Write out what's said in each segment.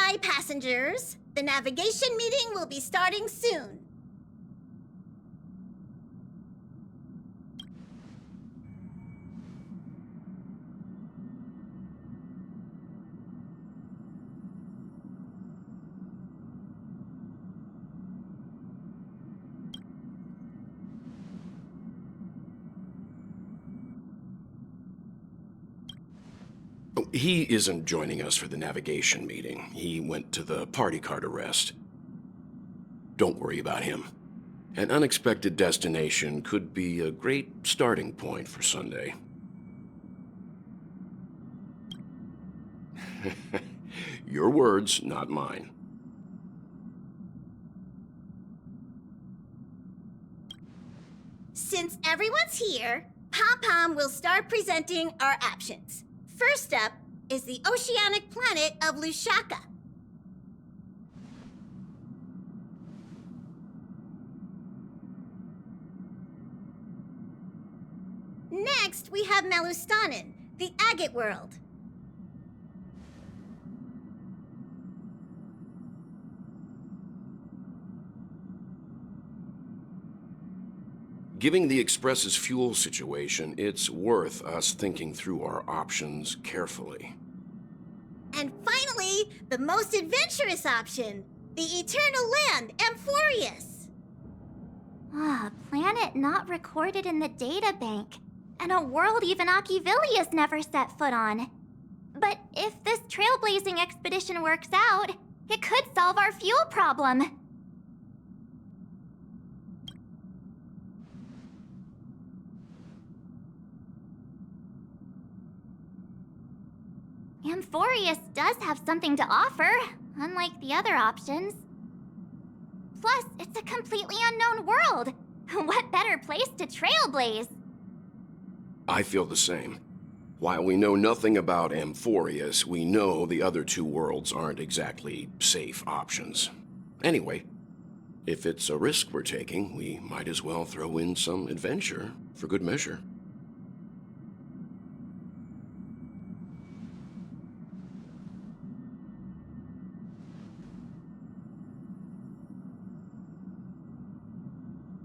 Goodbye, passengers. The navigation meeting will be starting soon. He isn't joining us for the navigation meeting. He went to the party card arrest. Don't worry about him. An unexpected destination could be a great starting point for Sunday. Your words, not mine. Since everyone's here, Pom-Pom will start presenting our options. First up is the oceanic planet of Lushaka. Next, we have Malustanin, the agate world. Given the Express's fuel situation, it's worth us thinking through our options carefully. And finally, the most adventurous option, the eternal land, Amphorius. A planet not recorded in the databank, and a world even Achivilius never set foot on. But if this trailblazing expedition works out, it could solve our fuel problem. Amphorius does have something to offer, unlike the other options. Plus, it's a completely unknown world. What better place to trailblaze? I feel the same. While we know nothing about Amphorius, we know the other two worlds aren't exactly safe options. Anyway, if it's a risk we're taking, we might as well throw in some adventure for good measure.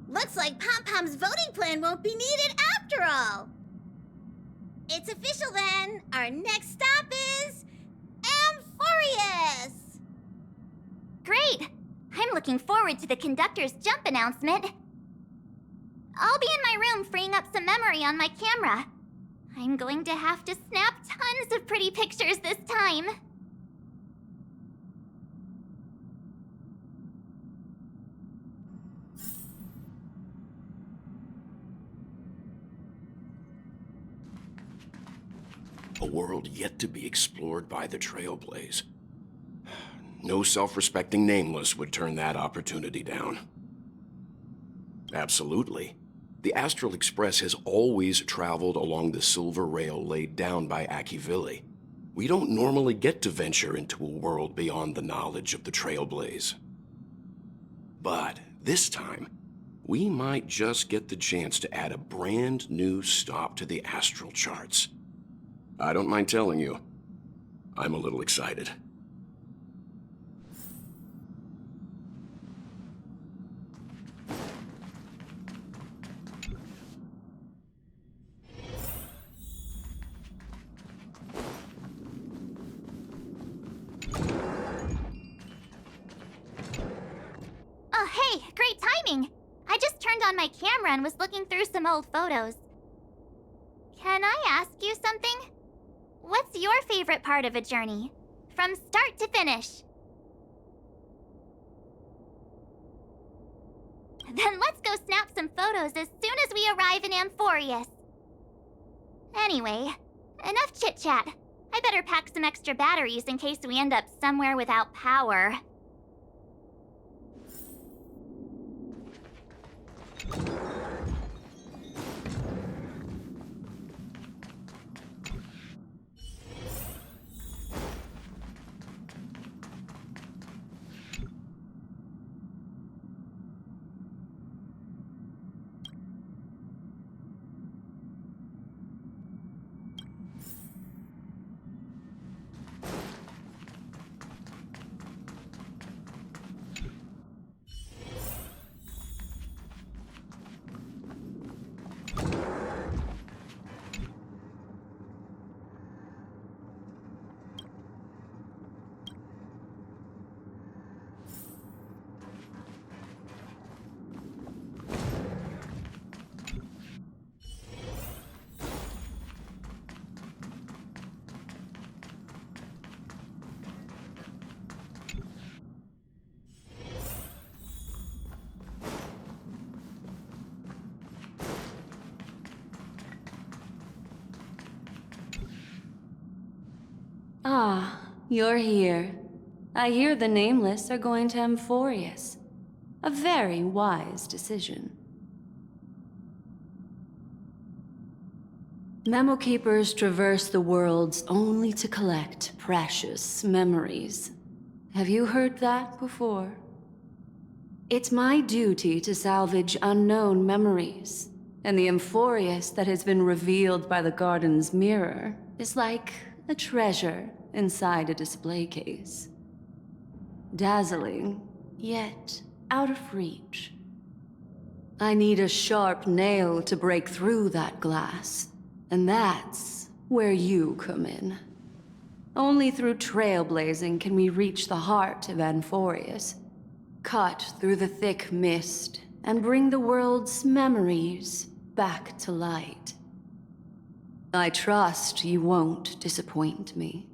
Looks like Pom-Pom's voting plan won't be needed after all. It's official then. Our next stop is Amphorius. Great! I'm looking forward to the conductor's jump announcement. I'll be in my room freeing up some memory on my camera. I'm going to have to snap tons of pretty pictures this time. A world yet to be explored by the Trailblaze. No self-respecting nameless would turn that opportunity down. Absolutely. The Astral Express has always traveled along the silver rail laid down by Achivili. We don't normally get to venture into a world beyond the knowledge of the Trailblaze. But this time, we might just get the chance to add a brand new stop to the astral charts. I don't mind telling you, I'm a little excited. Oh, hey, great timing! I just turned on my camera and was looking through some old photos. Can I ask you something? What's your favorite part of a journey? From start to finish? Then let's go snap some photos as soon as we arrive in Amphorius. Anyway, enough chit-chat. I better pack some extra batteries in case we end up somewhere without power. you're here. I hear the Nameless are going to Amphorius. A very wise decision. Memo Keepers traverse the worlds only to collect precious memories. Have you heard that before? It's my duty to salvage unknown memories, and the Amphorius that has been revealed by the garden's mirror is like a treasure inside a display case. Dazzling, yet out of reach. I need a sharp nail to break through that glass, and that's where you come in. Only through trailblazing can we reach the heart of Amphorius, cut through the thick mist, and bring the world's memories back to light. I trust you won't disappoint me.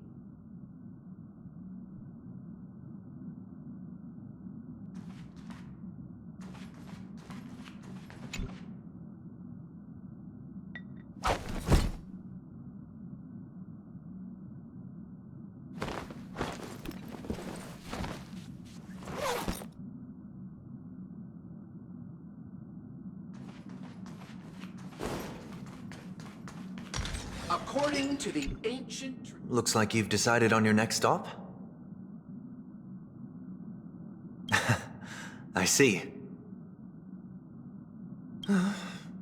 According to the ancient... Looks like you've decided on your next stop? I see.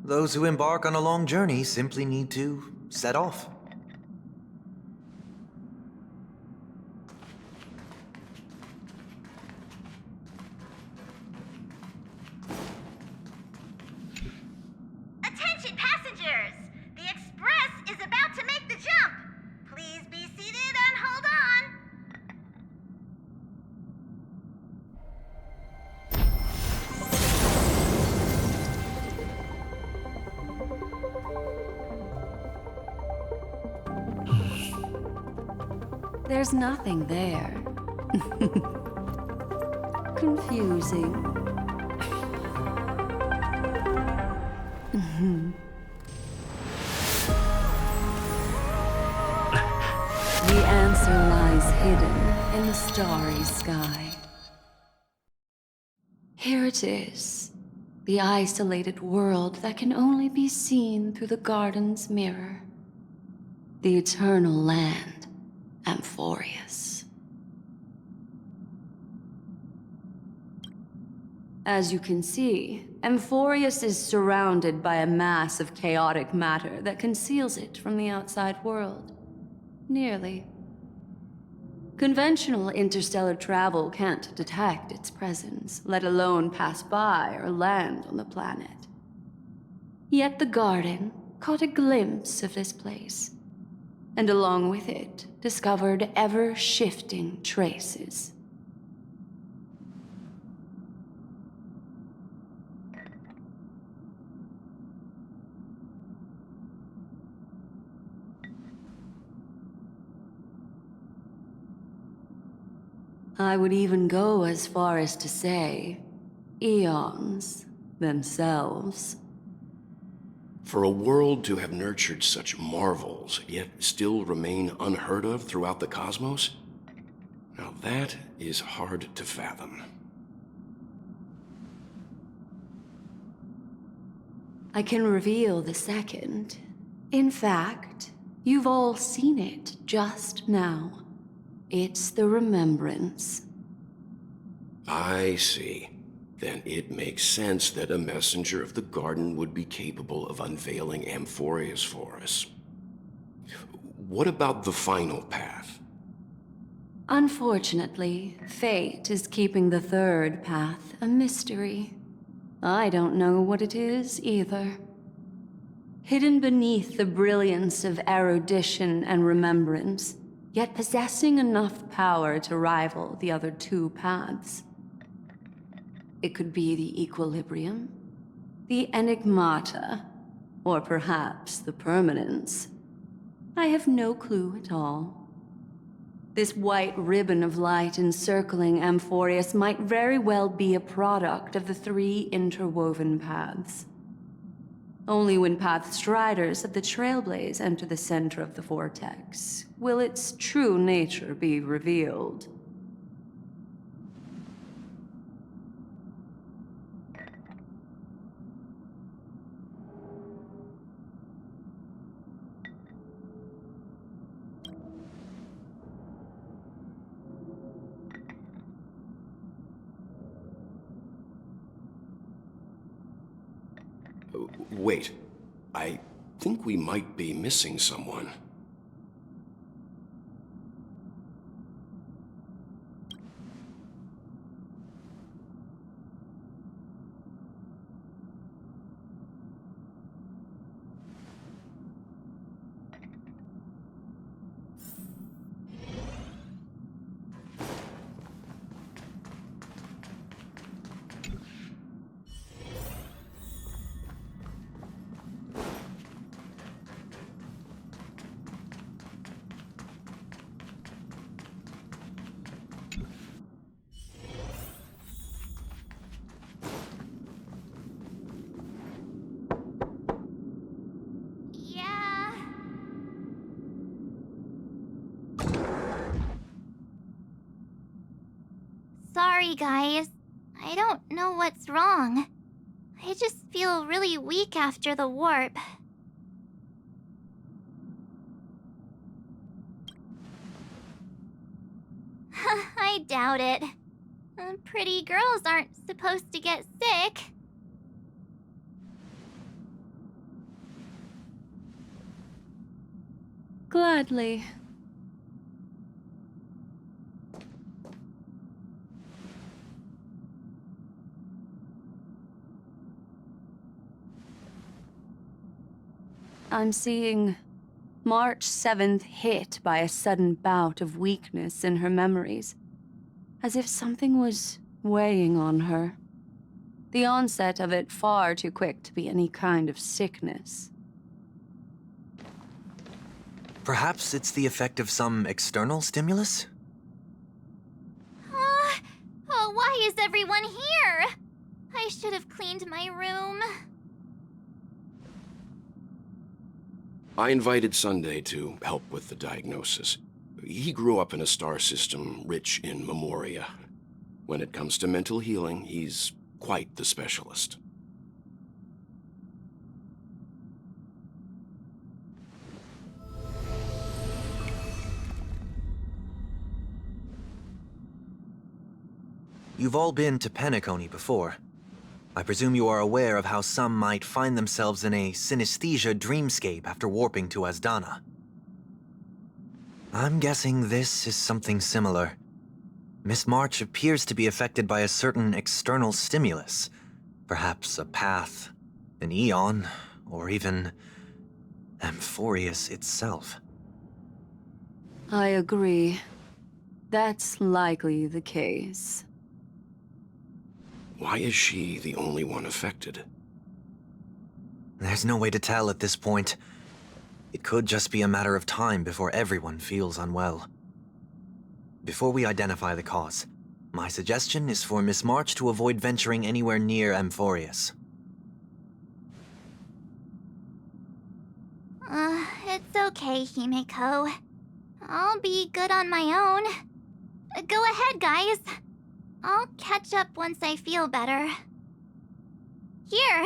Those who embark on a long journey simply need to set off. Attention passengers! The express is about to make the jump. Please be seated and hold on. There's nothing there. Confusing. The answer lies hidden in the starry sky. Here it is, the isolated world that can only be seen through the garden's mirror. The eternal land, Amphorius. As you can see, Amphorius is surrounded by a mass of chaotic matter that conceals it from the outside world. Nearly. Conventional interstellar travel can't detect its presence, let alone pass by or land on the planet. Yet the garden caught a glimpse of this place, and along with it, discovered ever-shifting traces. I would even go as far as to say, eons themselves. For a world to have nurtured such marvels, yet still remain unheard of throughout the cosmos? Now that is hard to fathom. I can reveal the second. In fact, you've all seen it just now. It's the remembrance. I see. Then it makes sense that a messenger of the garden would be capable of unveiling Amphorius for us. What about the final path? Unfortunately, fate is keeping the third path a mystery. I don't know what it is either. Hidden beneath the brilliance of erudition and remembrance, yet possessing enough power to rival the other two paths. It could be the equilibrium, the enigmata, or perhaps the permanence. I have no clue at all. This white ribbon of light encircling Amphorius might very well be a product of the three interwoven paths. Only when Path Striders of the Trailblaze enter the center of the vortex will its true nature be revealed. Wait. I think we might be missing someone. Yeah. Sorry, guys. I don't know what's wrong. I just feel really weak after the warp. I doubt it. Pretty girls aren't supposed to get sick. Gladly. I'm seeing March 7th hit by a sudden bout of weakness in her memories, as if something was weighing on her. The onset of it far too quick to be any kind of sickness. Perhaps it's the effect of some external stimulus? Oh, why is everyone here? I should have cleaned my room. I invited Sunday to help with the diagnosis. He grew up in a star system rich in memoria. When it comes to mental healing, he's quite the specialist. You've all been to Penacony before. I presume you are aware of how some might find themselves in a synesthesia dreamscape after warping to Asdana. I'm guessing this is something similar. Miss March appears to be affected by a certain external stimulus. Perhaps a path, an eon, or even Amphorius itself. I agree. That's likely the case. Why is she the only one affected? There's no way to tell at this point. It could just be a matter of time before everyone feels unwell. Before we identify the cause, my suggestion is for Miss March to avoid venturing anywhere near Amphorius. It's okay, Himeko. I'll be good on my own. Go ahead, guys. I'll catch up once I feel better. Here.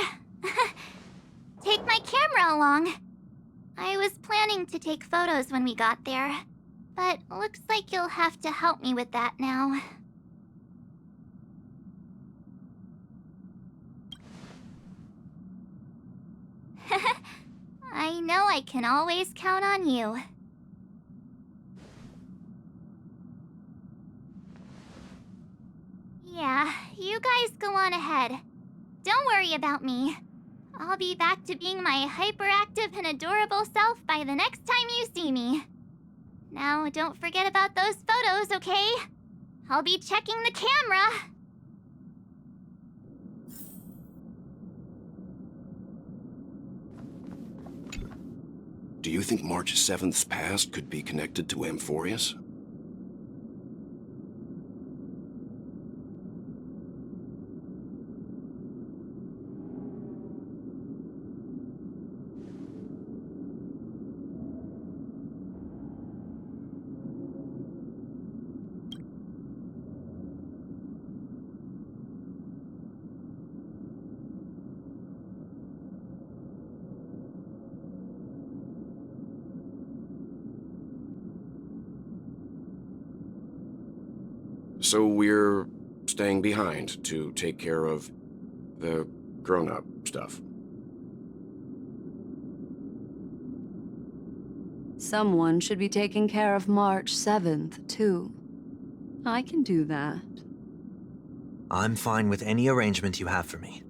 Take my camera along. I was planning to take photos when we got there, but looks like you'll have to help me with that now. I know I can always count on you. Yeah, you guys go on ahead. Don't worry about me. I'll be back to being my hyperactive and adorable self by the next time you see me. Now, don't forget about those photos, okay? I'll be checking the camera. Do you think March 7th's past could be connected to Amphorius? So we're staying behind to take care of the grown-up stuff. Someone should be taking care of March 7th, too. I can do that. I'm fine with any arrangement you have for me.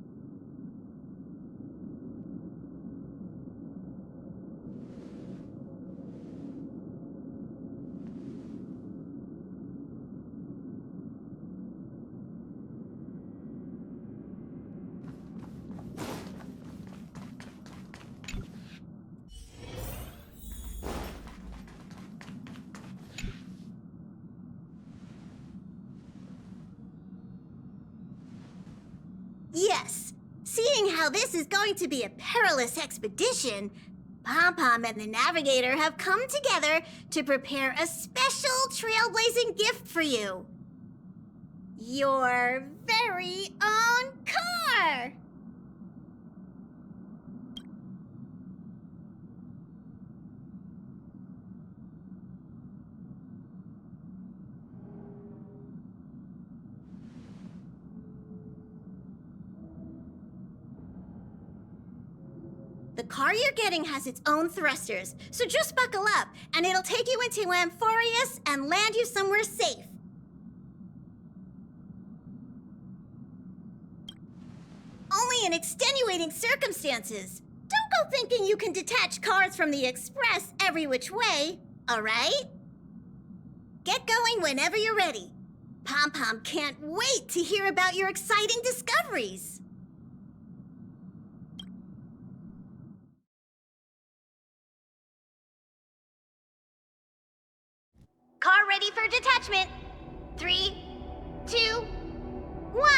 Yes, seeing how this is going to be a perilous expedition, Pom-Pom and the Navigator have come together to prepare a special trailblazing gift for you. Your very own car! The car you're getting has its own thrusters, so just buckle up, and it'll take you into Amphorius and land you somewhere safe. Only in extenuating circumstances. Don't go thinking you can detach cars from the Express every which way, all right? Get going whenever you're ready. Pom-Pom can't wait to hear about your exciting discoveries. Car ready for detachment. 3, 2, 1.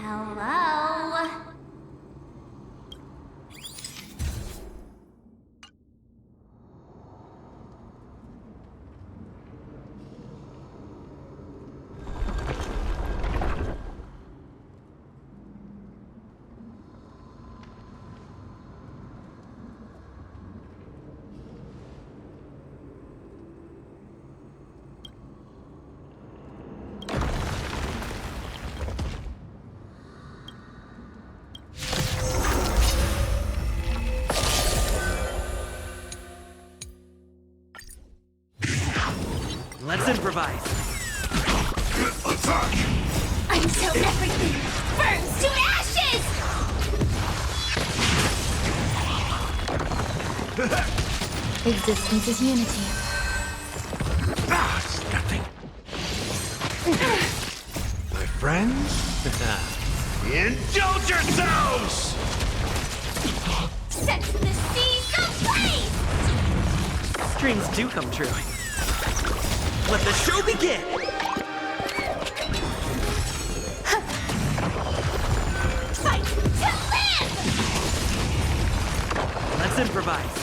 Hello? Let's improvise. Attack! Until everything burns to ashes! Existence is unity. It's nothing. My friends? Indulge yourselves! Set the seas ablaze! Dreams do come true. Let the show begin! Fight to live! Let's improvise.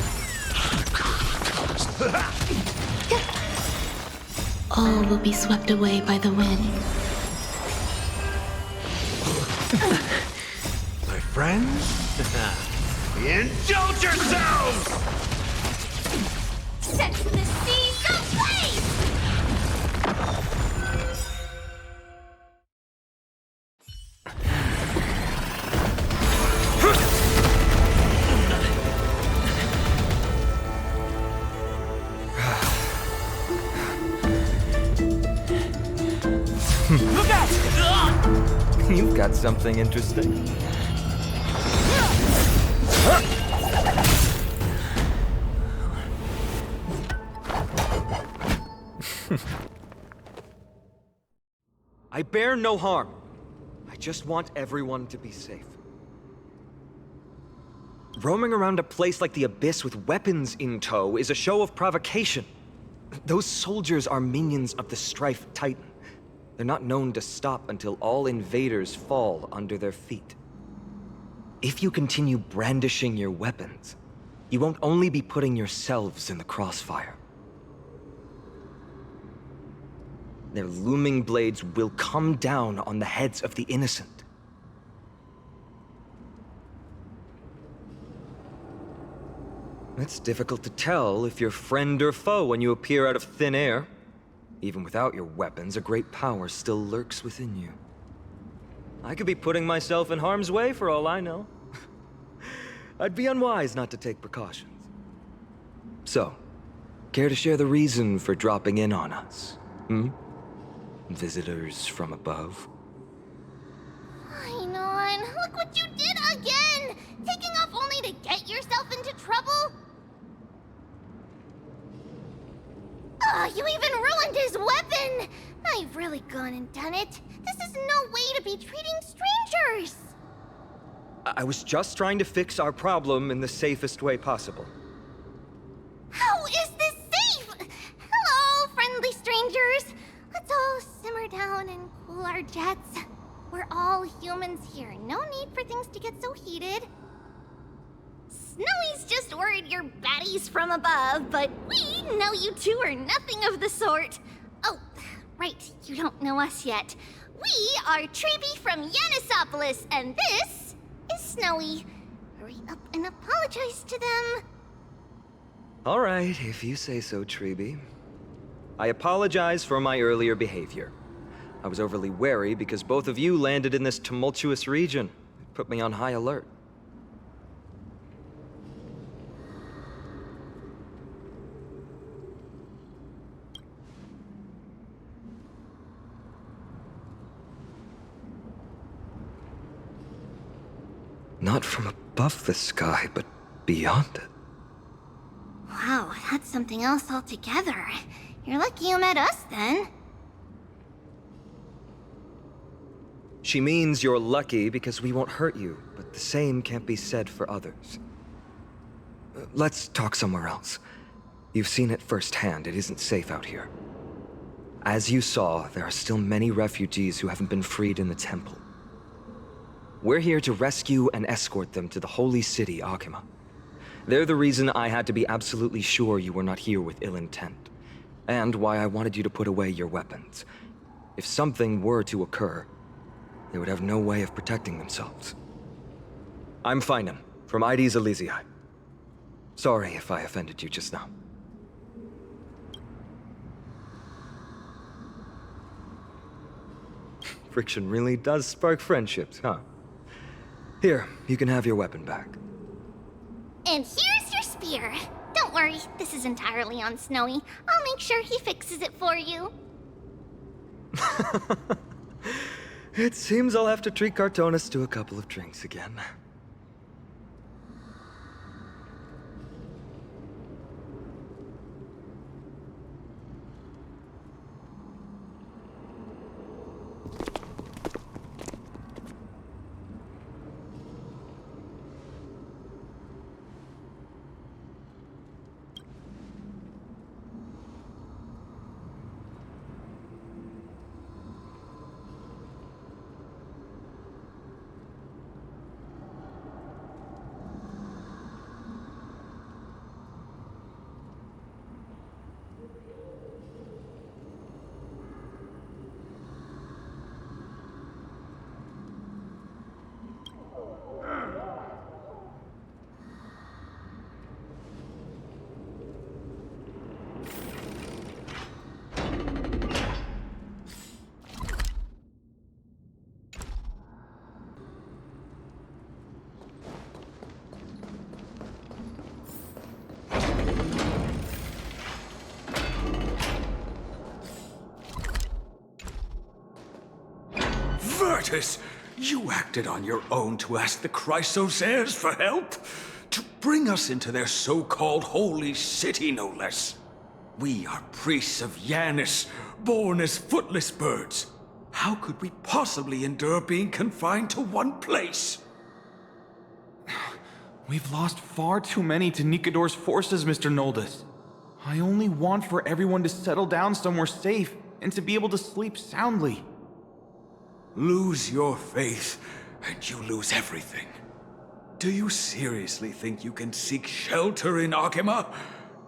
All will be swept away by the wind. My friends? Indulge yourselves! Set the seas ablaze! Look out! You've got something interesting. I bear no harm. I just want everyone to be safe. Roaming around a place like the Abyss with weapons in tow is a show of provocation. Those soldiers are minions of the Strife Titan. They're not known to stop until all invaders fall under their feet. If you continue brandishing your weapons, you won't only be putting yourselves in the crossfire. Their looming blades will come down on the heads of the innocent. It's difficult to tell if you're friend or foe when you appear out of thin air. Even without your weapons, a great power still lurks within you. I could be putting myself in harm's way for all I know. I'd be unwise not to take precautions. So, care to share the reason for dropping in on us? Visitors from above? Ainon, look what you did again! Taking off only to get yourself into trouble? You even ruined his weapon! Now you've really gone and done it. This is no way to be treating strangers! I was just trying to fix our problem in the safest way possible. How is this safe? Hello, friendly strangers. Let's all simmer down and cool our jets. We're all humans here. No need for things to get so heated. Snowy's just worried you're baddies from above, but we know you two are nothing of the sort. Oh, right, you don't know us yet. We are Treeby from Yanisopolis, and this is Snowy. Hurry up and apologize to them. All right, if you say so, Treeby. I apologize for my earlier behavior. I was overly wary because both of you landed in this tumultuous region. It put me on high alert. Not from above the sky, but beyond it. Wow, that's something else altogether. You're lucky you met us, then. She means you're lucky because we won't hurt you, but the same can't be said for others. Let's talk somewhere else. You've seen it firsthand, it isn't safe out here. As you saw, there are still many refugees who haven't been freed in the temple. We're here to rescue and escort them to the holy city, Akima. They're the reason I had to be absolutely sure you were not here with ill intent, and why I wanted you to put away your weapons. If something were to occur, they would have no way of protecting themselves. I'm Finan, from ID's Elysiae. Sorry if I offended you just now. Friction really does spark friendships, huh? Here, you can have your weapon back. And here's your spear. Don't worry, this is entirely on Snowy. I'll make sure he fixes it for you. It seems I'll have to treat Cartonis to a couple of drinks again. Virtus, you acted on your own to ask the Chrysos heirs for help? To bring us into their so-called holy city, no less. We are priests of Yanis, born as footless birds. How could we possibly endure being confined to one place? We've lost far too many to Nikador's forces, Mr. Noldus. I only want for everyone to settle down somewhere safe and to be able to sleep soundly. Lose your faith, and you lose everything. Do you seriously think you can seek shelter in Akima?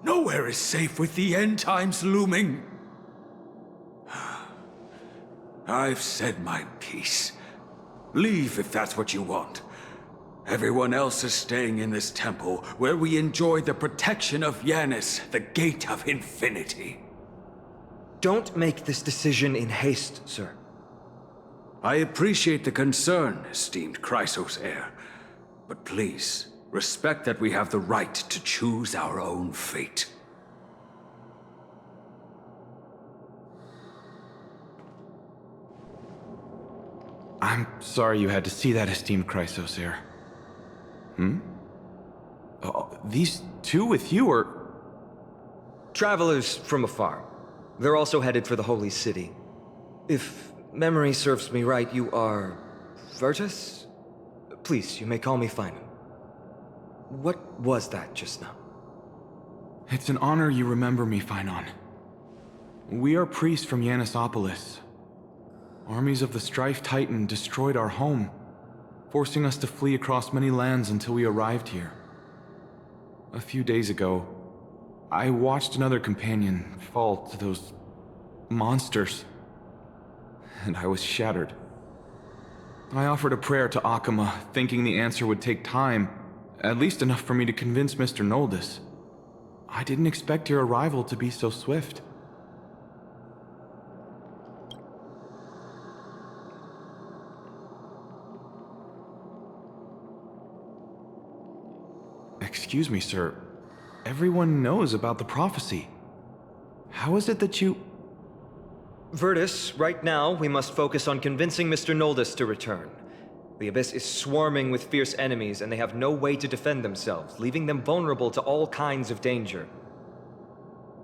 Nowhere is safe with the end times looming. I've said my piece. Leave if that's what you want. Everyone else is staying in this temple, where we enjoy the protection of Yanis, the Gate of Infinity. Don't make this decision in haste, sir. I appreciate the concern, esteemed Chrysos heir. But please, respect that we have the right to choose our own fate. I'm sorry you had to see that, esteemed Chrysos heir. These two with you are... Travelers from afar. They're also headed for the holy city. If memory serves me right, you are... Virtus? Please, you may call me Finan. What was that just now? It's an honor you remember me, Finan. We are priests from Yanisopolis. Armies of the Strife Titan destroyed our home, forcing us to flee across many lands until we arrived here. A few days ago, I watched another companion fall to those monsters, and I was shattered. I offered a prayer to Akima, thinking the answer would take time, at least enough for me to convince Mr. Noldus. I didn't expect your arrival to be so swift. Excuse me, sir. Everyone knows about the prophecy. How is it that you... Virtus, right now, we must focus on convincing Mr. Noldus to return. The Abyss is swarming with fierce enemies, and they have no way to defend themselves, leaving them vulnerable to all kinds of danger.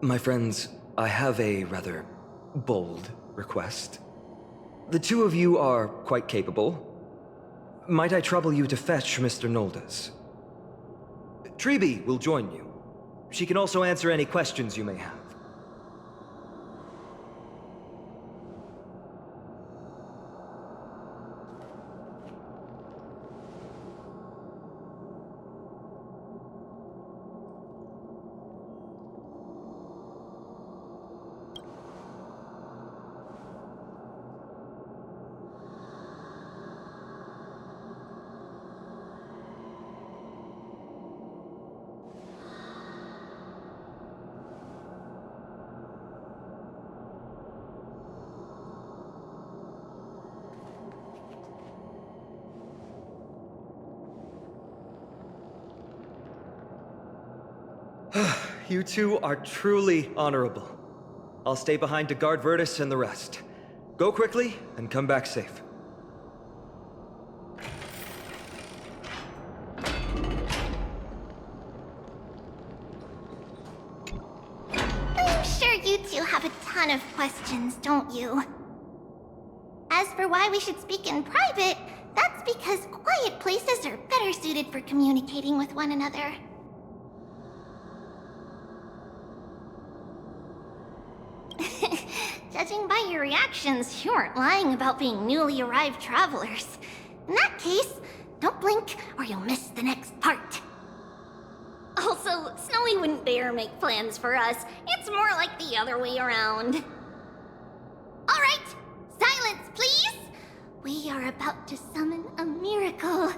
My friends, I have a rather bold request. The two of you are quite capable. Might I trouble you to fetch Mr. Noldus? Treeby will join you. She can also answer any questions you may have. You two are truly honorable. I'll stay behind to guard Virtus and the rest. Go quickly and come back safe. I'm sure you two have a ton of questions, don't you? As for why we should speak in private, that's because quiet places are better suited for communicating with one another. Judging by your reactions, you aren't lying about being newly arrived travelers. In that case, don't blink or you'll miss the next part. Also, Snowy wouldn't dare make plans for us. It's more like the other way around. All right, silence, please! We are about to summon a miracle.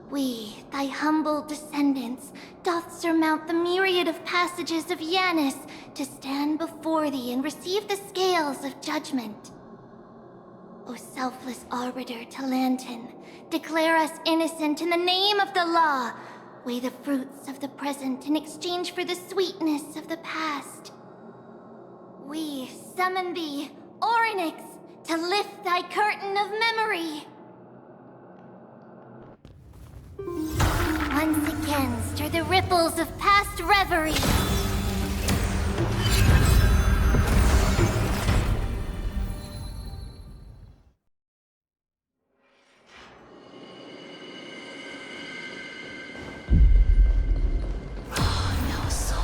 We, thy humble descendants, doth surmount the myriad of passages of Yanis to stand before thee and receive the scales of judgment. O selfless arbiter Talantin, declare us innocent in the name of the law. Weigh the fruits of the present in exchange for the sweetness of the past. We summon thee, Orynyx, to lift thy curtain of memory. Once again, stir the ripples of past reverie. No soul.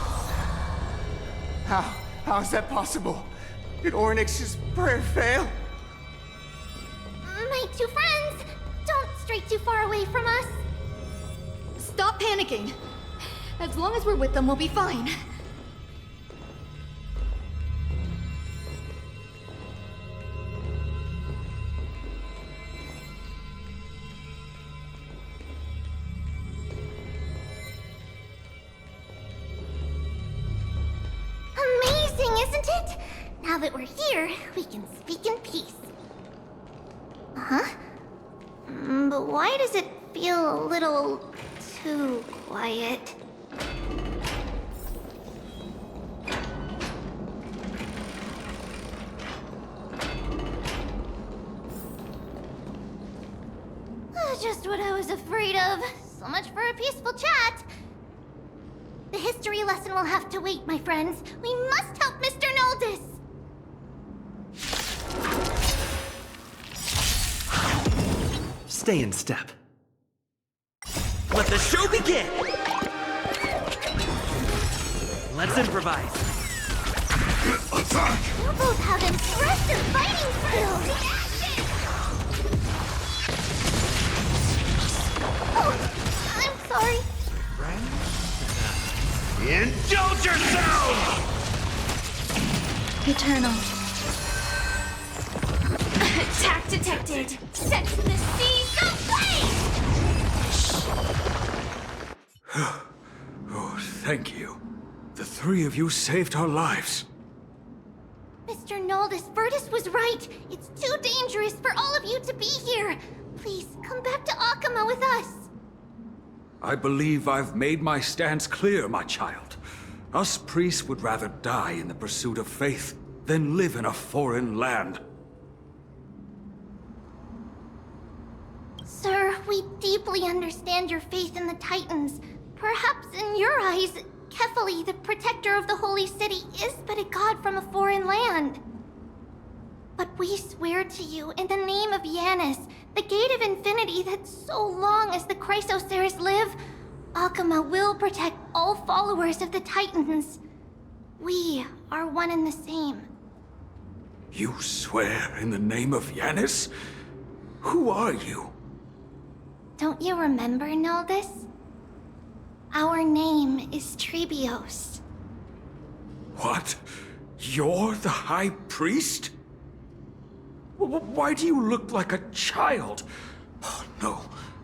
How is that possible? Did Orynyx's prayer fail? My two friends, don't stray too far away from us. Stop panicking. As long as we're with them, we'll be fine. Amazing, isn't it? Now that we're here, we can speak in peace. Huh? But why does it feel a little too quiet? Just what I was afraid of. So much for a peaceful chat. The history lesson will have to wait, my friends. We must help Mr. Noldis! Stay in step. Let the show begin! Let's improvise. You both have impressive fighting skills! Oh, I'm sorry. Indulge yourself! Eternal. Attack detected! Set the seas aflame! Oh, thank you. The three of you saved our lives. Mr. Noldis, Virtus was right. It's too dangerous for all of you to be here. Please, come back to Akama with us. I believe I've made my stance clear, my child. Us priests would rather die in the pursuit of faith than live in a foreign land. Sir, we deeply understand your faith in the Titans. Perhaps in your eyes, Kefali, the protector of the Holy City, is but a god from a foreign land. But we swear to you, in the name of Yanis, the Gate of Infinity, that so long as the Chrysosaurs live, Akama will protect all followers of the Titans. We are one and the same. You swear in the name of Yanis? Who are you? Don't you remember, Noldis? Our name is Trebios. What? You're the High Priest? Why do you look like a child? Oh, no.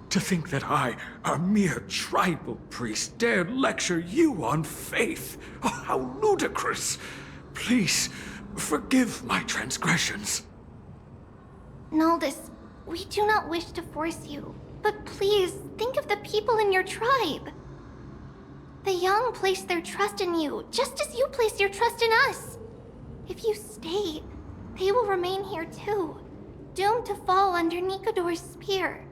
To think that I, a mere tribal priest, dared lecture you on faith. Oh, how ludicrous. Please, forgive my transgressions. Noldis, we do not wish to force you, but please think of the people in your tribe. The young place their trust in you, just as you place your trust in us. If you stay, they will remain here too, doomed to fall under Nikodor's spear.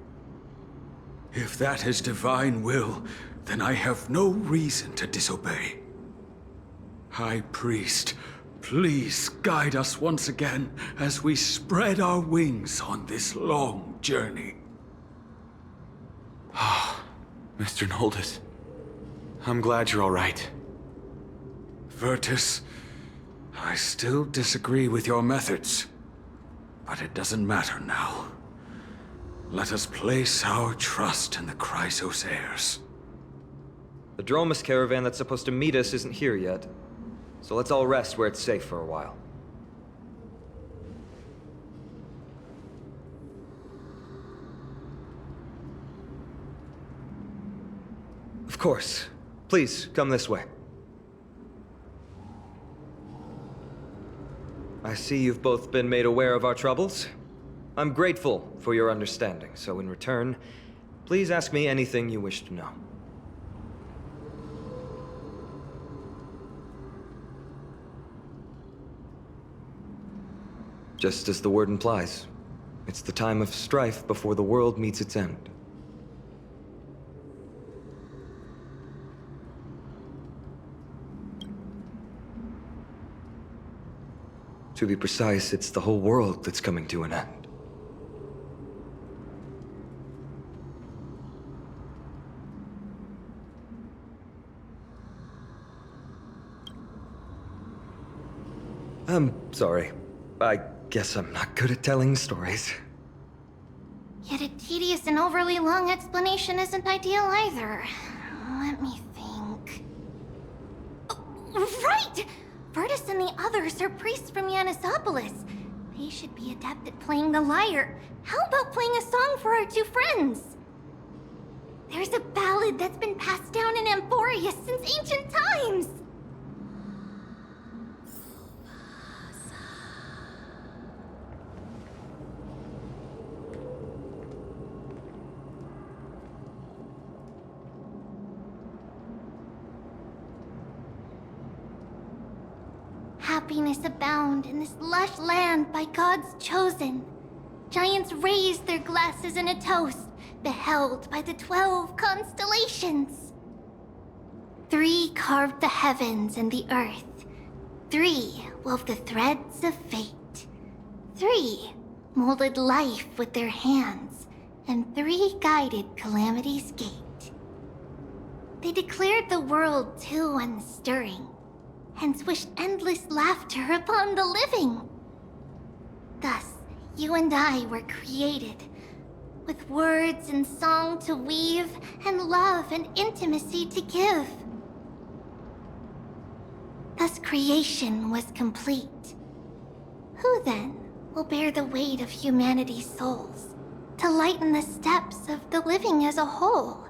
If that is divine will, then I have no reason to disobey. High Priest, please guide us once again as we spread our wings on this long journey. Mr. Noldus, I'm glad you're all right. Virtus, I still disagree with your methods, but it doesn't matter now. Let us place our trust in the Chrysos heirs. The Dromus caravan that's supposed to meet us isn't here yet, so let's all rest where it's safe for a while. Of course. Please, come this way. I see you've both been made aware of our troubles. I'm grateful for your understanding, so in return, please ask me anything you wish to know. Just as the word implies, it's the time of strife before the world meets its end. To be precise, it's the whole world that's coming to an end. I'm sorry. I guess I'm not good at telling stories. Yet a tedious and overly long explanation isn't ideal either. Let me think. Oh, right! Virtus and the others are priests from Yanisopolis. They should be adept at playing the lyre. How about playing a song for our two friends? There's a ballad that's been passed down in Amphoria since ancient times. Happiness abound in this lush land by God's chosen. Giants raise their glasses in a toast, beheld by the 12 constellations. 3 carved the heavens and the earth. 3 wove the threads of fate. 3 molded life with their hands, and 3 guided calamity's gate. They declared the world too unstirring, hence wished endless laughter upon the living. Thus, you and I were created, with words and song to weave, and love and intimacy to give. Thus creation was complete. Who then will bear the weight of humanity's souls, to lighten the steps of the living as a whole?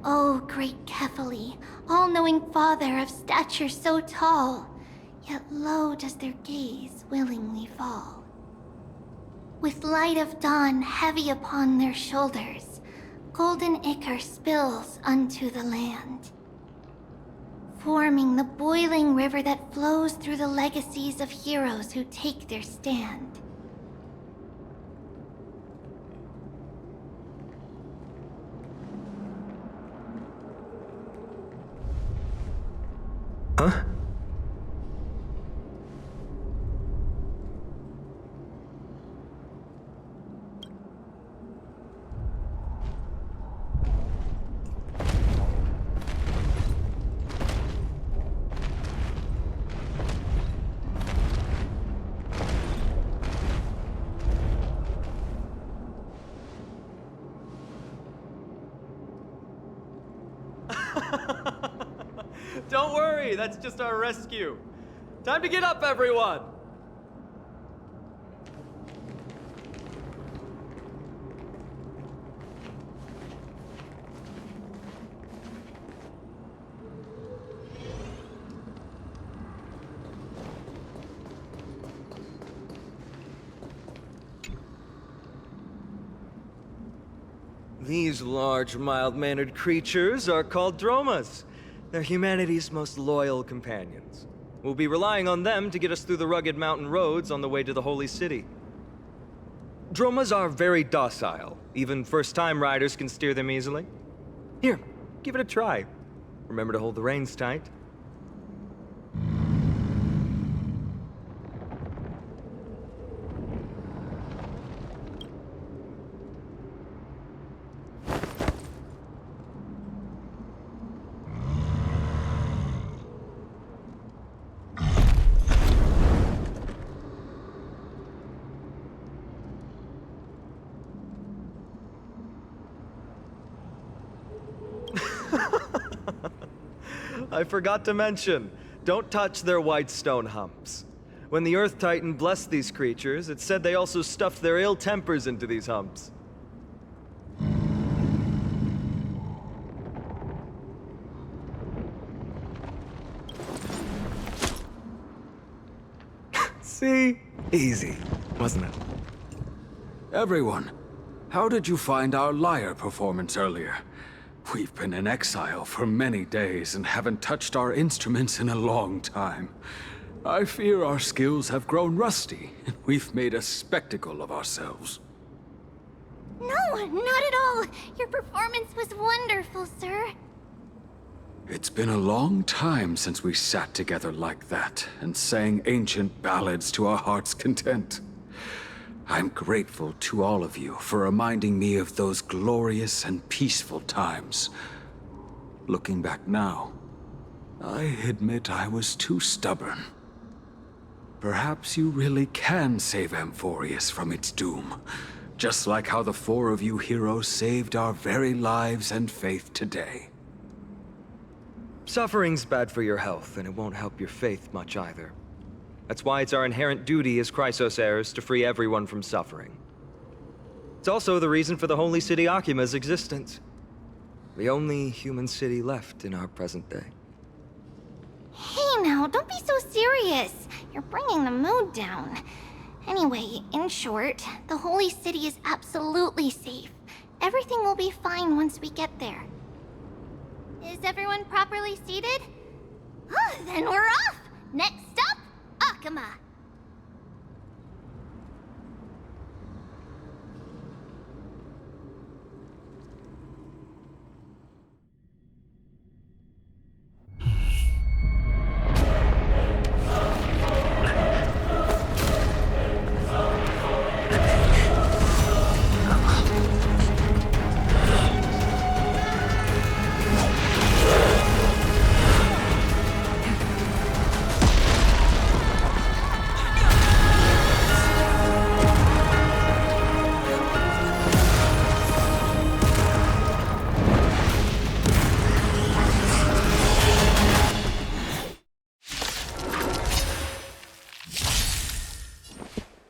O great Kephali, all-knowing father of stature so tall, yet low does their gaze willingly fall. With light of dawn heavy upon their shoulders, golden ichor spills unto the land, forming the boiling river that flows through the legacies of heroes who take their stand. Huh? Don't worry, that's just our rescue. Time to get up, everyone! These large, mild-mannered creatures are called Dromas. They're humanity's most loyal companions. We'll be relying on them to get us through the rugged mountain roads on the way to the Holy City. Dromas are very docile. Even first-time riders can steer them easily. Here, give it a try. Remember to hold the reins tight. I forgot to mention, don't touch their white stone humps. When the Earth Titan blessed these creatures, it said they also stuffed their ill tempers into these humps. See? Easy, wasn't it? Everyone, how did you find our lyre performance earlier? We've been in exile for many days and haven't touched our instruments in a long time. I fear our skills have grown rusty, and we've made a spectacle of ourselves. No, not at all. Your performance was wonderful, sir. It's been a long time since we sat together like that and sang ancient ballads to our heart's content. I'm grateful to all of you for reminding me of those glorious and peaceful times. Looking back now, I admit I was too stubborn. Perhaps you really can save Amphorius from its doom, just like how the four of you heroes saved our very lives and faith today. Suffering's bad for your health, and it won't help your faith much either. That's why it's our inherent duty as Chrysos heirs to free everyone from suffering. It's also the reason for the Holy City Akima's existence. The only human city left in our present day. Hey now, don't be so serious. You're bringing the mood down. Anyway, in short, the Holy City is absolutely safe. Everything will be fine once we get there. Is everyone properly seated? Then we're off! Next stop, Akima!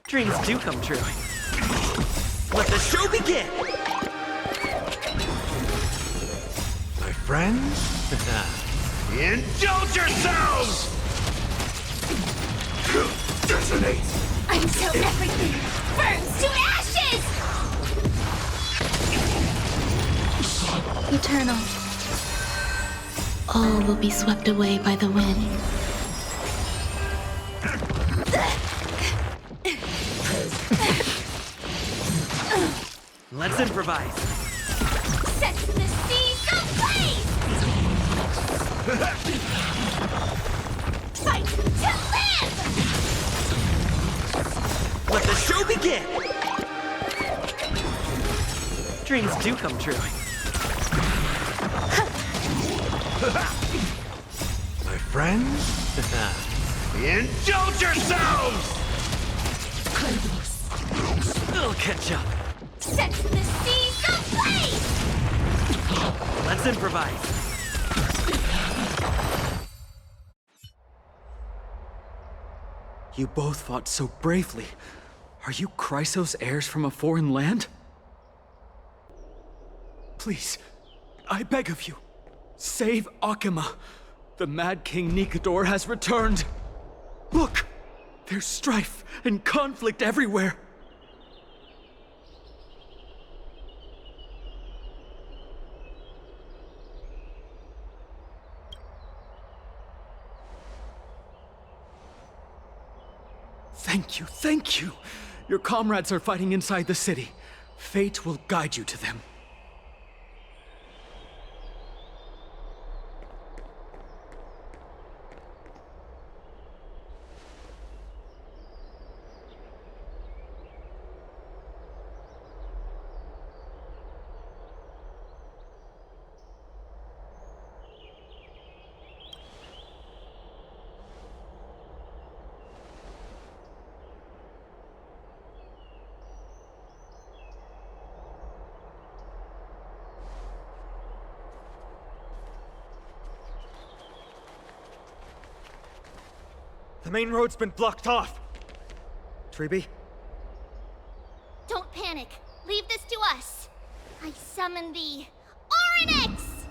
Dreams do come true. Let the show begin! My friends, indulge yourselves! Detonate! Until everything burns to ashes! Eternal. All will be swept away by the wind. Let's improvise. Set the seas ablaze! Fight to live! Let the show begin! Dreams do come true. My friends, indulge yourselves! I'll catch up. Set the seas ablaze! Let's improvise. You both fought so bravely. Are you Chrysos heirs from a foreign land? Please, I beg of you, save Akima. The Mad King Nikador has returned. Look, there's strife and conflict everywhere. Thank you, thank you. Your comrades are fighting inside the city. Fate will guide you to them. The main road's been blocked off. Treeby? Don't panic. Leave this to us. I summon the Oryx!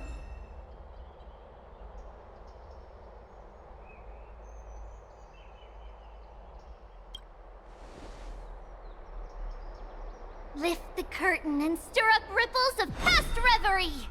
Lift the curtain and stir up ripples of past reverie!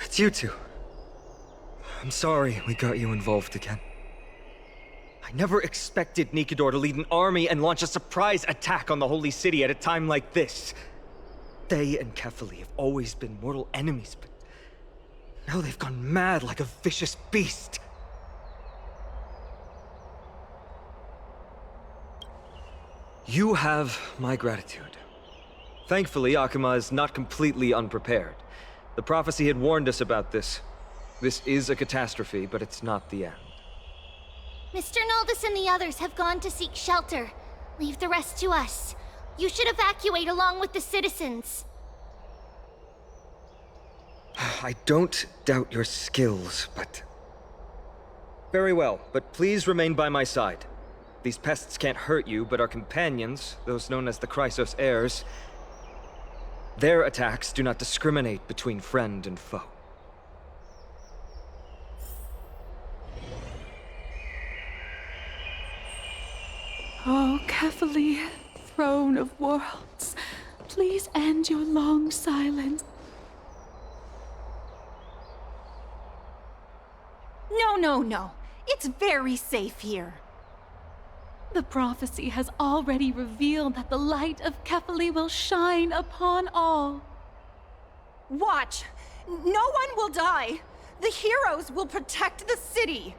It's you two. I'm sorry we got you involved again. I never expected Nikador to lead an army and launch a surprise attack on the Holy City at a time like this. They and Kefali have always been mortal enemies, but now they've gone mad like a vicious beast. You have my gratitude. Thankfully, Akuma is not completely unprepared. The prophecy had warned us about this. This is a catastrophe, but it's not the end. Mr. Noldus and the others have gone to seek shelter. Leave the rest to us. You should evacuate along with the citizens. I don't doubt your skills, but... Very well, but please remain by my side. These pests can't hurt you, but our companions, those known as the Chrysos heirs, their attacks do not discriminate between friend and foe. Oh, Kefali, throne of worlds, please end your long silence. No. It's very safe here. The prophecy has already revealed that the light of Kefali will shine upon all. Watch! No one will die! The heroes will protect the city!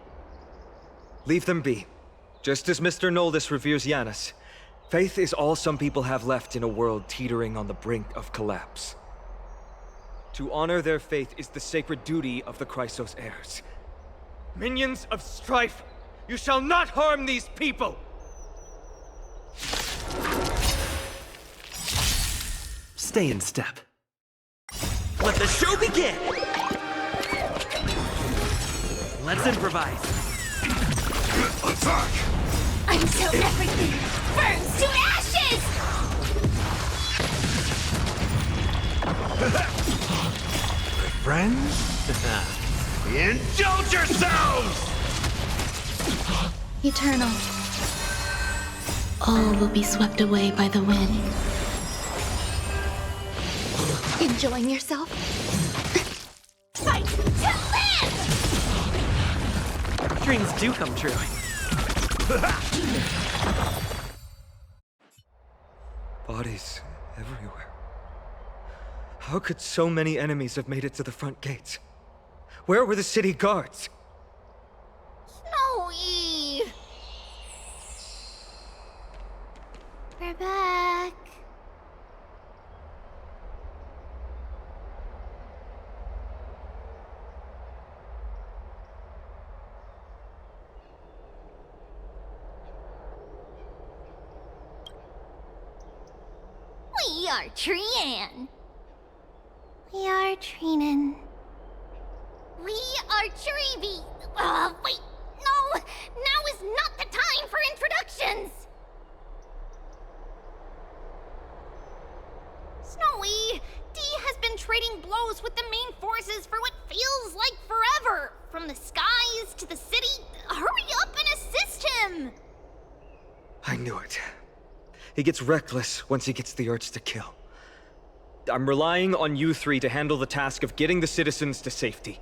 Leave them be. Just as Mr. Noldus reveres Yanis, faith is all some people have left in a world teetering on the brink of collapse. To honor their faith is the sacred duty of the Chrysos heirs. Minions of strife, you shall not harm these people! Stay in step. Let the show begin! Let's improvise. Attack! Until everything burns to ashes! Friends? Indulge yourselves! Eternal. All will be swept away by the wind. Enjoying yourself? Fight to live! Dreams do come true. Bodies everywhere. How could so many enemies have made it to the front gates? Where were the city guards? Snowy! We're back. We are Trian. We are Trinan. We are Treeby. Wait, no! Now is not the time for introductions! Snowy, D has been trading blows with the main forces for what feels like forever! knew it. He gets reckless once he gets the urge to kill. I'm relying on you three to handle the task of getting the citizens to safety.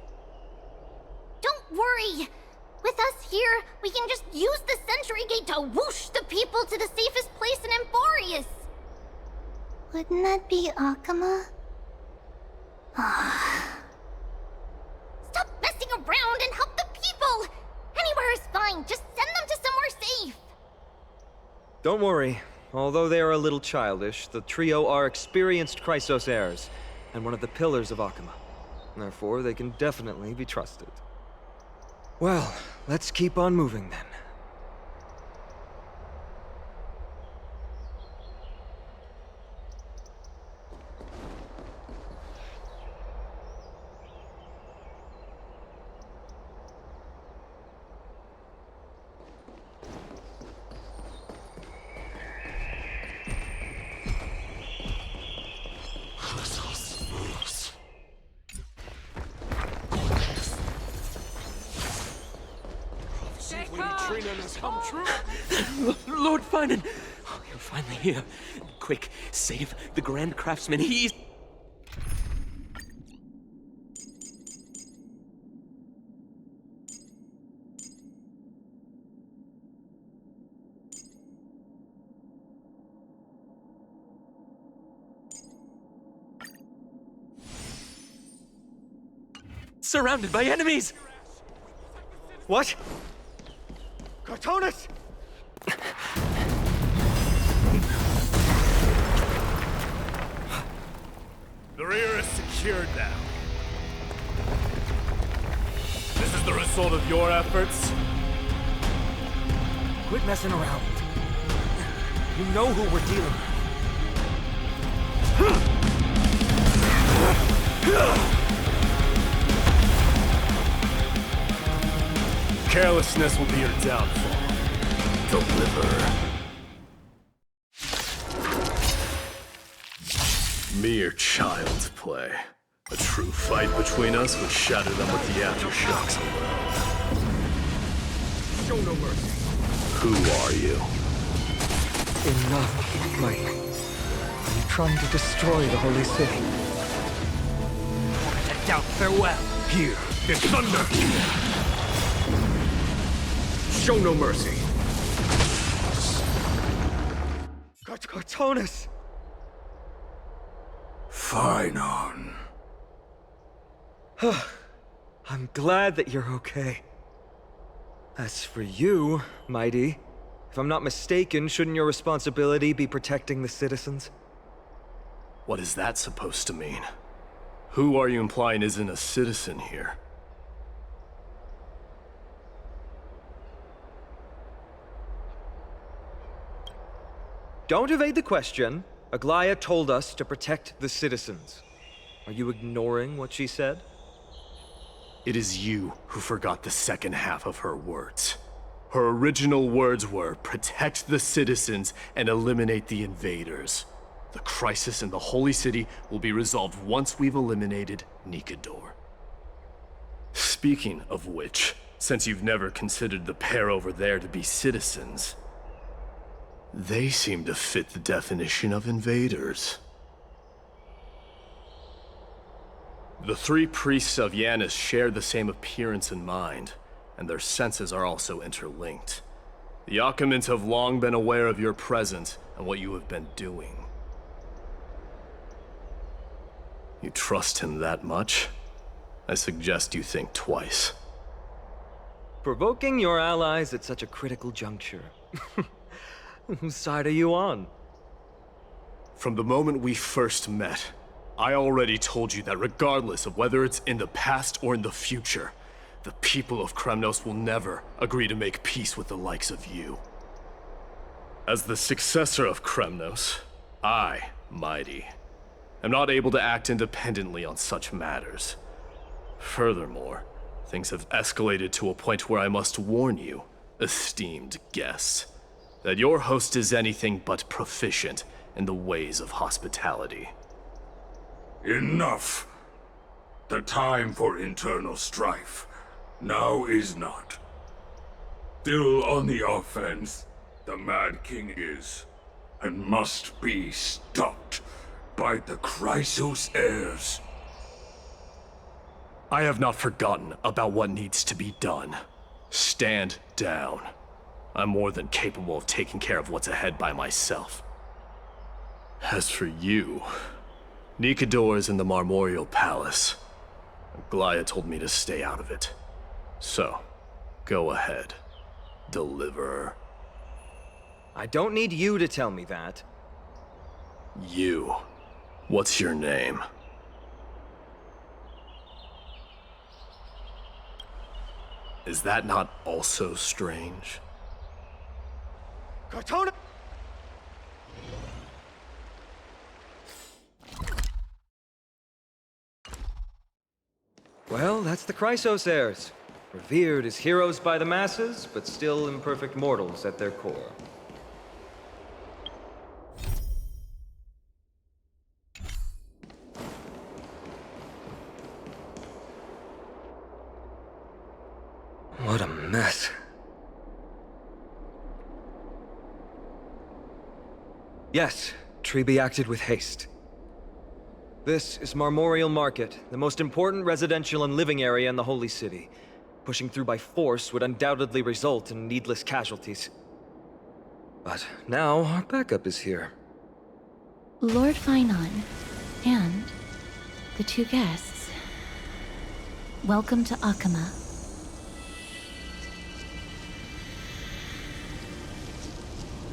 Don't worry! With us here, we can just use the Sentry Gate to whoosh the people to the safest place in Emporius! Wouldn't that be Akama? Stop messing around and help the people! Anywhere is fine, just send them to somewhere safe! Don't worry. Although they are a little childish, the trio are experienced Chrysos heirs, and one of the pillars of Akama. Therefore, they can definitely be trusted. Well, let's keep on moving then. Come true. Lord Finan! Oh, you're finally here. Quick, save the Grand Craftsman. He's... surrounded by enemies! What? Cartonus! The rear is secured now. This is the result of your efforts? Quit messing around. You know who we're dealing with. Carelessness will be your downfall. Deliver. Mere child's play. A true fight between us would shatter them with the aftershocks alone. Show no mercy. Who are you? Enough, Mike. Are you trying to destroy the Holy City? I doubt farewell. Here, is thunder! Show no mercy. Cartonus! Finon. I'm glad that you're okay. As for you, Mighty, if I'm not mistaken, shouldn't your responsibility be protecting the citizens? What is that supposed to mean? Who are you implying isn't a citizen here? Don't evade the question. Aglaya told us to protect the citizens. Are you ignoring what she said? It is you who forgot the second half of her words. Her original words were, protect the citizens and eliminate the invaders. The crisis in the Holy City will be resolved once we've eliminated Nikador. Speaking of which, since you've never considered the pair over there to be citizens, they seem to fit the definition of invaders. The three priests of Yanis share the same appearance and mind, and their senses are also interlinked. The Akamans have long been aware of your presence and what you have been doing. You trust him that much? I suggest you think twice. Provoking your allies at such a critical juncture. Whose side are you on? From the moment we first met, I already told you that regardless of whether it's in the past or in the future, the people of Kremnos will never agree to make peace with the likes of you. As the successor of Kremnos, I, Mighty, am not able to act independently on such matters. Furthermore, things have escalated to a point where I must warn you, esteemed guests, that your host is anything but proficient in the ways of hospitality. Enough. The time for internal strife now is not. Still on the offense, the Mad King is, and must be stopped by the Chrysos heirs. I have not forgotten about what needs to be done. Stand down. I'm more than capable of taking care of what's ahead by myself. As for you, Nikador is in the Marmorial Palace. Glaya told me to stay out of it. So, go ahead, Deliverer. I don't need you to tell me that. You. What's your name? Is that not also strange? Cortona! Well, that's the Chrysos heirs. Revered as heroes by the masses, but still imperfect mortals at their core. What a mess. Yes, Treby acted with haste. This is Marmorial Market, the most important residential and living area in the Holy City. Pushing through by force would undoubtedly result in needless casualties. But now our backup is here. Lord Finon, and the two guests. Welcome to Akama.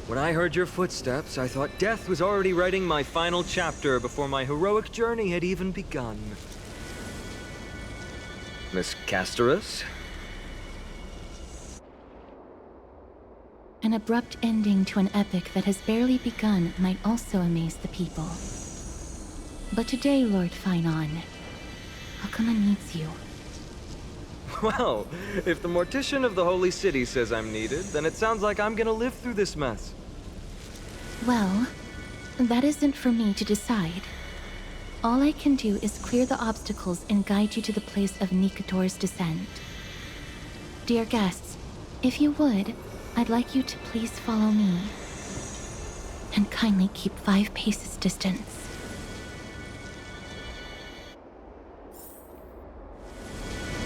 When I heard your footsteps, I thought death was already writing my final chapter before my heroic journey had even begun. Miss Castorus? An abrupt ending to an epic that has barely begun might also amaze the people. But today, Lord Finon, Akama needs you. Well, if the Mortician of the Holy City says I'm needed, then it sounds like I'm gonna live through this mess. Well, that isn't for me to decide. All I can do is clear the obstacles and guide you to the place of Nikador's descent. Dear guests, if you would, I'd like you to please follow me. And kindly keep 5 paces distance.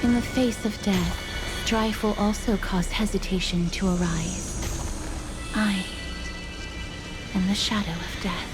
In the face of death, strife will also cause hesitation to arise. I am the shadow of death.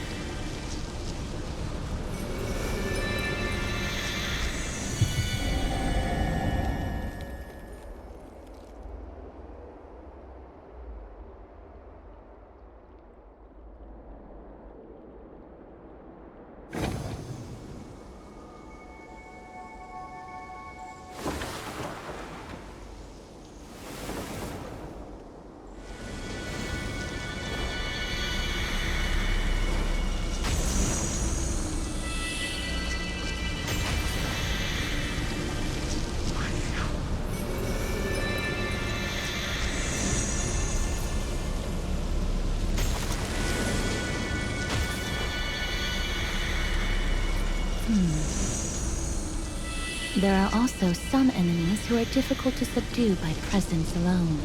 There are also some enemies who are difficult to subdue by presence alone.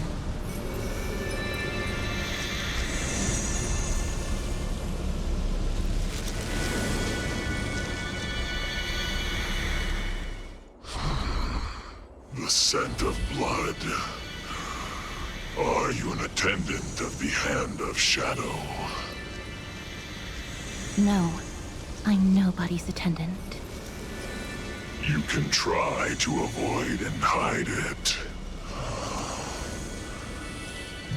The scent of blood. Are you an attendant of the Hand of Shadow? No, I'm nobody's attendant. You can try to avoid and hide it.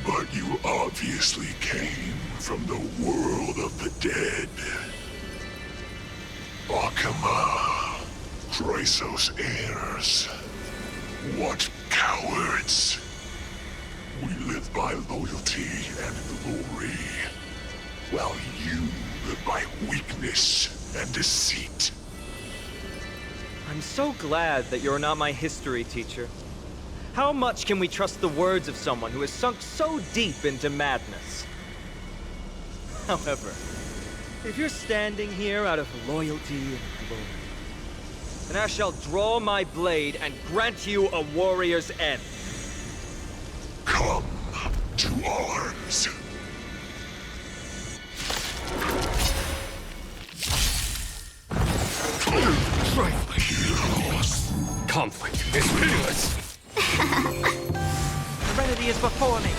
But you obviously came from the world of the dead. Akama, Chrysos heirs. What cowards! We live by loyalty and glory, while you live by weakness and deceit. I'm so glad that you're not my history teacher. How much can we trust the words of someone who has sunk so deep into madness? However, if you're standing here out of loyalty and glory, then I shall draw my blade and grant you a warrior's end. Come to arms. for me!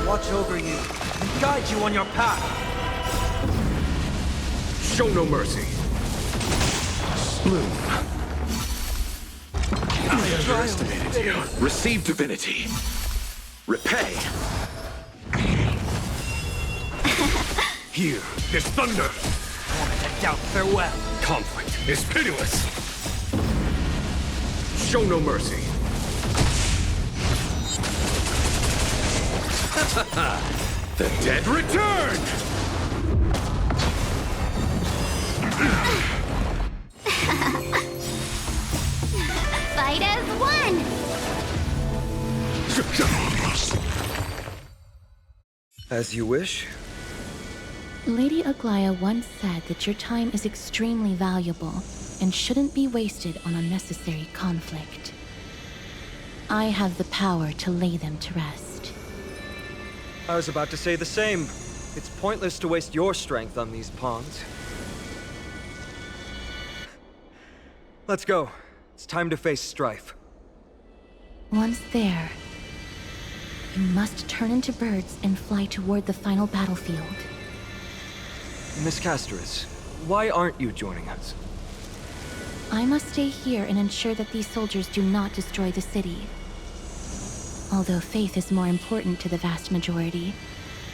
Watch over you and guide you on your path. Show no mercy. Bloom. I underestimated you. Receive divinity. Repay. Here is thunder. Torment and doubt, farewell. Conflict is pitiless. Show no mercy. The dead return! Fight as one! As you wish. Lady Aglaya once said that your time is extremely valuable and shouldn't be wasted on unnecessary conflict. I have the power to lay them to rest. I was about to say the same. It's pointless to waste your strength on these pawns. Let's go. It's time to face strife. Once there, you must turn into birds and fly toward the final battlefield. Miss Castoris, why aren't you joining us? I must stay here and ensure that these soldiers do not destroy the city. Although faith is more important to the vast majority,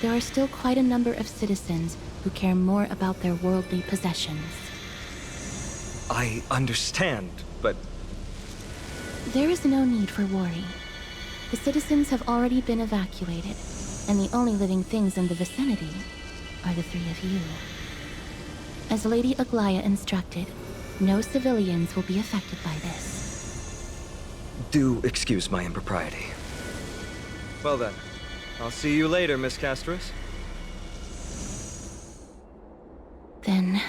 there are still quite a number of citizens who care more about their worldly possessions. I understand, but... There is no need for worry. The citizens have already been evacuated, and the only living things in the vicinity are the three of you. As Lady Aglaya instructed, no civilians will be affected by this. Do excuse my impropriety. Well then, I'll see you later, Miss Castoris. Then...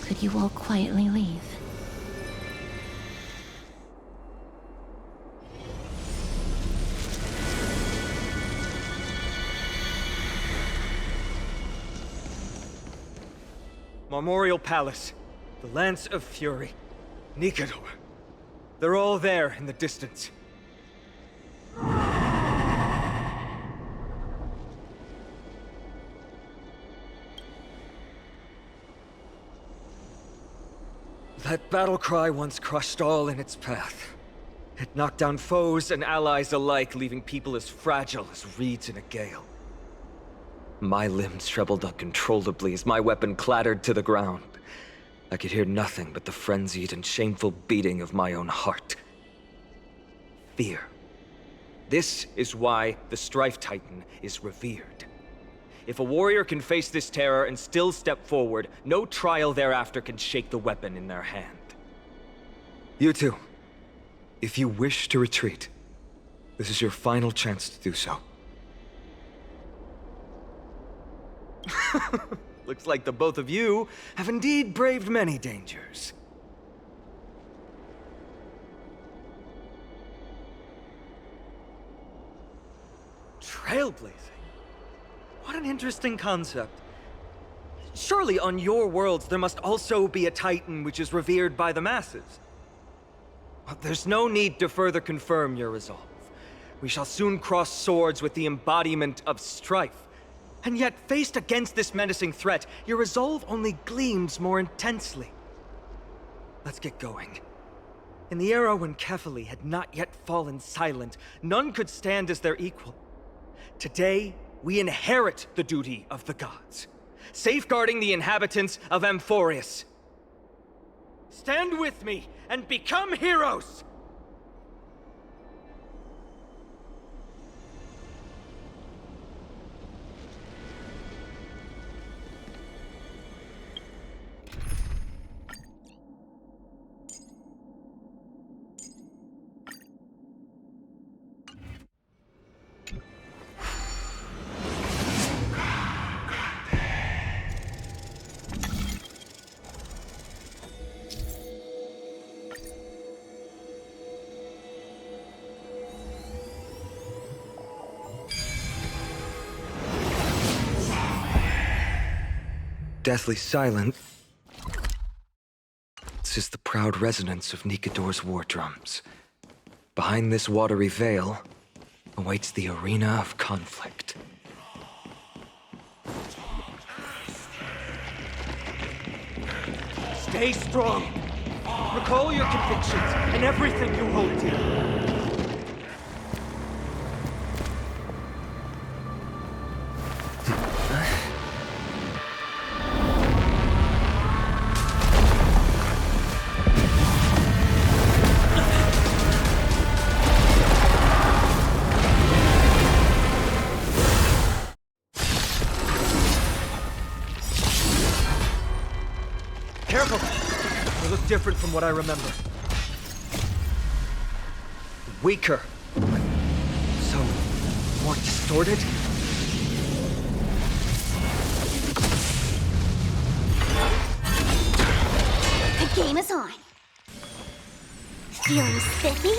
could you all quietly leave? Memorial Palace, the Lance of Fury, Nicator. They're all there in the distance. That battle cry once crushed all in its path. It knocked down foes and allies alike, leaving people as fragile as reeds in a gale. My limbs trembled uncontrollably as my weapon clattered to the ground. I could hear nothing but the frenzied and shameful beating of my own heart. Fear. This is why the Strife Titan is revered. If a warrior can face this terror and still step forward, no trial thereafter can shake the weapon in their hand. You two, if you wish to retreat, this is your final chance to do so. Looks like the both of you have indeed braved many dangers. Trailblazing? What an interesting concept. Surely on your worlds there must also be a Titan which is revered by the masses. But there's no need to further confirm your resolve. We shall soon cross swords with the embodiment of strife. And yet, faced against this menacing threat, your resolve only gleams more intensely. Let's get going. In the era when Kefali had not yet fallen silent, none could stand as their equal. Today, we inherit the duty of the gods, safeguarding the inhabitants of Amphorius. Stand with me and become heroes! Deathly silent, This is the proud resonance of Nikador's war drums. Behind this watery veil awaits the arena of conflict. Stay strong. Recall your convictions and everything you hold dear. Careful! They look different from what I remember. Weaker. So, more distorted? The game is on. Feeling spiffy?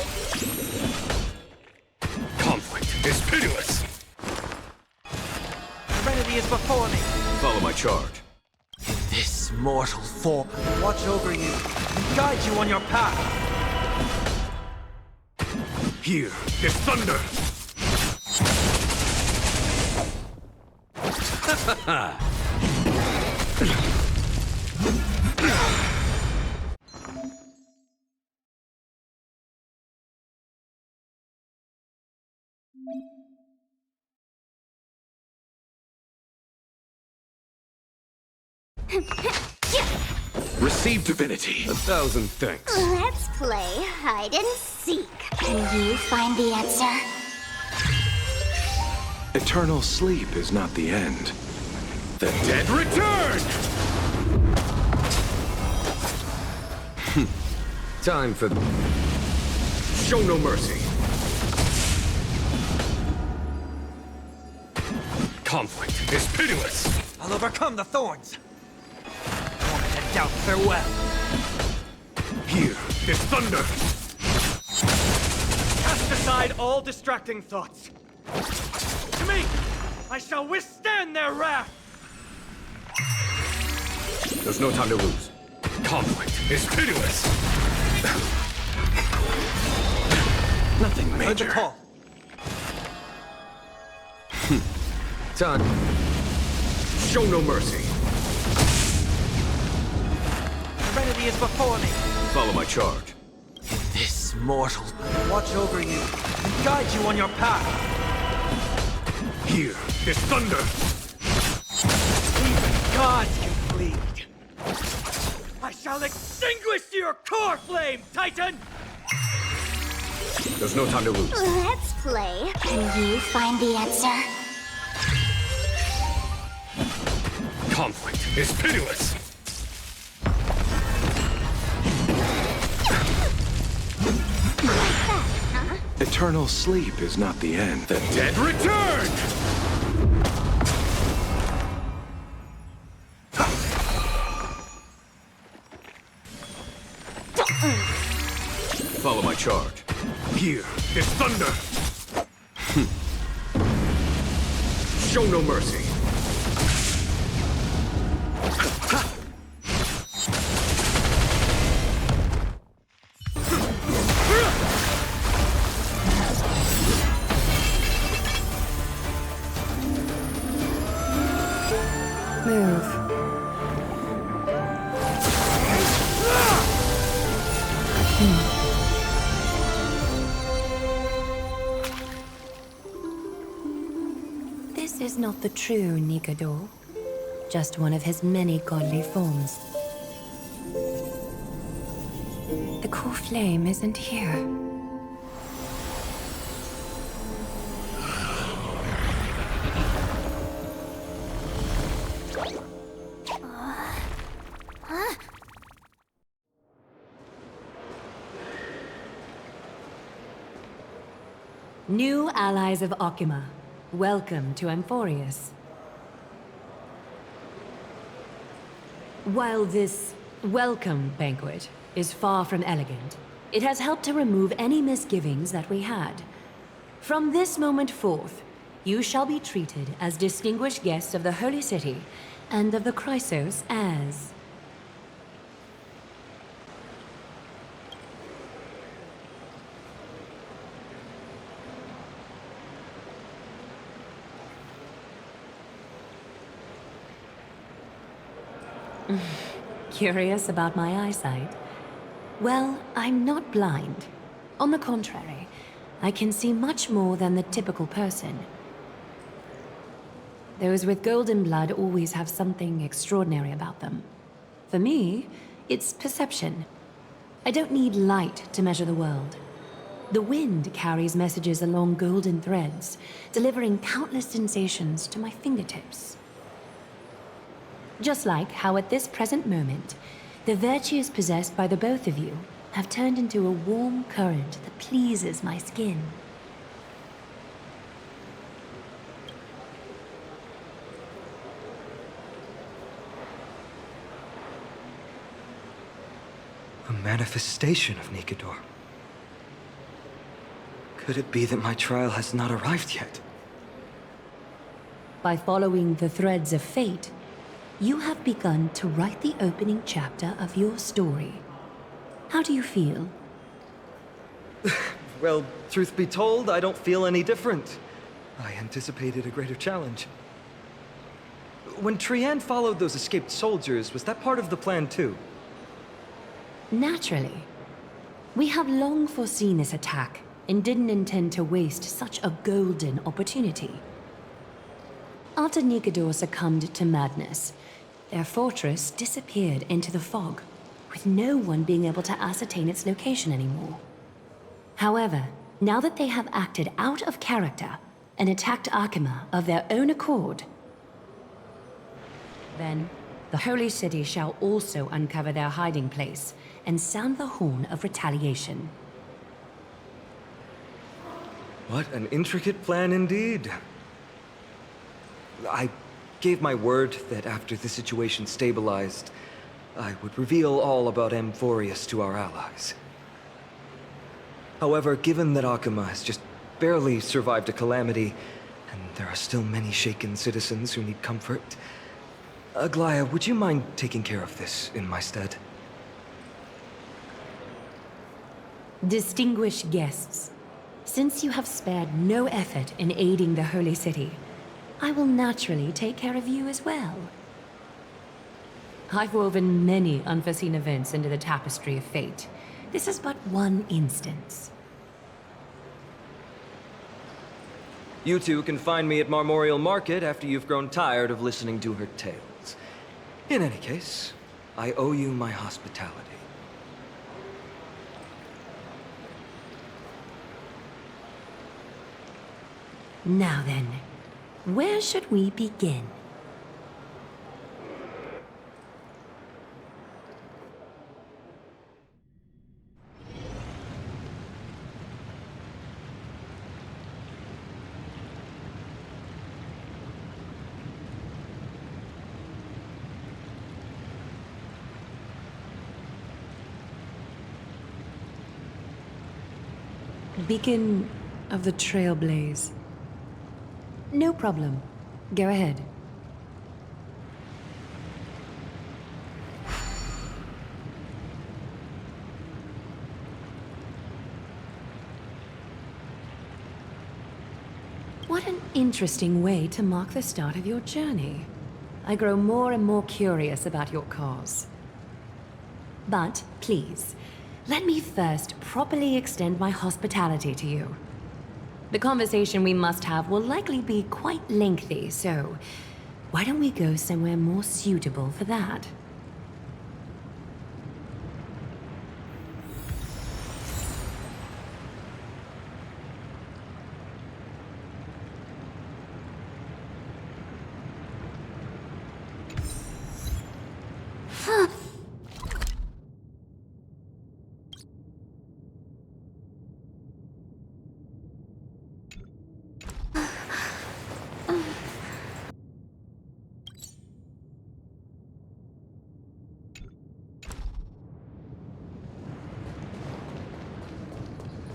Conflict is pitiless. Serenity is before me. Follow my charge. This mortal form watch over you and guide you on your path. Here is thunder. Receive divinity. 1,000 thanks. Let's play hide and seek. Can you find the answer? Eternal sleep is not the end. The dead return! Time for... Show no mercy. Conflict is pitiless. I'll overcome the thorns. Torment and doubt farewell. Here is thunder. Cast aside all distracting thoughts. To me, I shall withstand their wrath. There's no time to lose. Conflict is pitiless. Nothing Heard the major. call. Done. Show no mercy. Serenity is before me. Follow my charge. This mortal watch over you and guide you on your path. Here is thunder. Even gods can bleed. I shall extinguish your Coreflame, Titan! There's no time to lose. Let's play. Can you find the answer? Conflict is pitiless. Eternal sleep is not the end. The dead return! Follow my charge. Here is thunder. Show no mercy. Move. This is not the true Nikador, just one of his many godly forms. The Coreflame isn't here. New allies of Okima, welcome to Amphorius. While this welcome banquet is far from elegant, it has helped to remove any misgivings that we had. From this moment forth, you shall be treated as distinguished guests of the Holy City and of the Chrysos as Curious about my eyesight? Well, I'm not blind. On the contrary, I can see much more than the typical person. Those with golden blood always have something extraordinary about them. For me, it's perception. I don't need light to measure the world. The wind carries messages along golden threads, delivering countless sensations to my fingertips. Just like how at this present moment, the virtues possessed by the both of you have turned into a warm current that pleases my skin. A manifestation of Nikador. Could it be that my trial has not arrived yet? By following the threads of fate, you have begun to write the opening chapter of your story. How do you feel? Well, truth be told, I don't feel any different. I anticipated a greater challenge. When Trian followed those escaped soldiers, was that part of the plan too? Naturally. We have long foreseen this attack and didn't intend to waste such a golden opportunity. After Nikador succumbed to madness, their fortress disappeared into the fog, with no one being able to ascertain its location anymore. However, now that they have acted out of character and attacked Arkema of their own accord, then the Holy City shall also uncover their hiding place and sound the horn of retaliation. What an intricate plan indeed. I gave my word that after the situation stabilized, I would reveal all about Amphorius to our allies. However, given that Arkema has just barely survived a calamity, and there are still many shaken citizens who need comfort, Aglaya, would you mind taking care of this in my stead? Distinguished guests, since you have spared no effort in aiding the Holy City, I will naturally take care of you as well. I've woven many unforeseen events into the tapestry of fate. This is but one instance. You two can find me at Marmorial Market after you've grown tired of listening to her tales. In any case, I owe you my hospitality. Now then, where should we begin? Beacon of the Trailblaze. No problem. Go ahead. What an interesting way to mark the start of your journey. I grow more and more curious about your cause. But, please, let me first properly extend my hospitality to you. The conversation we must have will likely be quite lengthy, so why don't we go somewhere more suitable for that?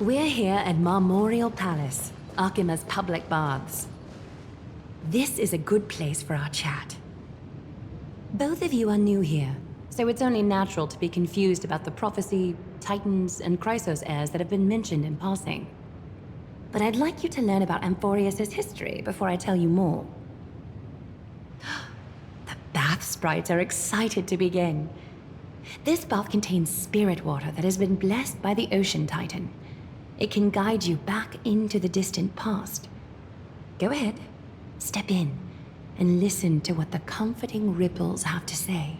We're here at Marmorial Palace, Arkema's public baths. This is a good place for our chat. Both of you are new here, so it's only natural to be confused about the prophecy, titans, and Chrysos heirs that have been mentioned in passing. But I'd like you to learn about Amphorius' history before I tell you more. The bath path sprites are excited to begin. This bath contains spirit water that has been blessed by the Ocean Titan. It can guide you back into the distant past. Go ahead, step in, and listen to what the comforting ripples have to say.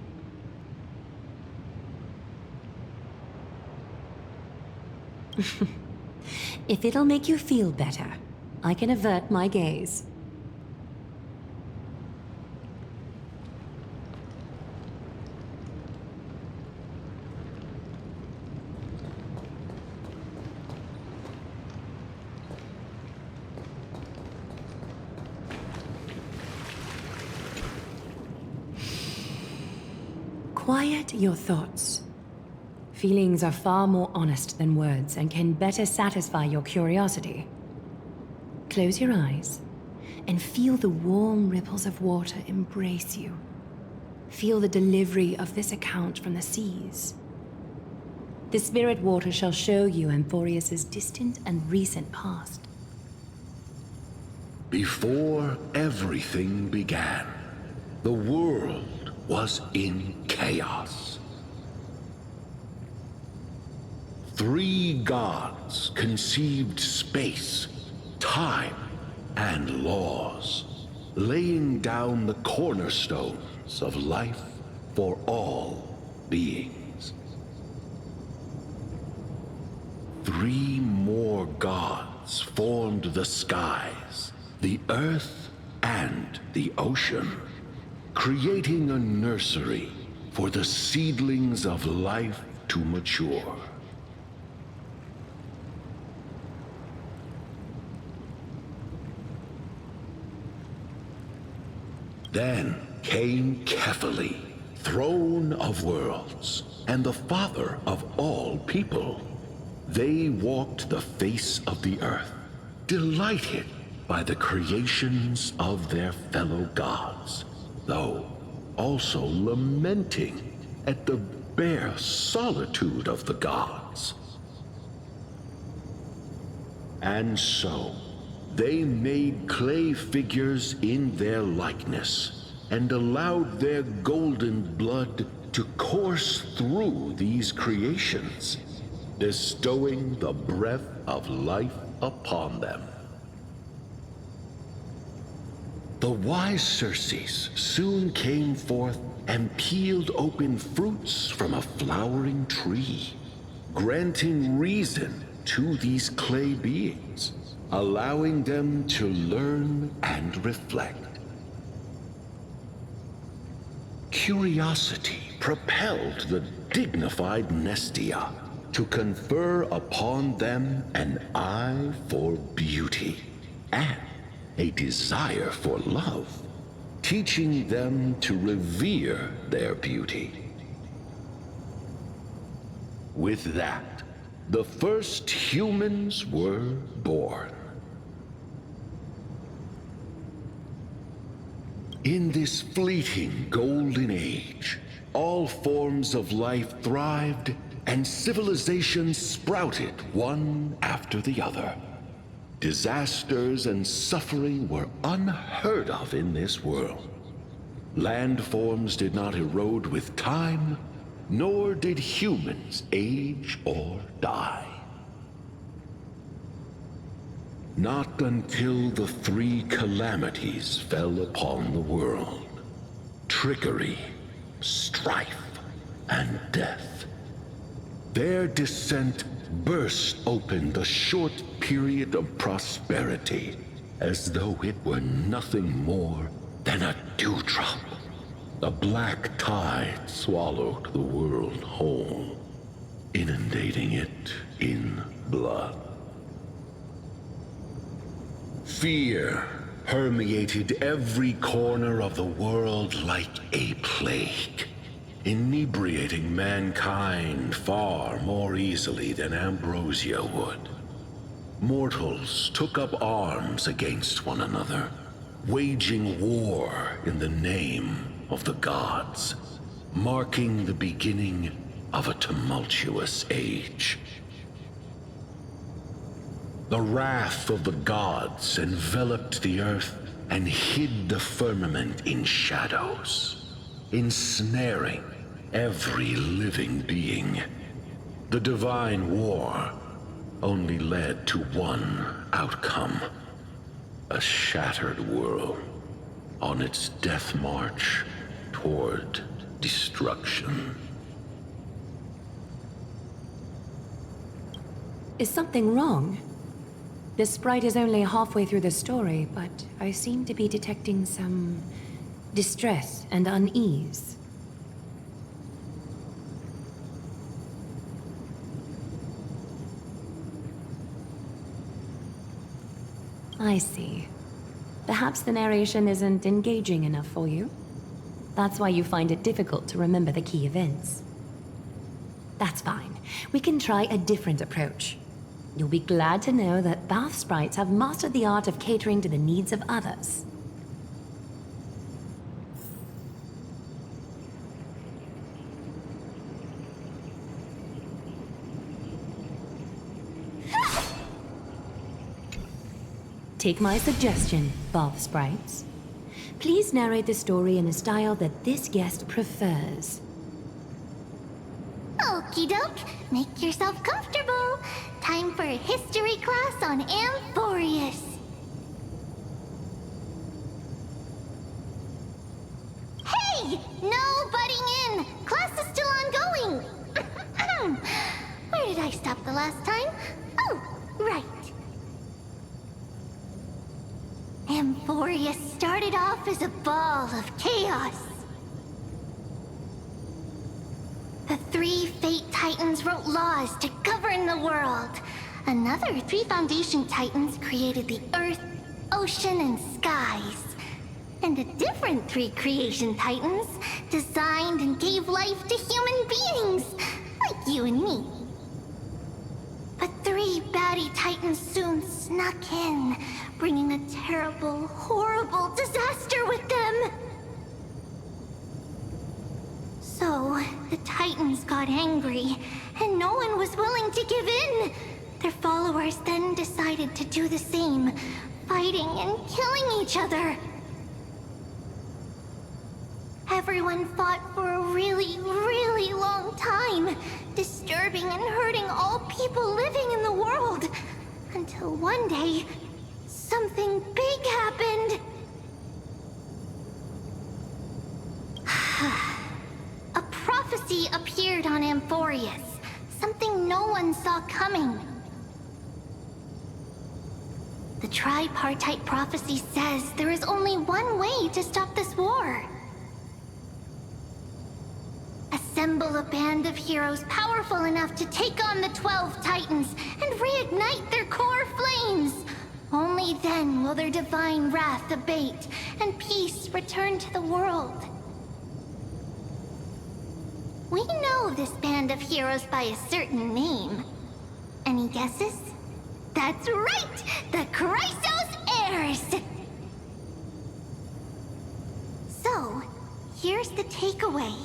If it'll make you feel better, I can avert my gaze. Quiet your thoughts. Feelings are far more honest than words and can better satisfy your curiosity. Close your eyes and feel the warm ripples of water embrace you. Feel the delivery of this account from the seas. The spirit water shall show you Amphorius's distant and recent past. Before everything began, the world was in chaos. 3 gods conceived space, time, and laws, laying down the cornerstones of life for all beings. 3 more gods formed the skies, the earth, and the ocean, creating a nursery for the seedlings of life to mature. Then came Kefali, throne of worlds, and the father of all people. They walked the face of the earth, delighted by the creations of their fellow gods, though also lamenting at the bare solitude of the gods. And so, they made clay figures in their likeness, and allowed their golden blood to course through these creations, bestowing the breath of life upon them. The wise Circes soon came forth and peeled open fruits from a flowering tree, granting reason to these clay beings, allowing them to learn and reflect. Curiosity propelled the dignified Nestia to confer upon them an eye for beauty and a desire for love, teaching them to revere their beauty. With that, the first humans were born. In this fleeting golden age, all forms of life thrived and civilizations sprouted one after the other. Disasters and suffering were unheard of in this world. Landforms did not erode with time, nor did humans age or die. Not until the 3 calamities fell upon the world: trickery, strife, and death. Their descent burst open the short period of prosperity, as though it were nothing more than a dewdrop. A black tide swallowed the world whole, inundating it in blood. Fear permeated every corner of the world like a plague, inebriating mankind far more easily than ambrosia would. Mortals took up arms against one another, waging war in the name of the gods, marking the beginning of a tumultuous age. The wrath of the gods enveloped the earth and hid the firmament in shadows. ensnaring every living being. The Divine War only led to one outcome. A shattered world on its death march toward destruction. Is something wrong? This sprite is only halfway through the story, but I seem to be detecting some distress and unease. I see. Perhaps the narration isn't engaging enough for you. That's why you find it difficult to remember the key events. That's fine. We can try a different approach. You'll be glad to know that bath sprites have mastered the art of catering to the needs of others. Take my suggestion, bath sprites. Please narrate the story in a style that this guest prefers. Okie doke, make yourself comfortable. Time for a history class on Amphorius. Hey! No butting in! Class is still ongoing! Where did I stop the last time? Oh, right. Amphorius started off as a ball of chaos. The 3 Fate Titans wrote laws to govern the world. Another 3 Foundation Titans created the Earth, Ocean, and Skies. And a different 3 Creation Titans designed and gave life to human beings, like you and me. But 3 baddie Titans soon snuck in, bringing a terrible, horrible disaster with them. So, the Titans got angry, and no one was willing to give in. Their followers then decided to do the same, fighting and killing each other. Everyone fought for a really, really long time, disturbing and hurting all people living in the world. Until one day, something big happened. A prophecy appeared on Amphorius, something no one saw coming. The tripartite prophecy says there is only one way to stop this war. Assemble a band of heroes powerful enough to take on the 12 Titans and reignite their core flames. Only then will their divine wrath abate and peace return to the world. We know this band of heroes by a certain name. Any guesses? That's right! The Chrysos Heirs! So, here's the takeaway.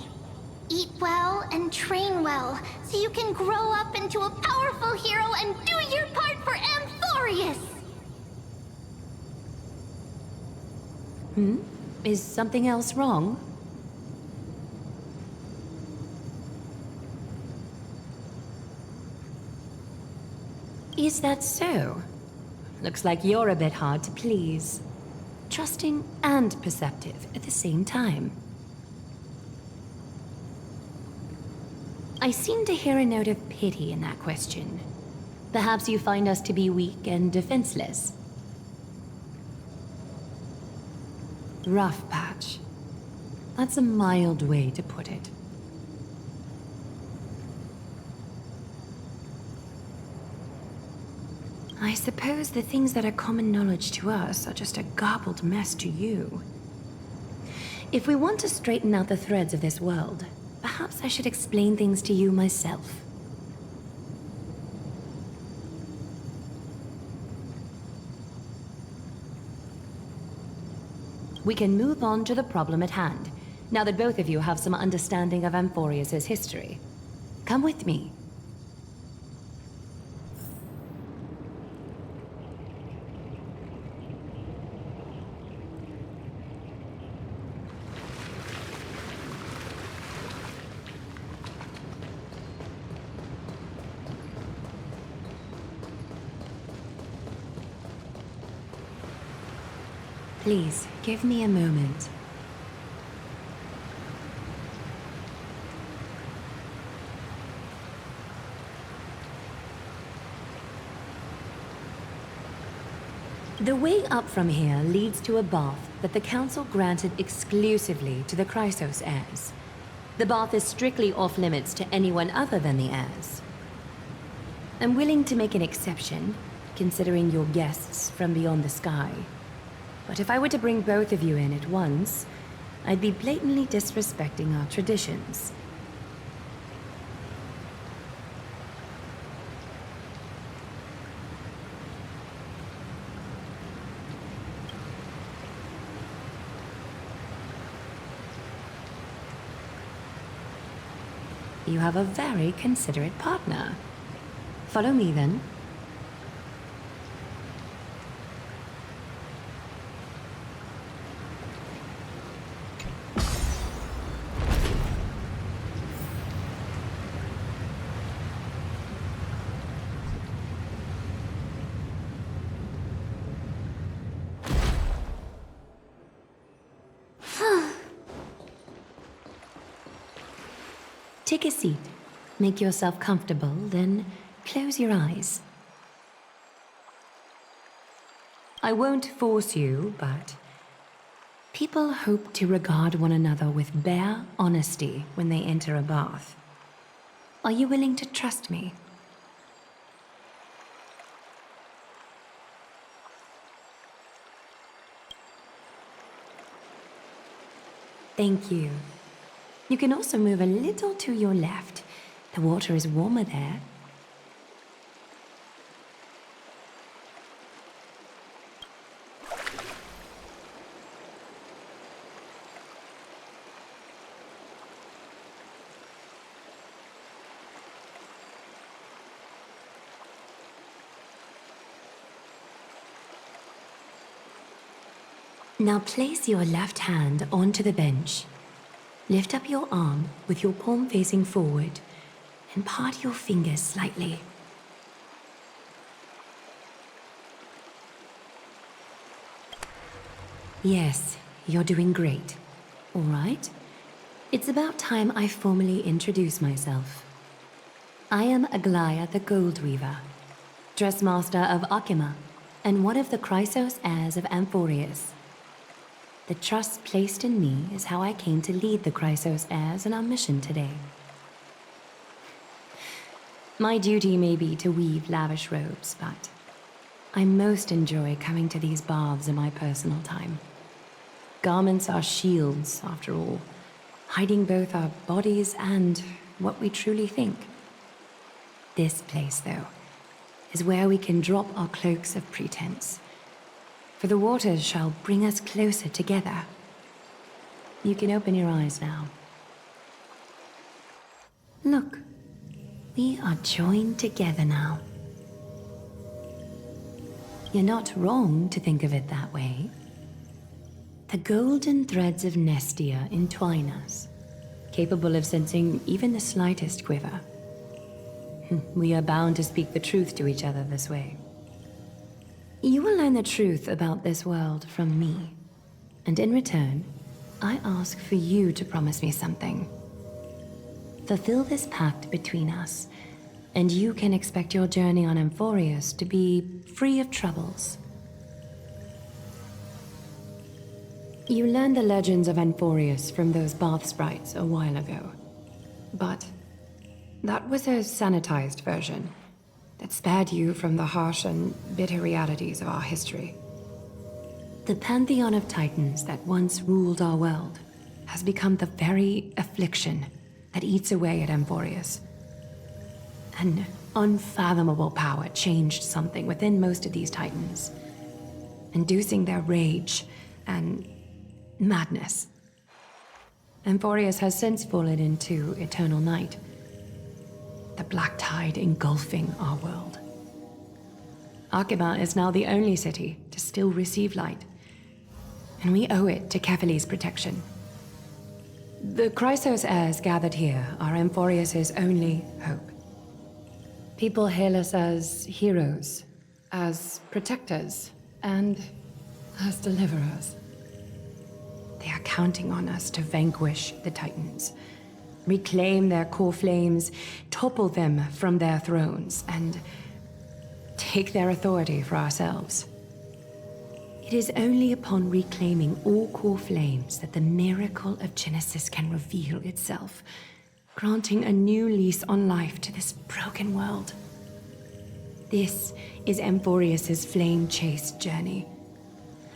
Eat well and train well, so you can grow up into a powerful hero and do your part for Amphorius! Is something else wrong? Is that so? Looks like you're a bit hard to please. Trusting and perceptive at the same time. I seem to hear a note of pity in that question. Perhaps you find us to be weak and defenseless. Rough patch. That's a mild way to put it. I suppose the things that are common knowledge to us are just a garbled mess to you. If we want to straighten out the threads of this world, perhaps I should explain things to you myself. We can move on to the problem at hand, now that both of you have some understanding of Amphorius' history. Come with me. Please, give me a moment. The way up from here leads to a bath that the Council granted exclusively to the Chrysos heirs. The bath is strictly off-limits to anyone other than the heirs. I'm willing to make an exception, considering you're guests from beyond the sky. But if I were to bring both of you in at once, I'd be blatantly disrespecting our traditions. You have a very considerate partner. Follow me, then. Take a seat. Make yourself comfortable, then close your eyes. I won't force you, but people hope to regard one another with bare honesty when they enter a bath. Are you willing to trust me? Thank you. You can also move a little to your left. The water is warmer there. Now place your left hand onto the bench. Lift up your arm with your palm facing forward and part your fingers slightly. Yes, you're doing great. All right. It's about time I formally introduce myself. I am Aglaya the Gold Weaver, Dressmaster of Akima, and one of the Chrysos heirs of Amphorius. The trust placed in me is how I came to lead the Chrysos heirs in our mission today. My duty may be to weave lavish robes, but I most enjoy coming to these baths in my personal time. Garments are shields, after all, hiding both our bodies and what we truly think. This place, though, is where we can drop our cloaks of pretense. For the waters shall bring us closer together. You can open your eyes now. Look, we are joined together now. You're not wrong to think of it that way. The golden threads of Nestia entwine us, capable of sensing even the slightest quiver. We are bound to speak the truth to each other this way. You will learn the truth about this world from me, and in return, I ask for you to promise me something. Fulfill this pact between us, and you can expect your journey on Amphorius to be free of troubles. You learned the legends of Amphorius from those bath sprites a while ago, but that was a sanitized version that spared you from the harsh and bitter realities of our history. The pantheon of titans that once ruled our world has become the very affliction that eats away at Amphorius. An unfathomable power changed something within most of these titans, inducing their rage and madness. Amphorius has since fallen into eternal night, the black tide engulfing our world. Akima is now the only city to still receive light, and we owe it to Kefali's protection. The Chrysos heirs gathered here are Amphorius' only hope. People hail us as heroes, as protectors, and as deliverers. They are counting on us to vanquish the Titans, reclaim their core flames, topple them from their thrones, and take their authority for ourselves. It is only upon reclaiming all core flames that the miracle of Genesis can reveal itself, granting a new lease on life to this broken world. This is Amphorius's Flame-Chase journey.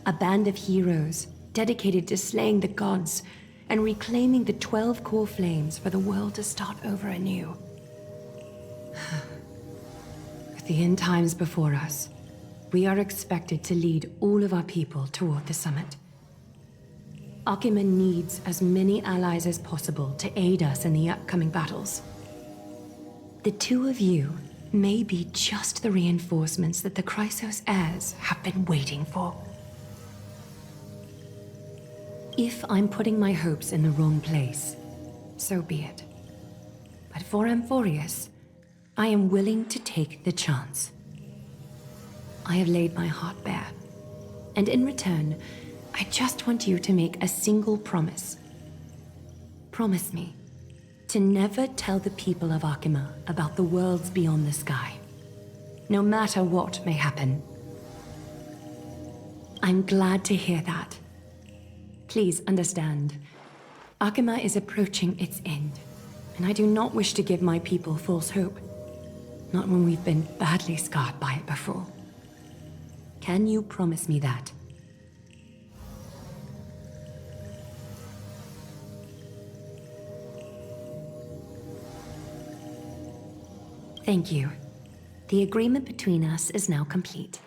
A band of heroes dedicated to slaying the gods and reclaiming the 12 core flames for the world to start over anew. With the end times before us, we are expected to lead all of our people toward the summit. Akima needs as many allies as possible to aid us in the upcoming battles. The two of you may be just the reinforcements that the Chrysos heirs have been waiting for. If I'm putting my hopes in the wrong place, so be it. But for Amphorius, I am willing to take the chance. I have laid my heart bare, and in return, I just want you to make a single promise. Promise me to never tell the people of Akima about the worlds beyond the sky, no matter what may happen. I'm glad to hear that. Please understand, Akima is approaching its end, and I do not wish to give my people false hope, not when we've been badly scarred by it before. Can you promise me that? Thank you. The agreement between us is now complete.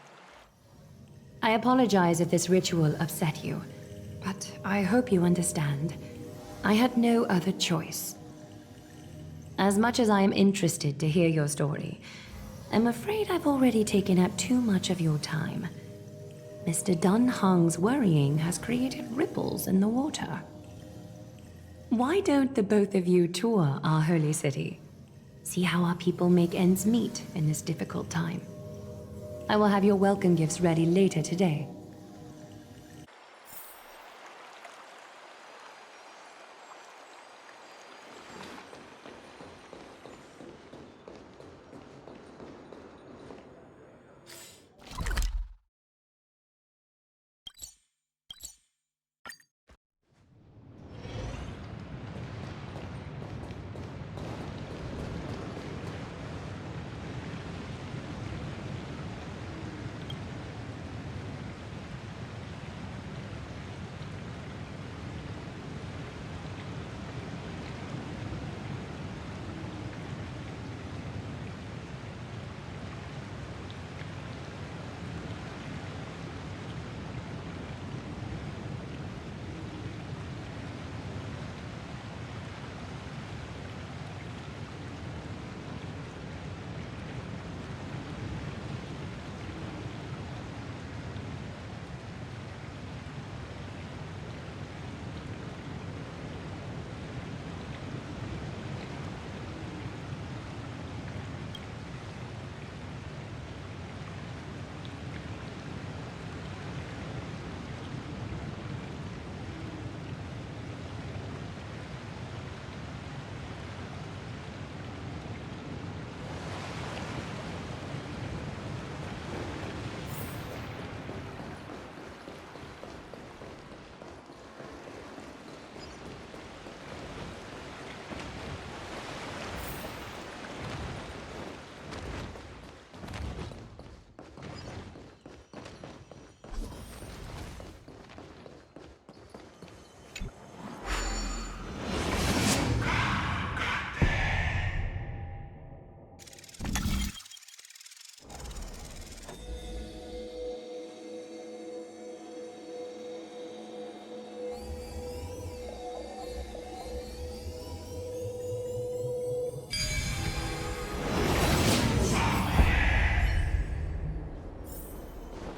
I apologize if this ritual upset you, but I hope you understand. I had no other choice. As much as I am interested to hear your story, I'm afraid I've already taken up too much of your time. Mr. Dun Hong's worrying has created ripples in the water. Why don't the both of you tour our holy city? See how our people make ends meet in this difficult time. I will have your welcome gifts ready later today.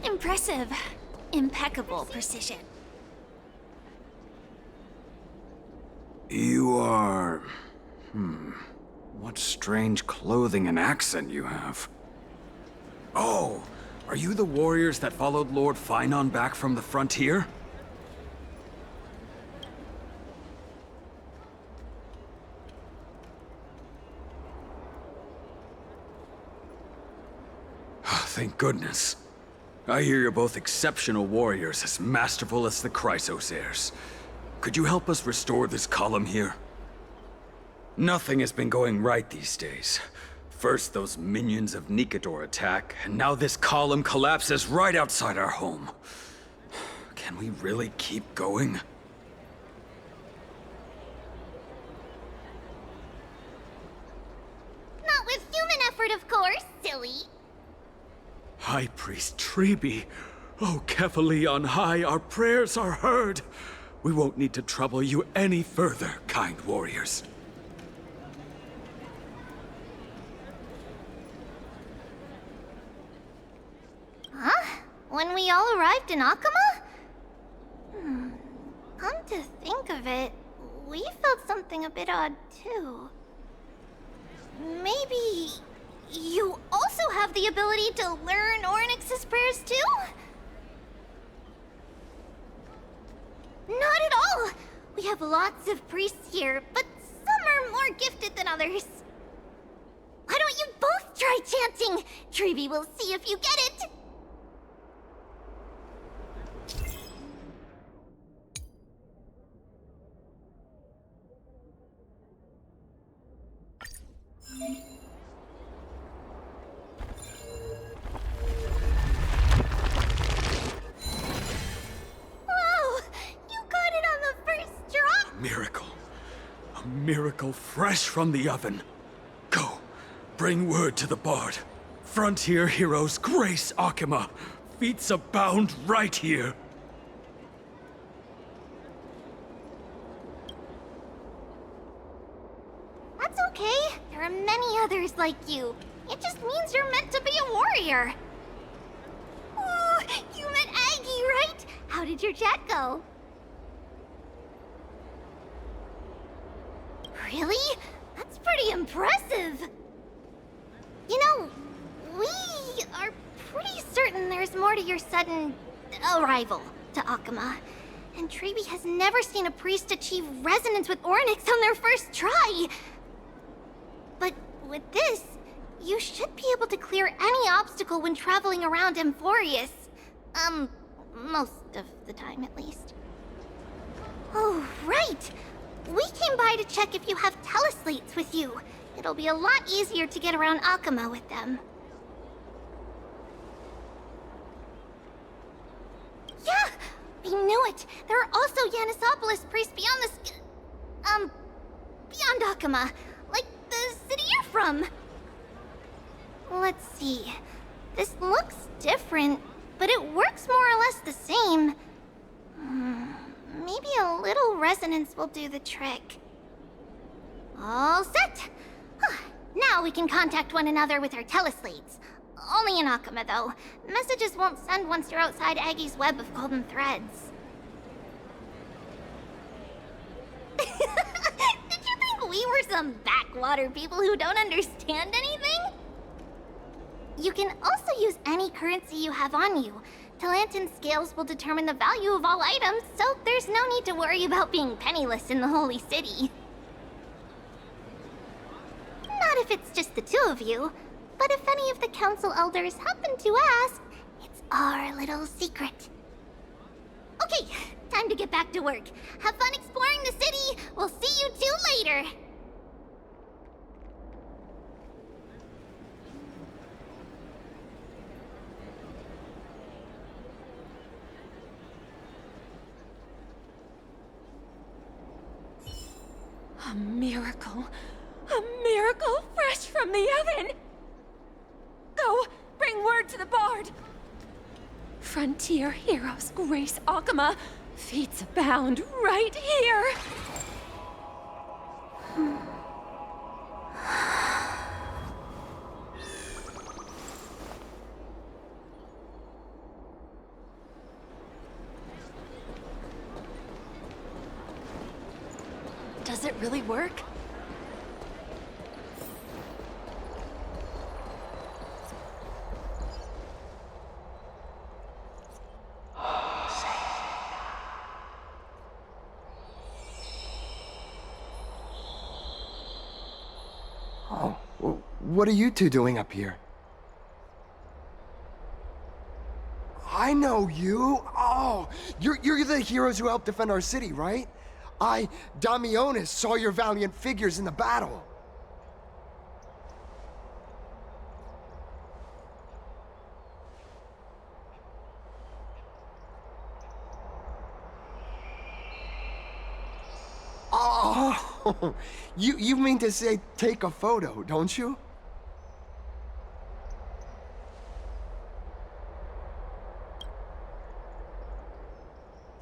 Impressive. Impeccable precision. You are... What strange clothing and accent you have. Oh, Are you the warriors that followed Lord Finon back from the frontier? Thank goodness. I hear you're both exceptional warriors, as masterful as the Chrysos heirs. Could you help us restore this column here? Nothing has been going right these days. First those minions of Nicator attack, and now this column collapses right outside our home. Can we really keep going? Not with human effort, of course, silly. High Priest Treeby, oh Kefali on high, our prayers are heard. We won't need to trouble you any further, kind warriors. Huh? When we all arrived in Akama? Come to think of it, we felt something a bit odd too. Maybe you also have the ability to learn Ornyx's prayers too? Not at all! We have lots of priests here, but some are more gifted than others. Why don't you both try chanting? Treeby will see if you get it! A miracle fresh from the oven. Go, bring word to the Bard. Frontier heroes grace Akama. Feats abound right here. That's okay. There are many others like you. It just means you're meant to be a warrior. Oh, you met Aggie, right? How did your chat go? Really? That's pretty impressive. You know, we are pretty certain there's more to your sudden arrival to Akama. And Treeby has never seen a priest achieve resonance with Ornyx on their first try. But with this, you should be able to clear any obstacle when traveling around Amphorius. Most of the time at least. Oh, right! We came by to check if you have teleslates with you. It'll be a lot easier to get around Akama with them. Yeah! We knew it! There are also Yanisopolis priests beyond beyond Akama. Like the city you're from. Let's see. This looks different, but it works more or less the same. Maybe a little resonance will do the trick. All set! Now we can contact one another with our teleslates. Only in Akama, though. Messages won't send once you're outside Aggie's web of golden threads. Did you think we were some backwater people who don't understand anything? You can also use any currency you have on you. Talantan scales will determine the value of all items, so there's no need to worry about being penniless in the Holy City. Not if it's just the two of you, but if any of the council elders happen to ask, it's our little secret. Okay, time to get back to work. Have fun exploring the city. We'll see you two later. A miracle. A miracle fresh from the oven! Go, bring word to the Bard! Frontier heroes grace Akama. Feats abound right here! Does it really work? What are you two doing up here? I know you. Oh, you're the heroes who helped defend our city, right? Damionis, saw your valiant figures in the battle. Oh, you mean to say take a photo, don't you?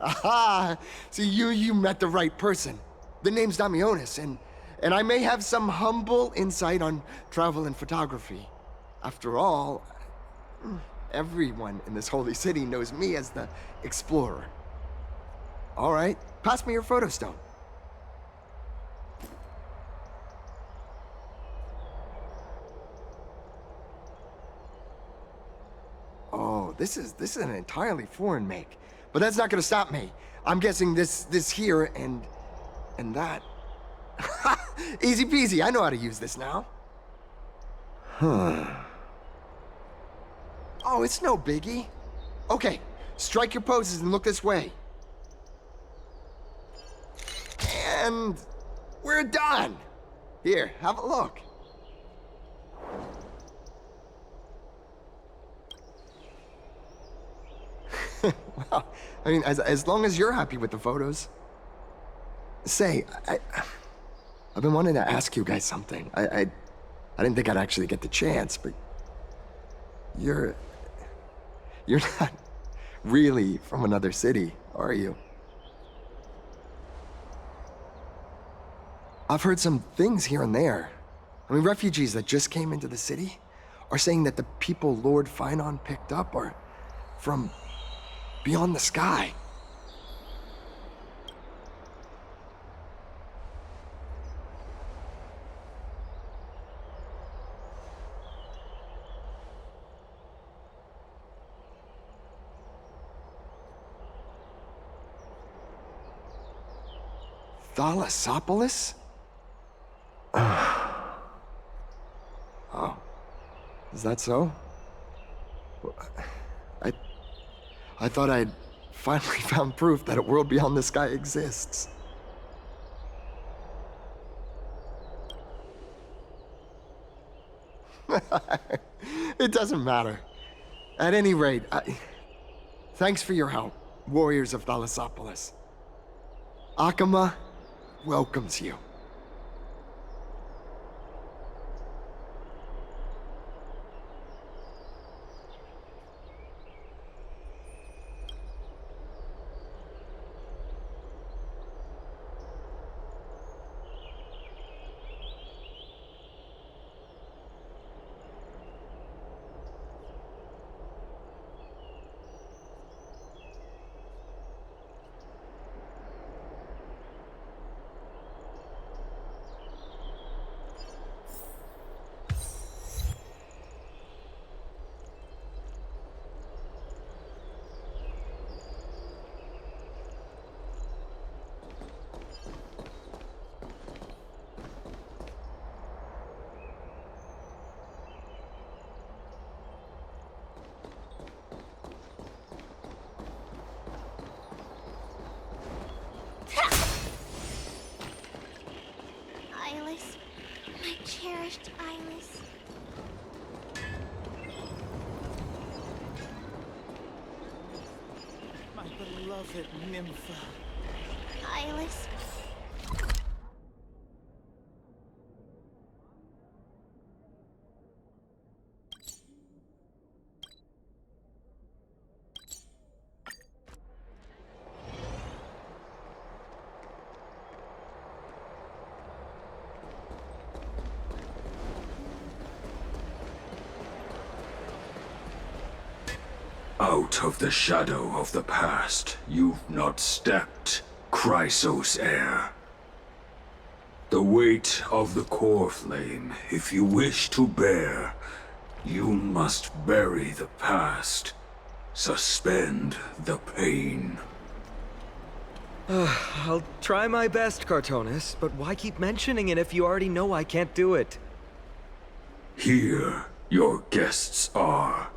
Aha! See, you met the right person. The name's Damionis, and I may have some humble insight on travel and photography. After all, everyone in this holy city knows me as the explorer. All right, pass me your photo stone. Oh, this is an entirely foreign make. But that's not gonna stop me. I'm guessing this here and that. Easy peasy, I know how to use this now. Huh. Oh, it's no biggie. Okay, strike your poses and look this way. And we're done. Here, have a look. Well, I mean, as long as you're happy with the photos. Say, I've been wanting to ask you guys something. I didn't think I'd actually get the chance, but you're not really from another city, are you? I've heard some things here and there. I mean, refugees that just came into the city are saying that the people Lord Finon picked up are from beyond the sky. Thalassopolis? Oh, is that so? I thought I'd finally found proof that a world beyond the sky exists. It doesn't matter. At any rate, thanks for your help, warriors of Thalassopolis. Akama welcomes you. Eyeless. My cherished Eyeless. My beloved Nympha. Eyeless. Out of the shadow of the past, you've not stepped, Chrysos heir. The weight of the Coreflame, if you wish to bear, you must bury the past, suspend the pain. I'll try my best, Cartonis, but why keep mentioning it if you already know I can't do it? Here, your guests are.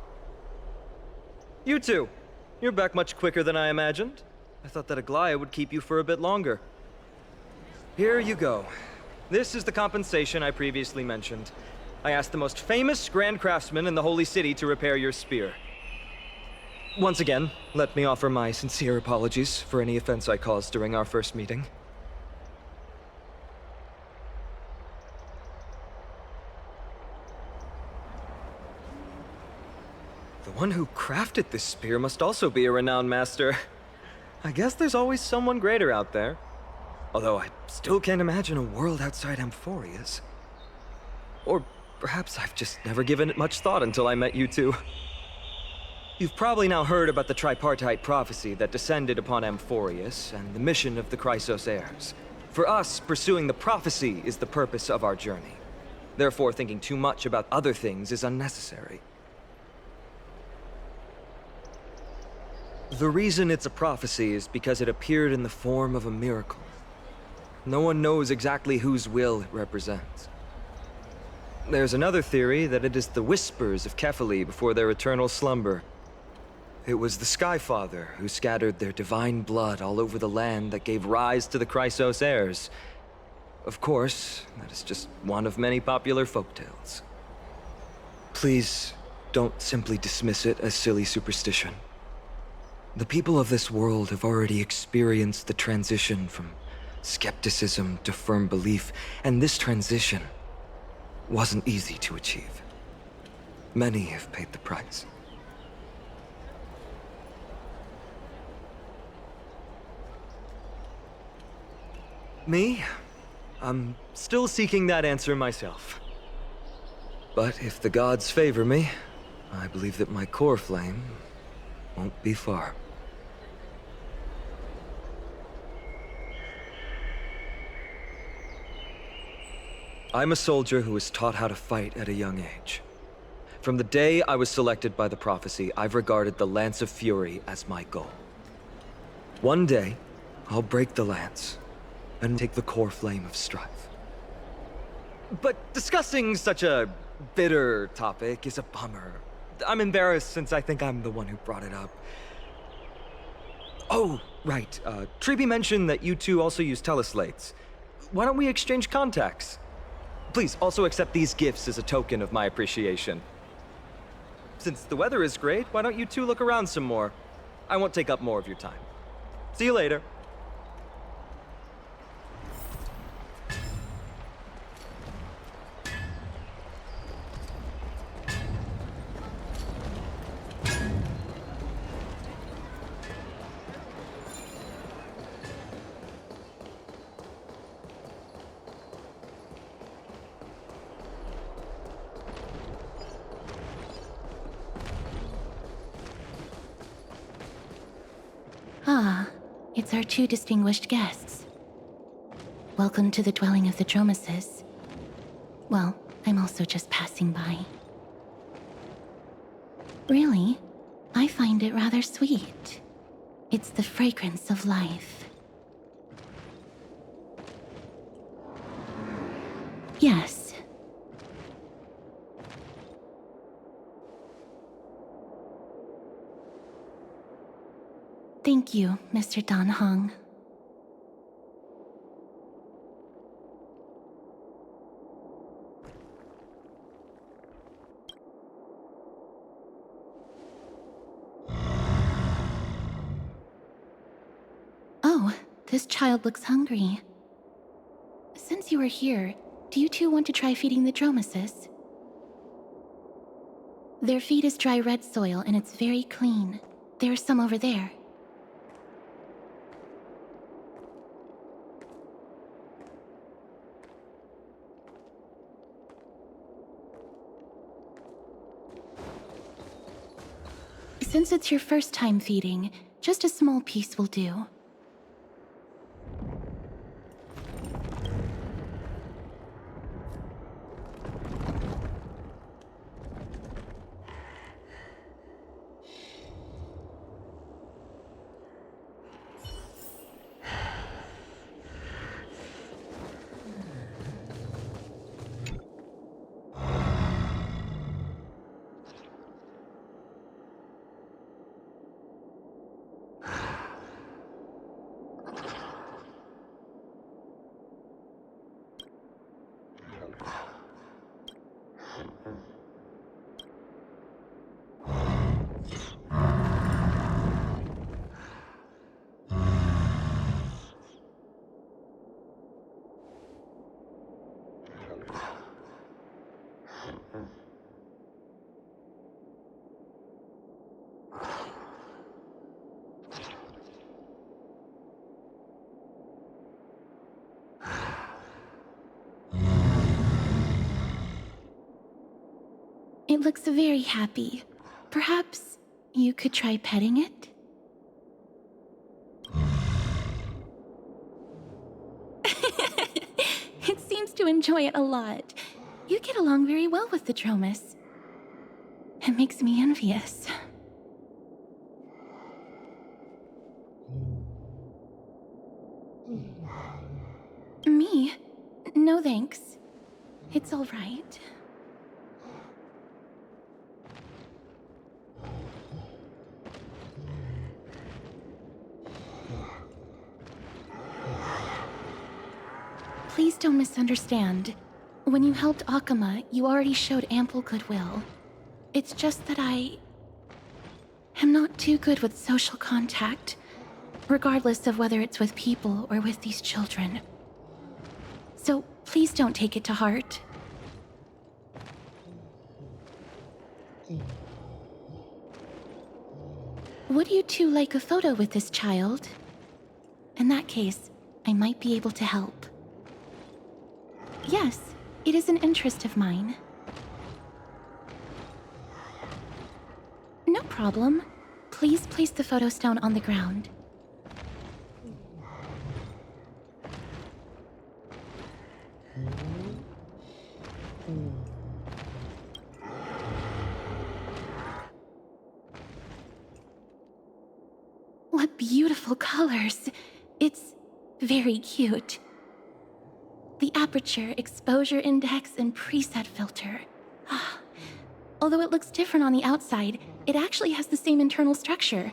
You two. You're back much quicker than I imagined. I thought that Aglaya would keep you for a bit longer. Here you go. This is the compensation I previously mentioned. I asked the most famous Grand Craftsman in the Holy City to repair your spear. Once again, let me offer my sincere apologies for any offense I caused during our first meeting. The one who crafted this spear must also be a renowned master. I guess there's always someone greater out there. Although I still can't imagine a world outside Amphoria's. Or perhaps I've just never given it much thought until I met you two. You've probably now heard about the tripartite prophecy that descended upon Amphorius and the mission of the Chrysos heirs. For us, pursuing the prophecy is the purpose of our journey. Therefore, thinking too much about other things is unnecessary. The reason it's a prophecy is because it appeared in the form of a miracle. No one knows exactly whose will it represents. There's another theory that it is the whispers of Kefali before their eternal slumber. It was the Skyfather who scattered their divine blood all over the land that gave rise to the Chrysos heirs. Of course, that is just one of many popular folktales. Please, don't simply dismiss it as silly superstition. The people of this world have already experienced the transition from skepticism to firm belief, and this transition wasn't easy to achieve. Many have paid the price. Me? I'm still seeking that answer myself. But if the gods favor me, I believe that my Coreflame won't be far. I'm a soldier who was taught how to fight at a young age. From the day I was selected by the prophecy, I've regarded the Lance of Fury as my goal. One day, I'll break the lance and take the Coreflame of strife. But discussing such a bitter topic is a bummer. I'm embarrassed since I think I'm the one who brought it up. Oh, right. Treeby mentioned that you two also use teleslates. Why don't we exchange contacts? Please also accept these gifts as a token of my appreciation. Since the weather is great, why don't you two look around some more? I won't take up more of your time. See you later. Ah, it's our two distinguished guests. Welcome to the dwelling of the Dromeses. Well, I'm also just passing by. Really, I find it rather sweet. It's the fragrance of life. Yes. Thank you, Mr. Dan Hong. Oh, this child looks hungry. Since you are here, do you two want to try feeding the Dromeses? Their feed is dry red soil and it's very clean. There's some over there. Since it's your first time feeding, just a small piece will do. It looks very happy. Perhaps you could try petting it? It seems to enjoy it a lot. You get along very well with the Dromus. It makes me envious. Me? No thanks. It's all right. Please don't misunderstand. When you helped Akama, you already showed ample goodwill. It's just that I am not too good with social contact, regardless of whether it's with people or with these children. So please don't take it to heart. Would you two like a photo with this child? In that case, I might be able to help. Yes, it is an interest of mine. No problem. Please place the photo stone on the ground. What beautiful colors! It's very cute. The aperture, exposure index, and preset filter. Although it looks different on the outside, it actually has the same internal structure.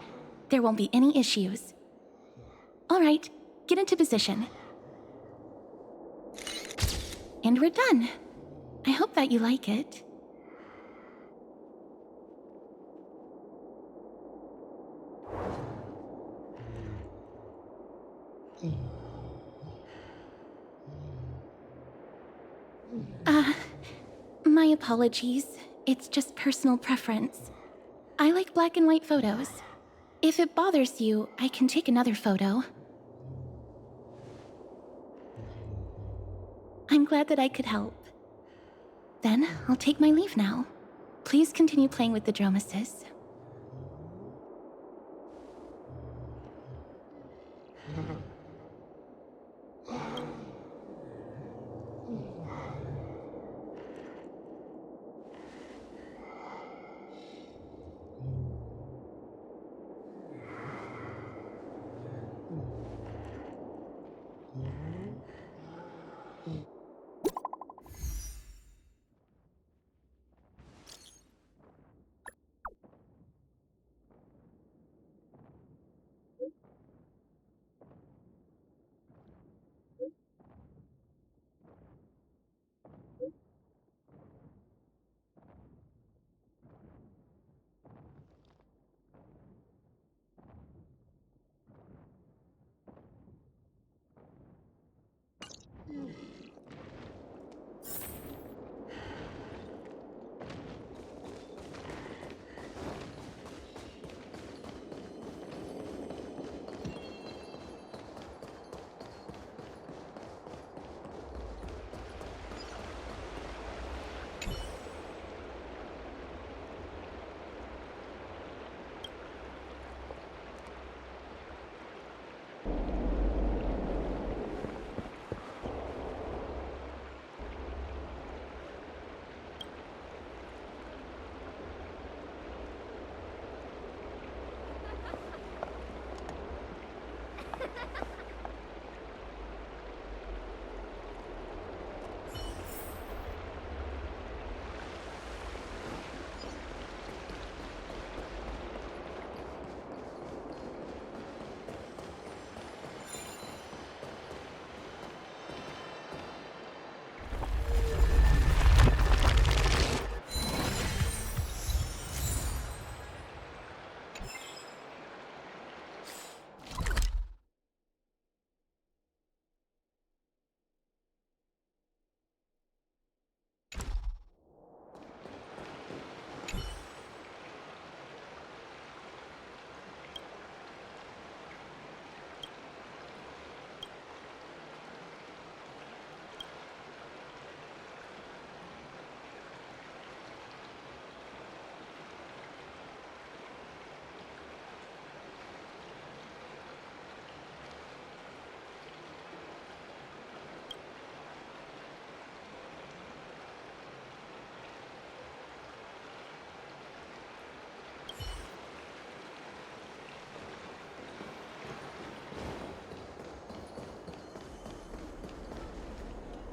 There won't be any issues. All right, get into position. And we're done. I hope that you like it. My apologies. It's just personal preference. I like black and white photos. If it bothers you, I can take another photo. I'm glad that I could help. Then, I'll take my leave now. Please continue playing with the Dromuses.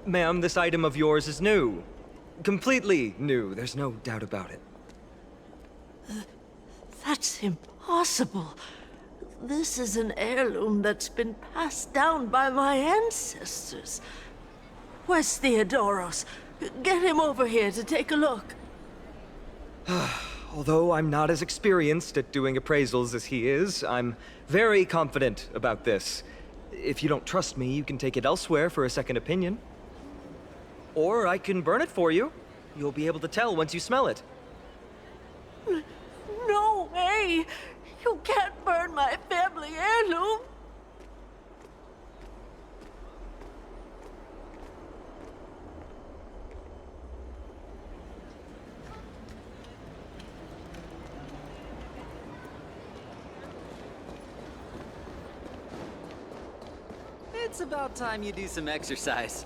Ma'am, this item of yours is new. Completely new, there's no doubt about it. That's impossible. This is an heirloom that's been passed down by my ancestors. Where's Theodoros? Get him over here to take a look. Although I'm not as experienced at doing appraisals as he is, I'm very confident about this. If you don't trust me, you can take it elsewhere for a second opinion. Or I can burn it for you. You'll be able to tell once you smell it. No way! You can't burn my family heirloom! It's about time you do some exercise.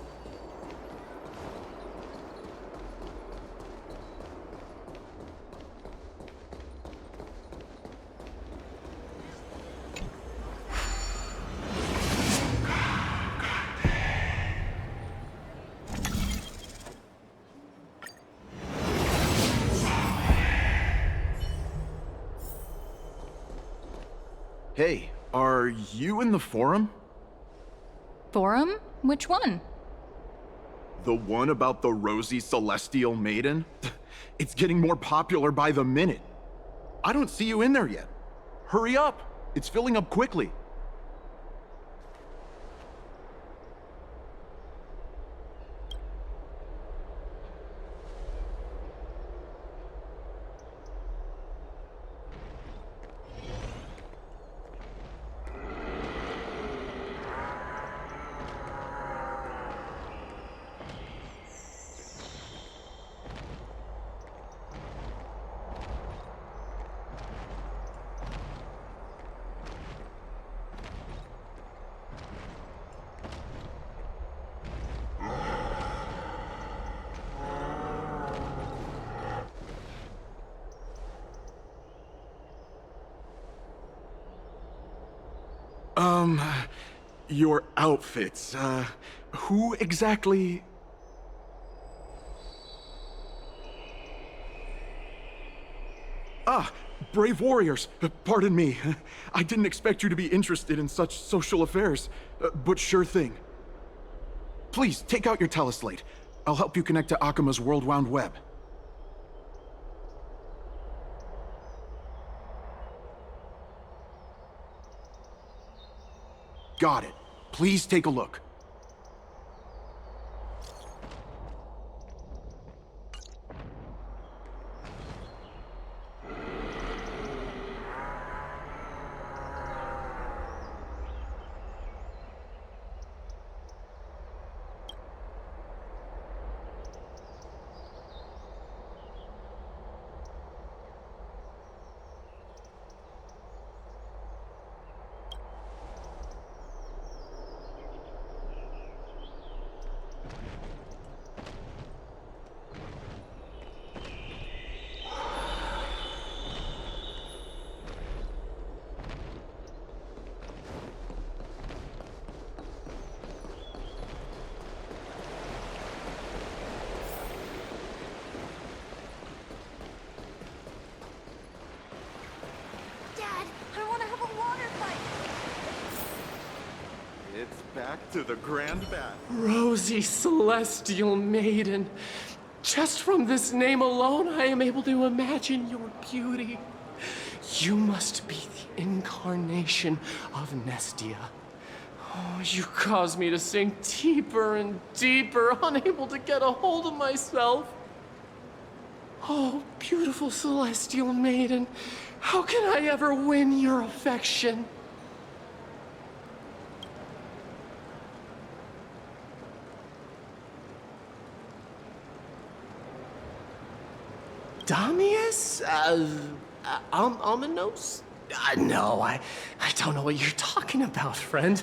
Hey, are you in the forum? Forum? Which one? The one about the rosy celestial maiden? It's getting more popular by the minute. I don't see you in there yet. Hurry up! It's filling up quickly. Your outfits, who exactly... Ah, brave warriors, pardon me. I didn't expect you to be interested in such social affairs, but sure thing. Please, take out your teleslate. I'll help you connect to Akima's World Wound Web. Got it. Please take a look. It's back to the grand bath. Rosy Celestial Maiden. Just from this name alone, I am able to imagine your beauty. You must be the incarnation of Nestia. Oh, you cause me to sink deeper and deeper, unable to get a hold of myself. Oh, beautiful Celestial Maiden, how can I ever win your affection? Damius? Ominos? No, I don't know what you're talking about, friend.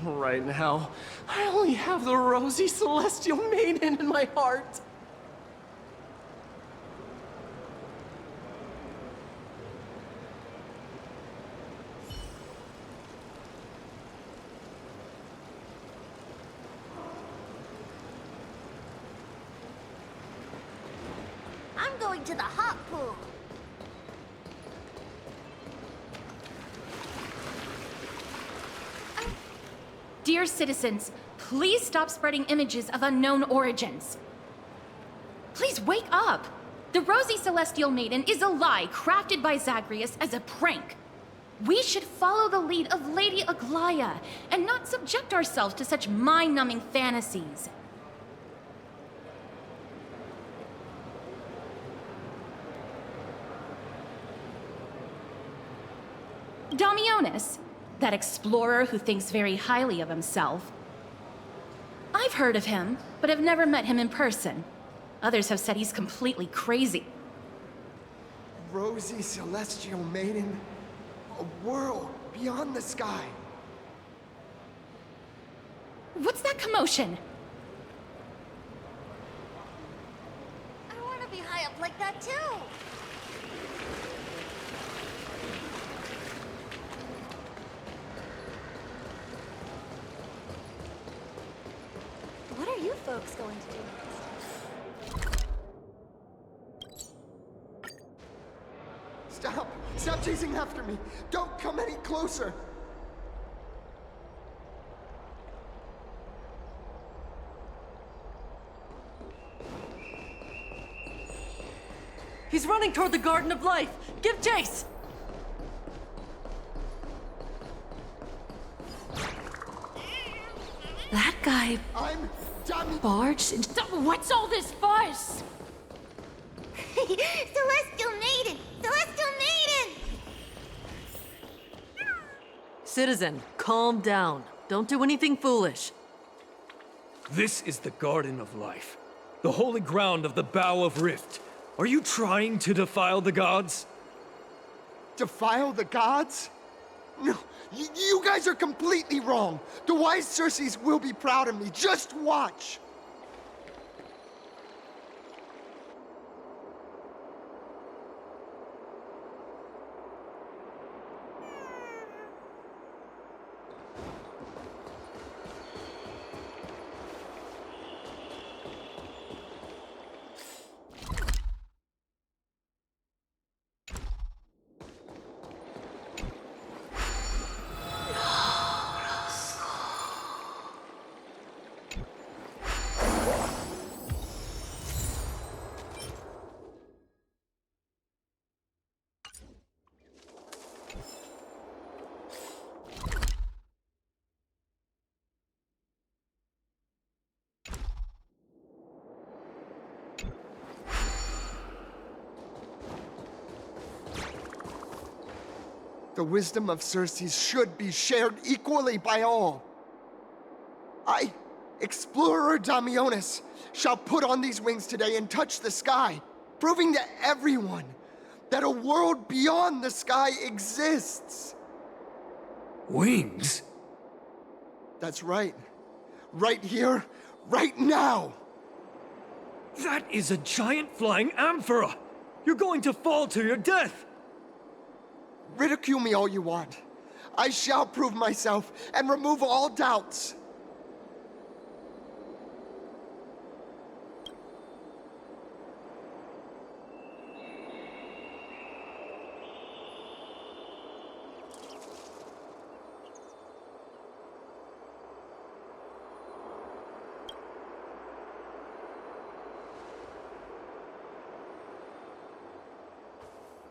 Right now, I only have the rosy Celestial Maiden in my heart. into the hot pool. Dear citizens, please stop spreading images of unknown origins. Please wake up! The Rosy Celestial Maiden is a lie crafted by Zagreus as a prank. We should follow the lead of Lady Aglaya and not subject ourselves to such mind-numbing fantasies. Damionis, that explorer who thinks very highly of himself. I've heard of him, but have never met him in person. Others have said he's completely crazy. Rosy Celestial Maiden, a world beyond the sky. What's that commotion? I want to be high up like that too. What are you folks going to do next? Stop! Stop chasing after me! Don't come any closer! He's running toward the Garden of Life! Give chase! That guy barged into... What's all this fuss? Celestial Maiden! Celestial Maiden! Citizen, calm down. Don't do anything foolish. This is the Garden of Life, the holy ground of the Bow of Rift. Are you trying to defile the gods? Defile the gods? No, you guys are completely wrong. The wise Circes will be proud of me. Just watch. The wisdom of Circes should be shared equally by all. I, Explorer Damionis, shall put on these wings today and touch the sky, proving to everyone that a world beyond the sky exists. Wings? That's right. Right here, right now. That is a giant flying amphora! You're going to fall to your death! Ridicule me all you want. I shall prove myself and remove all doubts.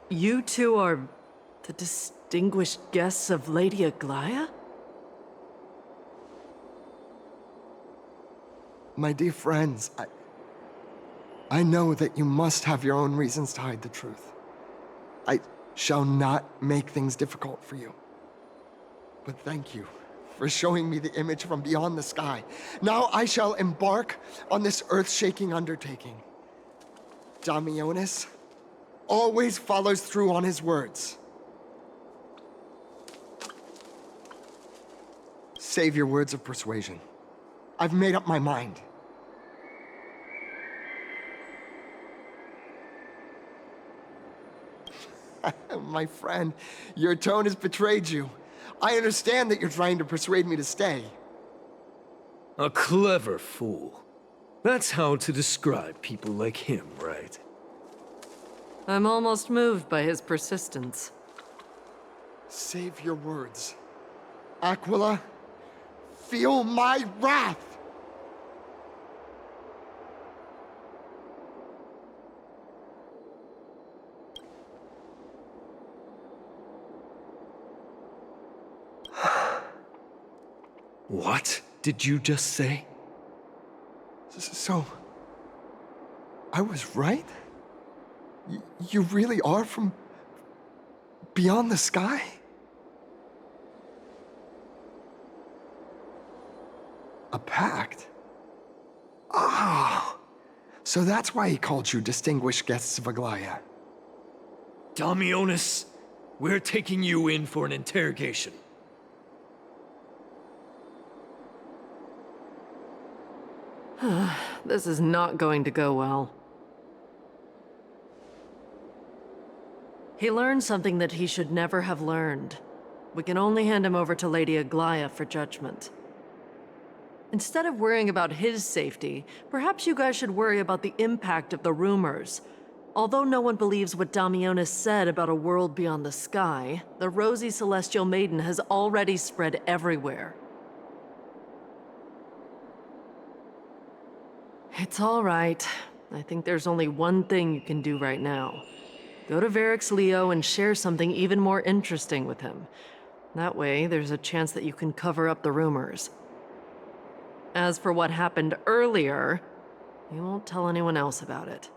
You two are the distinguished guests of Lady Aglaya? My dear friends, I know that you must have your own reasons to hide the truth. I shall not make things difficult for you. But thank you for showing me the image from beyond the sky. Now I shall embark on this earth-shaking undertaking. Damionis always follows through on his words. Save your words of persuasion. I've made up my mind. My friend, your tone has betrayed you. I understand that you're trying to persuade me to stay. A clever fool. That's how to describe people like him, right? I'm almost moved by his persistence. Save your words. Aquila, feel my wrath! What did you just say? So, I was right? You really are from beyond the sky? A pact? Ah! So that's why he called you distinguished guests of Aglaya. Damionis, we're taking you in for an interrogation. This is not going to go well. He learned something that he should never have learned. We can only hand him over to Lady Aglaya for judgment. Instead of worrying about his safety, perhaps you guys should worry about the impact of the rumors. Although no one believes what Damionis said about a world beyond the sky, the rosy celestial maiden has already spread everywhere. It's all right. I think there's only one thing you can do right now. Go to Varric's Leo and share something even more interesting with him. That way, there's a chance that you can cover up the rumors. As for what happened earlier, you won't tell anyone else about it.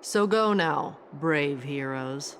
So go now, brave heroes.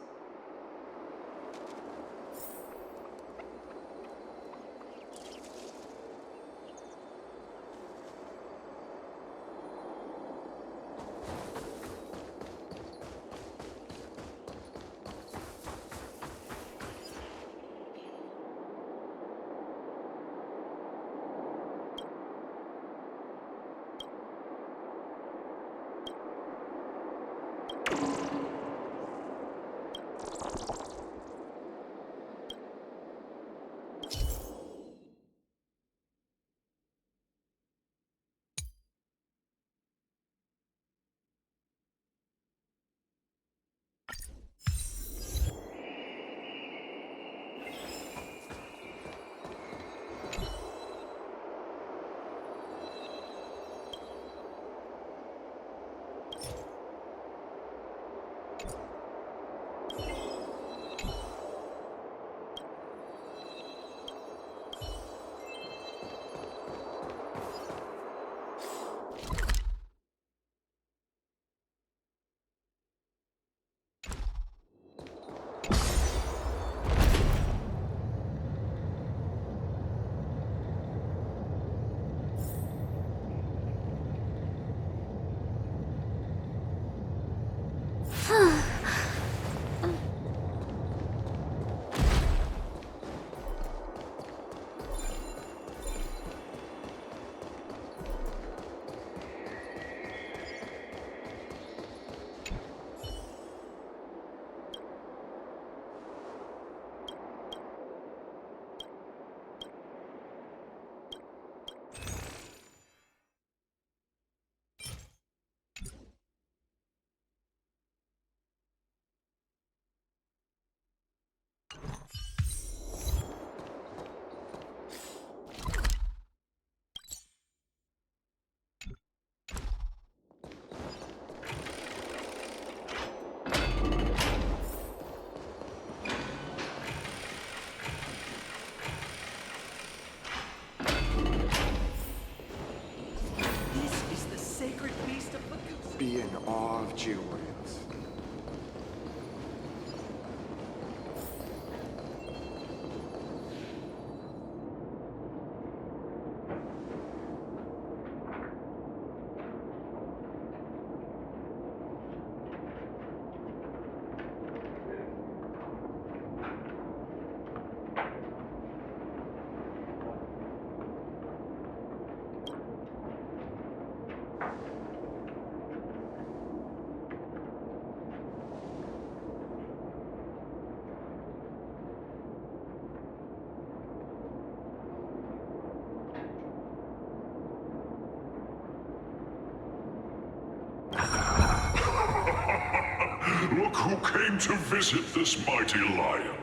Look who came to visit this mighty lion.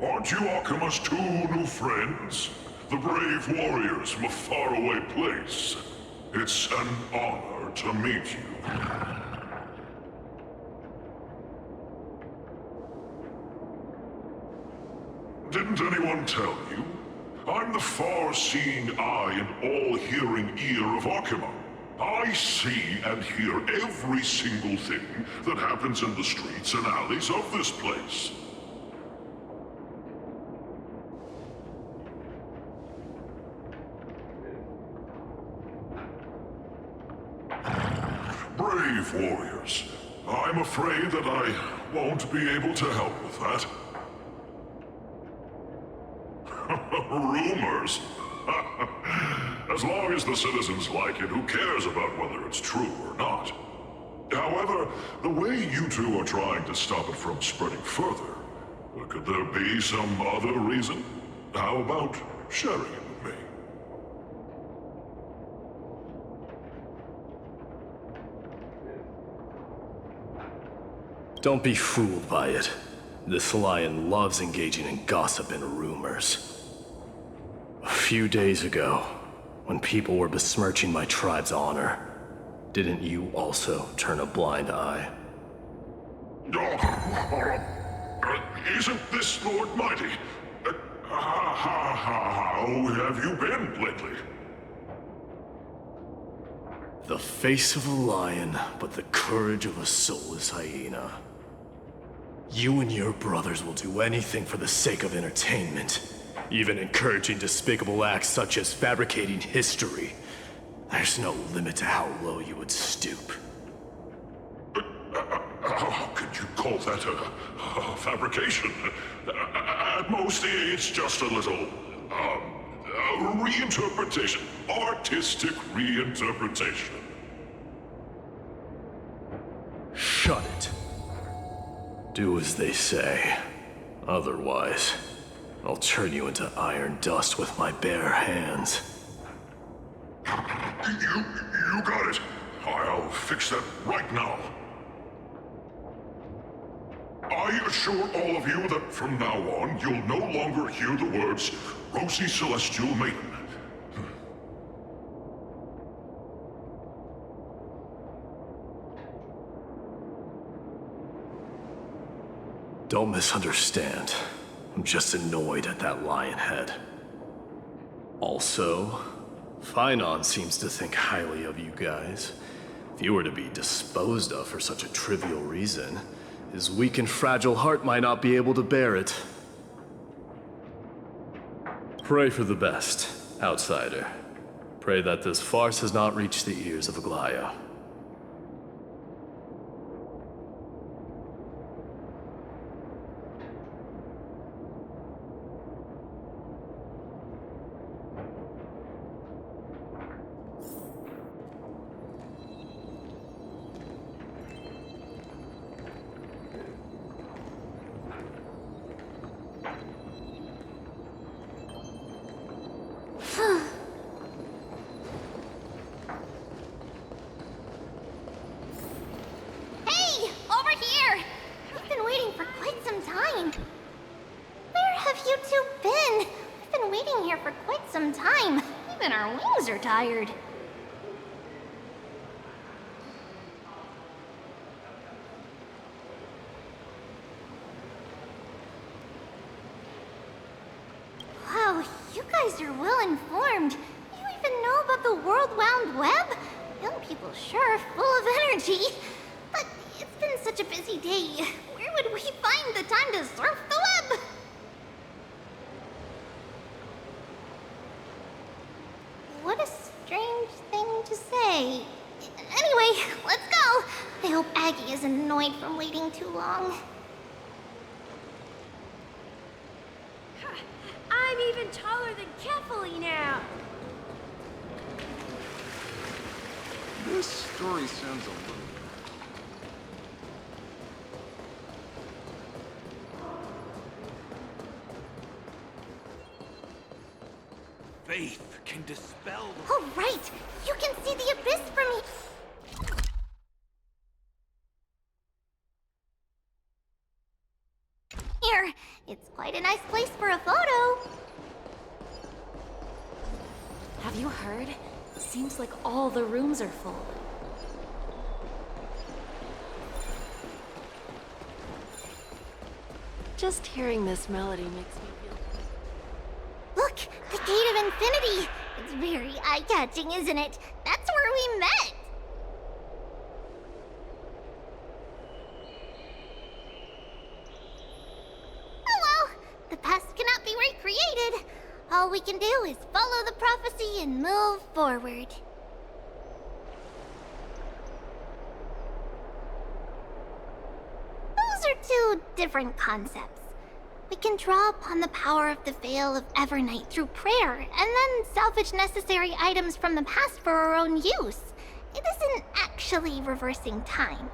Aren't you Akima's 2 new friends? The brave warriors from a faraway place. It's an honor to meet you. Didn't anyone tell you? I'm the far-seeing eye and all-hearing ear of Akima. I see and hear every single thing that happens in the streets and alleys of this place. Brave warriors. I'm afraid that I won't be able to help with that. Rumors? As long as the citizens like it, who cares about whether it's true or not? However, the way you two are trying to stop it from spreading further, could there be some other reason? How about sharing it with me? Don't be fooled by it. This lion loves engaging in gossip and rumors. A few days ago, when people were besmirching my tribe's honor, didn't you also turn a blind eye? Isn't this Lord Mighty? How have you been lately? The face of a lion, but the courage of a soulless hyena. You and your brothers will do anything for the sake of entertainment, even encouraging despicable acts such as fabricating history. There's no limit to how low you would stoop. How could you call that a fabrication? At most, it's just a little, reinterpretation. Artistic reinterpretation. Shut it. Do as they say. Otherwise, I'll turn you into iron dust with my bare hands. You got it. I'll fix that right now. I assure all of you that from now on, you'll no longer hear the words Rosy Celestial Maiden. Don't misunderstand. I'm just annoyed at that lion head. Also, Finon seems to think highly of you guys. If you were to be disposed of for such a trivial reason, his weak and fragile heart might not be able to bear it. Pray for the best, outsider. Pray that this farce has not reached the ears of Aglaya. Hey! Over here! I've been waiting for quite some time. Where have you two been? We've been waiting here for quite some time. Even our wings are tired. Wow, you guys are well informed. You even know about the World Wound Web? Young people sure are full of energy. But it's been such a busy day. Where would we find the time to surf the web? What a strange thing to say. Anyway, let's go. I hope Aggie isn't annoyed from waiting too long. I'm even taller than Kefali now. This story sounds a little... Faith can dispel... Oh, right! You can see the abyss from here! here. It's quite a nice place for a photo. Have you heard? Seems like all the rooms are full. Just hearing this melody makes me feel... Look, the Gate of Infinity. It's very eye-catching, isn't it? That's where we met. Oh well, the past cannot be recreated. All we can do is follow the prophecy and move forward. Those are two different concepts. We can draw upon the power of the Veil of Evernight through prayer, and then salvage necessary items from the past for our own use. It isn't actually reversing time.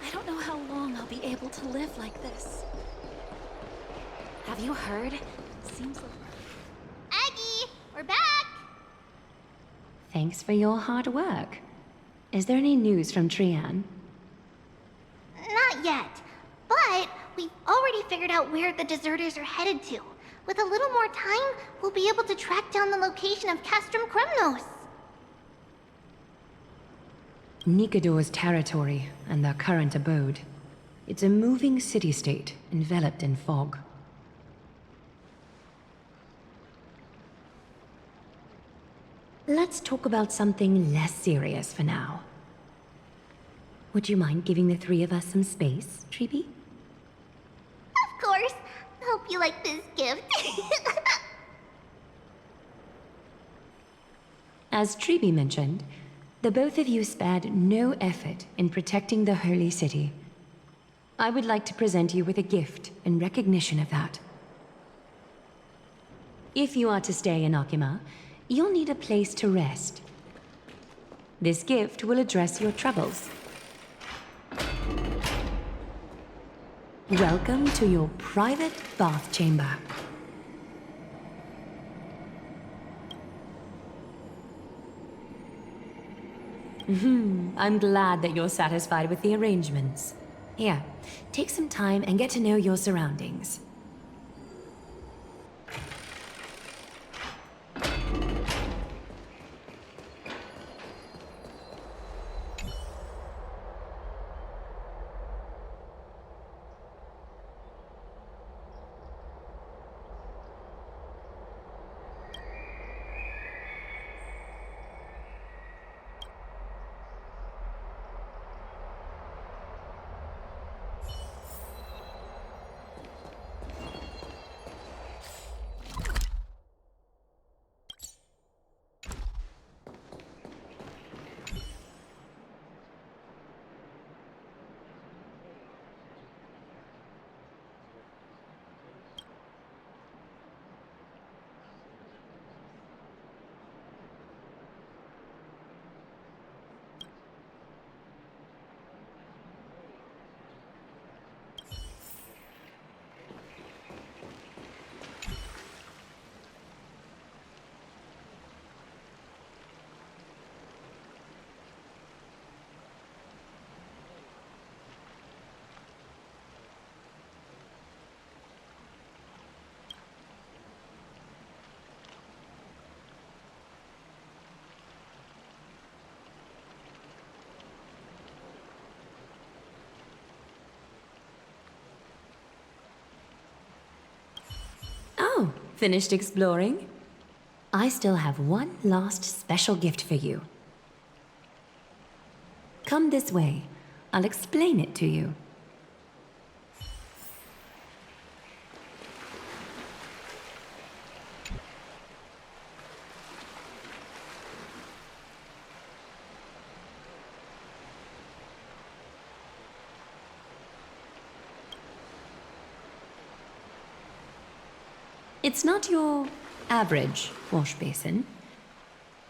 I don't know how long I'll be able to live like this. Have you heard? Seems like... Aggie, we're back! Thanks for your hard work. Is there any news from Trian? Not yet, but we've already figured out where the deserters are headed to. With a little more time, we'll be able to track down the location of Castrum Kremnos. Nikador's territory and their current abode. It's a moving city-state enveloped in fog. Let's talk about something less serious for now. Would you mind giving the three of us some space, Treeby? Of course. Hope you like this gift. As Treeby mentioned, the both of you spared no effort in protecting the Holy City. I would like to present you with a gift in recognition of that. If you are to stay in Akima, you'll need a place to rest. This gift will address your troubles. Welcome to your private bath chamber. I'm glad that you're satisfied with the arrangements. Here, take some time and get to know your surroundings. Finished exploring? I still have one last special gift for you. Come this way. I'll explain it to you. It's not your average wash basin.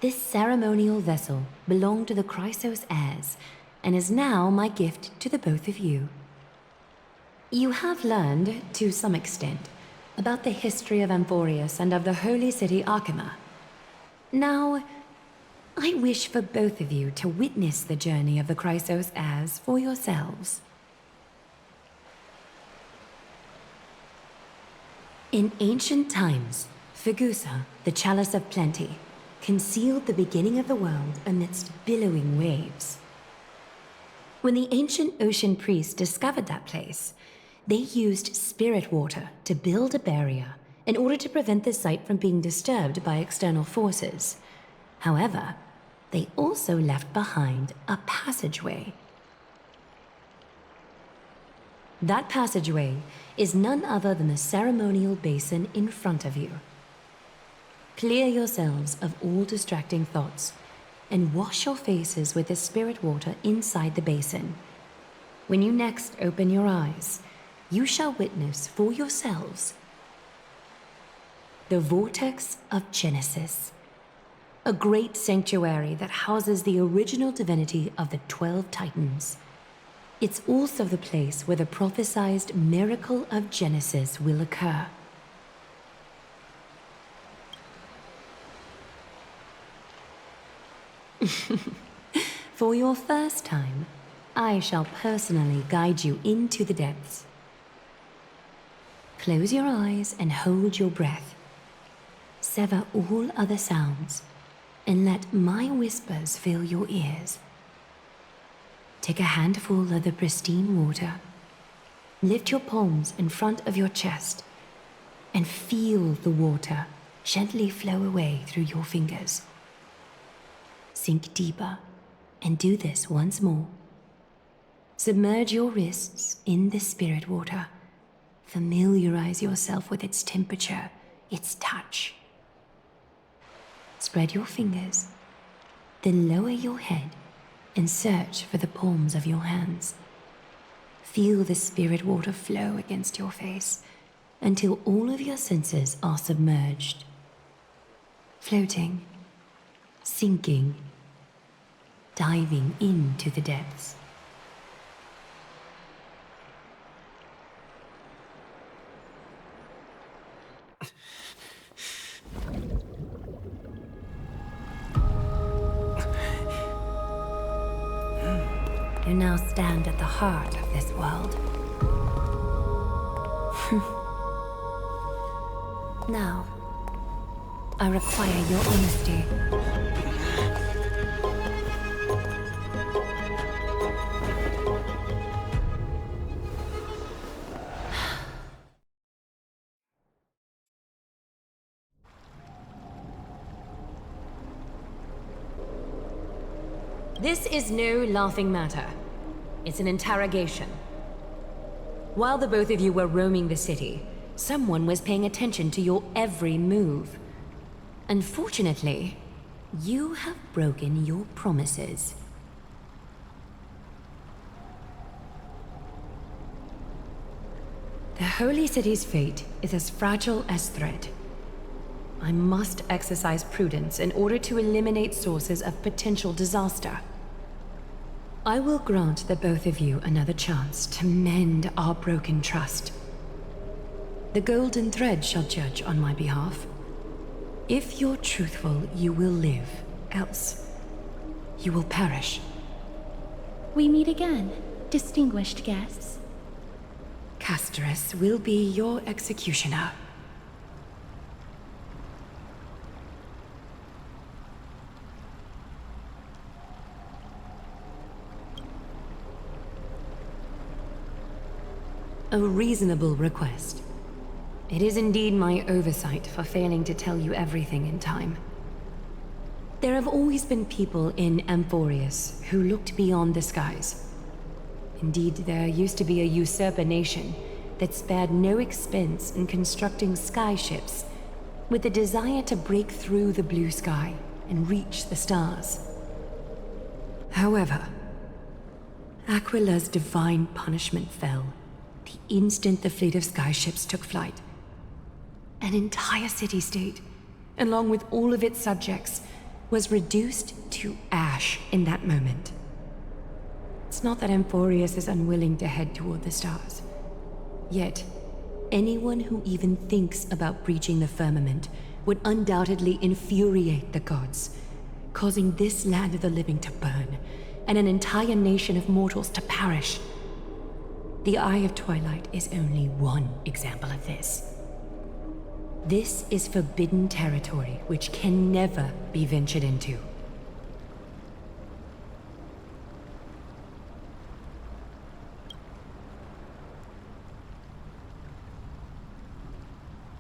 This ceremonial vessel belonged to the Chrysos heirs and is now my gift to the both of you. You have learned, to some extent, about the history of Amphorius and of the holy city Arkema. Now, I wish for both of you to witness the journey of the Chrysos heirs for yourselves. In ancient times, Fegusa, the Chalice of Plenty, concealed the beginning of the world amidst billowing waves. When the ancient ocean priests discovered that place, they used spirit water to build a barrier in order to prevent the site from being disturbed by external forces. However, they also left behind a passageway. That passageway is none other than the ceremonial basin in front of you. Clear yourselves of all distracting thoughts and wash your faces with the spirit water inside the basin. When you next open your eyes, you shall witness for yourselves the Vortex of Genesis, a great sanctuary that houses the original divinity of the 12 Titans. It's also the place where the prophesied miracle of Genesis will occur. For your first time, I shall personally guide you into the depths. Close your eyes and hold your breath. Sever all other sounds and let my whispers fill your ears. Take a handful of the pristine water. Lift your palms in front of your chest and feel the water gently flow away through your fingers. Sink deeper and do this once more. Submerge your wrists in the spirit water. Familiarize yourself with its temperature, its touch. Spread your fingers, then lower your head and search for the palms of your hands. Feel the spirit water flow against your face until all of your senses are submerged. Floating, sinking, diving into the depths. You now stand at the heart of this world. Now, I require your honesty. This is no laughing matter. It's an interrogation. While the both of you were roaming the city, someone was paying attention to your every move. Unfortunately, you have broken your promises. The Holy City's fate is as fragile as thread. I must exercise prudence in order to eliminate sources of potential disaster. I will grant the both of you another chance to mend our broken trust. The golden thread shall judge on my behalf. If you're truthful, you will live. Else, you will perish. We meet again, distinguished guests. Castorus will be your executioner. A reasonable request. It is indeed my oversight for failing to tell you everything in time. There have always been people in Amphorius who looked beyond the skies. Indeed, there used to be a usurper nation that spared no expense in constructing skyships with the desire to break through the blue sky and reach the stars. However, Aquila's divine punishment fell the instant the fleet of skyships took flight. An entire city-state, along with all of its subjects, was reduced to ash in that moment. It's not that Amphorius is unwilling to head toward the stars. Yet, anyone who even thinks about breaching the firmament would undoubtedly infuriate the gods, causing this land of the living to burn, and an entire nation of mortals to perish. The Eye of Twilight is only one example of this. This is forbidden territory which can never be ventured into.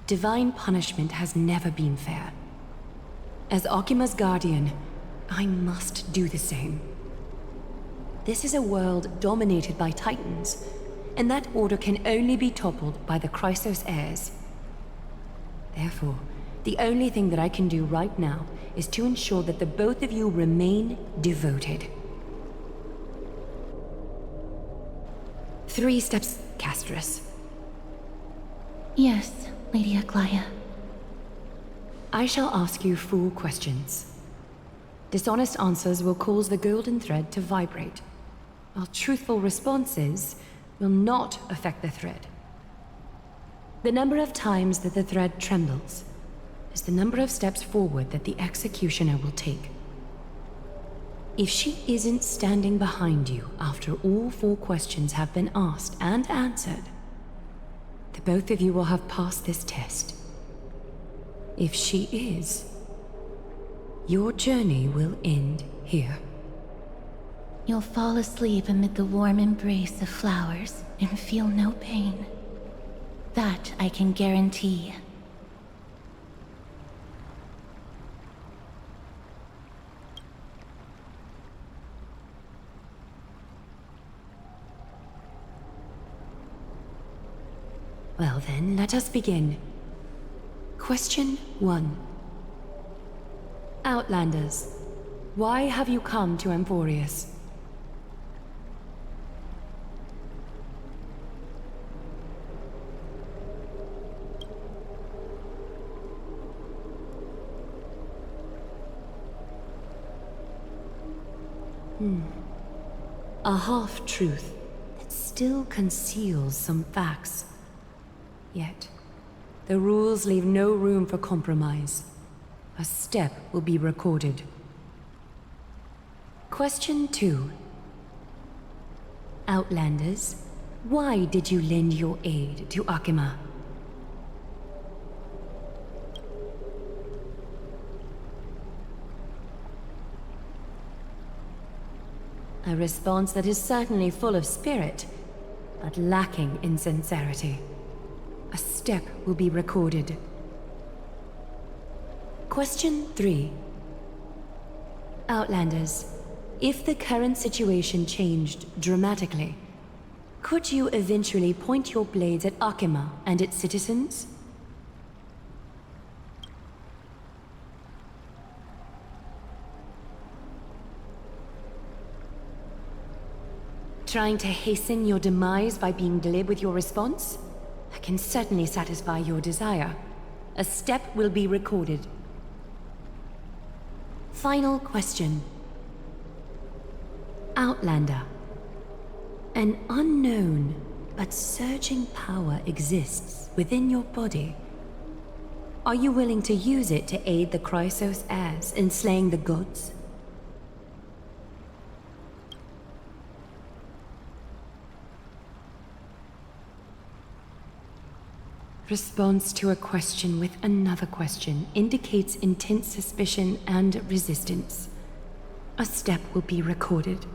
Divine punishment has never been fair. As Okima's guardian, I must do the same. This is a world dominated by Titans, and that order can only be toppled by the Chrysos heirs. Therefore, the only thing that I can do right now is to ensure that the both of you remain devoted. 3 steps, Castris. Yes, Lady Aglaia. I shall ask you 4 questions. Dishonest answers will cause the golden thread to vibrate, while truthful responses will not affect the thread. The number of times that the thread trembles is the number of steps forward that the executioner will take. If she isn't standing behind you after all 4 questions have been asked and answered, the both of you will have passed this test. If she is, your journey will end here. You'll fall asleep amid the warm embrace of flowers and feel no pain. That I can guarantee. Well then, let us begin. Question 1. Outlanders, why have you come to Amphorius? A half-truth that still conceals some facts. Yet, the rules leave no room for compromise. A step will be recorded. Question 2. Outlanders, why did you lend your aid to Akima? A response that is certainly full of spirit, but lacking in sincerity. A step will be recorded. Question 3. Outlanders, if the current situation changed dramatically, could you eventually point your blades at Akima and its citizens? Trying to hasten your demise by being glib with your response? I can certainly satisfy your desire. A step will be recorded. Final question. Outlander. An unknown but surging power exists within your body. Are you willing to use it to aid the Chrysos heirs in slaying the gods? Response to a question with another question indicates intense suspicion and resistance. A step will be recorded.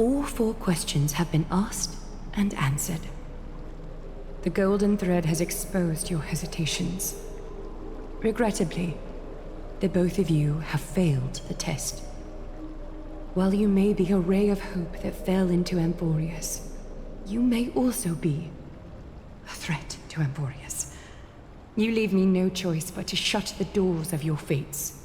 all 4 questions have been asked and answered. The golden thread has exposed your hesitations. Regrettably, the both of you have failed the test. While you may be a ray of hope that fell into Amphorius, you may also be a threat to Amphorius. You leave me no choice but to shut the doors of your fates.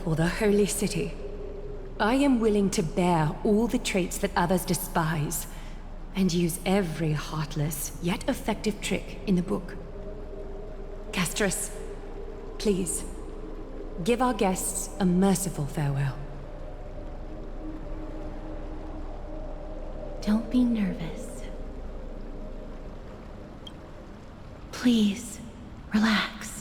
For the Holy City, I am willing to bear all the traits that others despise, and use every heartless yet effective trick in the book. Castris, please, give our guests a merciful farewell. Don't be nervous. Please, relax.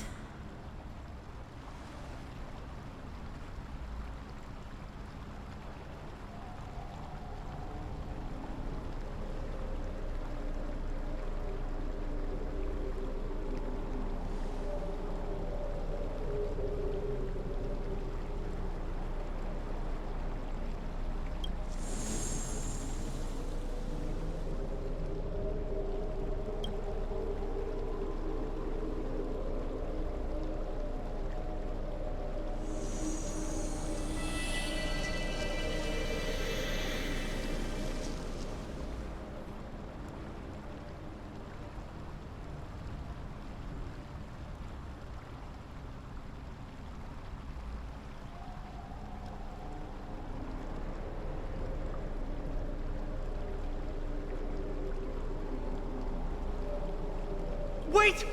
Wait!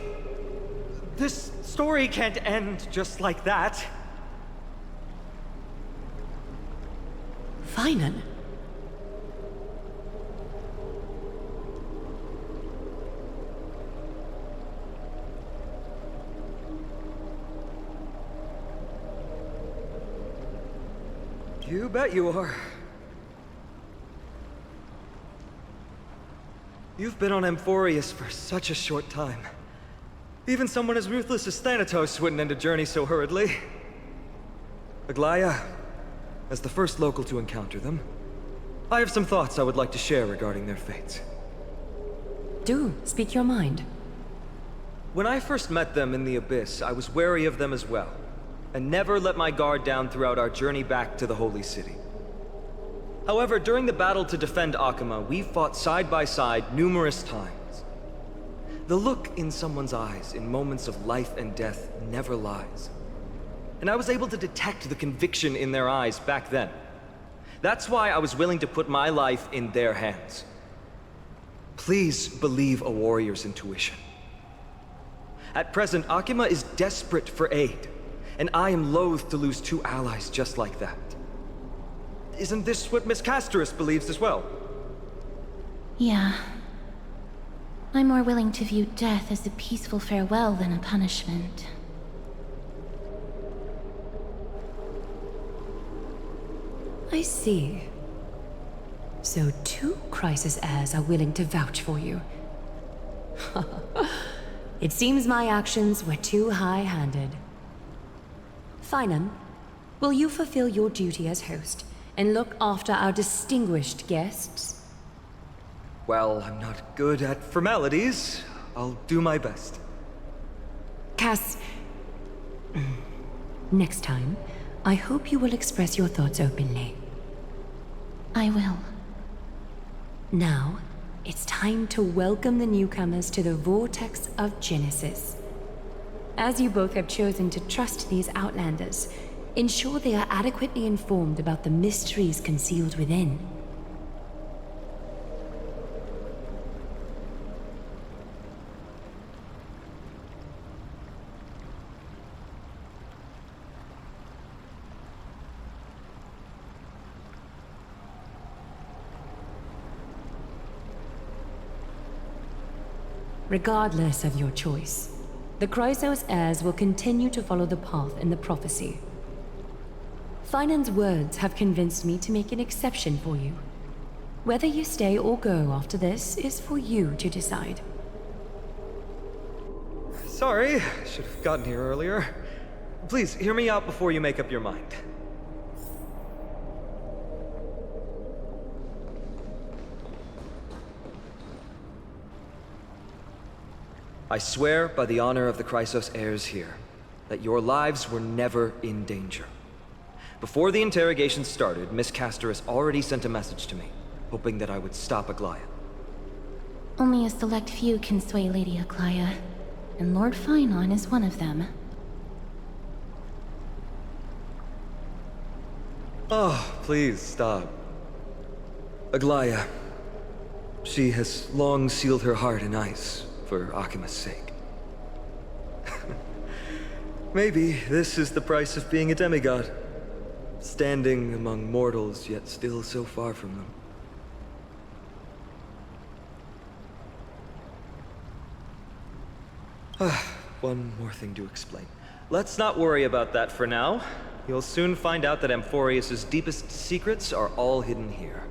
This story can't end just like that. Finan. You bet you are. You've been on Amphorius for such a short time. Even someone as ruthless as Thanatos wouldn't end a journey so hurriedly. Aglaya, as the first local to encounter them, I have some thoughts I would like to share regarding their fate. Do speak your mind. When I first met them in the Abyss, I was wary of them as well, and never let my guard down throughout our journey back to the Holy City. However, during the battle to defend Akama, we fought side by side numerous times. The look in someone's eyes in moments of life and death never lies. And I was able to detect the conviction in their eyes back then. That's why I was willing to put my life in their hands. Please believe a warrior's intuition. At present, Akama is desperate for aid, and I am loath to lose 2 allies just like that. Isn't this what Miss Castris believes as well? Yeah. I'm more willing to view death as a peaceful farewell than a punishment. I see. So 2 crisis heirs are willing to vouch for you. It seems my actions were too high-handed. Finan, will you fulfill your duty as host and look after our distinguished guests? Well, I'm not good at formalities. I'll do my best. Cass, next time, I hope you will express your thoughts openly. I will. Now, it's time to welcome the newcomers to the Vortex of Genesis. As you both have chosen to trust these Outlanders, ensure they are adequately informed about the mysteries concealed within. Regardless of your choice, the Chrysos heirs will continue to follow the path in the prophecy. Finan's words have convinced me to make an exception for you. Whether you stay or go after this is for you to decide. sorry. Should have gotten here earlier. Please, hear me out before you make up your mind. I swear by the honor of the Chrysos heirs here, that your lives were never in danger. Before the interrogation started, Miss Castorus already sent a message to me, hoping that I would stop Aglaia. Only a select few can sway Lady Aglaia, and Lord Finon is one of them. Oh, please stop. Aglaia, she has long sealed her heart in ice for Akima's sake. Maybe this is the price of being a demigod. Standing among mortals, yet still so far from them. One more thing to explain. Let's not worry about that for now. You'll soon find out that Amphorius' deepest secrets are all hidden here.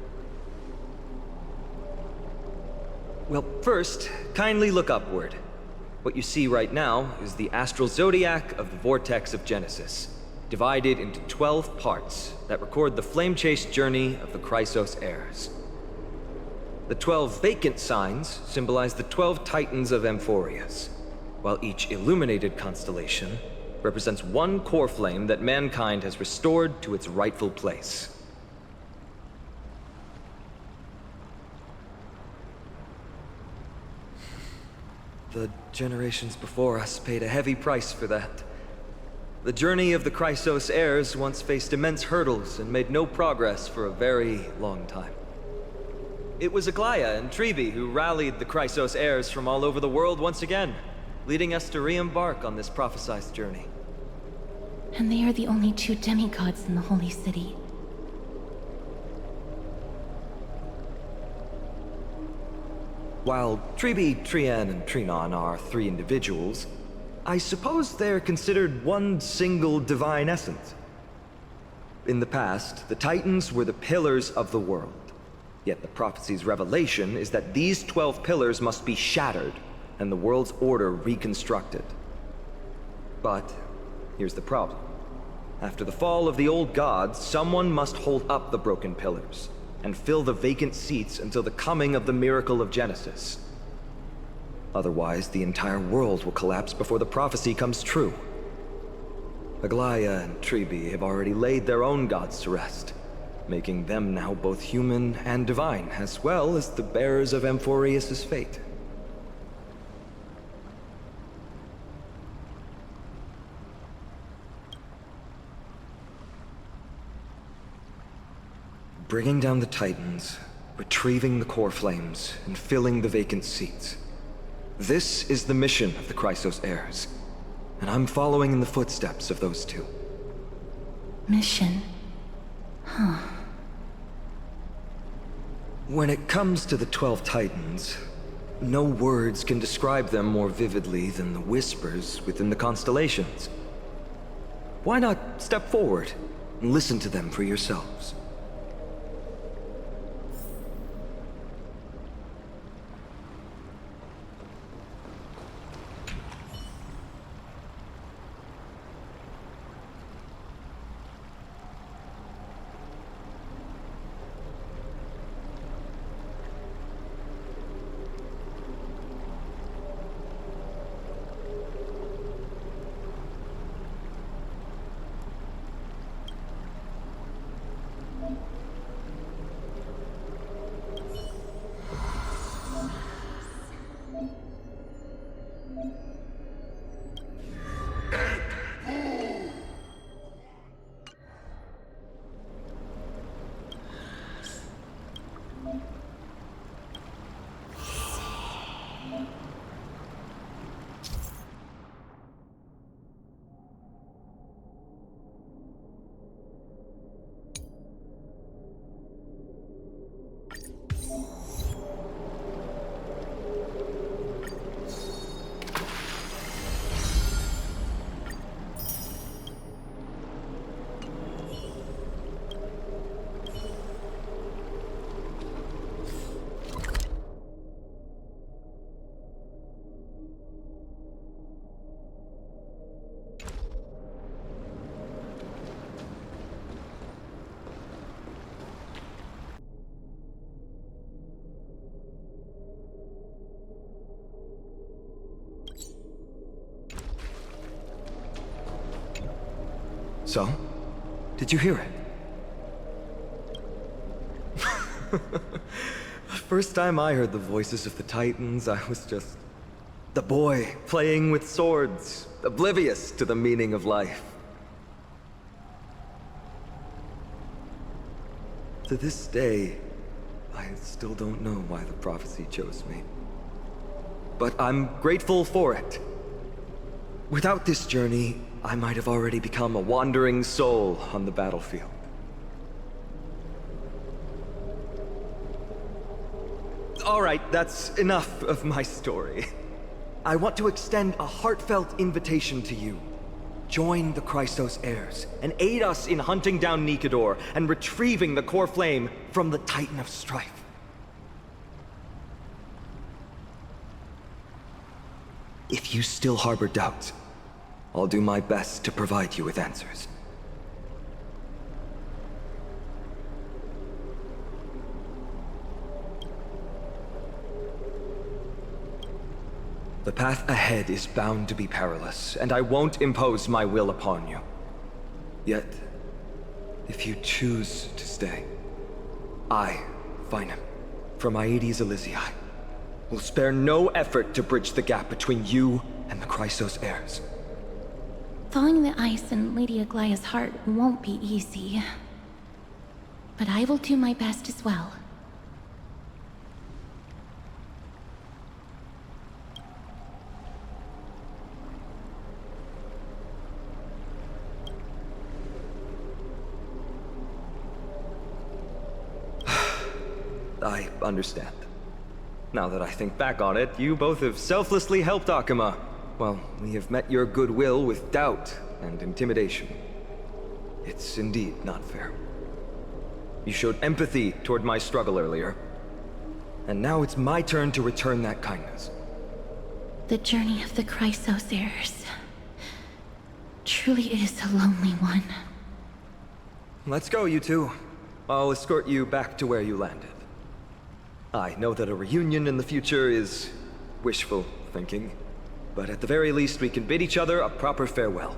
Well, first, kindly look upward. What you see right now is the astral zodiac of the Vortex of Genesis, divided into 12 parts that record the Flame-Chase journey of the Chrysos heirs. The 12 vacant signs symbolize the 12 titans of Amphorius, while each illuminated constellation represents one Coreflame that mankind has restored to its rightful place. The generations before us paid a heavy price for that. The journey of the Chrysos heirs once faced immense hurdles and made no progress for a very long time. It was Aglaia and Trebi who rallied the Chrysos heirs from all over the world once again, leading us to re-embark on this prophesized journey. And they are the only two demigods in the Holy City. While Trebi, Trian, and Trinon are 3 individuals, I suppose they're considered one single divine essence. In the past, the Titans were the pillars of the world. Yet the prophecy's revelation is that these 12 pillars must be shattered, and the world's order reconstructed. But here's the problem. After the fall of the old gods, someone must hold up the broken pillars and fill the vacant seats until the coming of the miracle of Genesis. Otherwise, the entire world will collapse before the prophecy comes true. Aglaia and Trebi have already laid their own gods to rest, making them now both human and divine, as well as the bearers of Amphorius' fate. Bringing down the Titans, retrieving the Coreflames, and filling the vacant seats. This is the mission of the Chrysos heirs, and I'm following in the footsteps of those two. Mission? Huh. When it comes to the 12 Titans, no words can describe them more vividly than the whispers within the constellations. Why not step forward and listen to them for yourselves? So? Did you hear it? The first time I heard the voices of the Titans, I was just the boy playing with swords, oblivious to the meaning of life. To this day, I still don't know why the prophecy chose me. But I'm grateful for it. Without this journey, I might have already become a wandering soul on the battlefield. All right, that's enough of my story. I want to extend a heartfelt invitation to you. Join the Chrysos heirs, and aid us in hunting down Nikador and retrieving the Coreflame from the Titan of Strife. If you still harbor doubts, I'll do my best to provide you with answers. The path ahead is bound to be perilous, and I won't impose my will upon you. Yet, if you choose to stay, I, Finam, from Aedes Elysiae, will spare no effort to bridge the gap between you and the Chrysos heirs. Thawing the ice in Lady Aglaya's heart won't be easy. But I will do my best as well. I understand. Now that I think back on it, you both have selflessly helped Akuma. Well, we have met your goodwill with doubt and intimidation. It's indeed not fair. You showed empathy toward my struggle earlier, and now it's my turn to return that kindness. The journey of the Chrysos heirs truly is a lonely one. Let's go, you two. I'll escort you back to where you landed. I know that a reunion in the future is wishful thinking, but at the very least we can bid each other a proper farewell.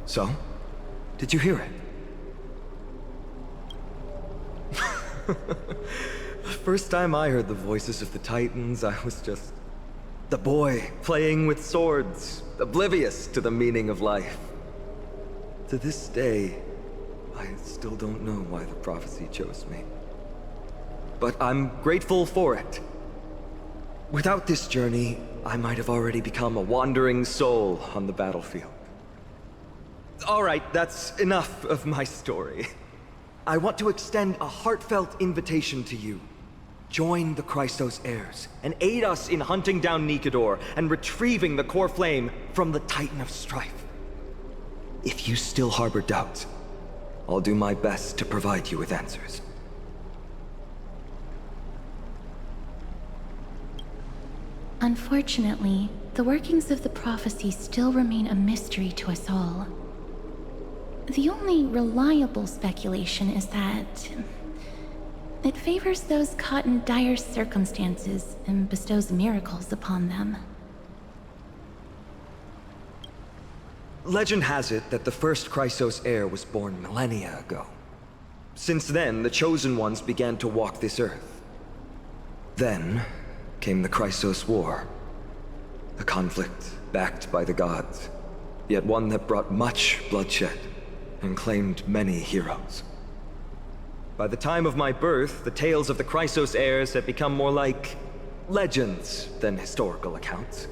So? Did you hear it? The first time I heard the voices of the Titans, I was just the boy playing with swords, oblivious to the meaning of life. To this day, I still don't know why the prophecy chose me. but I'm grateful for it. Without this journey, I might have already become a wandering soul on the battlefield. All right, that's enough of my story. I want to extend a heartfelt invitation to you. Join the Chrysos heirs, and aid us in hunting down Nikador and retrieving the Coreflame from the Titan of Strife. If you still harbor doubts, I'll do my best to provide you with answers. Unfortunately, the workings of the prophecy still remain a mystery to us all. The only reliable speculation is that it favors those caught in dire circumstances and bestows miracles upon them. Legend has it that the first Chrysos heir was born millennia ago. Since then, the Chosen Ones began to walk this earth. Then came the Chrysos War. A conflict backed by the gods, yet one that brought much bloodshed and claimed many heroes. By the time of my birth, the tales of the Chrysos heirs had become more like legends than historical accounts.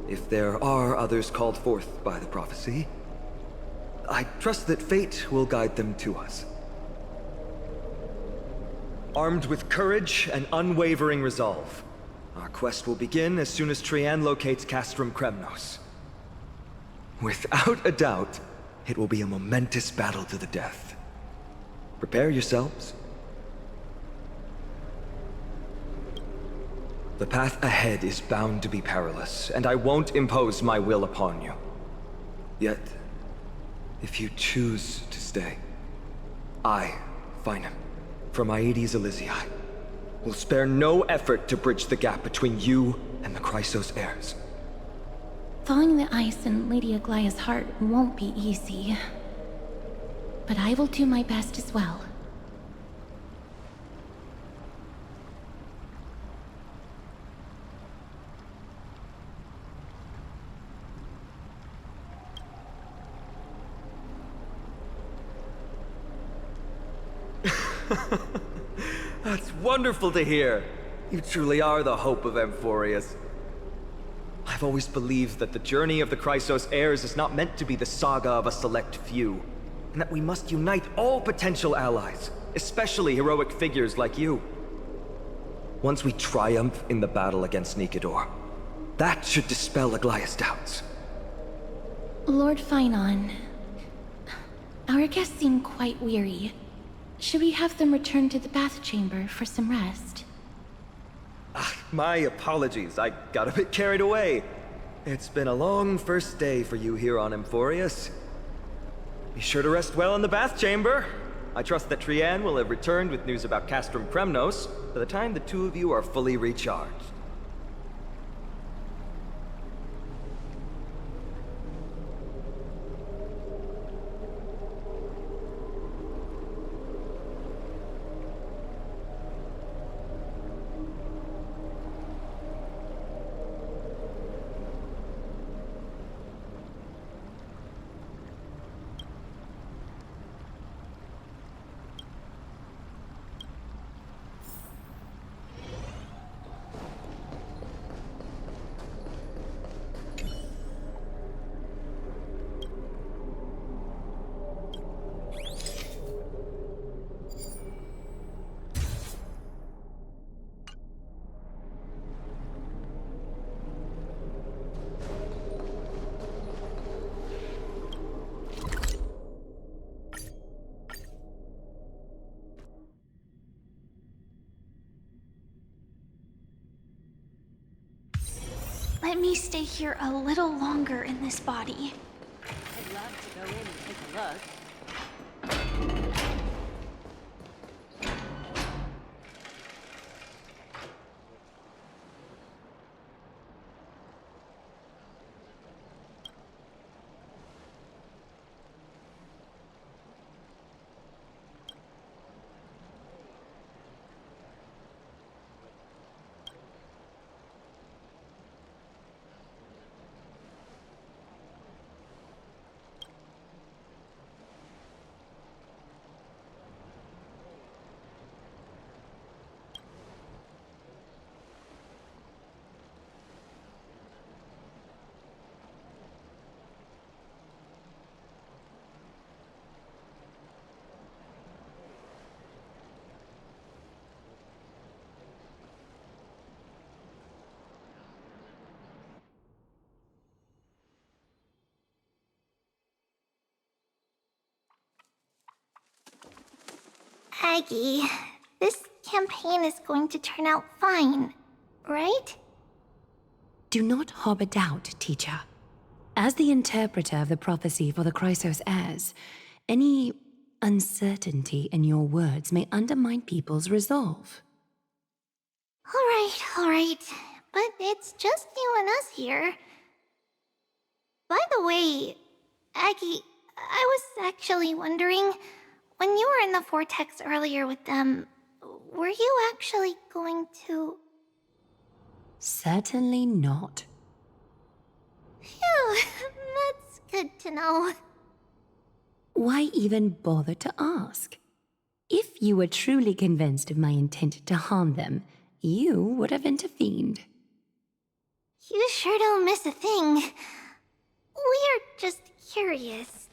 If there are others called forth by the prophecy, I trust that fate will guide them to us. Armed with courage and unwavering resolve, our quest will begin as soon as Trian locates Castrum Kremnos. Without a doubt, it will be a momentous battle to the death. Prepare yourselves. The path ahead is bound to be perilous, and I won't impose my will upon you. Yet, if you choose to stay, I, Finam, from Aedes Elysiae, will spare no effort to bridge the gap between you and the Chrysos heirs. Thawing the ice in Lady Aglaya's heart won't be easy. But I will do my best as well. That's wonderful to hear. You truly are the hope of Amphorius. I've always believed that the journey of the Chrysos heirs is not meant to be the saga of a select few, and that we must unite all potential allies, especially heroic figures like you. Once we triumph in the battle against Nikador, that should dispel Aglaya's doubts. Lord Finon, our guests seem quite weary. Should we have them return to the bath chamber for some rest? My apologies, I got a bit carried away. It's been a long first day for you here on Amphorius. Be sure to rest well in the bath chamber. I trust that Trian will have returned with news about Castrum Kremnos by the time the two of you are fully recharged. Let me stay here a little longer in this body. I'd love to go in and take a look. Aggie, this campaign is going to turn out fine, right? Do not harbor doubt, teacher. As the interpreter of the prophecy for the Chrysos heirs, any uncertainty in your words may undermine people's resolve. All right, but it's just you and us here. By the way, Aggie, I was actually wondering, when you were in the vortex earlier with them, were you actually going to... Certainly not. Phew, that's good to know. Why even bother to ask? If you were truly convinced of my intent to harm them, you would have intervened. You sure don't miss a thing. We're just curious.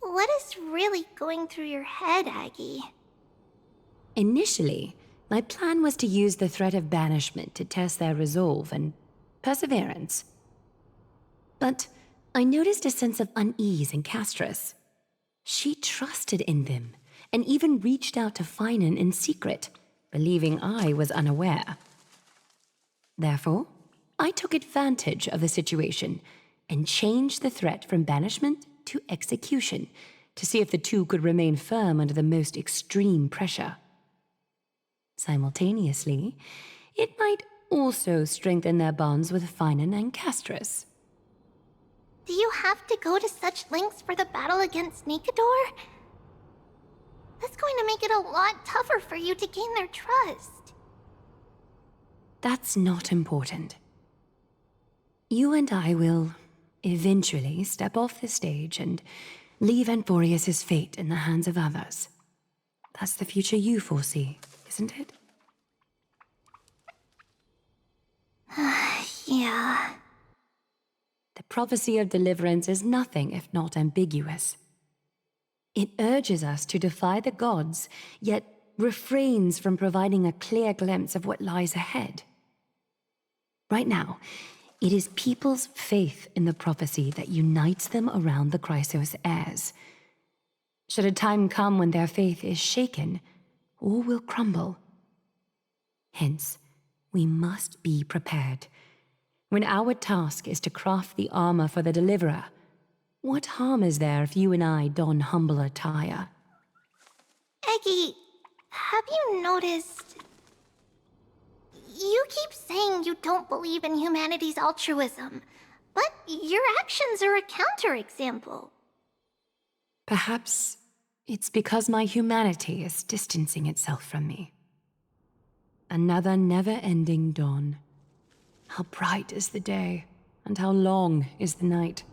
What is really going through your head, Aggie? Initially, my plan was to use the threat of banishment to test their resolve and perseverance. But I noticed a sense of unease in Castris. She trusted in them, and even reached out to Finan in secret, believing I was unaware. Therefore, I took advantage of the situation and changed the threat from banishment to execution to see if the two could remain firm under the most extreme pressure. Simultaneously, it might also strengthen their bonds with Finan and Castris. Do you have to go to such lengths for the battle against Nikador? That's going to make it a lot tougher for you to gain their trust. That's not important. You and I will eventually step off the stage and leave Anforius' fate in the hands of others. That's the future you foresee, isn't it? Yeah. The prophecy of deliverance is nothing if not ambiguous. It urges us to defy the gods, yet refrains from providing a clear glimpse of what lies ahead. Right now, it is people's faith in the prophecy that unites them around the Chrysos heirs. Should a time come when their faith is shaken, all will crumble. Hence, we must be prepared. When our task is to craft the armor for the Deliverer, what harm is there if you and I don humble attire? Eggie, have you noticed... You keep saying you don't believe in humanity's altruism, but your actions are a counterexample. Perhaps it's because my humanity is distancing itself from me. Another never-ending dawn. How bright is the day, and how long is the night.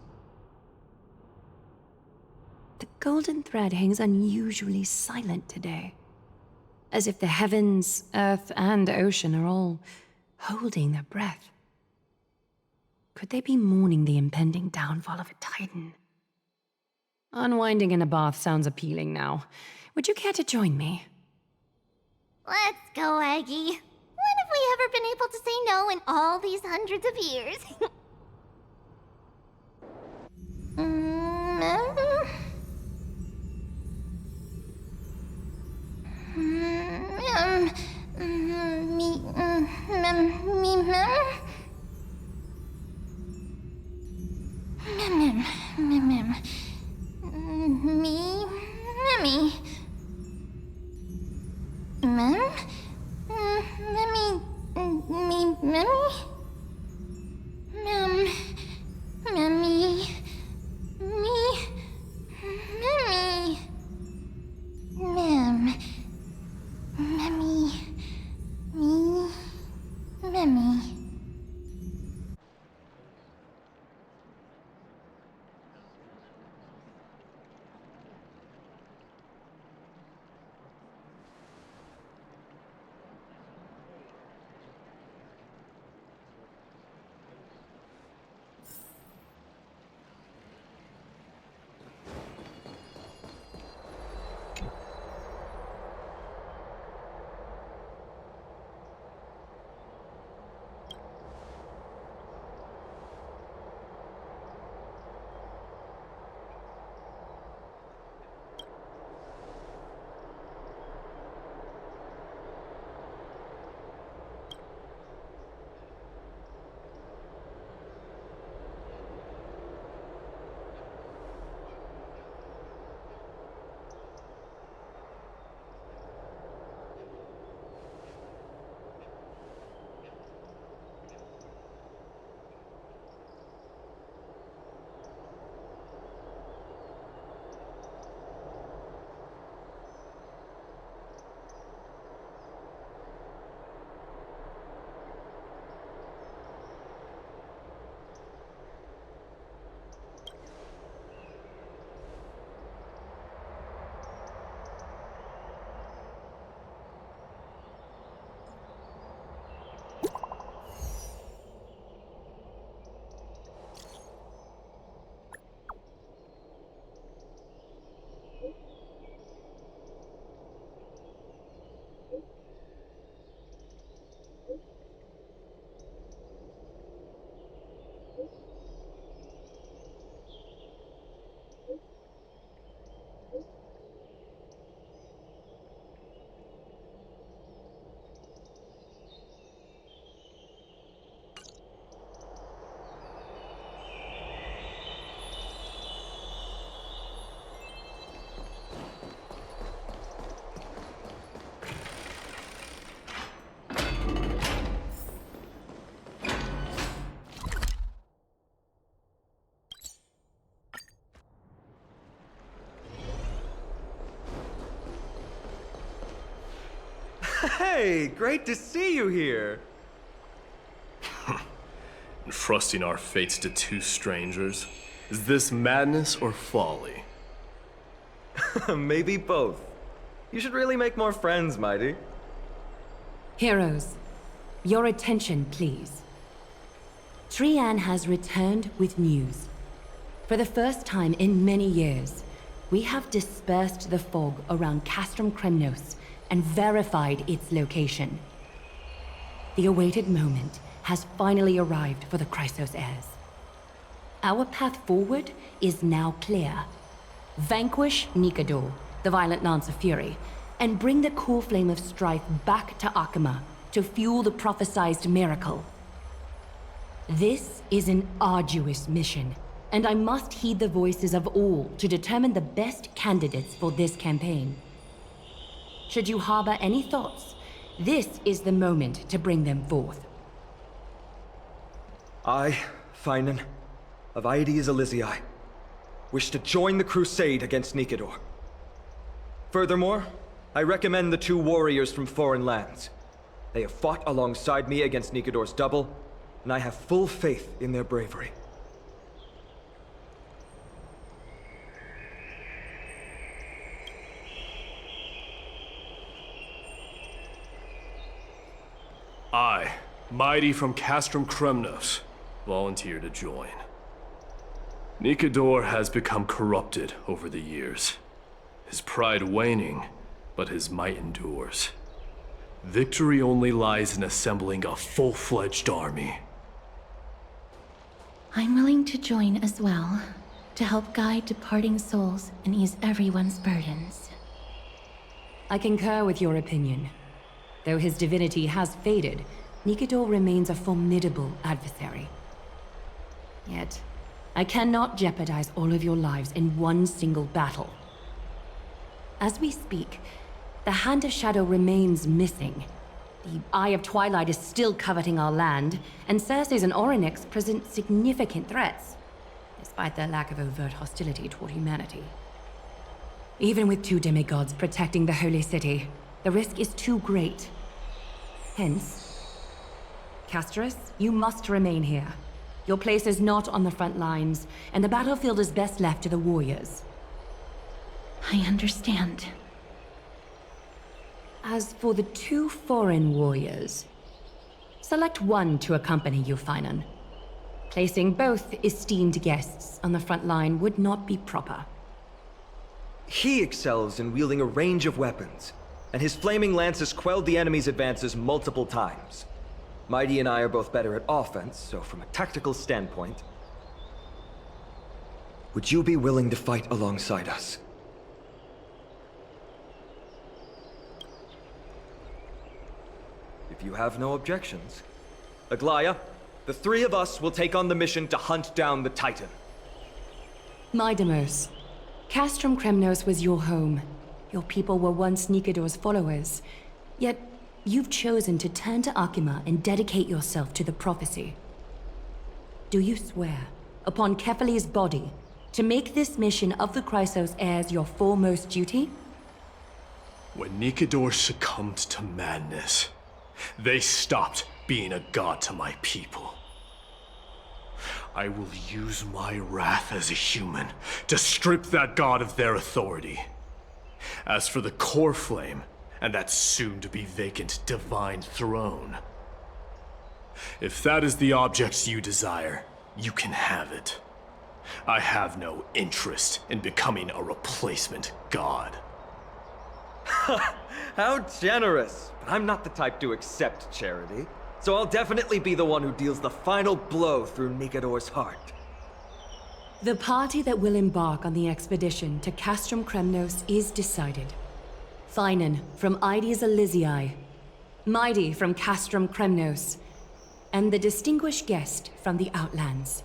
The golden thread hangs unusually silent today, as if the heavens, earth, and ocean are all holding their breath. Could they be mourning the impending downfall of a titan? Unwinding in a bath sounds appealing now. Would you care to join me? Let's go, Aggie. When have we ever been able to say no in all these hundreds of years? Hey, great to see you here. Entrusting our fates to two strangers? Is this madness or folly? Maybe both. You should really make more friends, Mighty. Heroes, your attention, please. Trian has returned with news. For the first time in many years, we have dispersed the fog around Castrum Kremnos and verified its location. The awaited moment has finally arrived for the Chrysos heirs. Our path forward is now clear. Vanquish Nikador, the violent Lance of Fury, and bring the Coreflame of Strife back to Akama to fuel the prophesized miracle. This is an arduous mission, and I must heed the voices of all to determine the best candidates for this campaign. Should you harbor any thoughts, this is the moment to bring them forth. I, Finan, of Aedes Elysiae, wish to join the crusade against Nikador. Furthermore, I recommend the two warriors from foreign lands. They have fought alongside me against Nikador's double, and I have full faith in their bravery. I, Mighty from Castrum Kremnos, volunteer to join. Nikador has become corrupted over the years. His pride waning, but his might endures. Victory only lies in assembling a full-fledged army. I'm willing to join as well, to help guide departing souls and ease everyone's burdens. I concur with your opinion. Though his divinity has faded, Nikador remains a formidable adversary. Yet, I cannot jeopardize all of your lives in one single battle. As we speak, the Hand of Shadow remains missing. The Eye of Twilight is still coveting our land, and Circes and Orynyx present significant threats, despite their lack of overt hostility toward humanity. Even with two demigods protecting the Holy City, the risk is too great. Hence, Castris, you must remain here. Your place is not on the front lines, and the battlefield is best left to the warriors. I understand. As for the two foreign warriors, select one to accompany you, Finan. Placing both esteemed guests on the front line would not be proper. He excels in wielding a range of weapons, and his flaming lance has quelled the enemy's advances multiple times. Mighty and I are both better at offense, so from a tactical standpoint, would you be willing to fight alongside us? If you have no objections. Aglaya, the three of us will take on the mission to hunt down the Titan. Mydemos, Castrum Kremnos was your home. Your people were once Nikador's followers. Yet, you've chosen to turn to Akima and dedicate yourself to the prophecy. Do you swear, upon Kefali's body, to make this mission of the Chrysos heirs your foremost duty? When Nikador succumbed to madness, they stopped being a god to my people. I will use my wrath as a human to strip that god of their authority. As for the Coreflame, and that soon-to-be vacant divine throne, if that is the object you desire, you can have it. I have no interest in becoming a replacement god. How generous! But I'm not the type to accept charity, so I'll definitely be the one who deals the final blow through Nikador's heart. The party that will embark on the expedition to Castrum Kremnos is decided. Finan from Aedes Elysiae, Mighty from Castrum Kremnos, and the distinguished guest from the Outlands.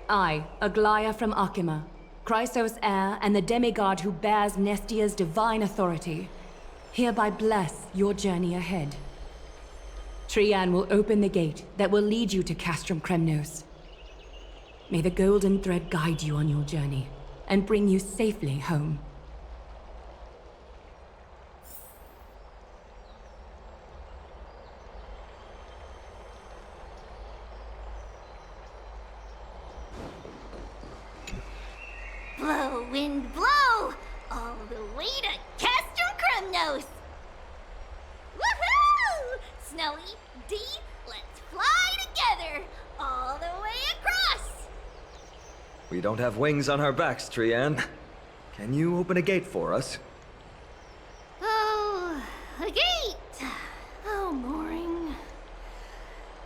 I, Aglaya from Akima, Chrysos heir and the demigod who bears Nestia's divine authority, hereby bless your journey ahead. Trian will open the gate that will lead you to Castrum Kremnos. May the golden thread guide you on your journey and bring you safely home. Blow, wind, blow! All the way to Castrum Kremnos! Woohoo! Snowy, D, let's fly together! All the way across! We don't have wings on our backs, Trianne. Can you open a gate for us? Oh, a gate! Oh, boring.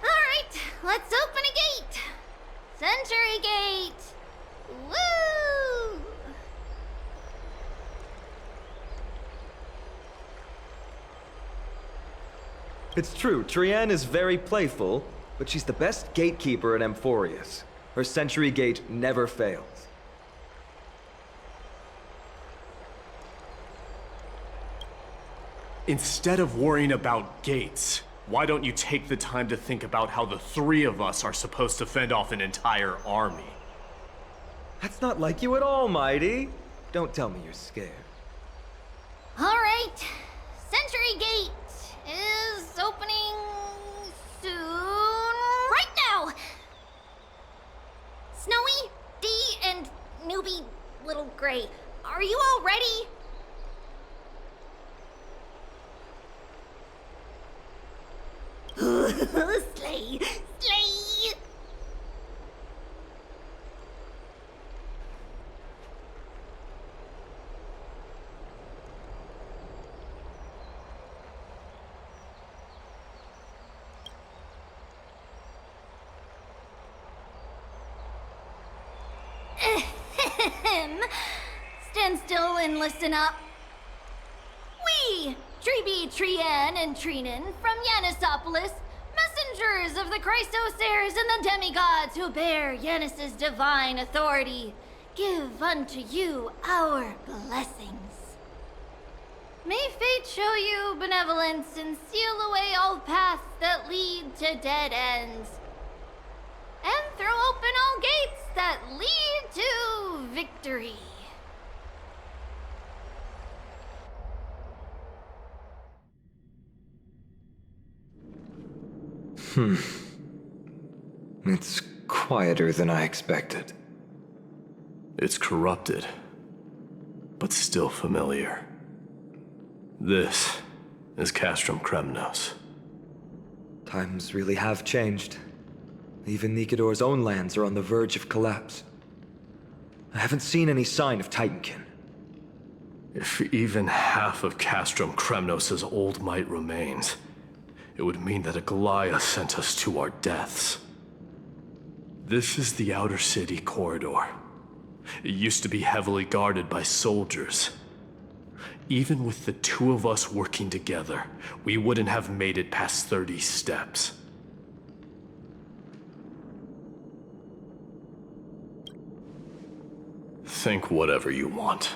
Alright, let's open a gate! Century Gate! Woo! It's true, Trianne is very playful, but she's the best gatekeeper in Amphorius. Her Century Gate never fails. Instead of worrying about gates, why don't you take the time to think about how the three of us are supposed to fend off an entire army? That's not like you at all, Mighty. Don't tell me you're scared. Alright, Century Gate is opening soon. Right now! Snowy, D, and newbie Little Gray, are you all ready? Slay! Slay! Stand still and listen up. We, Treeby, Trianne, and Treenan from Yanisopolis, messengers of the Chrysosairs and the demigods who bear Yanis's divine authority, give unto you our blessings. May fate show you benevolence and seal away all paths that lead to dead ends, and throw open all gates that lead to victory. It's quieter than I expected. It's corrupted, but still familiar. This is Castrum Kremnos. Times really have changed. Even Nikador's own lands are on the verge of collapse. I haven't seen any sign of Titankin. If even half of Castrum Kremnos' old might remains, it would mean that Aglaia sent us to our deaths. This is the outer city corridor. It used to be heavily guarded by soldiers. Even with the two of us working together, we wouldn't have made it past 30 steps. Think whatever you want.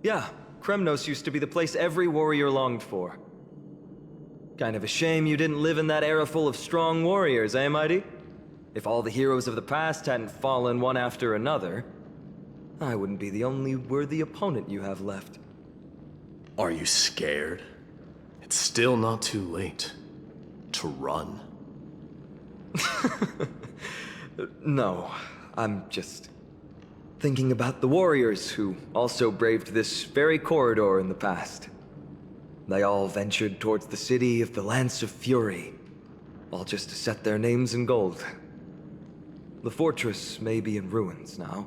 Yeah, Kremnos used to be the place every warrior longed for. Kind of a shame you didn't live in that era full of strong warriors, eh, Mighty? If all the heroes of the past hadn't fallen one after another, I wouldn't be the only worthy opponent you have left. Are you scared? It's still not too late to run. No, I'm just thinking about the warriors who also braved this very corridor in the past. They all ventured towards the city of the Lance of Fury, all just to set their names in gold. The fortress may be in ruins now,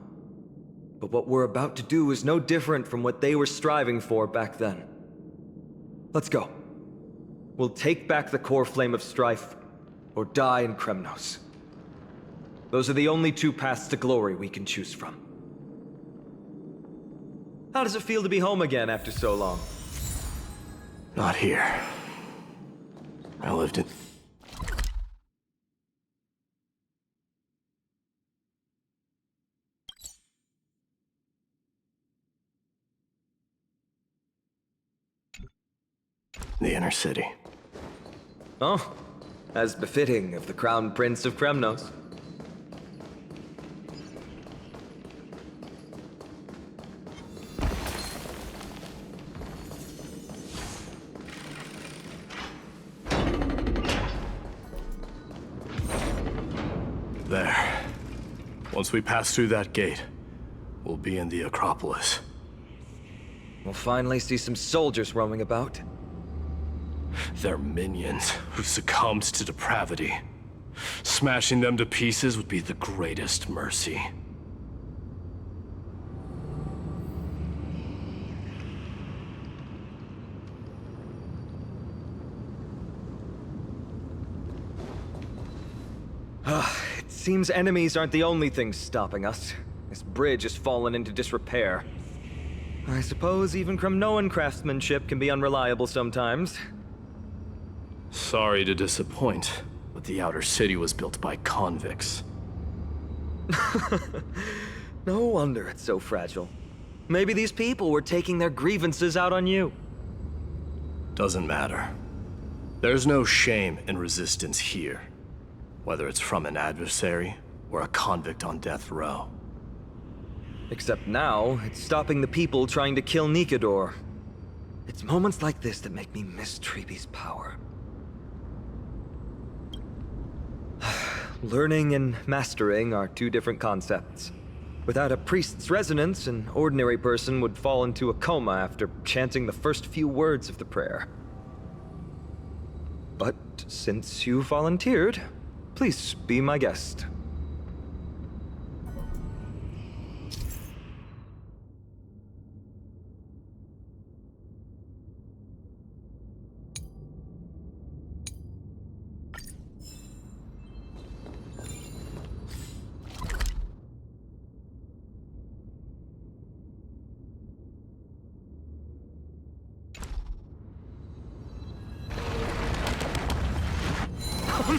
but what we're about to do is no different from what they were striving for back then. Let's go. We'll take back the Coreflame of Strife, or die in Kremnos. Those are the only two paths to glory we can choose from. How does it feel to be home again after so long? Not here. I lived in... the inner city. Oh, as befitting of the Crown Prince of Kremnos. There. Once we pass through that gate, will be in the Acropolis. We'll finally see some soldiers roaming about. They're minions who succumbed to depravity. Smashing them to pieces would be the greatest mercy. It seems enemies aren't the only things stopping us. This bridge has fallen into disrepair. I suppose even Kremnoan craftsmanship can be unreliable sometimes. Sorry to disappoint, but the outer city was built by convicts. No wonder it's so fragile. Maybe these people were taking their grievances out on you. Doesn't matter. There's no shame in resistance here, whether it's from an adversary or a convict on death row. Except now, it's stopping the people trying to kill Nikador. It's moments like this that make me miss Treeby's power. Learning and mastering are two different concepts. Without a priest's resonance, an ordinary person would fall into a coma after chanting the first few words of the prayer. But since you volunteered, please be my guest.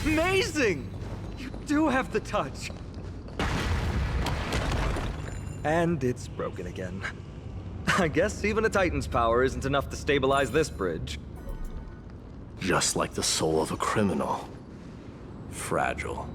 Amazing! You do have the touch. And it's broken again. I guess even a Titan's power isn't enough to stabilize this bridge. Just like the soul of a criminal. Fragile.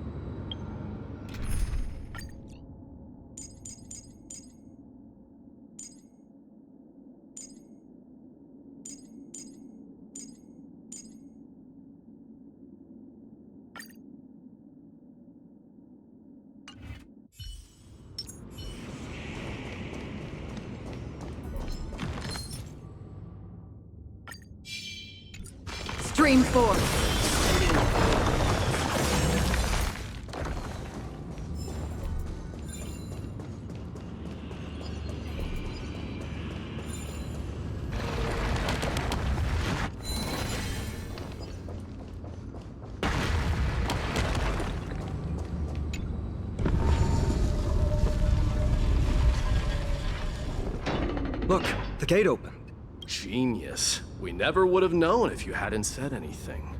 Stream forth. Look, the gate opened. Genius. We never would have known if you hadn't said anything.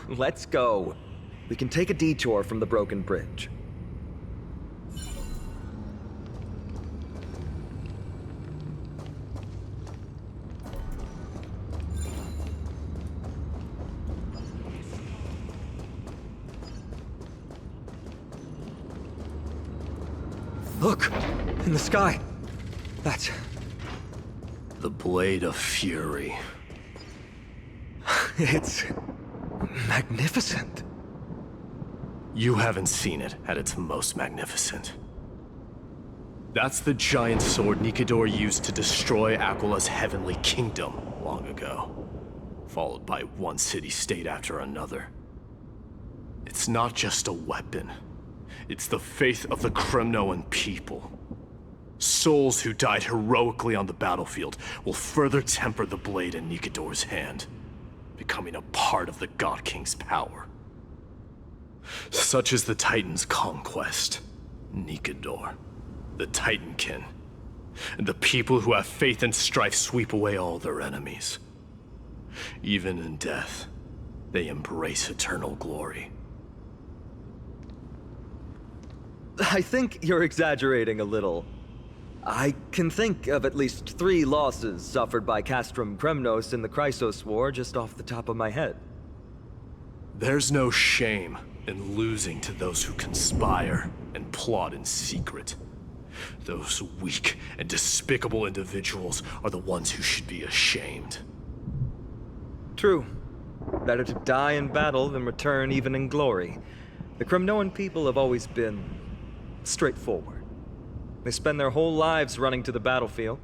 Let's go. We can take a detour from the broken bridge. Look! In the sky! That's... The Blade of Fury. It's... magnificent. You haven't seen it at its most magnificent. That's the giant sword Nikador used to destroy Aquala's heavenly kingdom long ago, followed by one city-state after another. It's not just a weapon. It's the faith of the Kremnoan people. Souls who died heroically on the battlefield will further temper the blade in Nikador's hand, becoming a part of the God King's power. Such is the Titan's conquest. Nikador, the Titankin, and the people who have faith in strife sweep away all their enemies. Even in death, they embrace eternal glory. I think you're exaggerating a little. I can think of at least 3 losses suffered by Castrum Kremnos in the Chrysos War just off the top of my head. There's no shame in losing to those who conspire and plot in secret. Those weak and despicable individuals are the ones who should be ashamed. True. Better to die in battle than return even in glory. The Kremnoan people have always been straightforward. They spend their whole lives running to the battlefield.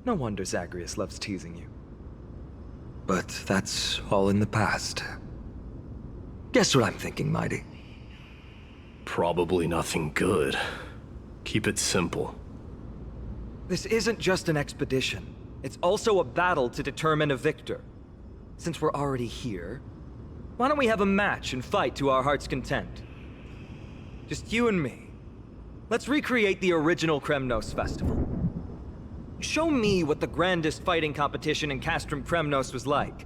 No wonder Zagreus loves teasing you. But that's all in the past. Guess what I'm thinking, Mighty? Probably nothing good. Keep it simple. This isn't just an expedition. It's also a battle to determine a victor. Since we're already here, why don't we have a match and fight to our heart's content? Just you and me. Let's recreate the original Kremnos festival. Show me what the grandest fighting competition in Castrum Kremnos was like.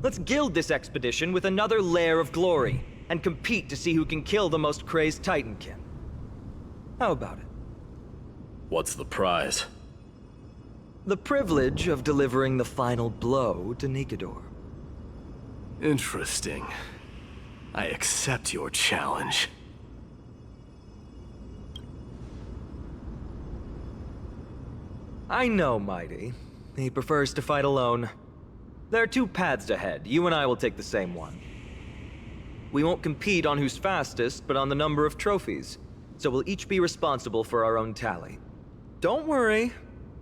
Let's gild this expedition with another layer of glory, and compete to see who can kill the most crazed Titankin. How about it? What's the prize? The privilege of delivering the final blow to Nikador. Interesting. I accept your challenge. I know, Mighty. He prefers to fight alone. There are two paths ahead. You and I will take the same one. We won't compete on who's fastest, but on the number of trophies. So we'll each be responsible for our own tally. Don't worry.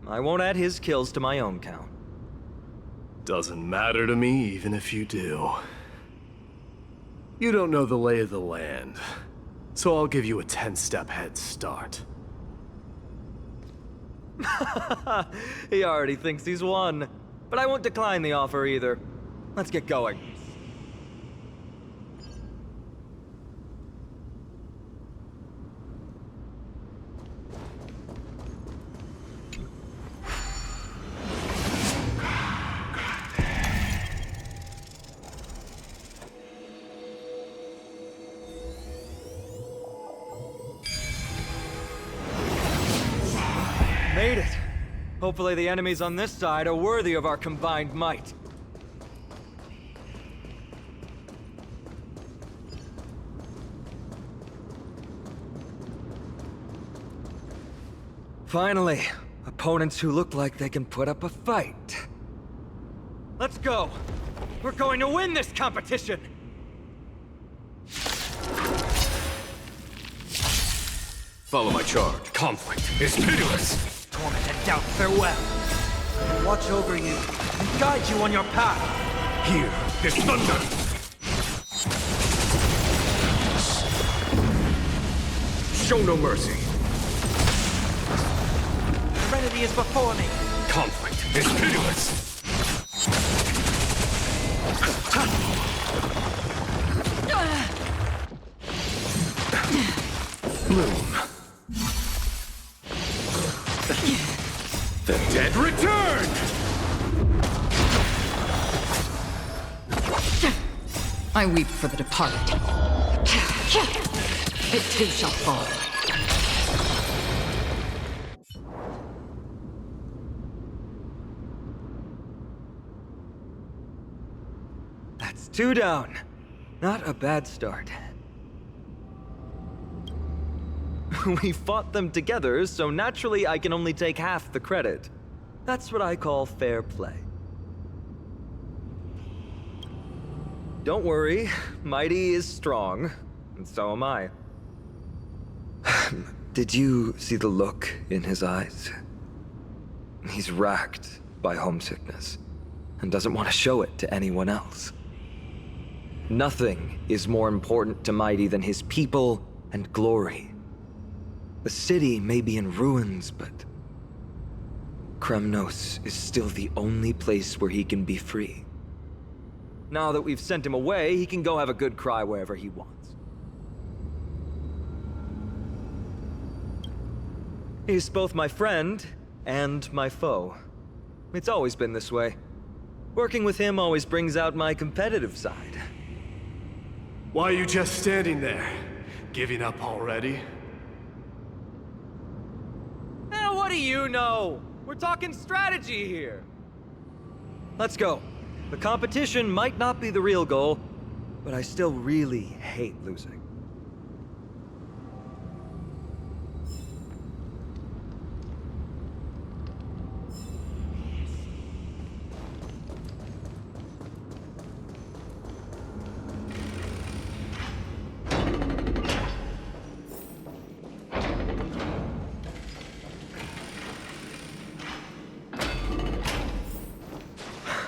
I won't add his kills to my own count. Doesn't matter to me, even if you do. You don't know the lay of the land, so I'll give you a 10-step head start. He already thinks he's won. But I won't decline the offer either. Let's get going. Made it. Hopefully the enemies on this side are worthy of our combined might. Finally, opponents who look like they can put up a fight. Let's go! We're going to win this competition! Follow my charge. Conflict is pitiless. Torment and doubt farewell. Watch over you and guide you on your path. Here is thunder. Show no mercy. Serenity is before me. Conflict is pitiless. Bloom. The dead return! I weep for the departed. It too shall fall. That's 2 down. Not a bad start. We fought them together, so naturally I can only take half the credit. That's what I call fair play. Don't worry, Mighty is strong, and so am I. Did you see the look in his eyes? He's racked by homesickness, and doesn't want to show it to anyone else. Nothing is more important to Mighty than his people and glory. The city may be in ruins, but Kremnos is still the only place where he can be free. Now that we've sent him away, he can go have a good cry wherever he wants. He's both my friend and my foe. It's always been this way. Working with him always brings out my competitive side. Why are you just standing there? Giving up already? What do you know? We're talking strategy here. Let's go. The competition might not be the real goal, but I still really hate losing.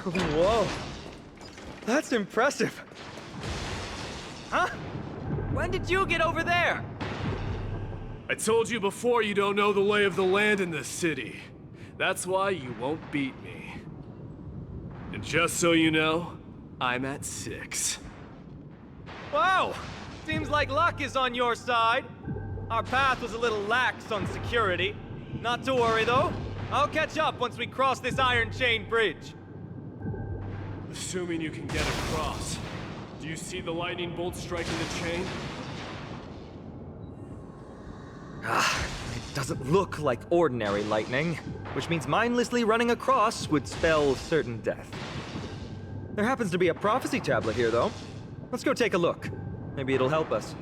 Whoa. That's impressive. Huh? When did you get over there? I told you before you don't know the lay of the land in this city. That's why you won't beat me. And just so you know, I'm at 6. Wow! Seems like luck is on your side. Our path was a little lax on security. Not to worry, though. I'll catch up once we cross this iron chain bridge. Assuming you can get across. Do you see the lightning bolt striking the chain? It doesn't look like ordinary lightning, which means mindlessly running across would spell certain death. There happens to be a prophecy tablet here, though. Let's go take a look. Maybe it'll help us.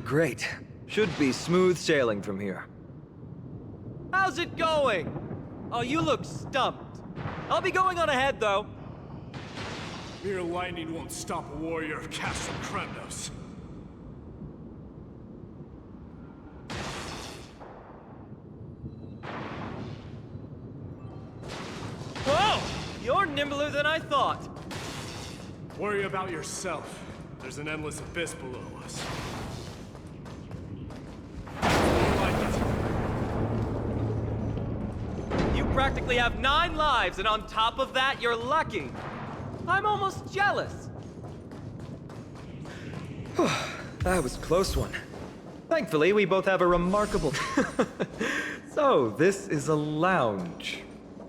Great. Should be smooth sailing from here. How's it going? Oh, you look stumped. I'll be going on ahead, though. Mere lightning won't stop a warrior of Castle Kremnos. Whoa! You're nimbler than I thought. Worry about yourself. There's an endless abyss below us. You practically have 9 lives, and on top of that, you're lucky. I'm almost jealous. That was a close one. Thankfully, we both have a remarkable... So, this is a lounge.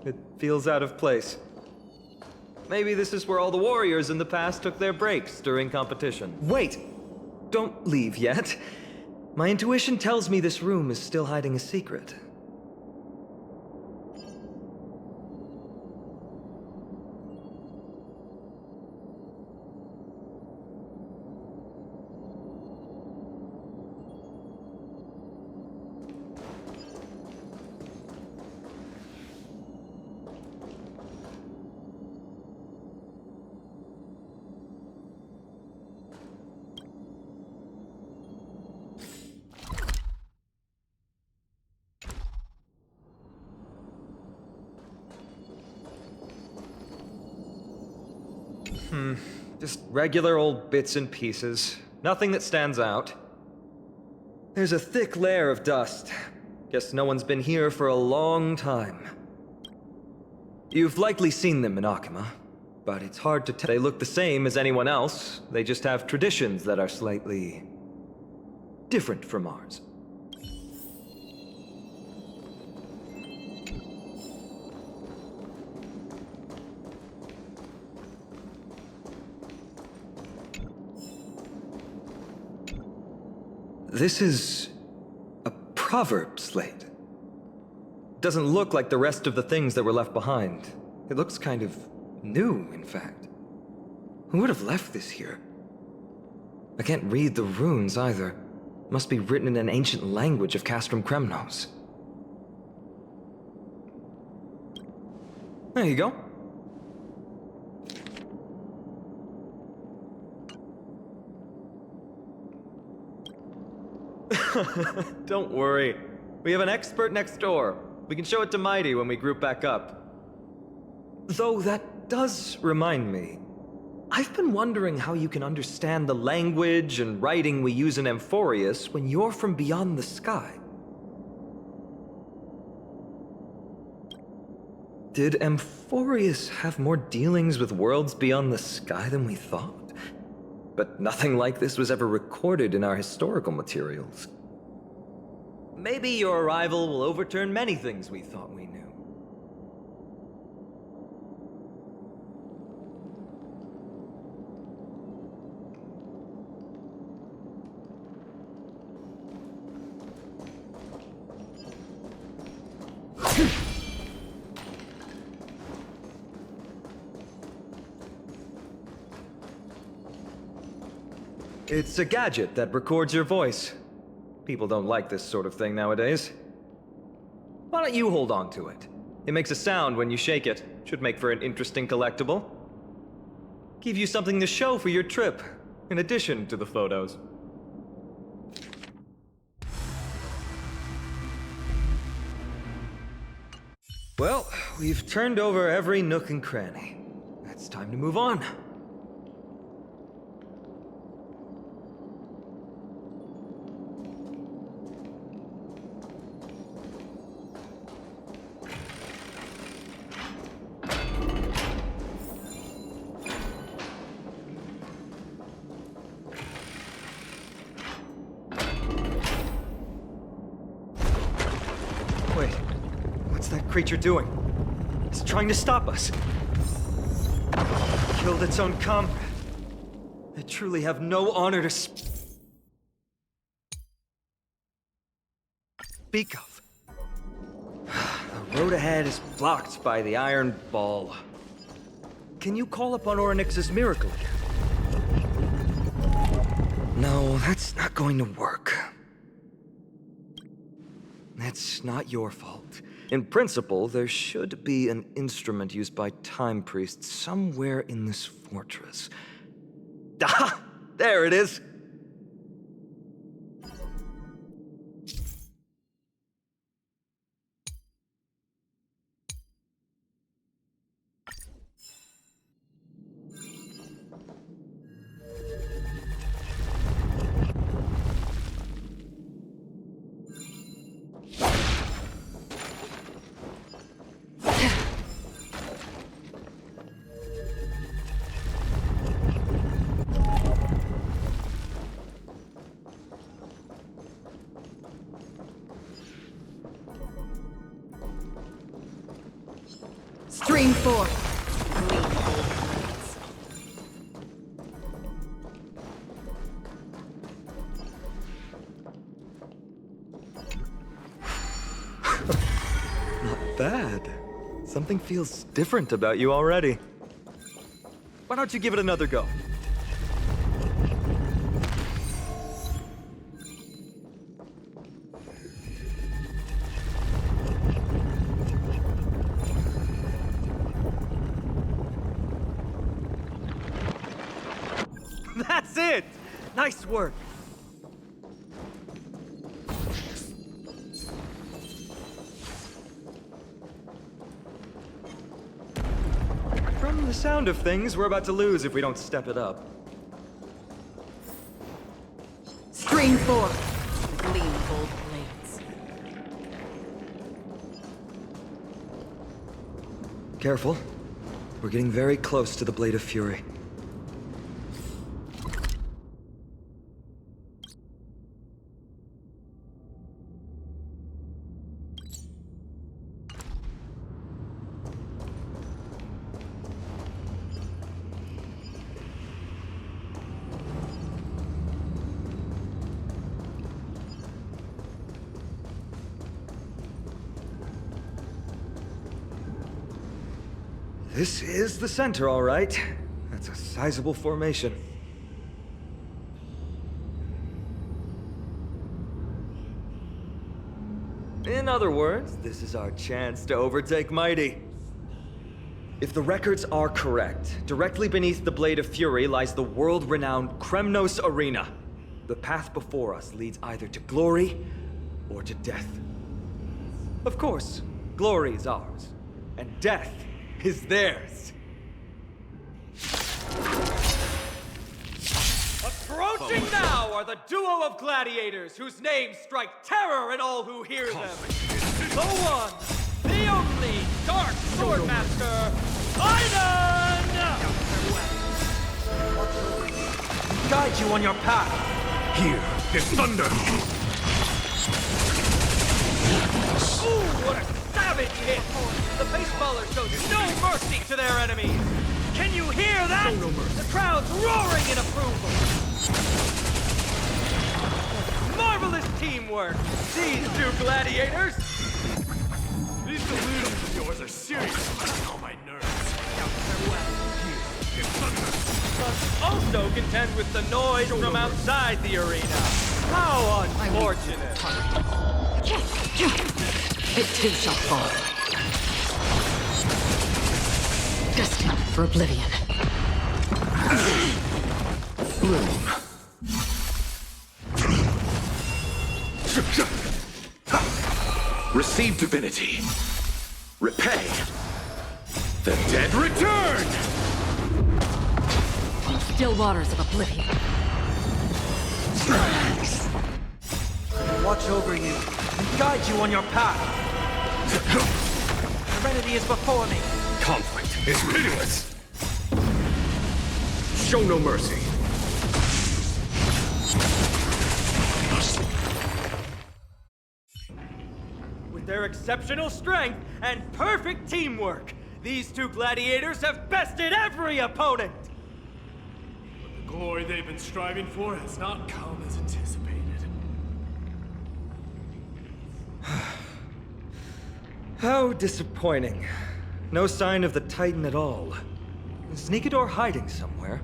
It feels out of place. Maybe this is where all the warriors in the past took their breaks during competition. Wait! Don't leave yet. My intuition tells me this room is still hiding a secret. Just regular old bits and pieces. Nothing that stands out. There's a thick layer of dust. Guess no one's been here for a long time. You've likely seen them in Akima, but it's hard to tell. They look the same as anyone else. They just have traditions that are slightly different from ours. This is a proverb slate. Doesn't look like the rest of the things that were left behind. It looks kind of new, in fact. Who would have left this here? I can't read the runes either. Must be written in an ancient language of Castrum Kremnos. There you go. Don't worry. We have an expert next door. We can show it to Mighty when we group back up. Though that does remind me. I've been wondering how you can understand the language and writing we use in Amphorius when you're from beyond the sky. Did Amphorius have more dealings with worlds beyond the sky than we thought? But nothing like this was ever recorded in our historical materials. Maybe your arrival will overturn many things we thought we knew. It's a gadget that records your voice. People don't like this sort of thing nowadays. Why don't you hold on to it? It makes a sound when you shake it. Should make for an interesting collectible. Give you something to show for your trip, in addition to the photos. Well, we've turned over every nook and cranny. It's time to move on. Wait, what's that creature doing? It's trying to stop us. Killed its own comrade. They truly have no honor to speak of. The road ahead is blocked by the Iron Ball. Can you call upon Orynyx's miracle again? No, that's not going to work. It's not your fault. In principle, there should be an instrument used by time priests somewhere in this fortress. Ah! There it is! Stream 4. Not bad. Something feels different about you already. Why don't you give it another go? That's it! Nice work! From the sound of things, we're about to lose if we don't step it up. Stream 4. Gleam gold blades. Careful. We're getting very close to the Blade of Fury. This is the center, all right. That's a sizable formation. In other words, this is our chance to overtake Mighty. If the records are correct, directly beneath the Blade of Fury lies the world-renowned Kremnos Arena. The path before us leads either to glory or to death. Of course, glory is ours, and death is theirs. Approaching now are the duo of gladiators whose names strike terror in all who hear them. The one, the only Dark Swordmaster, Aiden! Guide you on your path. Here is thunder! Ooh, what a savage hit! The baseballer shows no mercy to their enemies! Can you hear that? No mercy. The crowd's roaring in approval! Marvelous teamwork! These two gladiators! These delusions of yours are seriously getting on my nerves. Must also contend with the noise from outside the arena. How unfortunate. It too shall fall. Destined for oblivion. Bloom. Receive divinity. Repay. The dead return! Still waters of oblivion. Watch over you and guide you on your path. Serenity is before me. Conflict is pitiless. Show no mercy. With their exceptional strength and perfect teamwork, these two gladiators have bested every opponent. The glory they've been striving for has not come as anticipated. How disappointing. No sign of the Titan at all. Is Nikador hiding somewhere?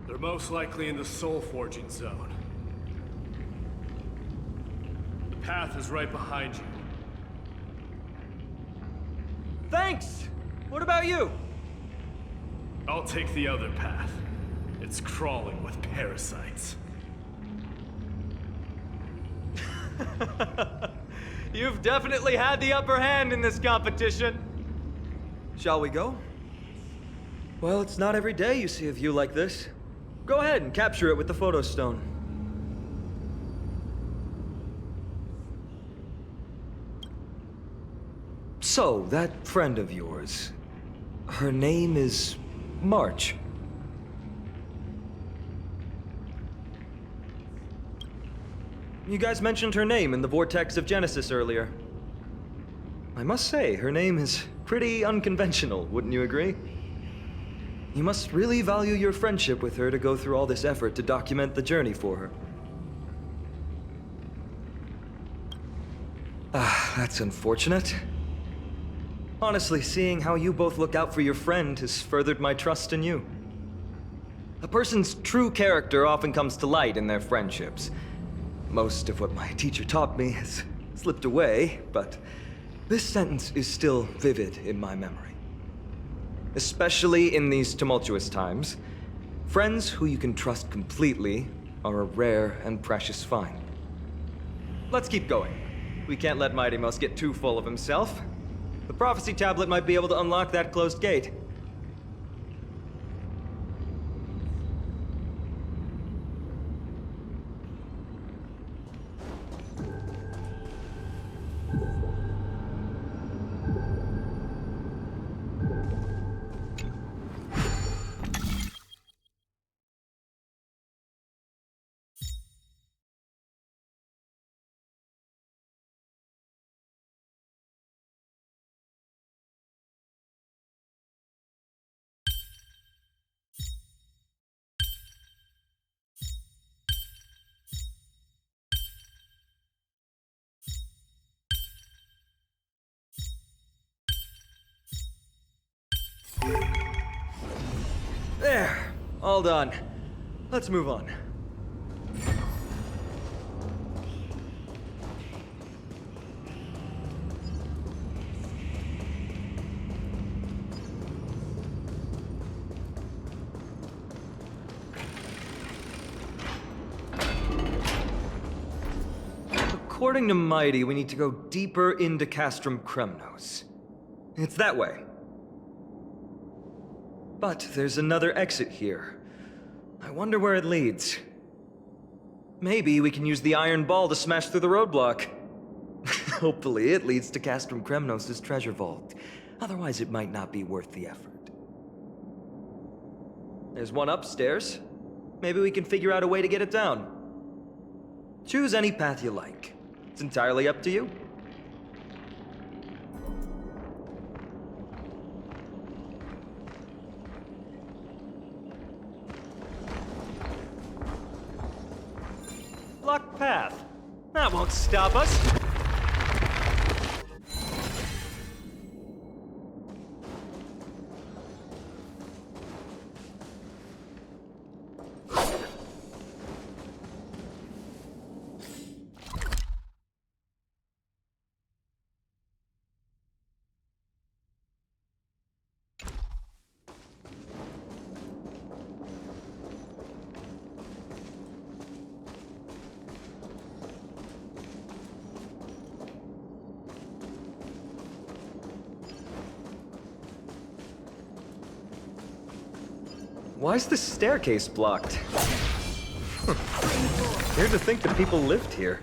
They're most likely in the soul forging zone. The path is right behind you. Thanks! What about you? I'll take the other path. It's crawling with parasites. You've definitely had the upper hand in this competition. Shall we go? Well, it's not every day you see a view like this. Go ahead and capture it with the photo stone. So, that friend of yours, her name is March. You guys mentioned her name in the Vortex of Genesis earlier. I must say, her name is pretty unconventional, wouldn't you agree? You must really value your friendship with her to go through all this effort to document the journey for her. Ah, that's unfortunate. Honestly, seeing how you both look out for your friend has furthered my trust in you. A person's true character often comes to light in their friendships. Most of what my teacher taught me has slipped away, but this sentence is still vivid in my memory. Especially in these tumultuous times, friends who you can trust completely are a rare and precious find. Let's keep going. We can't let Mighty Mouse get too full of himself. The prophecy tablet might be able to unlock that closed gate. There, all done. Let's move on. According to Mighty, we need to go deeper into Castrum Kremnos. It's that way. But there's another exit here. I wonder where it leads. Maybe we can use the iron ball to smash through the roadblock. Hopefully it leads to Castrum Kremnos' treasure vault. Otherwise it might not be worth the effort. There's one upstairs. Maybe we can figure out a way to get it down. Choose any path you like. It's entirely up to you. Blocked path. That won't stop us. Why's the staircase blocked? Weird to think that people lived here.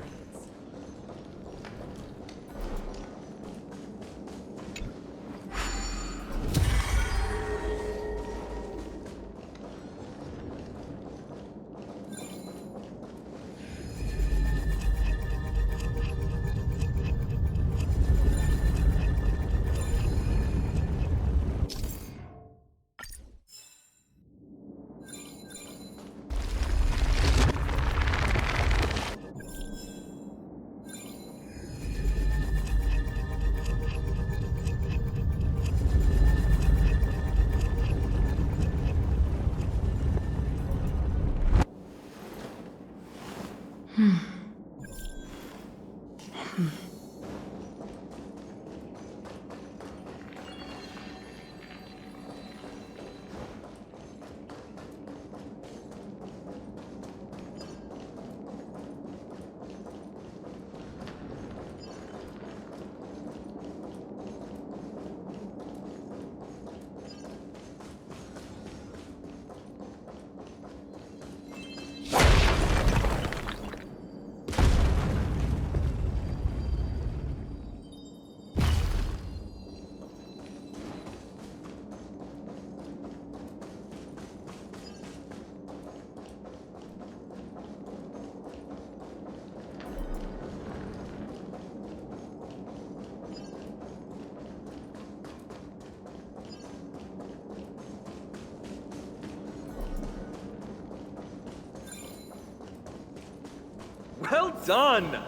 Well done!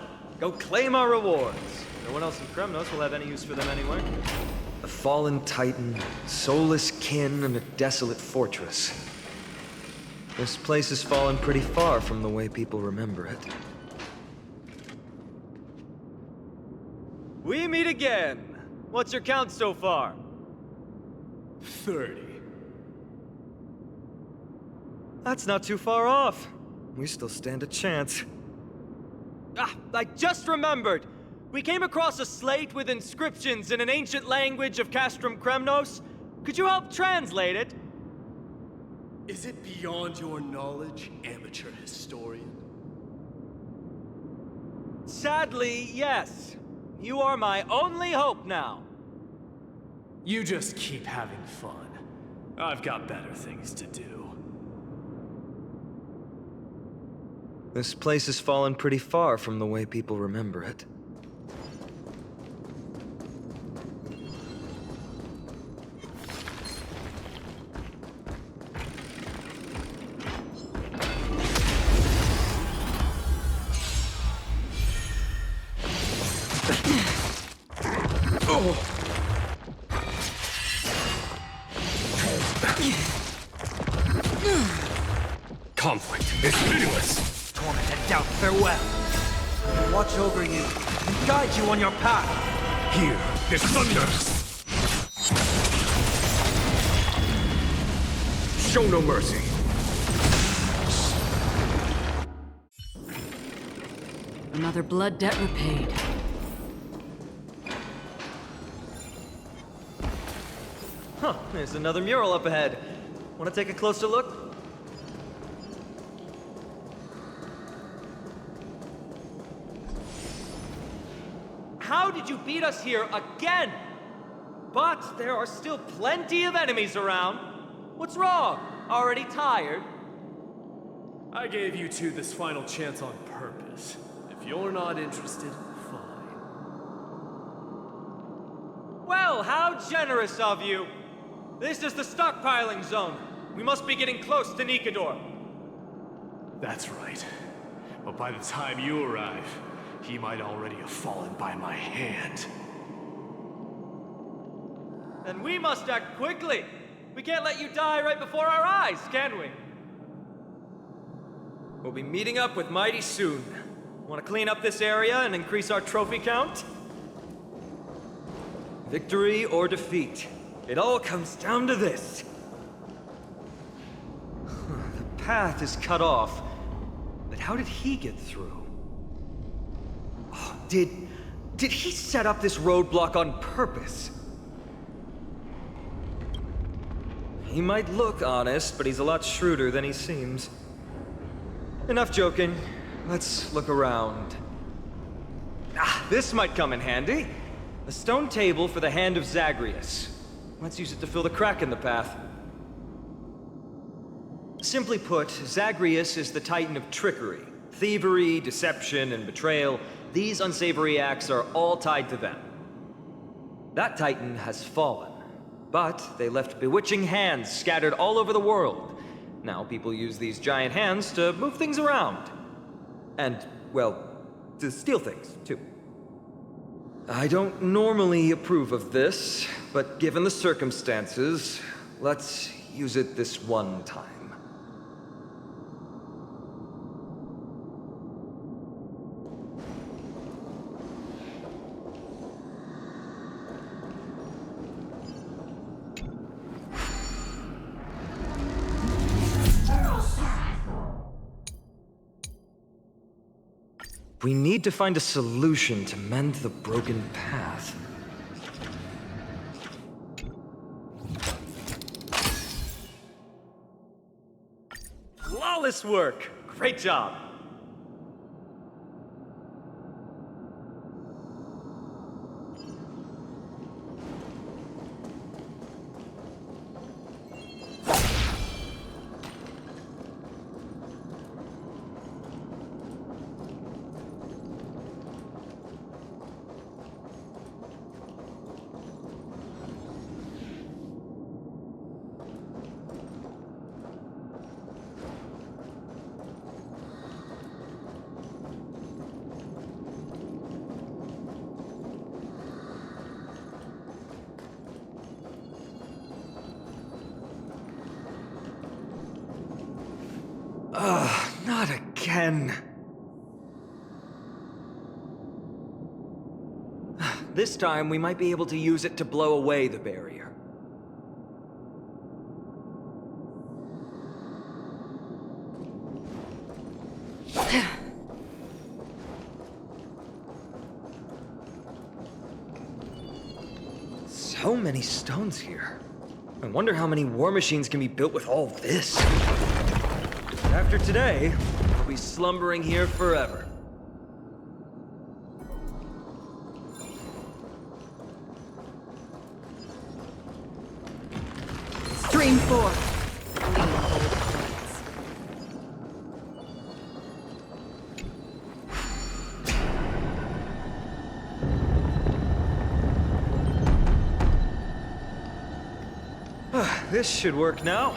Go claim our rewards. No one else in Kremnos will have any use for them anyway. A fallen titan, soulless kin, and a desolate fortress. This place has fallen pretty far from the way people remember it. We meet again. What's your count so far? 30. That's not too far off. We still stand a chance. Ah, I just remembered! We came across a slate with inscriptions in an ancient language of Castrum Kremnos. Could you help translate it? Is it beyond your knowledge, amateur historian? Sadly, yes. You are my only hope now. You just keep having fun. I've got better things to do. This place has fallen pretty far from the way people remember it. Conflict is pitiless! Torment and doubt, farewell. I will watch over you and guide you on your path. Hear this thunder! Show no mercy. Another blood debt repaid. Huh, there's another mural up ahead. Want to take a closer look? How did you beat us here again? But there are still plenty of enemies around. What's wrong? Already tired? I gave you two this final chance on purpose. If you're not interested, fine. Well, how generous of you. This is the stockpiling zone. We must be getting close to Nikador. That's right. But by the time you arrive, he might already have fallen by my hand. Then we must act quickly. We can't let you die right before our eyes, can we? We'll be meeting up with Mighty soon. Want to clean up this area and increase our trophy count? Victory or defeat. It all comes down to this. The path is cut off. But how did he get through? Oh, did he set up this roadblock on purpose? He might look honest, but he's a lot shrewder than he seems. Enough joking. Let's look around. Ah, this might come in handy. A stone table for the Hand of Zagreus. Let's use it to fill the crack in the path. Simply put, Zagreus is the titan of trickery. Thievery, deception, and betrayal. These unsavory acts are all tied to them. That titan has fallen, but they left bewitching hands scattered all over the world. Now people use these giant hands to move things around. And, well, to steal things, too. I don't normally approve of this, but given the circumstances, let's use it this one time. We need to find a solution to mend the broken path. Flawless work! Great job! Not again. This time, we might be able to use it to blow away the barrier. So many stones here. I wonder how many war machines can be built with all this. After today, we'll be slumbering here forever. Stream 4. This should work now.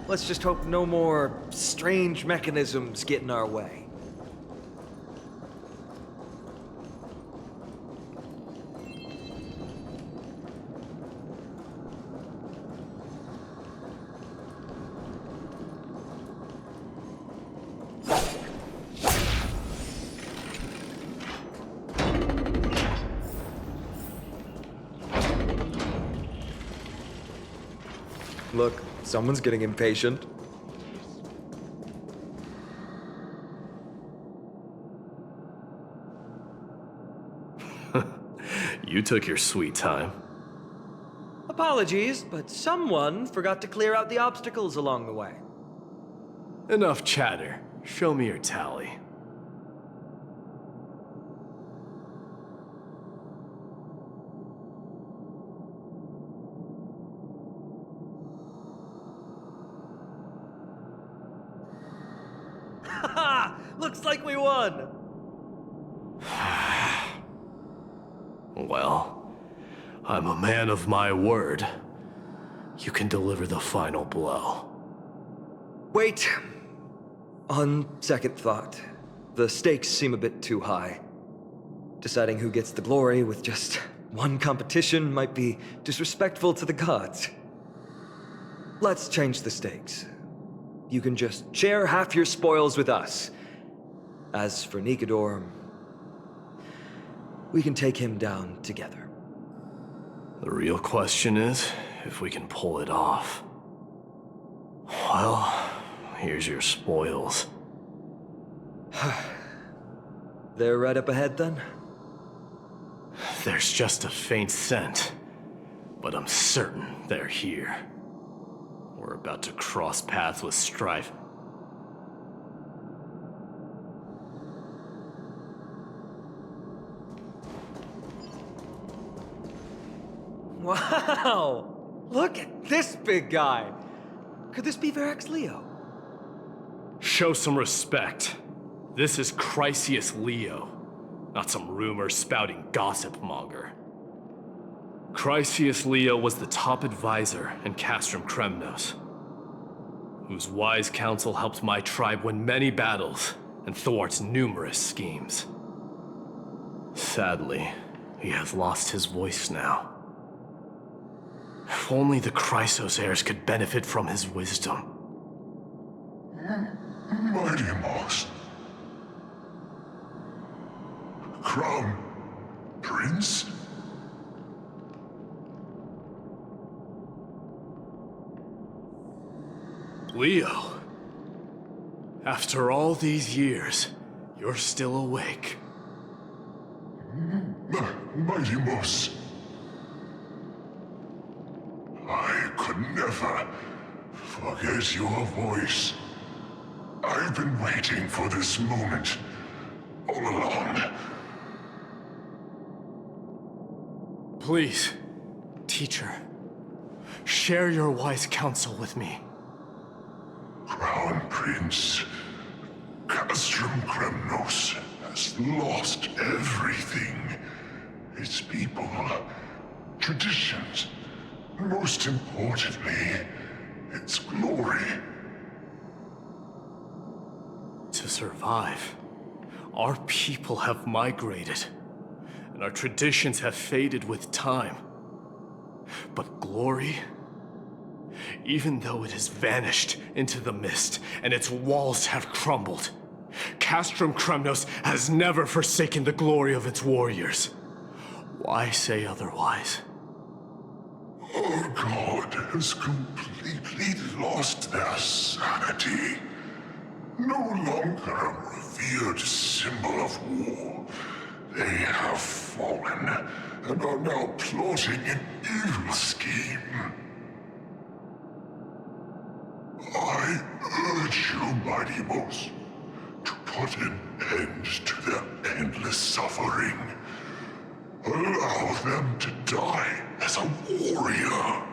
Let's just hope no more strange mechanisms get in our way. Look, someone's getting impatient. You took your sweet time. Apologies, but someone forgot to clear out the obstacles along the way. Enough chatter. Show me your tally. Looks like we won! Well, I'm a man of my word. You can deliver the final blow. Wait. On second thought, the stakes seem a bit too high. Deciding who gets the glory with just one competition might be disrespectful to the gods. Let's change the stakes. You can just share half your spoils with us. As for Nikador, we can take him down together. The real question is if we can pull it off. Well, here's your spoils. They're right up ahead then? There's just a faint scent, but I'm certain they're here. We're about to cross paths with strife. Wow! Look at this big guy! Could this be Varric's Leo? Show some respect. This is Chrysius Leo, not some rumor-spouting gossip monger. Chrysius Leo was the top advisor in Castrum Kremnos, whose wise counsel helped my tribe win many battles and thwart numerous schemes. Sadly, he has lost his voice now. If only the Chrysos heirs could benefit from his wisdom. Mighty Moss. Crown Prince? Leo, after all these years, you're still awake. Mighty Moss. I could never forget your voice. I've been waiting for this moment all along. Please, teacher, share your wise counsel with me. Crown Prince Castrum Kremnos has lost everything. Its people, traditions, most importantly, its glory. To survive, our people have migrated, and our traditions have faded with time. But glory, even though it has vanished into the mist and its walls have crumbled, Castrum Kremnos has never forsaken the glory of its warriors. Why say otherwise? Our god has completely lost their sanity. No longer a revered symbol of war. They have fallen and are now plotting an evil scheme. I urge you, Mighty Moss, to put an end to their endless suffering. Allow them to die as a warrior.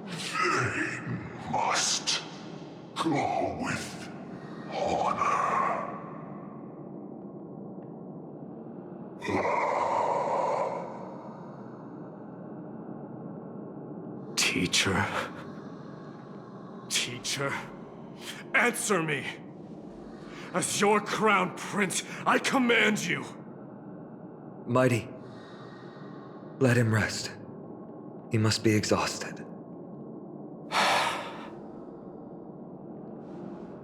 They must go with honor. Teacher? Teacher? Answer me! As your crown prince, I command you! Mighty, let him rest. He must be exhausted.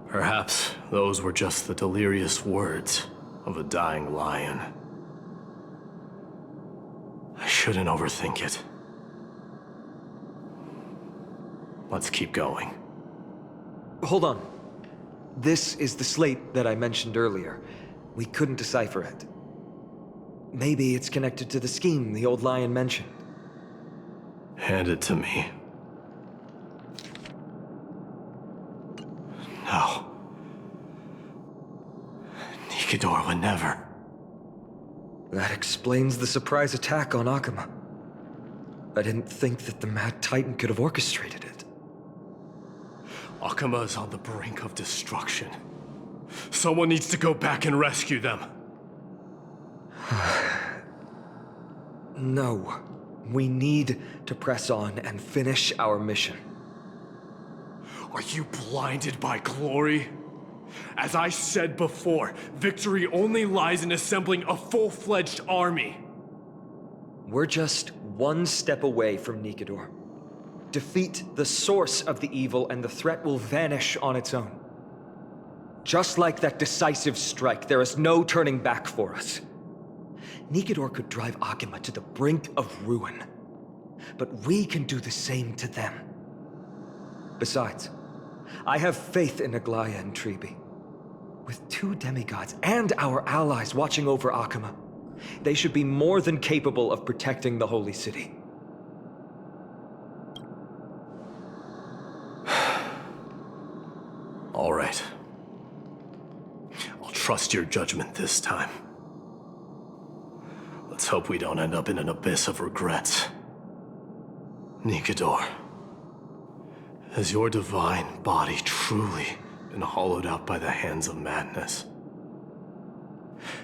Perhaps those were just the delirious words of a dying lion. I shouldn't overthink it. Let's keep going. Hold on. This is the slate that I mentioned earlier. We couldn't decipher it. Maybe it's connected to the scheme the old lion mentioned. Hand it to me. No. Nikador would never. That explains the surprise attack on Akama. I didn't think that the Mad Titan could have orchestrated it. Akama is on the brink of destruction. Someone needs to go back and rescue them. No. We need to press on and finish our mission. Are you blinded by glory? As I said before, victory only lies in assembling a full-fledged army. We're just one step away from Nikador. Defeat the source of the evil and the threat will vanish on its own. Just like that decisive strike, there is no turning back for us. Nikador could drive Akama to the brink of ruin. But we can do the same to them. Besides, I have faith in Aglaya and Tribi. With 2 demigods and our allies watching over Akama, they should be more than capable of protecting the Holy City. All right. I'll trust your judgment this time. Let's hope we don't end up in an abyss of regrets. Nikador, has your divine body truly been hollowed out by the hands of madness?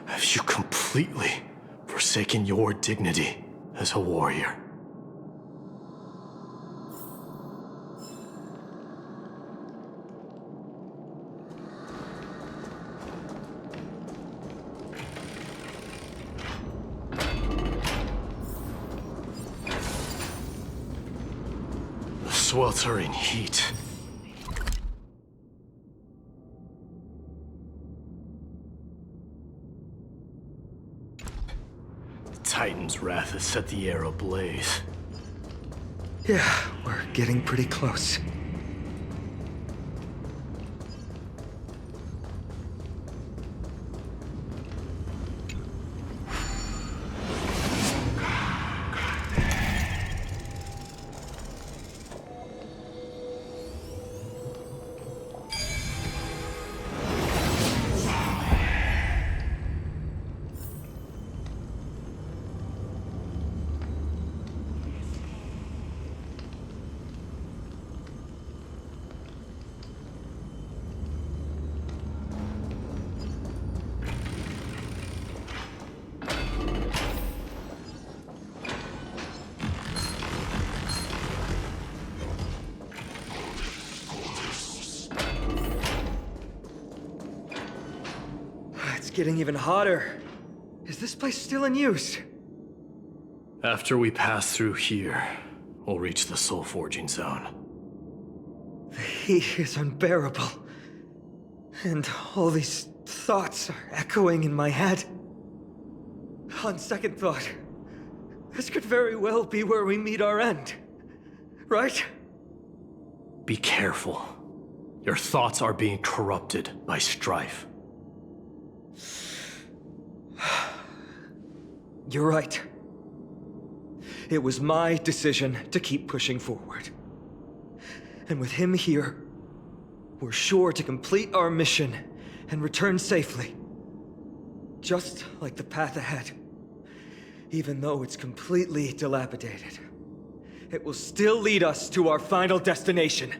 Have you completely forsaken your dignity as a warrior? The sweltering heat. Titan's wrath has set the air ablaze. Yeah, we're getting pretty close. It's getting even hotter. Is this place still in use? After we pass through here, we'll reach the soul forging zone. The heat is unbearable. And all these thoughts are echoing in my head. On second thought, this could very well be where we meet our end. Right? Be careful. Your thoughts are being corrupted by strife. You're right. It was my decision to keep pushing forward. And with him here, we're sure to complete our mission and return safely. Just like the path ahead. Even though it's completely dilapidated, it will still lead us to our final destination.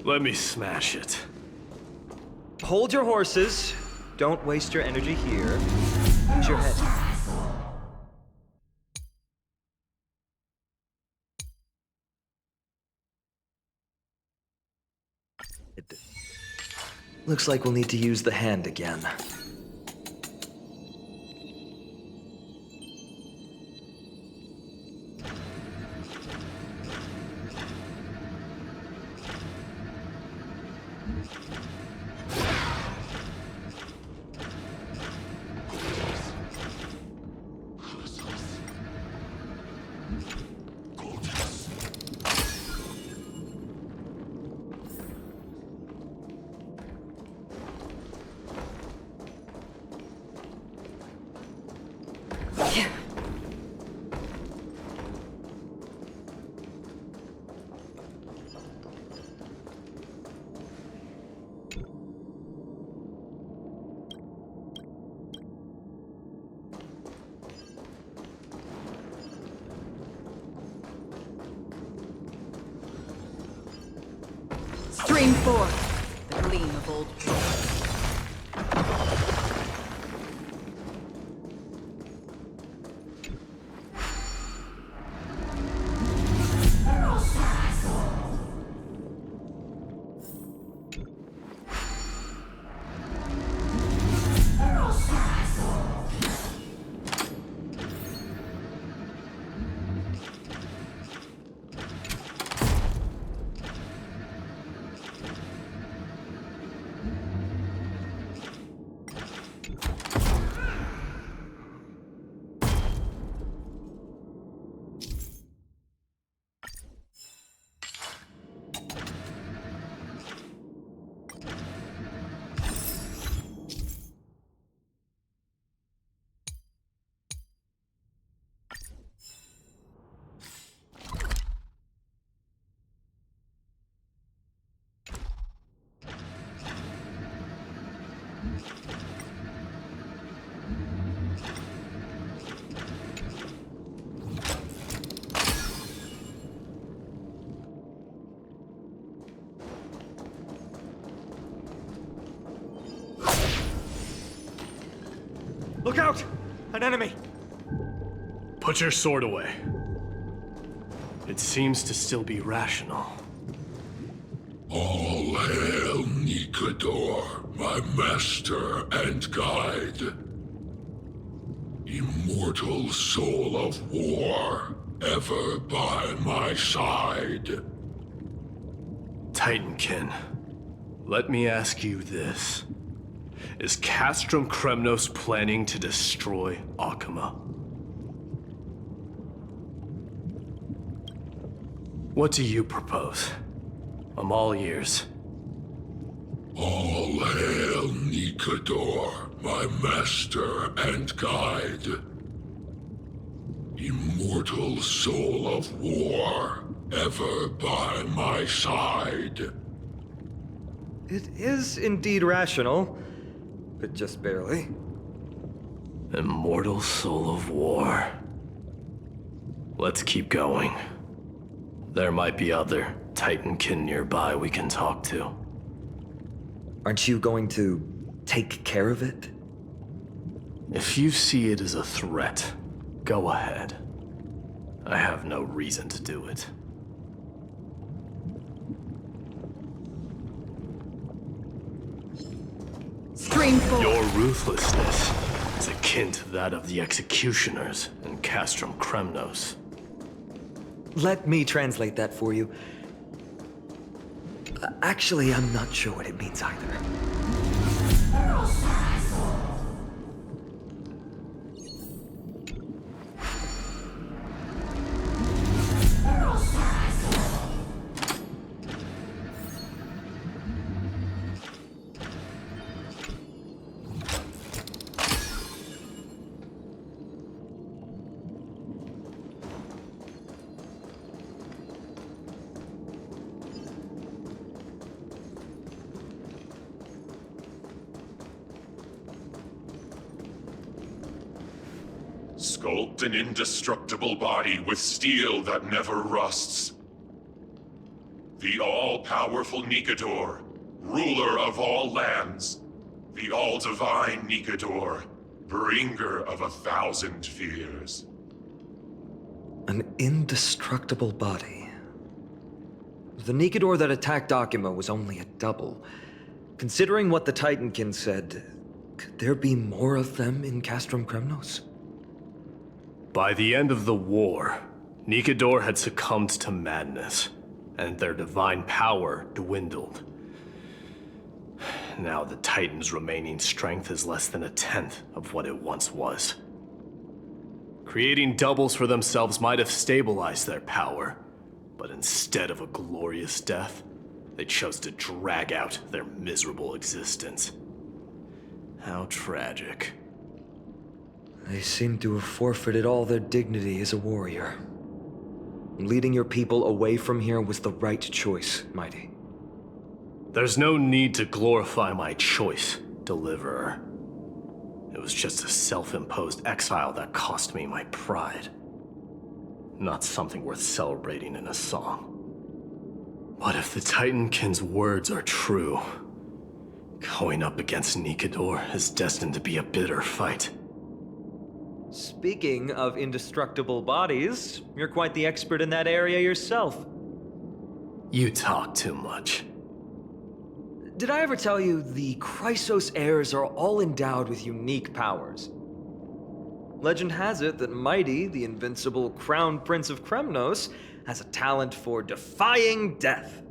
Let me smash it. Hold your horses. Don't waste your energy here. Use your head. Looks like we'll need to use the hand again. Stream forth the gleam of old joy. An enemy! Put your sword away. It seems to still be rational. All hail Nikador, my master and guide. Immortal soul of war, ever by my side. Titankin, let me ask you this. Is Castrum Kremnos planning to destroy Akama? What do you propose? I'm all ears. All hail Nikador, my master and guide. Immortal soul of war, ever by my side. It is indeed rational, but just barely. Immortal soul of war. Let's keep going. There might be other Titankin nearby we can talk to. Aren't you going to take care of it? If you see it as a threat, go ahead. I have no reason to do it. Your ruthlessness is akin to that of the executioners in Castrum Kremnos. Let me translate that for you. Actually, I'm not sure what it means either. Sculpt an indestructible body with steel that never rusts. The all-powerful Nikador, ruler of all lands. The all-divine Nikador, bringer of 1,000 fears. An indestructible body. The Nikador that attacked Akima was only a double. Considering what the Titankin said, could there be more of them in Castrum Kremnos? By the end of the war, Nikador had succumbed to madness, and their divine power dwindled. Now the Titan's remaining strength is less than 1/10 of what it once was. Creating doubles for themselves might have stabilized their power, but instead of a glorious death, they chose to drag out their miserable existence. How tragic. They seem to have forfeited all their dignity as a warrior. Leading your people away from here was the right choice, Mighty. There's no need to glorify my choice, Deliverer. It was just a self-imposed exile that cost me my pride. Not something worth celebrating in a song. But if the Titankin's words are true, going up against Nikador is destined to be a bitter fight. Speaking of indestructible bodies, you're quite the expert in that area yourself. You talk too much. Did I ever tell you the Chrysos heirs are all endowed with unique powers? Legend has it that Mighty, the invincible Crown Prince of Kremnos, has a talent for defying death.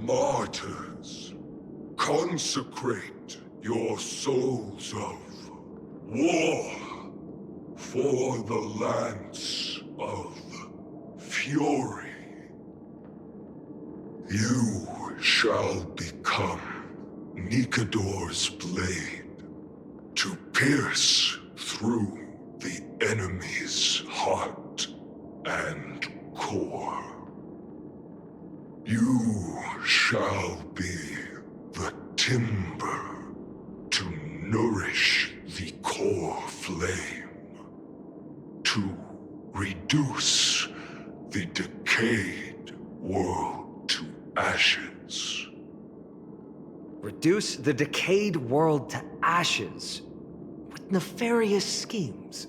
Martyrs, consecrate your souls of war for the lance of fury. You shall become Nikador's blade to pierce through the enemy's heart and core. You shall be the timber to nourish flame to reduce the decayed world to ashes. Reduce the decayed world to ashes with nefarious schemes.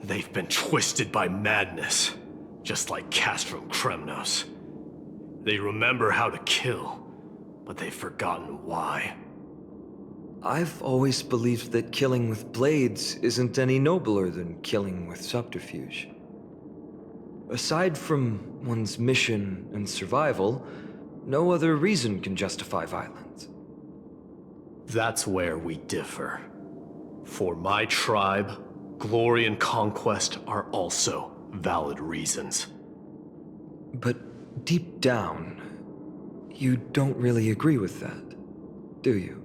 They've been twisted by madness, just like Cass from Kremnos. They remember how to kill, but they've forgotten why. I've always believed that killing with blades isn't any nobler than killing with subterfuge. Aside from one's mission and survival, no other reason can justify violence. That's where we differ. For my tribe, glory and conquest are also valid reasons. But deep down, you don't really agree with that, do you?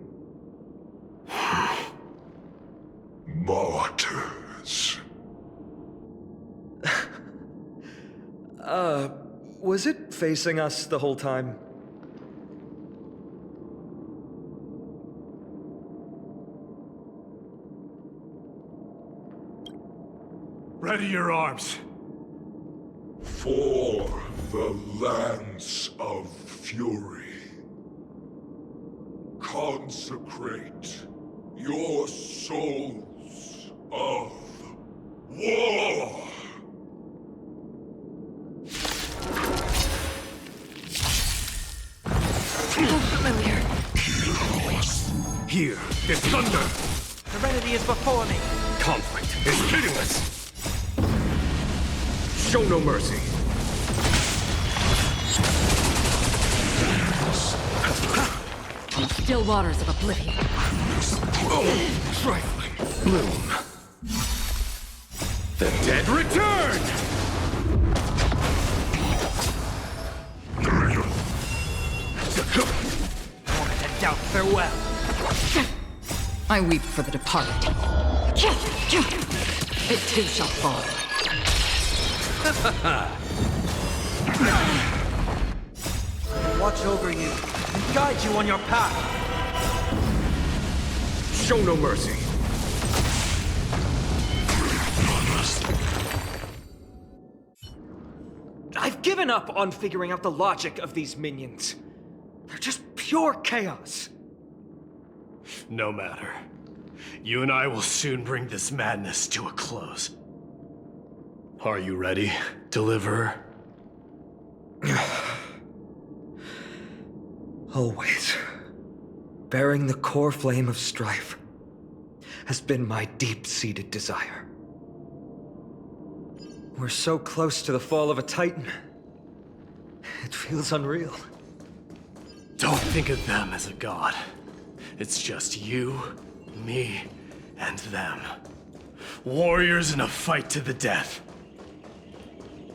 Martyrs. Was it facing us the whole time? Ready your arms. For the lance of fury. Consecrate your souls of war. Familiar. Here, there's thunder. Serenity is before me. Conflict is pitiless. Show no mercy. Still waters of oblivion. Trifling bloom. The dead return! Moment and doubt, farewell. I weep for the departed. It too shall fall. Watch over you and guide you on your path. Show no mercy. I've given up on figuring out the logic of these minions. They're just pure chaos. No matter. You and I will soon bring this madness to a close. Are you ready, Deliverer? Always. Bearing the core flame of strife has been my deep-seated desire. We're so close to the fall of a Titan. It feels unreal. Don't think of them as a god. It's just you, me, and them. Warriors in a fight to the death.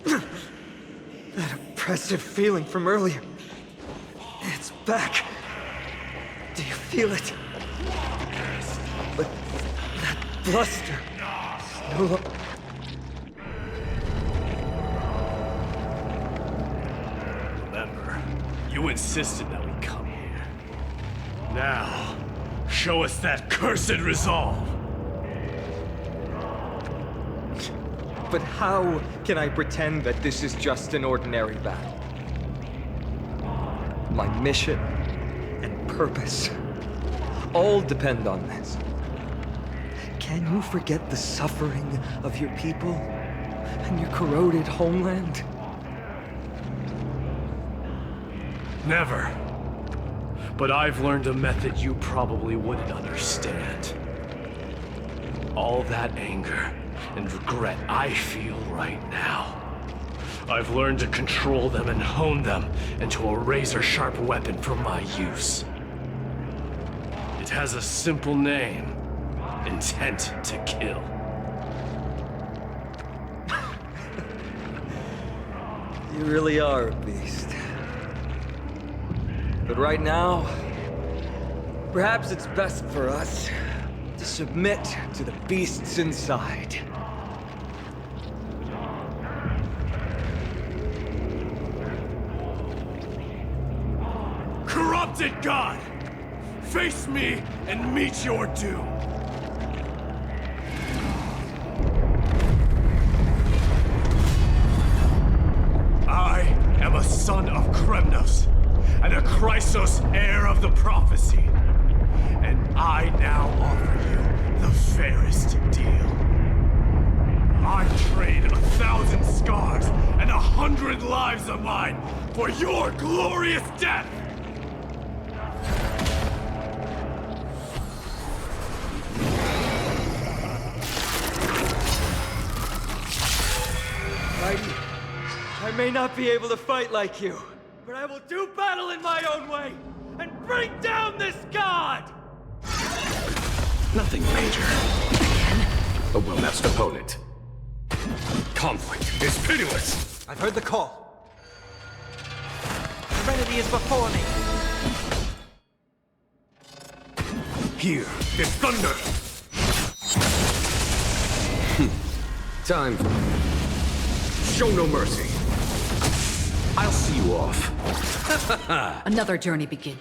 That oppressive feeling from earlier. It's back. Do you feel it? But that bluster is no longer... Remember, you insisted that we come here. Now, show us that cursed resolve. But how can I pretend that this is just an ordinary battle? My mission and purpose all depend on this. Can you forget the suffering of your people and your corroded homeland? Never. But I've learned a method you probably wouldn't understand. All that anger and regret I feel right now. I've learned to control them and hone them into a razor-sharp weapon for my use. It has a simple name. Intent to kill. You really are a beast. But right now, perhaps it's best for us to submit to the beasts inside. Corrupted God! Face me and meet your doom! I now offer you the fairest deal. I trade 1,000 scars and 100 lives of mine for your glorious death! I may not be able to fight like you, but I will do battle in my own way and bring down this god! Nothing major. A well-matched opponent. Conflict is pitiless! I've heard the call. Serenity is before me. Here is thunder! Time. Show no mercy. I'll see you off. Another journey begins.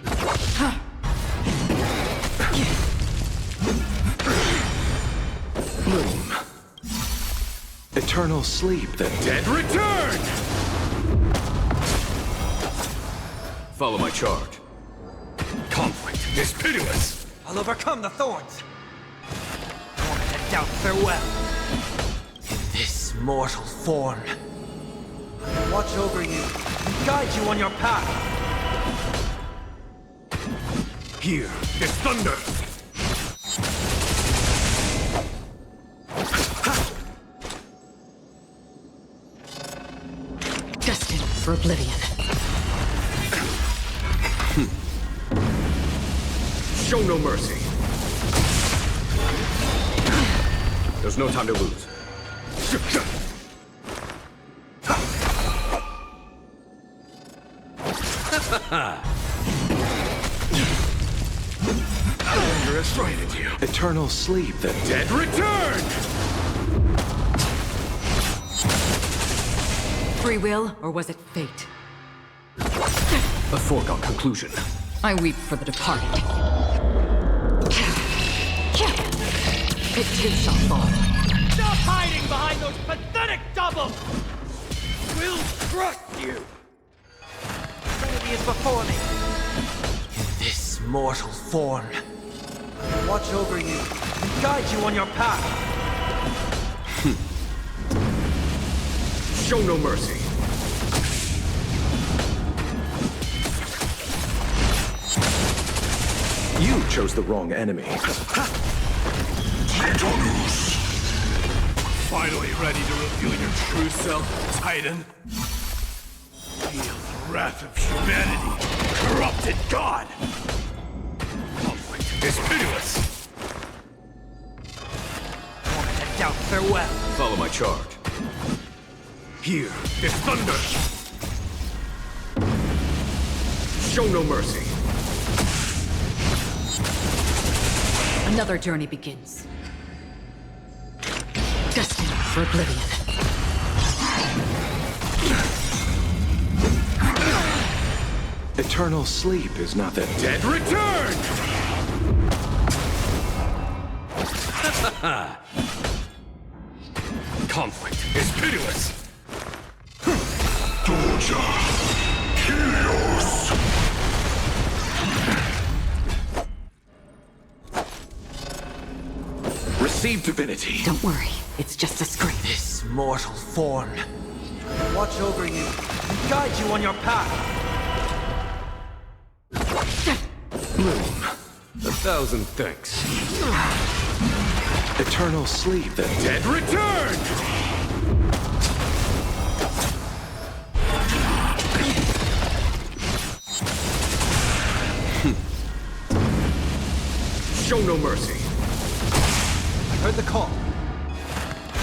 Bloom. Eternal sleep, the dead return! Follow my charge. Conflict is pitiless! I'll overcome the thorns. Born to doubt farewell. This mortal form. I will watch over you and guide you on your path. Here is thunder! Destined for oblivion. Show no mercy. There's no time to lose. I underestimated you. Eternal sleep, the dead return! Free will, or was it fate? A foregone conclusion. I weep for the departed. It too shall fall. Stop hiding behind those pathetic doubles! We'll crush you! Serenity is before me. This mortal form. I will watch over you and guide you on your path. Show no mercy. You chose the wrong enemy. Finally ready to reveal your true self, Titan? Feel the wrath of humanity, corrupted god! Conflict is pitiless! Born to doubt farewell. Follow my charge. Here is thunder! Show no mercy. Another journey begins. Destined for oblivion. Eternal sleep is not the dead return! Conflict is pitiless! Doja! Helios! Receive divinity! Don't worry, it's just a screen. This mortal form. I will watch over you and guide you on your path. Bloom. 1,000 thanks. Eternal sleep, the dead return! Show no mercy. I heard the call.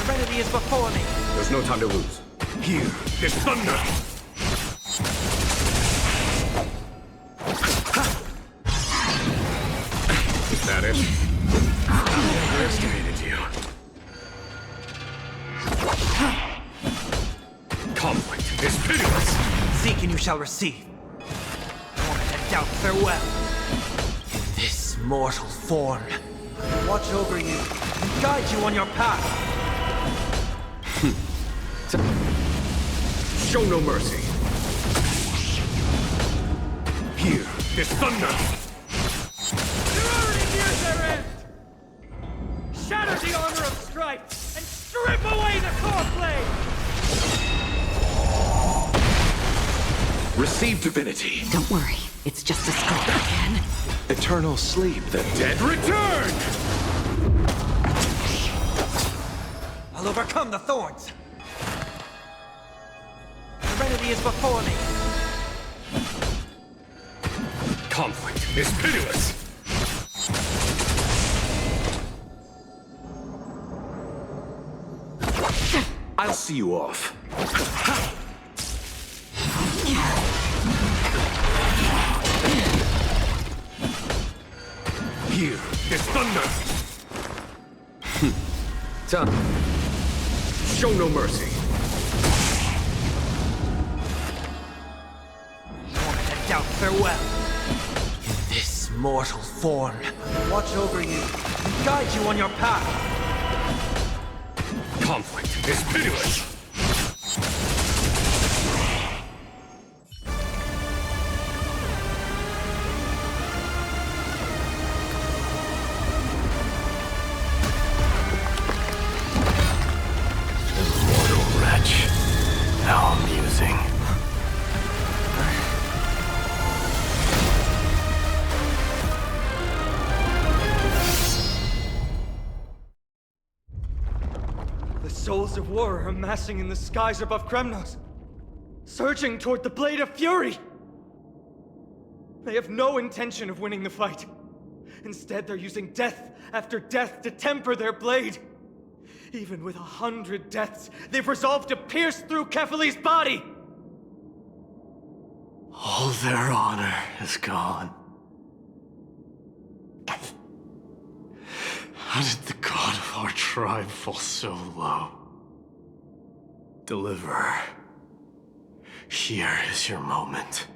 Serenity is before me. There's no time to lose. Here is thunder! Is that it? I underestimated you. Conflict is pitiless! Seek and you shall receive. Born to doubt farewell. This mortal form. I will watch over you and guide you on your path. Show no mercy. Here is thunder! You're already near shatter the armor of strife and strip away the Coreflame! Receive divinity. Don't worry, it's just a scrape again. Eternal sleep, the dead return! I'll overcome the thorns! Serenity is before me! Conflict is pitiless! I'll see you off. Here is thunder! Time. Show no mercy. And doubt farewell. In this mortal form, watch over you and guide you on your path. Conflict is pitiless! Immortal wretch. How amusing. The souls of war are amassing in the skies above Kremnos, surging toward the Blade of Fury! They have no intention of winning the fight. Instead, they're using death after death to temper their blade. Even with 100 deaths, they've resolved to pierce through Kefali's body! All their honor is gone. How did the god of our tribe fall so low? Deliverer, here is your moment.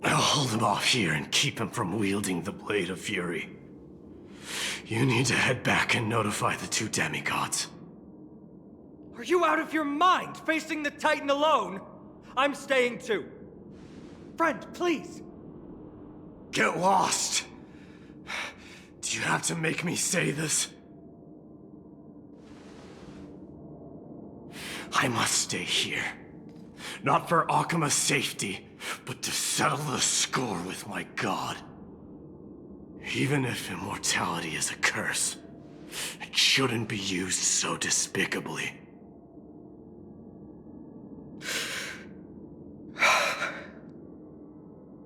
I'll hold him off here and keep him from wielding the Blade of Fury. You need to head back and notify the two demigods. Are you out of your mind, facing the Titan alone? I'm staying too. Friend, please. Get lost! Do you have to make me say this? I must stay here. Not for Akima's safety, but to settle the score with my god. Even if immortality is a curse, it shouldn't be used so despicably.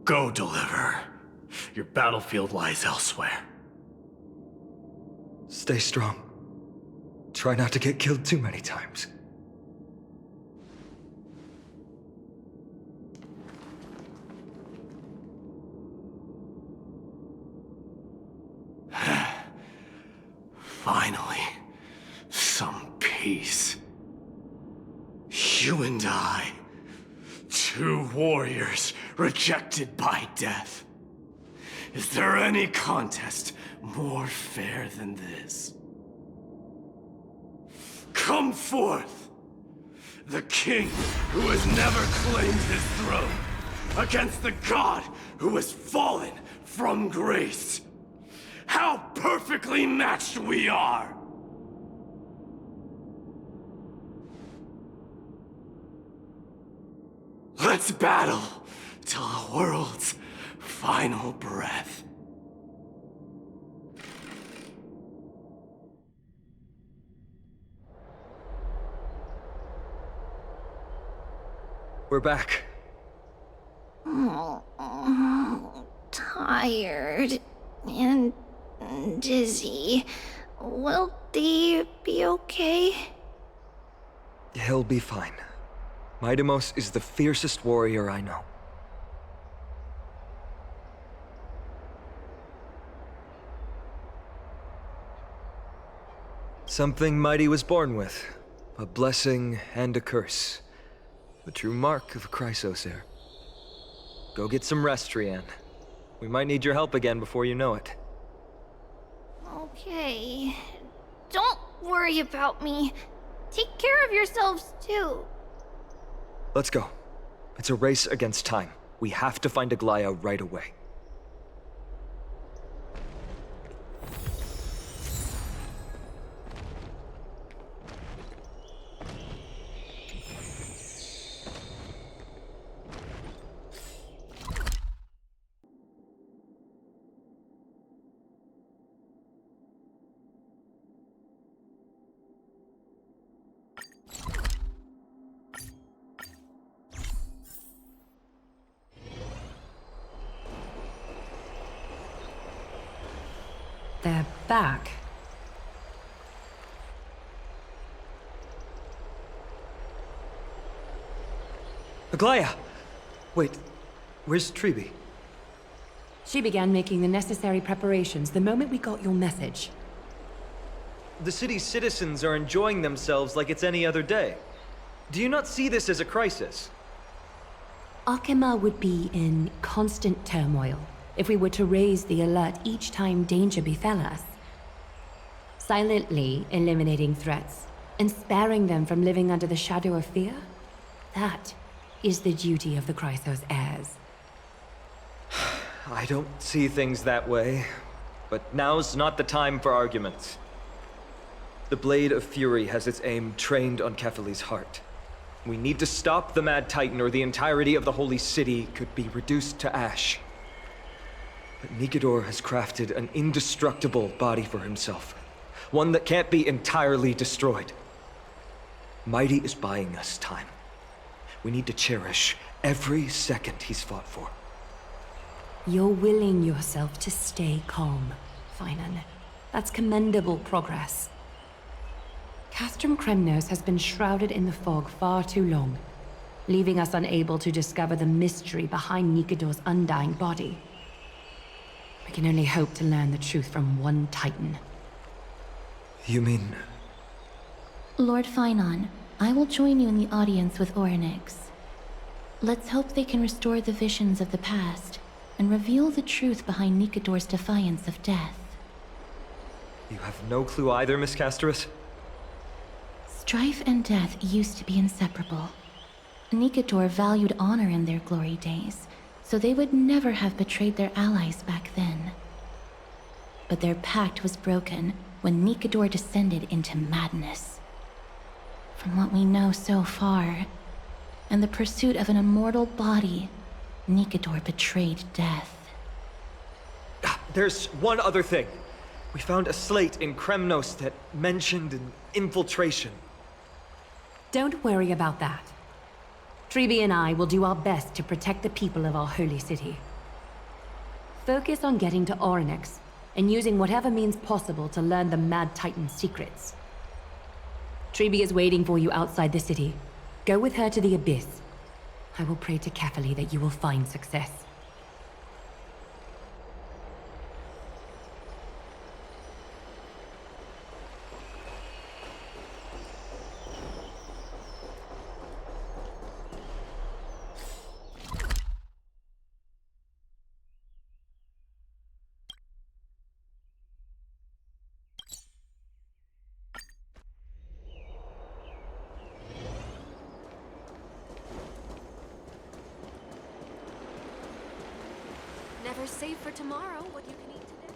Go, Deliverer. Your battlefield lies elsewhere. Stay strong. Try not to get killed too many times. Finally, some peace. You and I, two warriors rejected by death. Is there any contest more fair than this? Come forth, the king who has never claimed his throne, against the god who has fallen from grace. How perfectly matched we are! Let's battle till the world's final breath. We're back. Tired and dizzy. Will they be okay? He'll be fine. Midamos is the fiercest warrior I know. Something Mighty was born with. A blessing and a curse. The true mark of a Chrysosair. Go get some rest, Trianne. We might need your help again before you know it. Okay. Don't worry about me. Take care of yourselves, too. Let's go. It's a race against time. We have to find Aglaya right away. They're back. Aglaya! Wait, where's Treeby? She began making the necessary preparations the moment we got your message. The city's citizens are enjoying themselves like it's any other day. Do you not see this as a crisis? Akema would be in constant turmoil if we were to raise the alert each time danger befell us. Silently eliminating threats and sparing them from living under the shadow of fear? That is the duty of the Chrysos heirs. I don't see things that way, but now's not the time for arguments. The Blade of Fury has its aim trained on Kefali's heart. We need to stop the Mad Titan or the entirety of the Holy City could be reduced to ash. But Nikador has crafted an indestructible body for himself. One that can't be entirely destroyed. Mighty is buying us time. We need to cherish every second he's fought for. You're willing yourself to stay calm, Finan. That's commendable progress. Castrum Kremnos has been shrouded in the fog far too long, leaving us unable to discover the mystery behind Nikador's undying body. We can only hope to learn the truth from one Titan. You mean... Lord Finan, I will join you in the audience with Orynyx. Let's hope they can restore the visions of the past and reveal the truth behind Nikador's defiance of death. You have no clue either, Miss Casterus? Strife and death used to be inseparable. Nikador valued honor in their glory days, so they would never have betrayed their allies back then. But their pact was broken when Nikador descended into madness. From what we know so far, in the pursuit of an immortal body, Nikador betrayed death. There's one other thing. We found a slate in Kremnos that mentioned an infiltration. Don't worry about that. Treeby and I will do our best to protect the people of our holy city. Focus on getting to Orynyx and using whatever means possible to learn the Mad Titan's secrets. Treeby is waiting for you outside the city. Go with her to the Abyss. I will pray to Kefali that you will find success. Never save for tomorrow what you can eat today.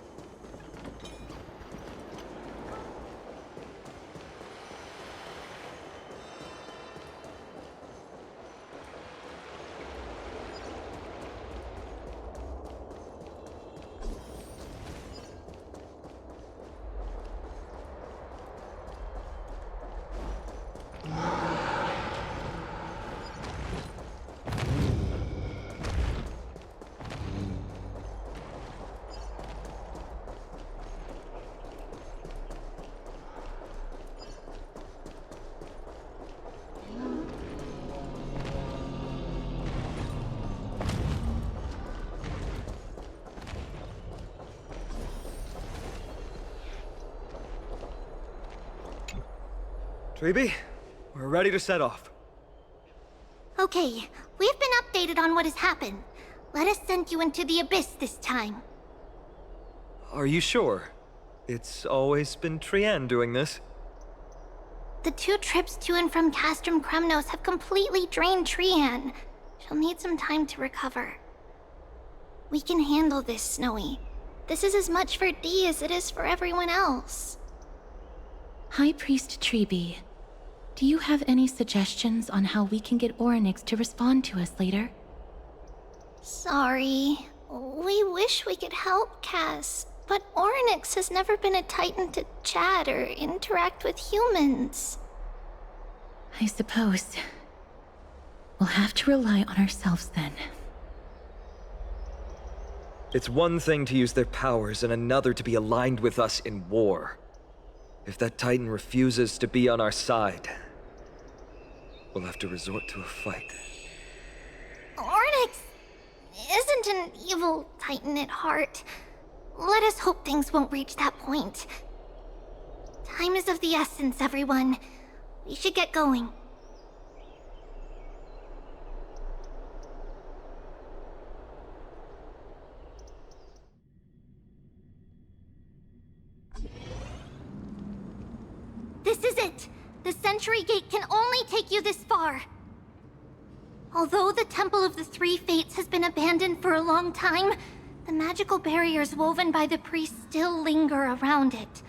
Treeby, we're ready to set off. Okay, we've been updated on what has happened. Let us send you into the Abyss this time. Are you sure? It's always been Trian doing this. The 2 trips to and from Castrum Kremnos have completely drained Trian. She'll need some time to recover. We can handle this, Snowy. This is as much for Dee as it is for everyone else. High Priest Treeby, do you have any suggestions on how we can get Orynyx to respond to us later? Sorry. We wish we could help, Cass, but Orynyx has never been a Titan to chat or interact with humans. I suppose. We'll have to rely on ourselves then. It's one thing to use their powers and another to be aligned with us in war. If that Titan refuses to be on our side, we'll have to resort to a fight. Ornyx isn't an evil Titan at heart. Let us hope things won't reach that point. Time is of the essence, everyone. We should get going. This is it! The Century Gate can only take you this far. Although the Temple of the Three Fates has been abandoned for a long time, the magical barriers woven by the priests still linger around it.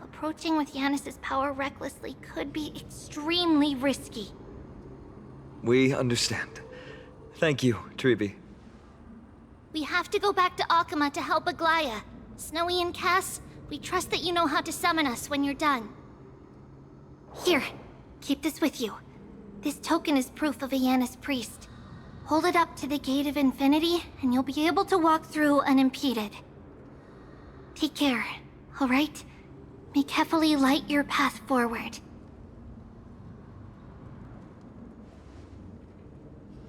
Approaching with Yanis's power recklessly could be extremely risky. We understand. Thank you, Treeby. We have to go back to Akama to help Aglaya. Snowy and Cass, we trust that you know how to summon us when you're done. Here, keep this with you. This token is proof of a Yanis priest. Hold it up to the Gate of Infinity, and you'll be able to walk through unimpeded. Take care, alright? May Kefali light your path forward.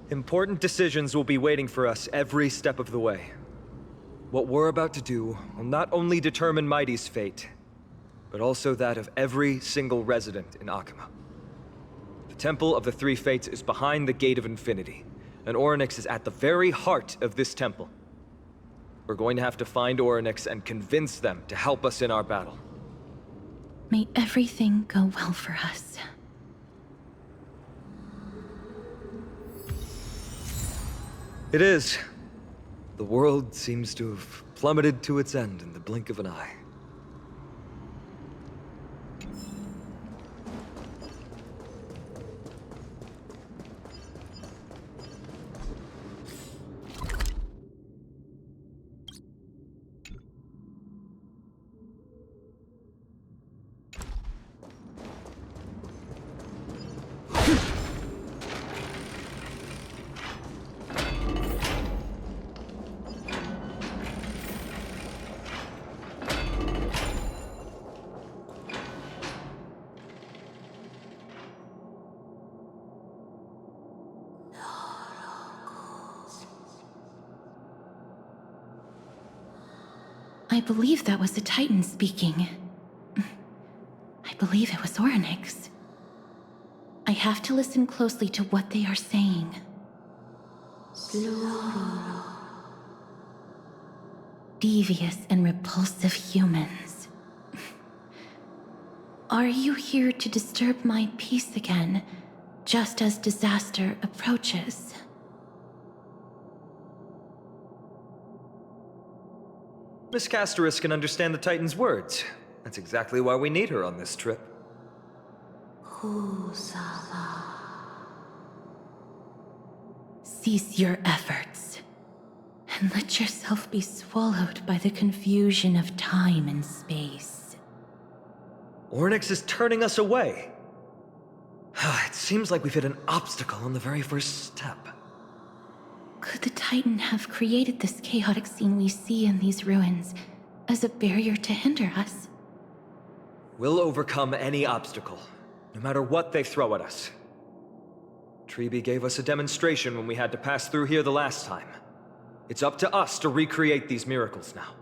Important decisions will be waiting for us every step of the way. What we're about to do will not only determine Mighty's fate, but also that of every single resident in Akama. The Temple of the Three Fates is behind the Gate of Infinity, and Ornyx is at the very heart of this temple. We're going to have to find Ornyx and convince them to help us in our battle. May everything go well for us. It is. The world seems to have plummeted to its end in the blink of an eye. I believe that was a Titan speaking. I believe it was Ornyx. I have to listen closely to what they are saying. Devious and repulsive humans. Are you here to disturb my peace again, just as disaster approaches? Miss Castoris can understand the Titan's words. That's exactly why we need her on this trip. Cease your efforts, and let yourself be swallowed by the confusion of time and space. Ornyx is turning us away. It seems like we've hit an obstacle on the very first step. Could the Titan have created this chaotic scene we see in these ruins as a barrier to hinder us? We'll overcome any obstacle, no matter what they throw at us. Treeby gave us a demonstration when we had to pass through here the last time. It's up to us to recreate these miracles now.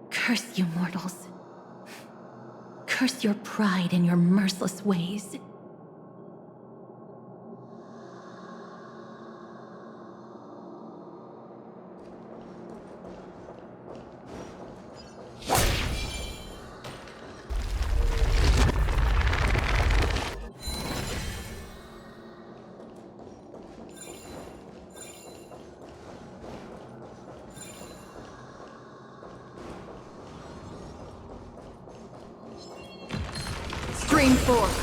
Curse you mortals. Curse your pride and your merciless ways. Stream forth.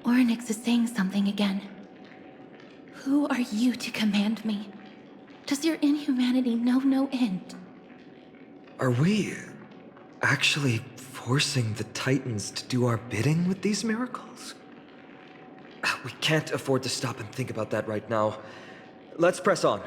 Orynyx is saying something again. Who are you to command me? Does your inhumanity know no end? Are we actually forcing the Titans to do our bidding with these miracles? We can't afford to stop and think about that right now. Let's press on.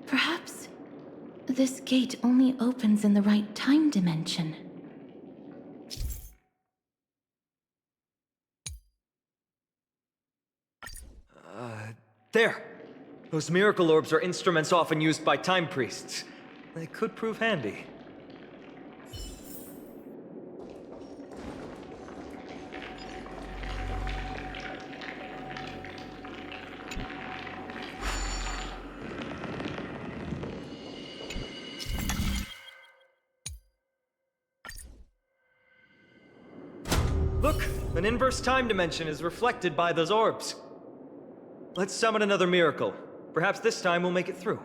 Perhaps this gate only opens in the right time dimension. There! Those miracle orbs are instruments often used by time priests. They could prove handy. Look! An inverse time dimension is reflected by those orbs. Let's summon another miracle. Perhaps this time we'll make it through.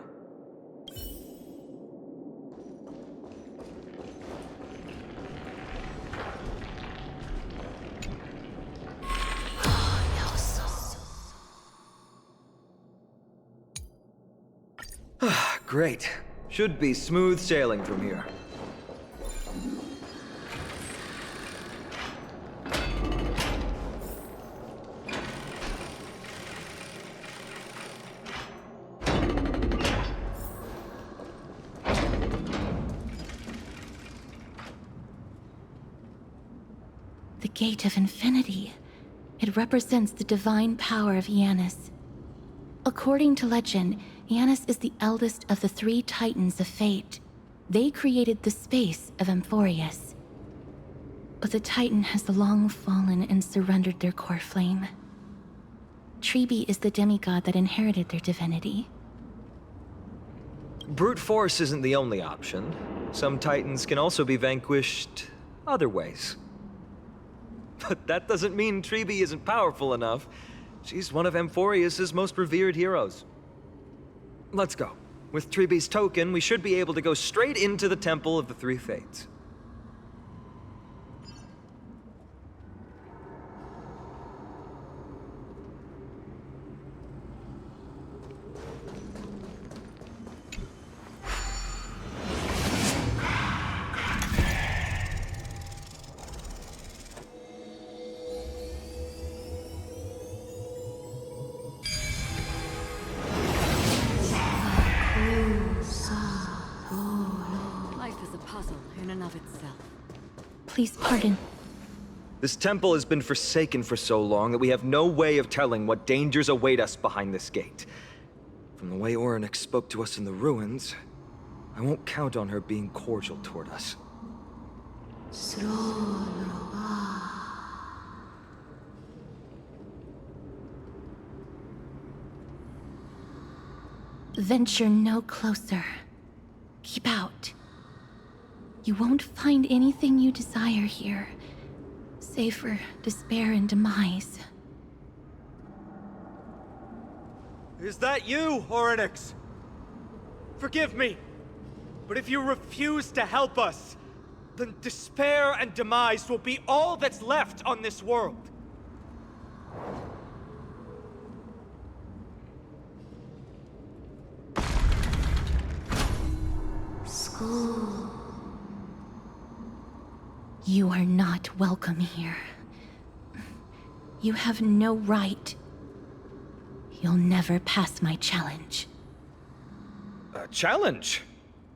Great. Should be smooth sailing from here. The Gate of Infinity. It represents the divine power of Janus. According to legend, Janus is the eldest of the three Titans of Fate. They created the space of Amphorius. But the Titan has long fallen and surrendered their Coreflame. Treebe is the demigod that inherited their divinity. Brute force isn't the only option. Some Titans can also be vanquished other ways. But that doesn't mean Treebe isn't powerful enough. She's one of Amphorius' most revered heroes. Let's go. With Treebe's token, we should be able to go straight into the Temple of the Three Fates. Please pardon. This temple has been forsaken for so long that we have no way of telling what dangers await us behind this gate. From the way Orynyx spoke to us in the ruins, I won't count on her being cordial toward us. Venture no closer. Keep out. You won't find anything you desire here, save for despair and demise. Is that you, Orynyx? Forgive me, but if you refuse to help us, then despair and demise will be all that's left on this world. School. You are not welcome here. You have no right. You'll never pass my challenge. A challenge?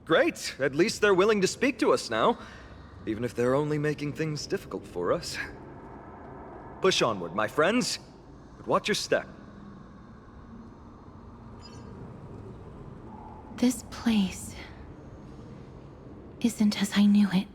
Great. At least they're willing to speak to us now. Even if they're only making things difficult for us. Push onward, my friends. But watch your step. This place isn't as I knew it.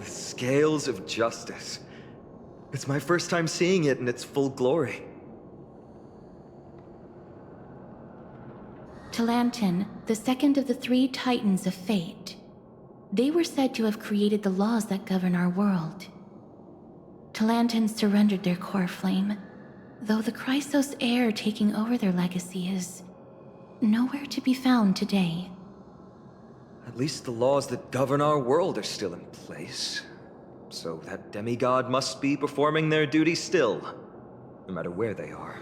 Scales of justice. It's my first time seeing it in its full glory. Talantin, the second of the 3 Titans of Fate. They were said to have created the laws that govern our world. Talantin surrendered their Coreflame, though the Chrysos heir taking over their legacy is nowhere to be found today. At least the laws that govern our world are still in place. So that demigod must be performing their duty still, no matter where they are.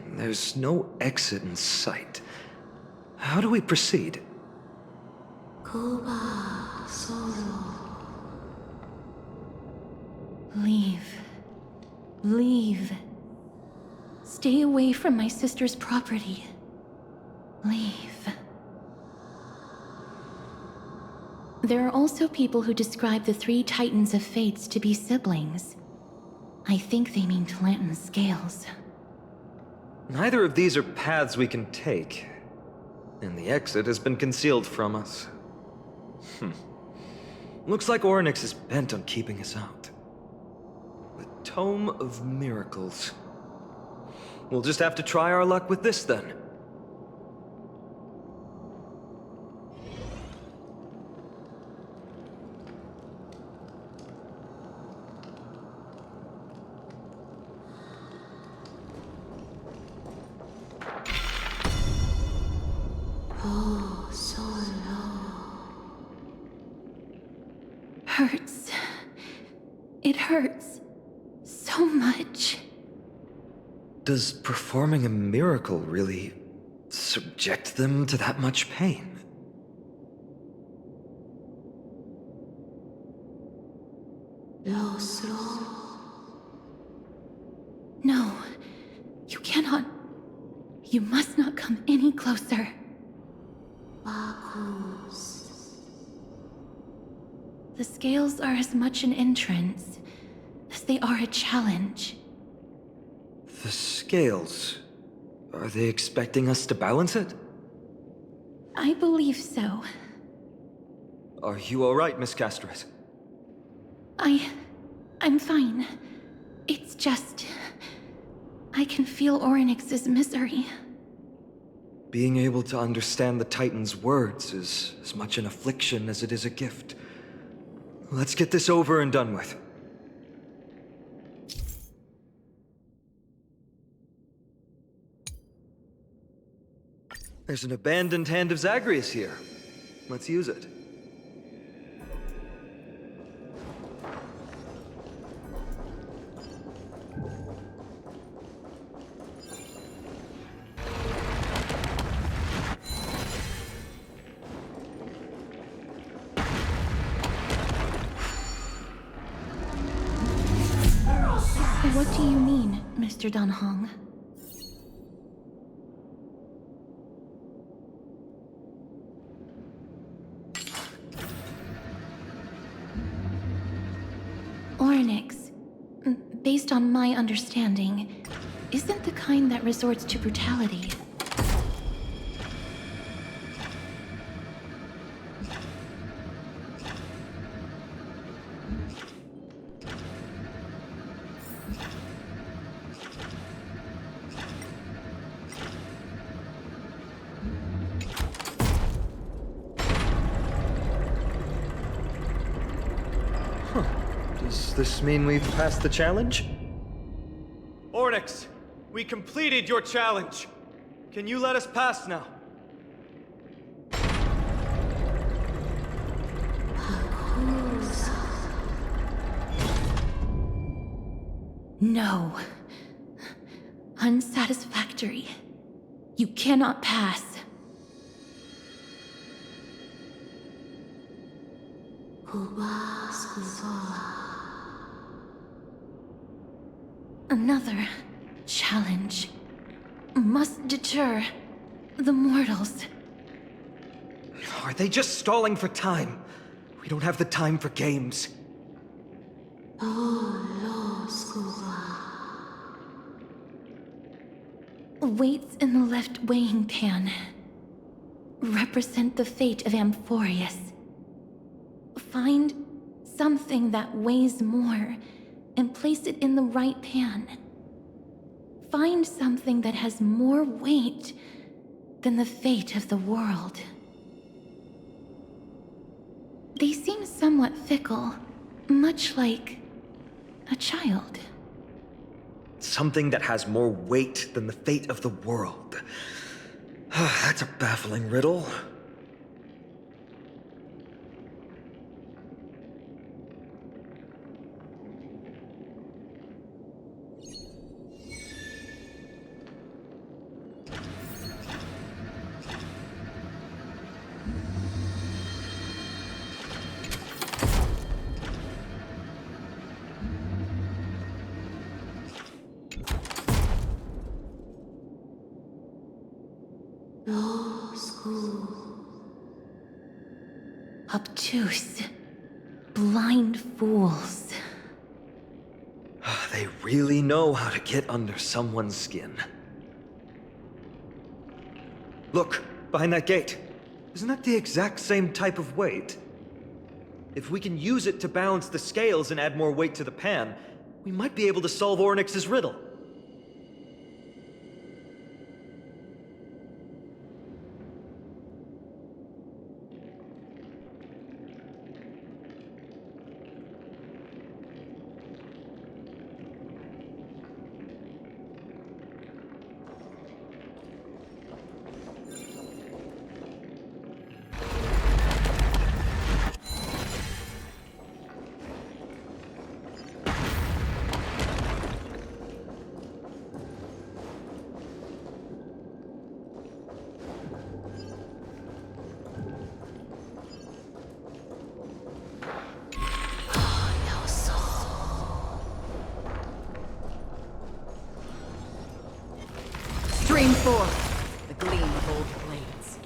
There's no exit in sight. How do we proceed? Leave. Leave. Stay away from my sister's property. Leave. There are also people who describe the 3 Titans of Fates to be siblings. I think they mean Talantin's scales. Neither of these are paths we can take, and the exit has been concealed from us. Looks like Orynyx is bent on keeping us out. The Tome of Miracles. We'll just have to try our luck with this then. Hurts. It hurts so much. Does performing a miracle really subject them to that much pain? No, you cannot. You must not come any closer. The scales are as much an entrance as they are a challenge. The scales... Are they expecting us to balance it? I believe so. Are you alright, Miss Castret? I'm fine. It's just... I can feel Orynyx's misery. Being able to understand the Titan's words is as much an affliction as it is a gift. Let's get this over and done with. There's an abandoned hand of Zagreus here. Let's use it. What do you mean, Mr. Danhong? Orynyx, based on my understanding, isn't the kind that resorts to brutality. Does this mean we've passed the challenge? Ornyx, we completed your challenge. Can you let us pass now? No. Unsatisfactory. You cannot pass. Another challenge must deter the mortals. Are they just stalling for time? We don't have the time for games. Weights in the left weighing pan represent the fate of Amphorius. Find something that weighs more and place it in the right pan. Find something that has more weight than the fate of the world. They seem somewhat fickle, much like a child. Something that has more weight than the fate of the world. That's a baffling riddle. Obtuse. Blind fools. They really know how to get under someone's skin. Look, behind that gate. Isn't that the exact same type of weight? If we can use it to balance the scales and add more weight to the pan, we might be able to solve Ornyx's riddle. Stream forth, the gleam of old blades.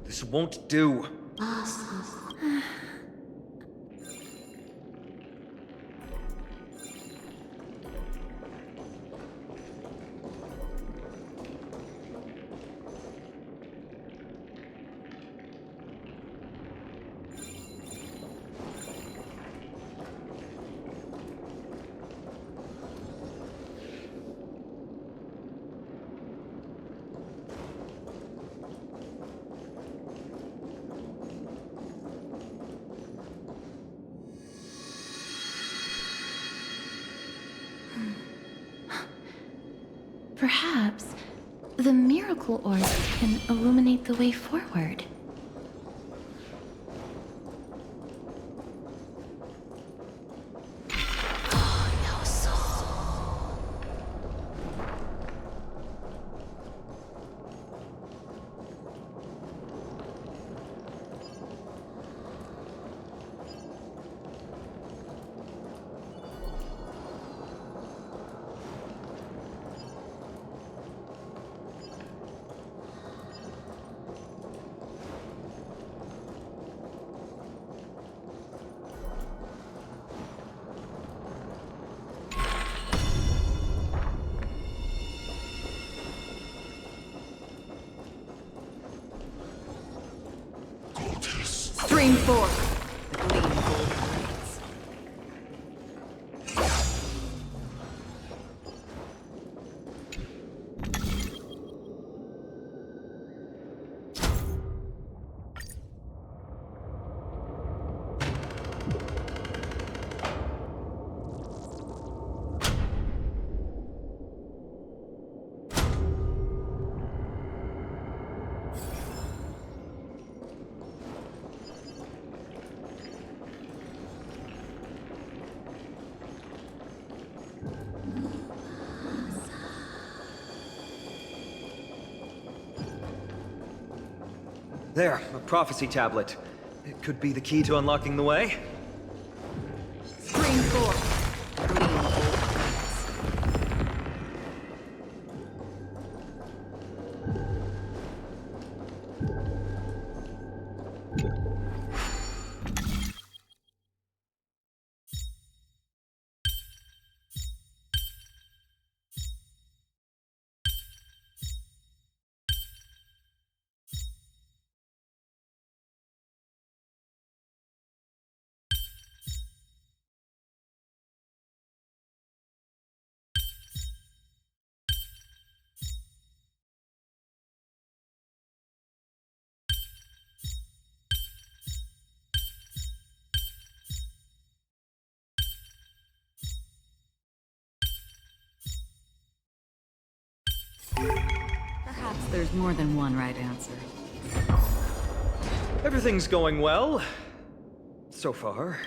This won't do. Perhaps the miracle orbs can illuminate the way forward. Stream 4. The gleam of gold blades. There, a prophecy tablet. It could be the key to unlocking the way. Stream 4. The gleam of gold blades. Perhaps there's more than one right answer. Everything's going well. So far.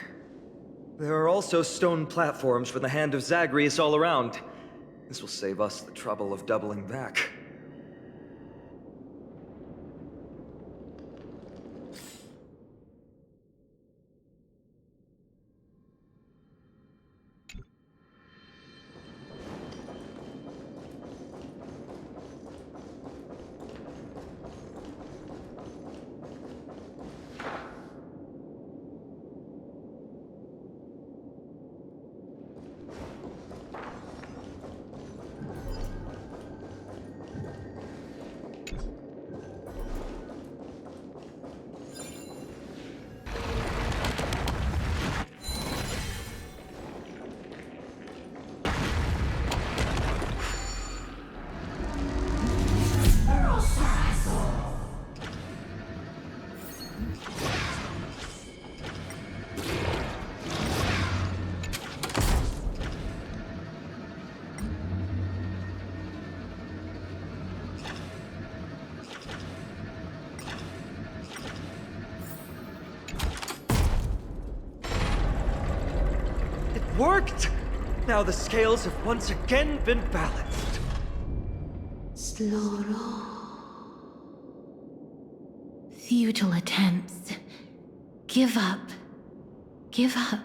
There are also stone platforms for the Hand of Zagreus all around. This will save us the trouble of doubling back. worked! Now the scales have once again been balanced. Futile attempts. Give up. Give up.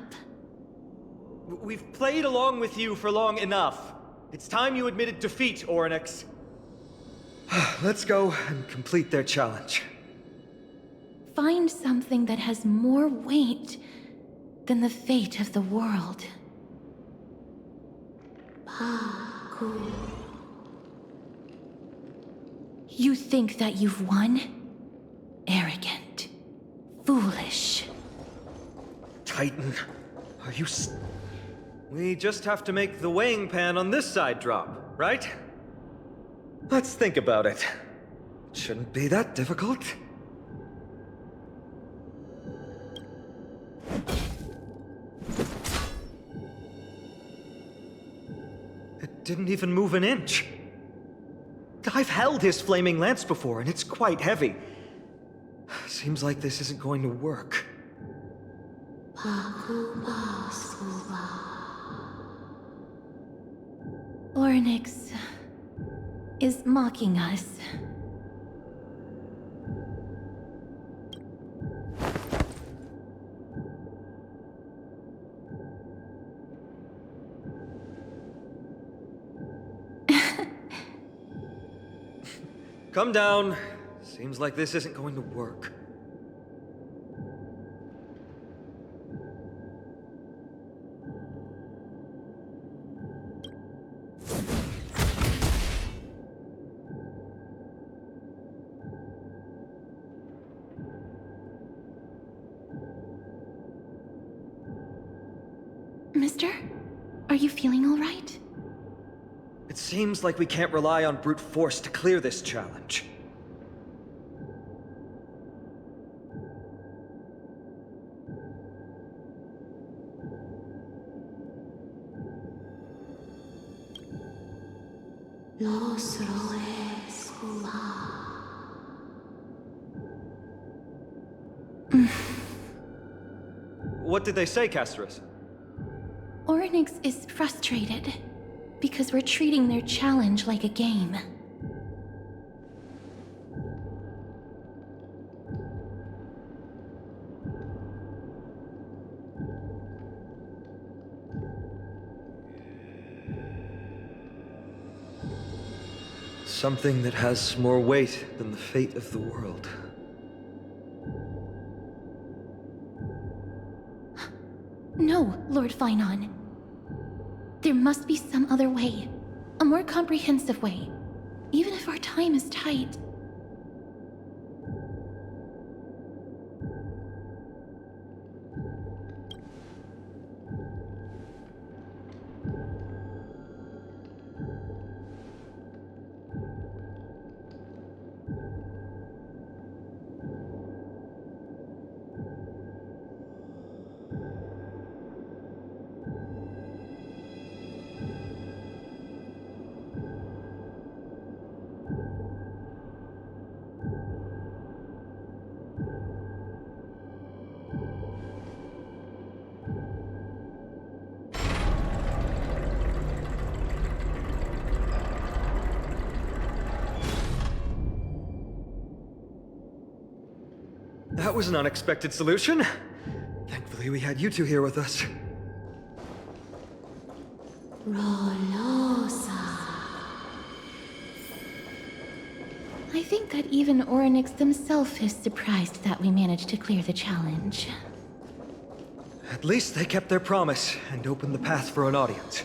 We've played along with you for long enough. It's time you admitted defeat, Orynyx. Let's go and complete their challenge. Find something that has more weight than the fate of the world. You think that you've won? Arrogant. Foolish. Titan, are you We just have to make the weighing pan on this side drop, right? Let's think about it. Shouldn't be that difficult. It didn't even move an inch. I've held his flaming lance before, and it's quite heavy. Seems like this isn't going to work. Orynyx is mocking us. Come down. Seems like this isn't going to work. Mister? Are you feeling all right? It seems like we can't rely on brute force to clear this challenge. What did they say, Castris? Orynyx is frustrated because we're treating their challenge like a game. Something that has more weight than the fate of the world. No, Lord Finon. There must be some other way. A more comprehensive way. Even if our time is tight. That was an unexpected solution. Thankfully, we had you two here with us. I think that even Orynyx himself is surprised that we managed to clear the challenge. At least they kept their promise and opened the path for an audience.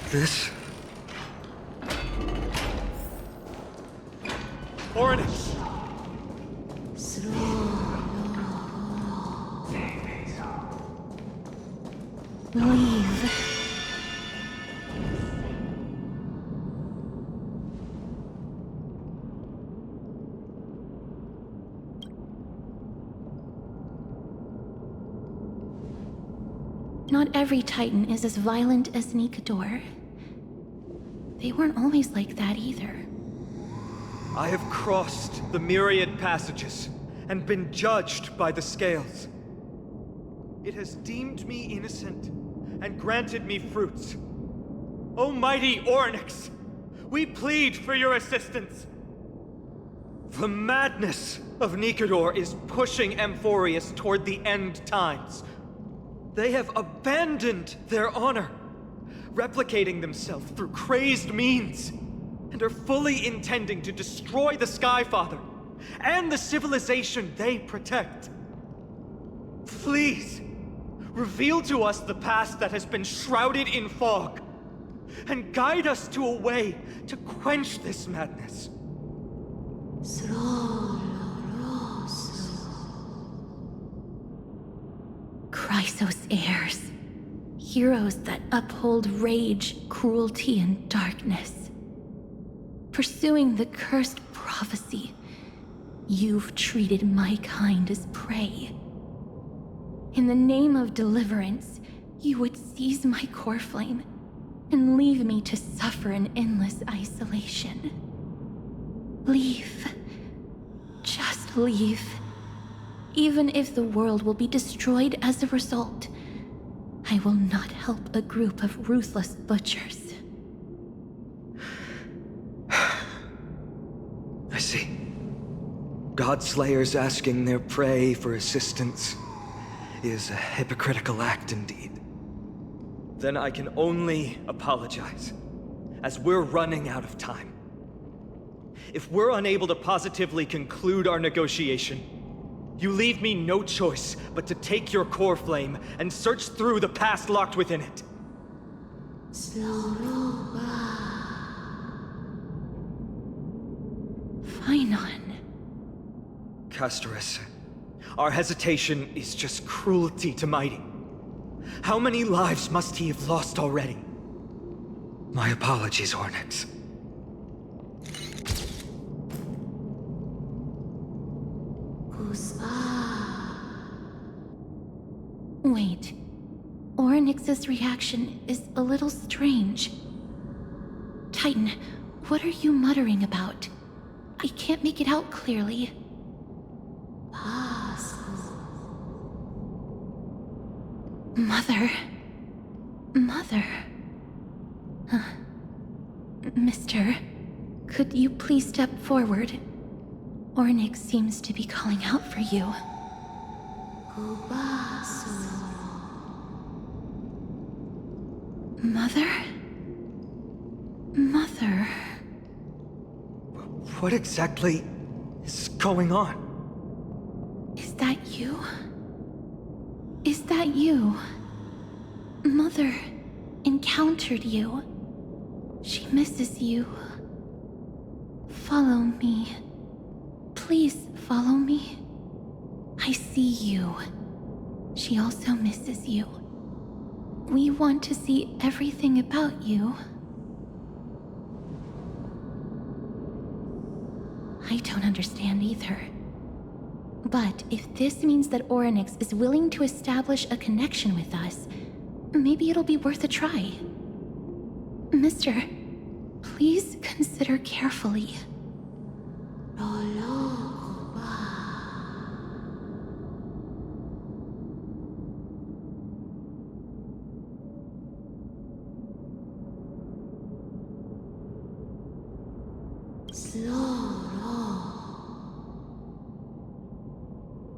This? Oryx! Leave. Not every Titan is as violent as Nikador. They weren't always like that either. I have crossed the myriad passages and been judged by the scales. It has deemed me innocent and granted me fruits. O mighty Ornyx, we plead for your assistance. The madness of Nikador is pushing Amphorius toward the end times. They have abandoned their honor, replicating themselves through crazed means, and are fully intending to destroy the Skyfather and the civilization they protect. Please, reveal to us the past that has been shrouded in fog, and guide us to a way to quench this madness. Chrysos heirs. Heroes that uphold rage, cruelty, and darkness. Pursuing the cursed prophecy, you've treated my kind as prey. In the name of deliverance, you would seize my Coreflame and leave me to suffer in endless isolation. Leave. Just leave. Even if the world will be destroyed as a result, I will not help a group of ruthless butchers. I see. Godslayers asking their prey for assistance is a hypocritical act indeed. Then I can only apologize, as we're running out of time. If we're unable to positively conclude our negotiation, you leave me no choice but to take your Coreflame and search through the past locked within it. Phainon. Castorus, our hesitation is just cruelty to Mighty. How many lives must he have lost already? My apologies, Ornyx. Wait. Ornyx's reaction is a little strange. Titan, what are you muttering about? I can't make it out clearly. Mother. Mother. Mister, could you please step forward? Ornyx seems to be calling out for you. Mother? Mother? What exactly is going on? Is that you? Is that you? Mother encountered you. She misses you. Follow me. Please follow me. I see you. She also misses you. We want to see everything about you. I don't understand either. But if this means that Ornyx is willing to establish a connection with us, maybe it'll be worth a try. Mister, please consider carefully.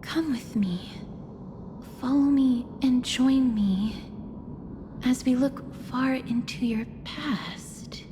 Come with me. Follow me and join me as we look far into your past.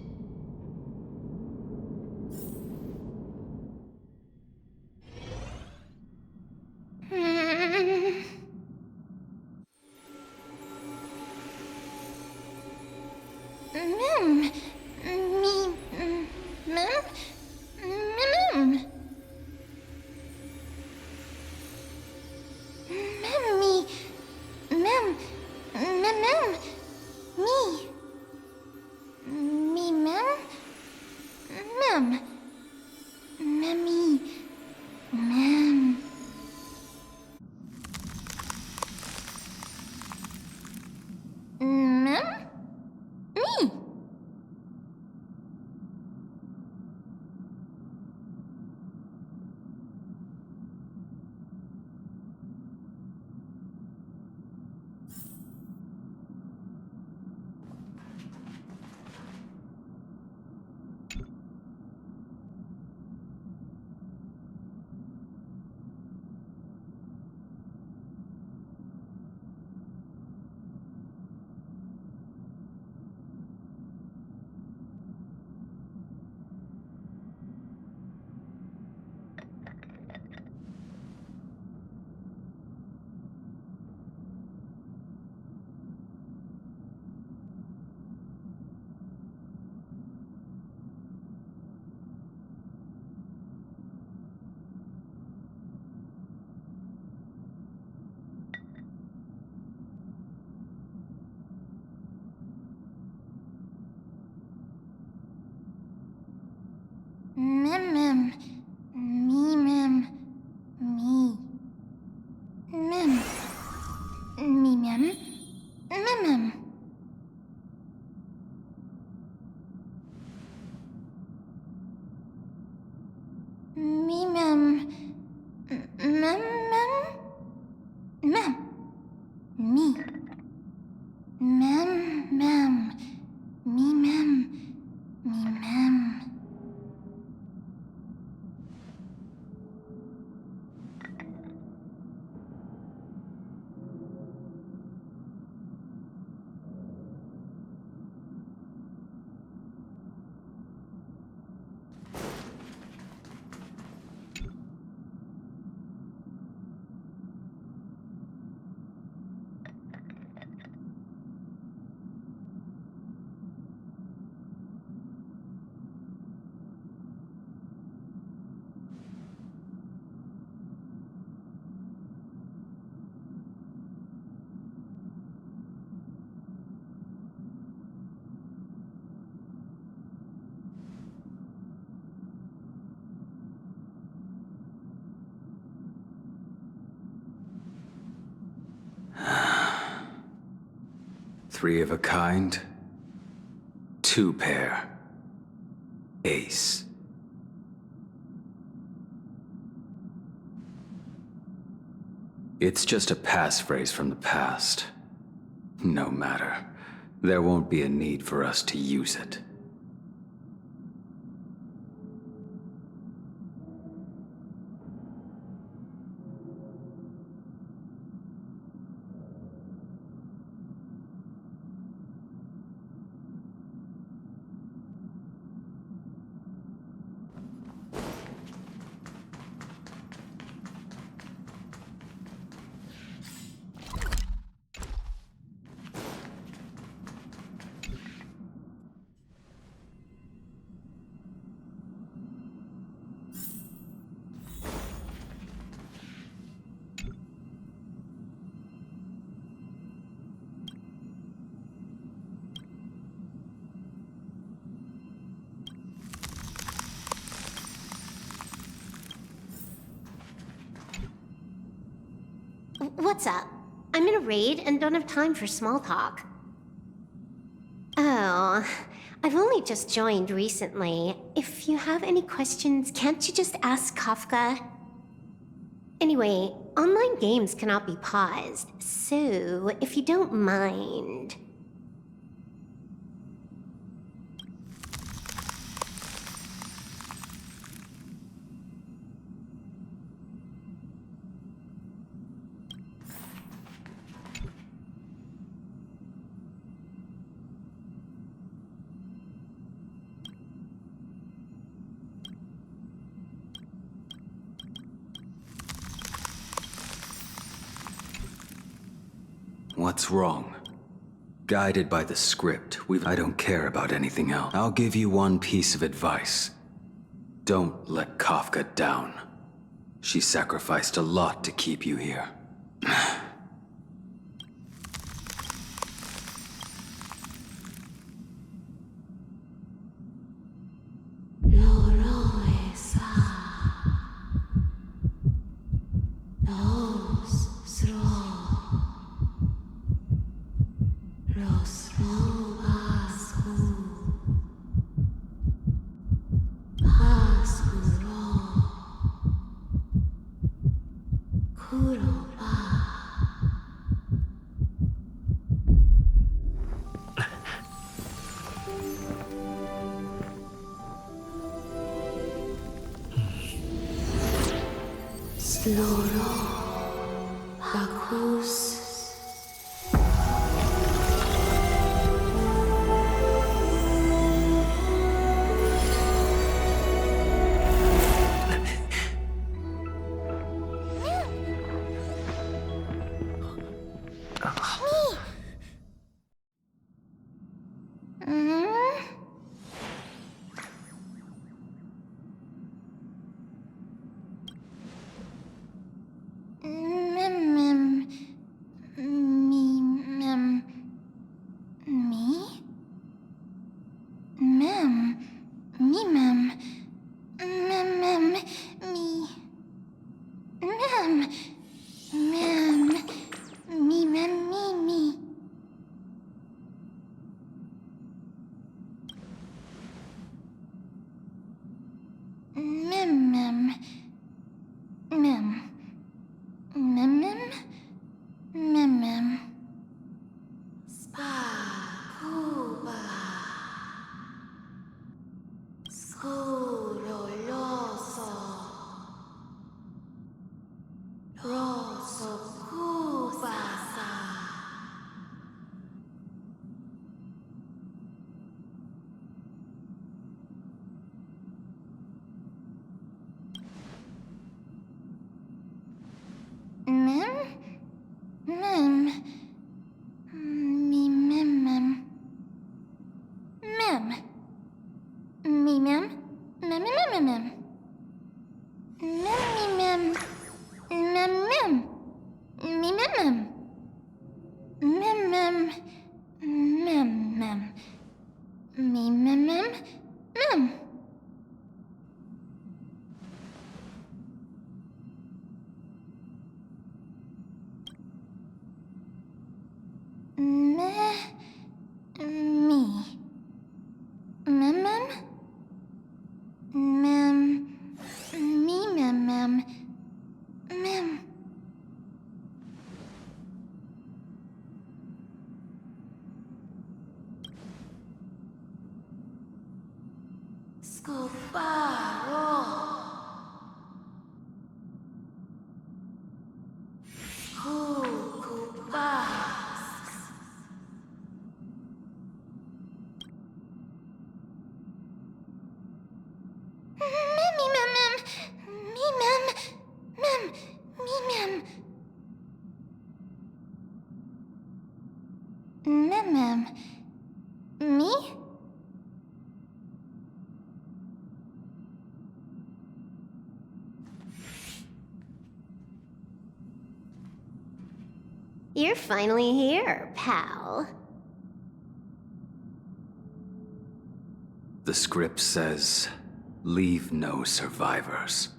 3 of a kind. 2 pair. Ace. It's just a passphrase from the past. No matter. There won't be a need for us to use it. What's up? I'm in a raid and don't have time for small talk. Oh, I've only just joined recently. If you have any questions, can't you just ask Kafka? Anyway, online games cannot be paused, so if you don't mind... What's wrong? Guided by the script, I don't care about anything else. I'll give you one piece of advice. Don't let Kafka down. She sacrificed a lot to keep you here. Me? You're finally here, pal. The script says, leave no survivors.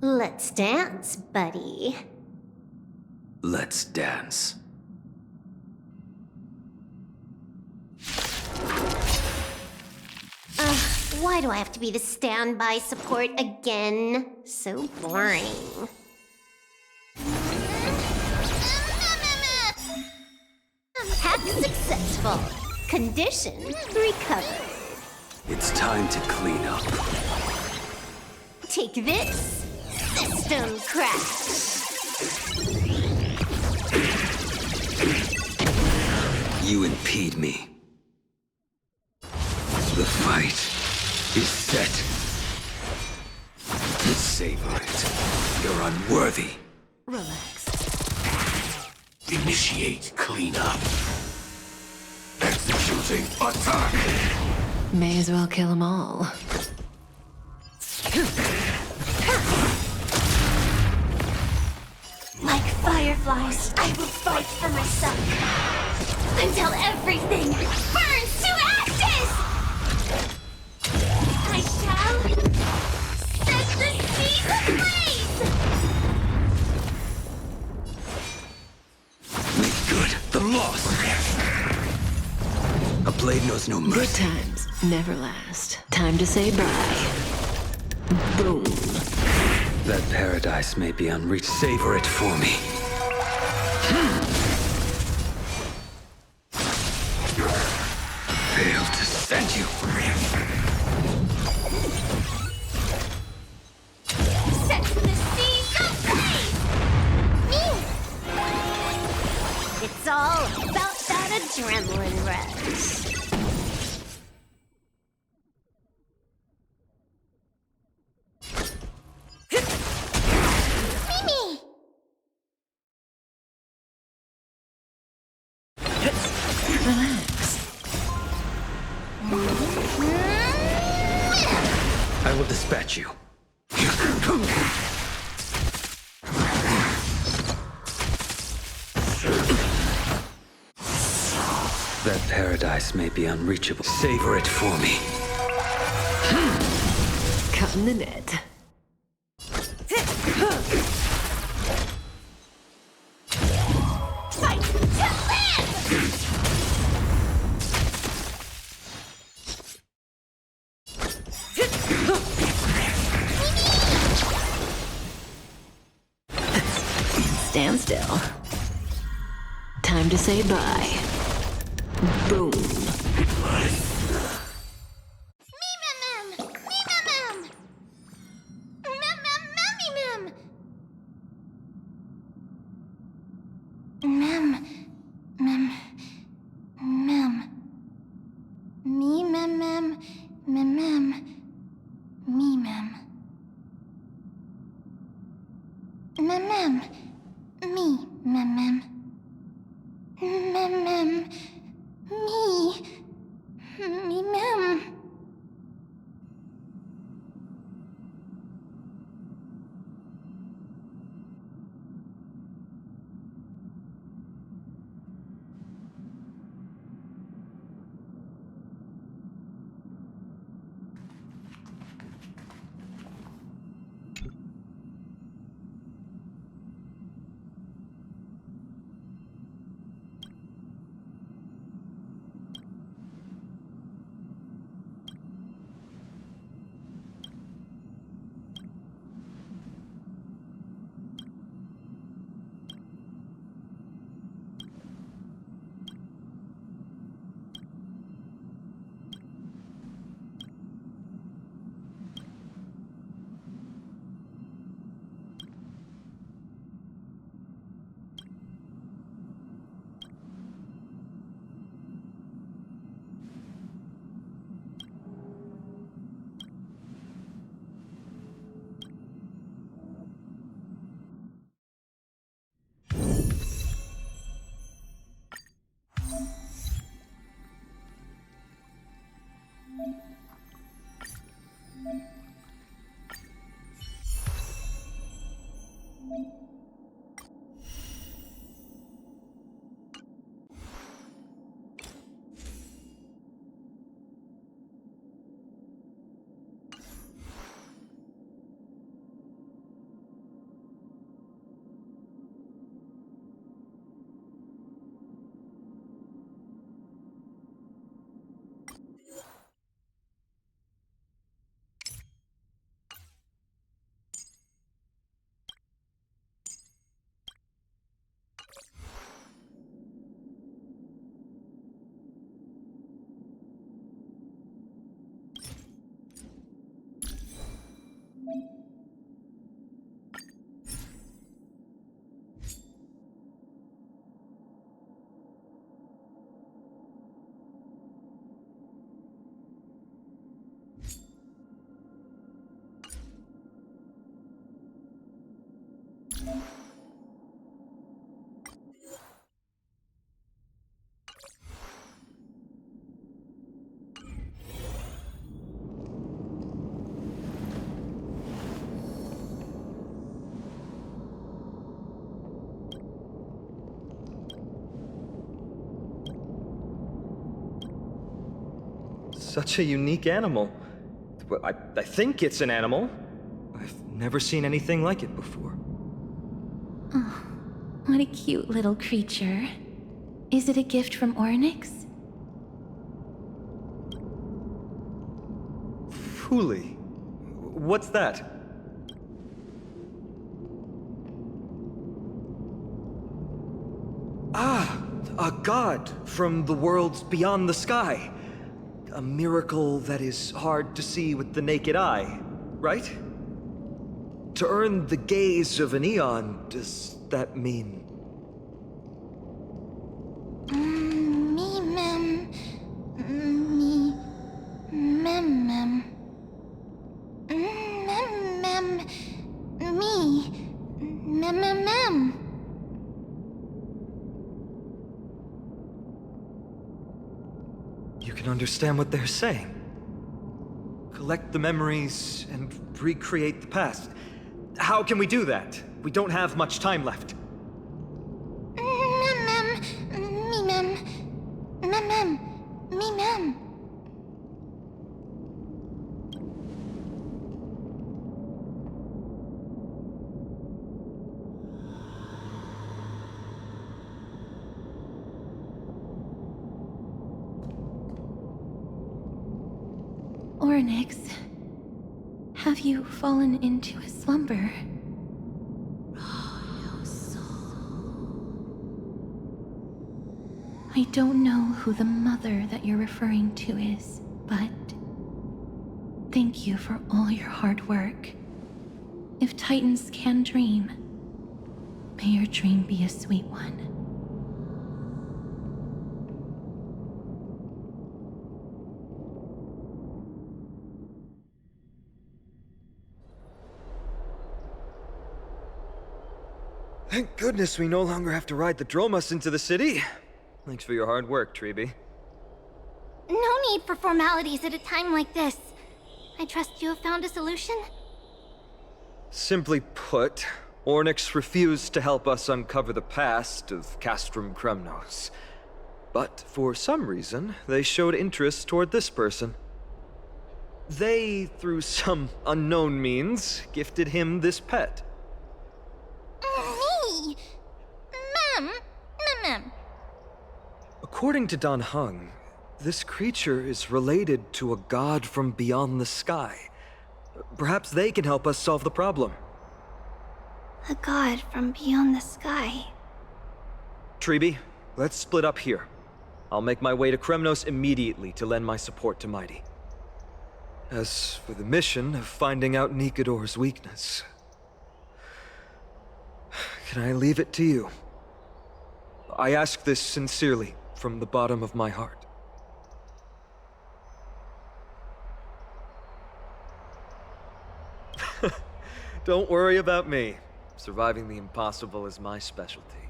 Let's dance, buddy. Let's dance. Why do I have to be the standby support again? So boring. Hack successful. Condition recovered. It's time to clean up. Take this. System crash. You impede me. The fight is set. Savor it. You're unworthy. Relax. Initiate cleanup. Executing attack. May as well kill them all. Like fireflies, I will fight for myself. Until everything burns to ashes! I shall set the seas ablaze! Make good the loss. A blade knows no mercy. Good times never last. Time to say bye. Boom. That paradise may be unreached. Savor it for me. Failed to send you. Set the seas ablaze! It's all about that adrenaline rush. I will dispatch you. That paradise may be unreachable. Savor it for me. Cut in the net. Fight to live! Stand still. Time to say bye. Boom. Such a unique animal. Well, I think it's an animal. I've never seen anything like it before. Oh, what a cute little creature. Is it a gift from Ornyx? Fuli. What's that? Ah, a god from the worlds beyond the sky. A miracle that is hard to see with the naked eye, right? To earn the gaze of an eon, does that mean? Me mem. Me mem mem. Mem mem. Me mem mem mem. You can understand what they're saying. Collect the memories and recreate the past. How can we do that? We don't have much time left. Mem mem. Me mem. Mem mem. Me mem. Ornyx, have you fallen into a slumber? I don't know who the mother that you're referring to is, but thank you for all your hard work. If Titans can dream, may your dream be a sweet one. Thank goodness we no longer have to ride the Dromus into the city. Thanks for your hard work, Treeby. No need for formalities at a time like this. I trust you have found a solution? Simply put, Ornyx refused to help us uncover the past of Castrum Kremnos. But for some reason, they showed interest toward this person. They, through some unknown means, gifted him this pet. Me? Mem? Mem. According to Dan Heng, this creature is related to a god from beyond the sky. Perhaps they can help us solve the problem. A god from beyond the sky. Treeby, let's split up here. I'll make my way to Kremnos immediately to lend my support to Mighty. As for the mission of finding out Nikador's weakness, can I leave it to you? I ask this sincerely, from the bottom of my heart. Don't worry about me. Surviving the impossible is my specialty.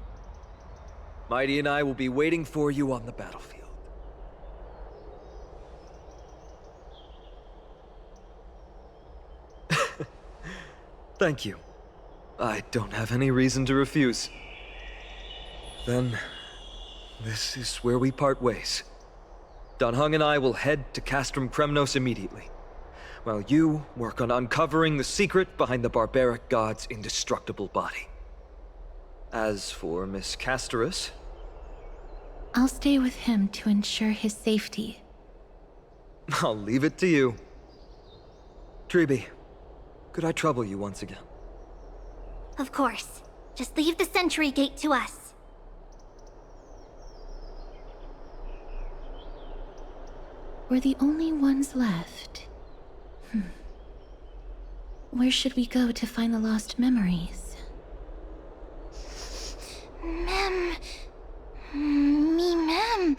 Mighty and I will be waiting for you on the battlefield. Thank you. I don't have any reason to refuse. Then, this is where we part ways. Dan Heng and I will head to Castrum Kremnos immediately, while you work on uncovering the secret behind the barbaric god's indestructible body. As for Miss Castorus, I'll stay with him to ensure his safety. I'll leave it to you. Treeby, could I trouble you once again? Of course. Just leave the sentry gate to us. We're the only ones left. where should we go to find the lost memories? Mem. Me, mem.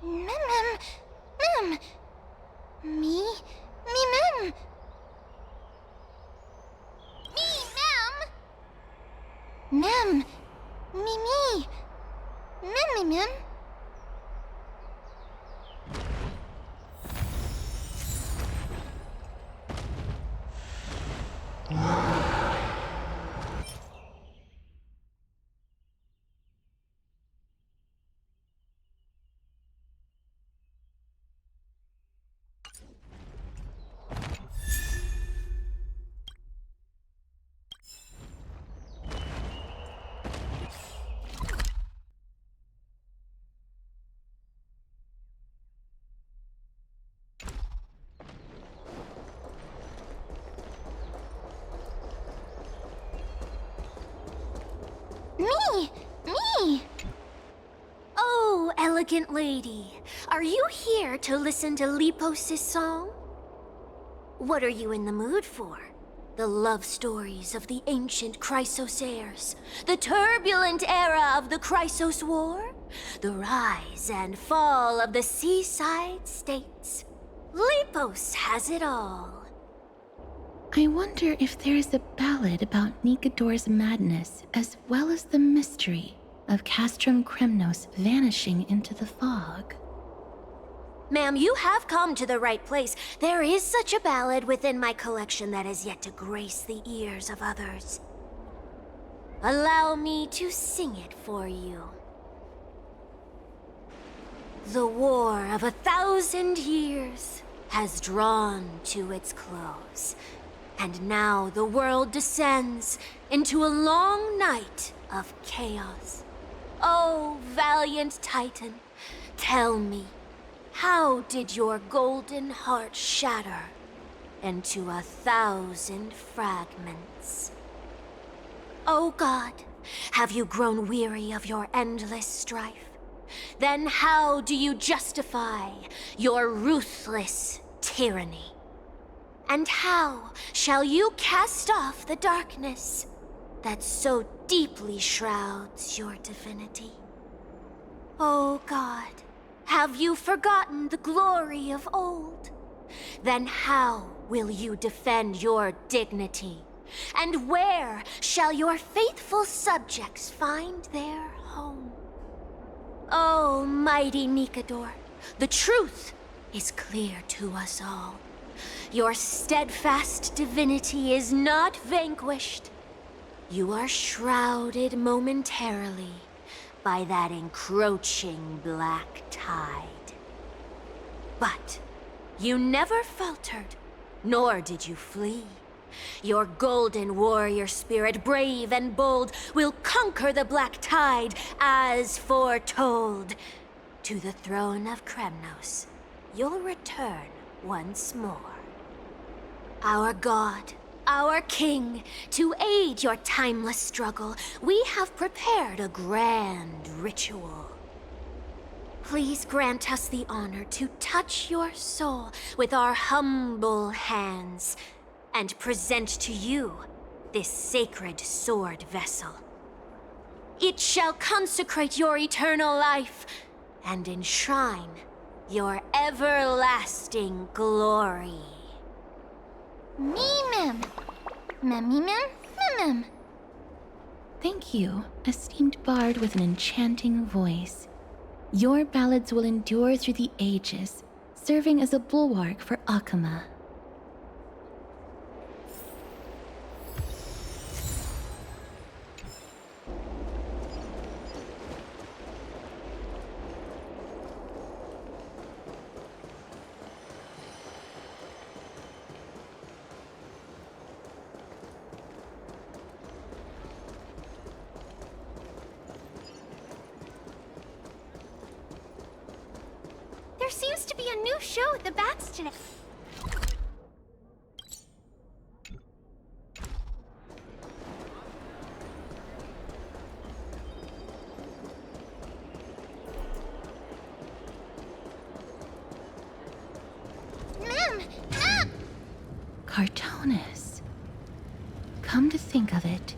Mem. Me, mem. Mem. Me. Mem. Me! Oh, elegant lady, are you here to listen to Repose' song? What are you in the mood for? The love stories of the ancient Chrysosaires, the turbulent era of the Chrysos War, the rise and fall of the seaside states. Repose has it all. I wonder if there is a ballad about Nikador's madness, as well as the mystery of Castrum Kremnos vanishing into the fog. Ma'am, you have come to the right place. There is such a ballad within my collection that has yet to grace the ears of others. Allow me to sing it for you. The war of 1,000 years has drawn to its close. And now the world descends into a long night of chaos. Oh, valiant Titan, tell me, how did your golden heart shatter into 1,000 fragments? Oh God, have you grown weary of your endless strife? Then how do you justify your ruthless tyranny? And how shall you cast off the darkness that so deeply shrouds your divinity? Oh God, have you forgotten the glory of old? Then how will you defend your dignity? And where shall your faithful subjects find their home? Oh, mighty Nikador, the truth is clear to us all. Your steadfast divinity is not vanquished. You are shrouded momentarily by that encroaching black tide. But you never faltered, nor did you flee. Your golden warrior spirit, brave and bold, will conquer the black tide as foretold. To the throne of Kremnos, you'll return once more. Our God, our King, to aid your timeless struggle, we have prepared a grand ritual. Please grant us the honor to touch your soul with our humble hands and present to you this sacred sword vessel. It shall consecrate your eternal life and enshrine your everlasting glory. Mem. Thank you, esteemed bard with an enchanting voice. Your ballads will endure through the ages, serving as a bulwark for Akama. There seems to be a new show at the Bats today. Cartonis. Come to think of it,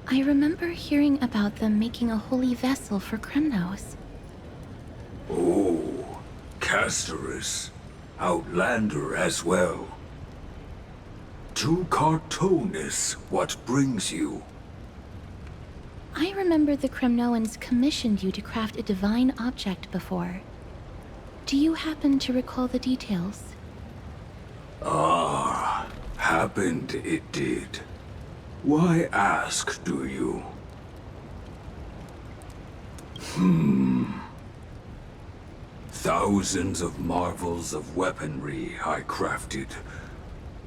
I remember hearing about them making a holy vessel for Kremnos. Oh, Casterus. Outlander as well. To Cartonis, what brings you? I remember the Kremnoans commissioned you to craft a divine object before. Do you happen to recall the details? Ah, happened it did. Why ask, do you? Thousands of marvels of weaponry I crafted.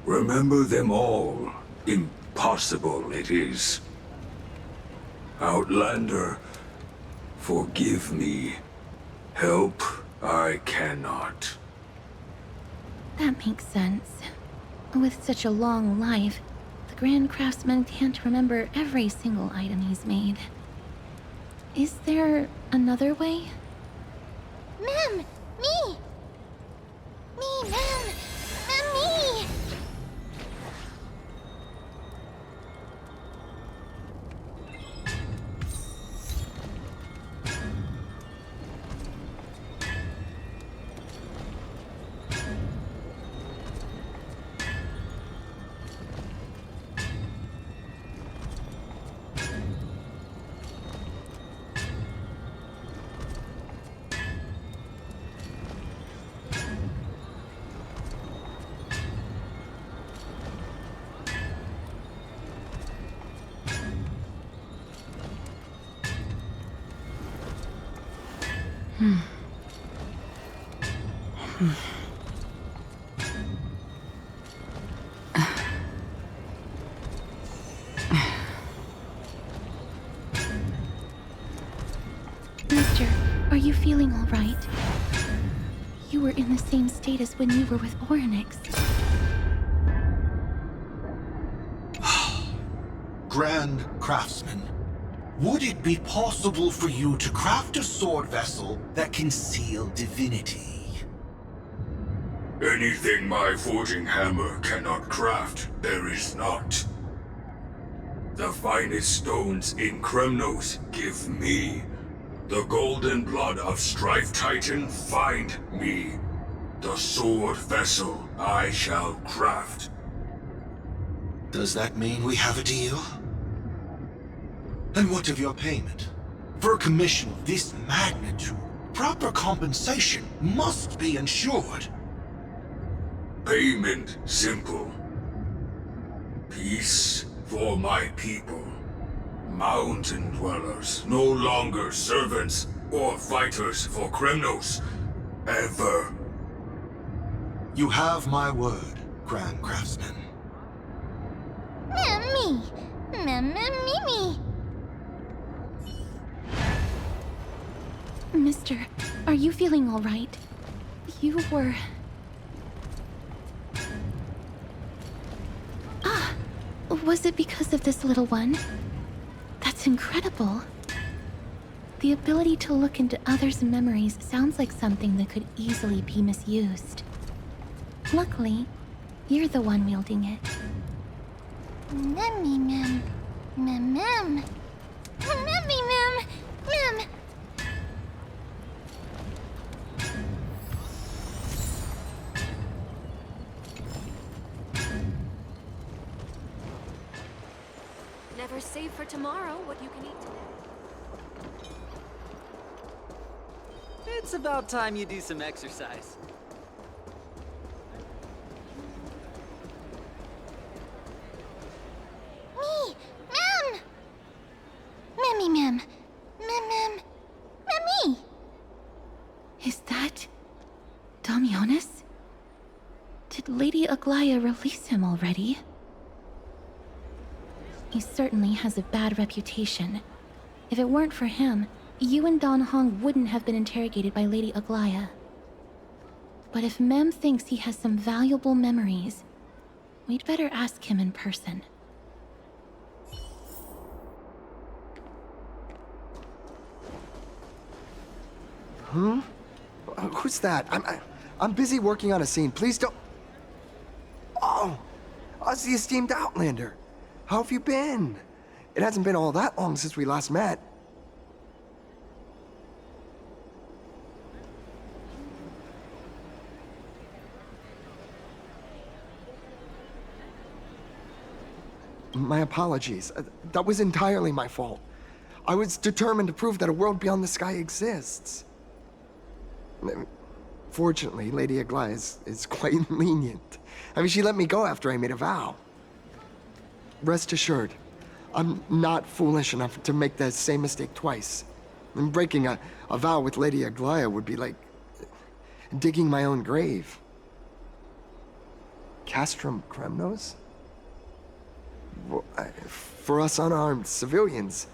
Remember them all. Impossible it is. Outlander, forgive me. Help I cannot. That makes sense. With such a long life, the Grand Craftsman can't remember every single item he's made. Is there another way? Mem! Me! Me, Mem! Mem, me! Mister, are you feeling all right? You were in the same state as when you were with Orynyx. Grand Craftsman, would it be possible for you to craft a sword vessel that can seal divinity? Anything my forging hammer cannot craft, there is not. The finest stones in Kremnos give me. The golden blood of Strife Titan find me. The sword vessel I shall craft. Does that mean we have a deal? And what of your payment? For a commission of this magnitude, proper compensation must be ensured. Payment simple. Peace for my people. Mountain dwellers, no longer servants or fighters for Kremnos. Ever. You have my word, Grand Craftsman. Mem, me! Mem, me! Mister, are you feeling all right? You were... Ah! Was it because of this little one? That's incredible. The ability to look into others' memories sounds like something that could easily be misused. Luckily, you're the one wielding it. Memmy, Mem. Mem. Memmy, Mem. Mem. Never save for tomorrow what you can eat today. It's about time you do some exercise. Me! Mem! Memmy, Mem. Mem. Memmy! Is that... Damionis? Did Lady Aglaya release him already? He certainly has a bad reputation. If it weren't for him, you and Don Hong wouldn't have been interrogated by Lady Aglaya. But if Mem thinks he has some valuable memories, we'd better ask him in person. Who's that? I'm busy working on a scene. Please don't... Oh! Us, the esteemed Outlander. How have you been? It hasn't been all that long since we last met. My apologies. That was entirely my fault. I was determined to prove that a world beyond the sky exists. Fortunately, Lady Aglaia is quite lenient. I mean, she let me go after I made a vow. Rest assured, I'm not foolish enough to make the same mistake twice. And breaking a vow with Lady Aglaia would be like digging my own grave. Castrum Kremnos? For us unarmed civilians,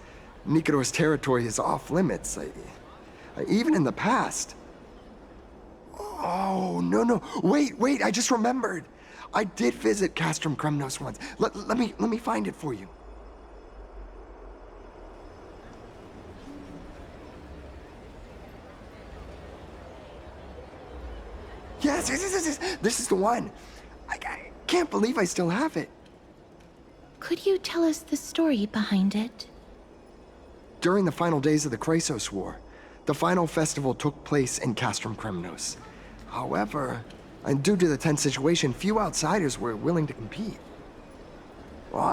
Nicator's territory is off limits. Even in the past. Oh, no. Wait, I just remembered. I did visit Castrum Kremnos once. Let me find it for you. Yes. This is the one. I can't believe I still have it. Could you tell us the story behind it? During the final days of the Chrysos War, the final festival took place in Castrum Kremnos. However, and due to the tense situation, few outsiders were willing to compete. Well,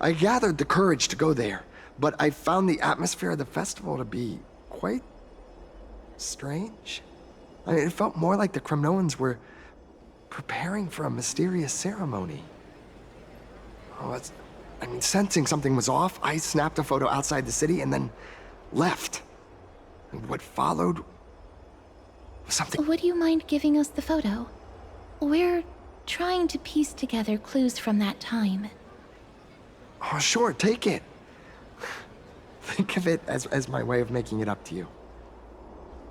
I gathered the courage to go there, but I found the atmosphere of the festival to be quite strange. I mean, it felt more like the Kremnoans were preparing for a mysterious ceremony. Sensing something was off, I snapped a photo outside the city and then left. And what followed was something... Would you mind giving us the photo? We're trying to piece together clues from that time. Oh, sure, take it. Think of it as my way of making it up to you.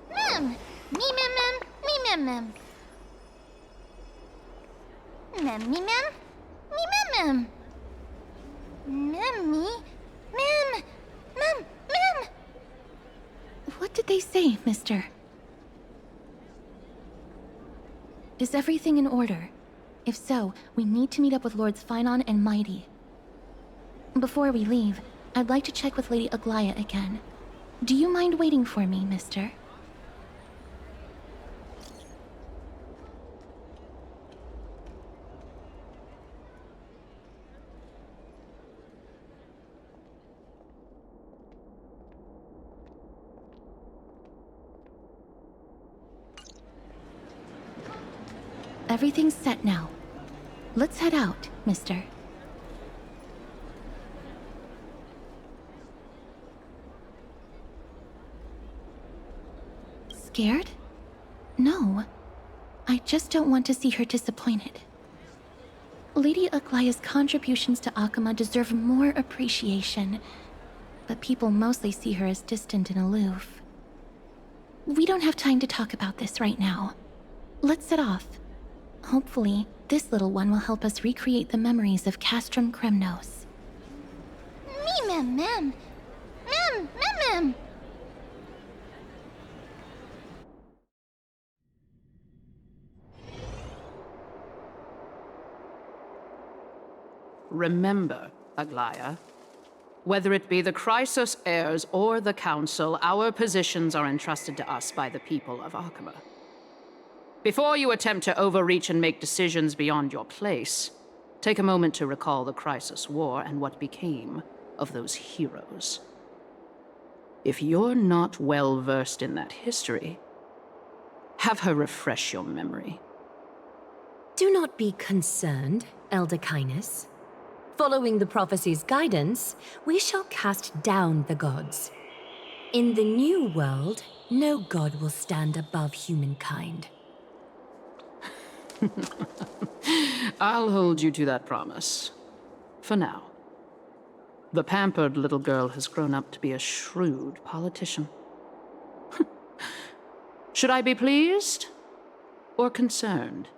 Mem! Me mem. Mem. Me mem. Mem. What did they say, mister? Is everything in order? If so, we need to meet up with Lords Phynon and Mighty. Before we leave, I'd like to check with Lady Aglaia again. Do you mind waiting for me, mister? Everything's set now. Let's head out, mister. Scared? No. I just don't want to see her disappointed. Lady Aglaia's contributions to Akama deserve more appreciation, but people mostly see her as distant and aloof. We don't have time to talk about this right now. Let's set off. Hopefully, this little one will help us recreate the memories of Castrum Kremnos. Me mem. Remember, Aglaia, whether it be the Chrysos heirs or the Council, our positions are entrusted to us by the people of Akama. Before you attempt to overreach and make decisions beyond your place, take a moment to recall the Chrysos War and what became of those heroes. If you're not well versed in that history, have her refresh your memory. Do not be concerned, Elder Kindness. Following the prophecy's guidance, we shall cast down the gods. In the new world, no god will stand above humankind. I'll hold you to that promise. For now. The pampered little girl has grown up to be a shrewd politician. Should I be pleased or concerned?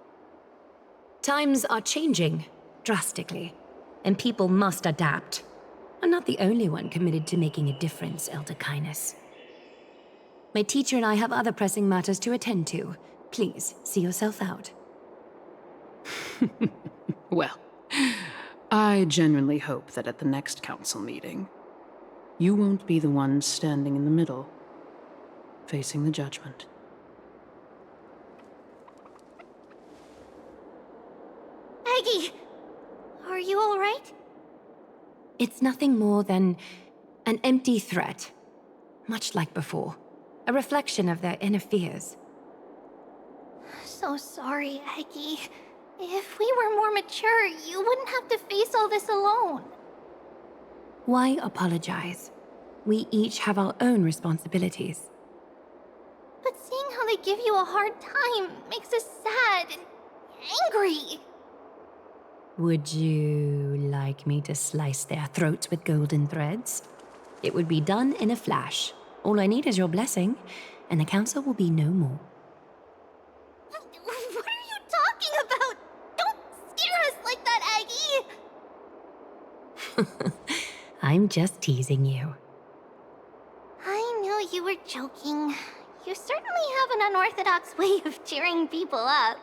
Times are changing, drastically, and people must adapt. I'm not the only one committed to making a difference, Elder Kindness. My teacher and I have other pressing matters to attend to. Please, see yourself out. Well, I genuinely hope that at the next council meeting, you won't be the one standing in the middle, facing the judgment. Aggie! Are you alright? It's nothing more than an empty threat. Much like before. A reflection of their inner fears. So sorry, Aggie. If we were more mature, you wouldn't have to face all this alone. Why apologize? We each have our own responsibilities. But seeing how they give you a hard time makes us sad and angry. Would you like me to slice their throats with golden threads? It would be done in a flash. All I need is your blessing, and the council will be no more. What are you talking about? Don't scare us like that, Aggie! I'm just teasing you. I knew you were joking. You certainly have an unorthodox way of cheering people up.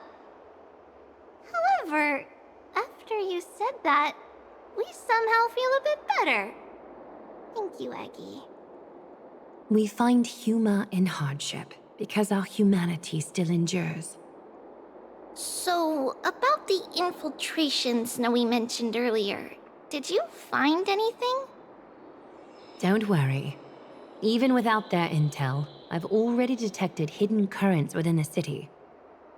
However, after you said that, we somehow feel a bit better. Thank you, Aggie. We find humor in hardship because our humanity still endures. So, about the infiltration Snowy mentioned earlier, did you find anything? Don't worry. Even without their intel, I've already detected hidden currents within the city.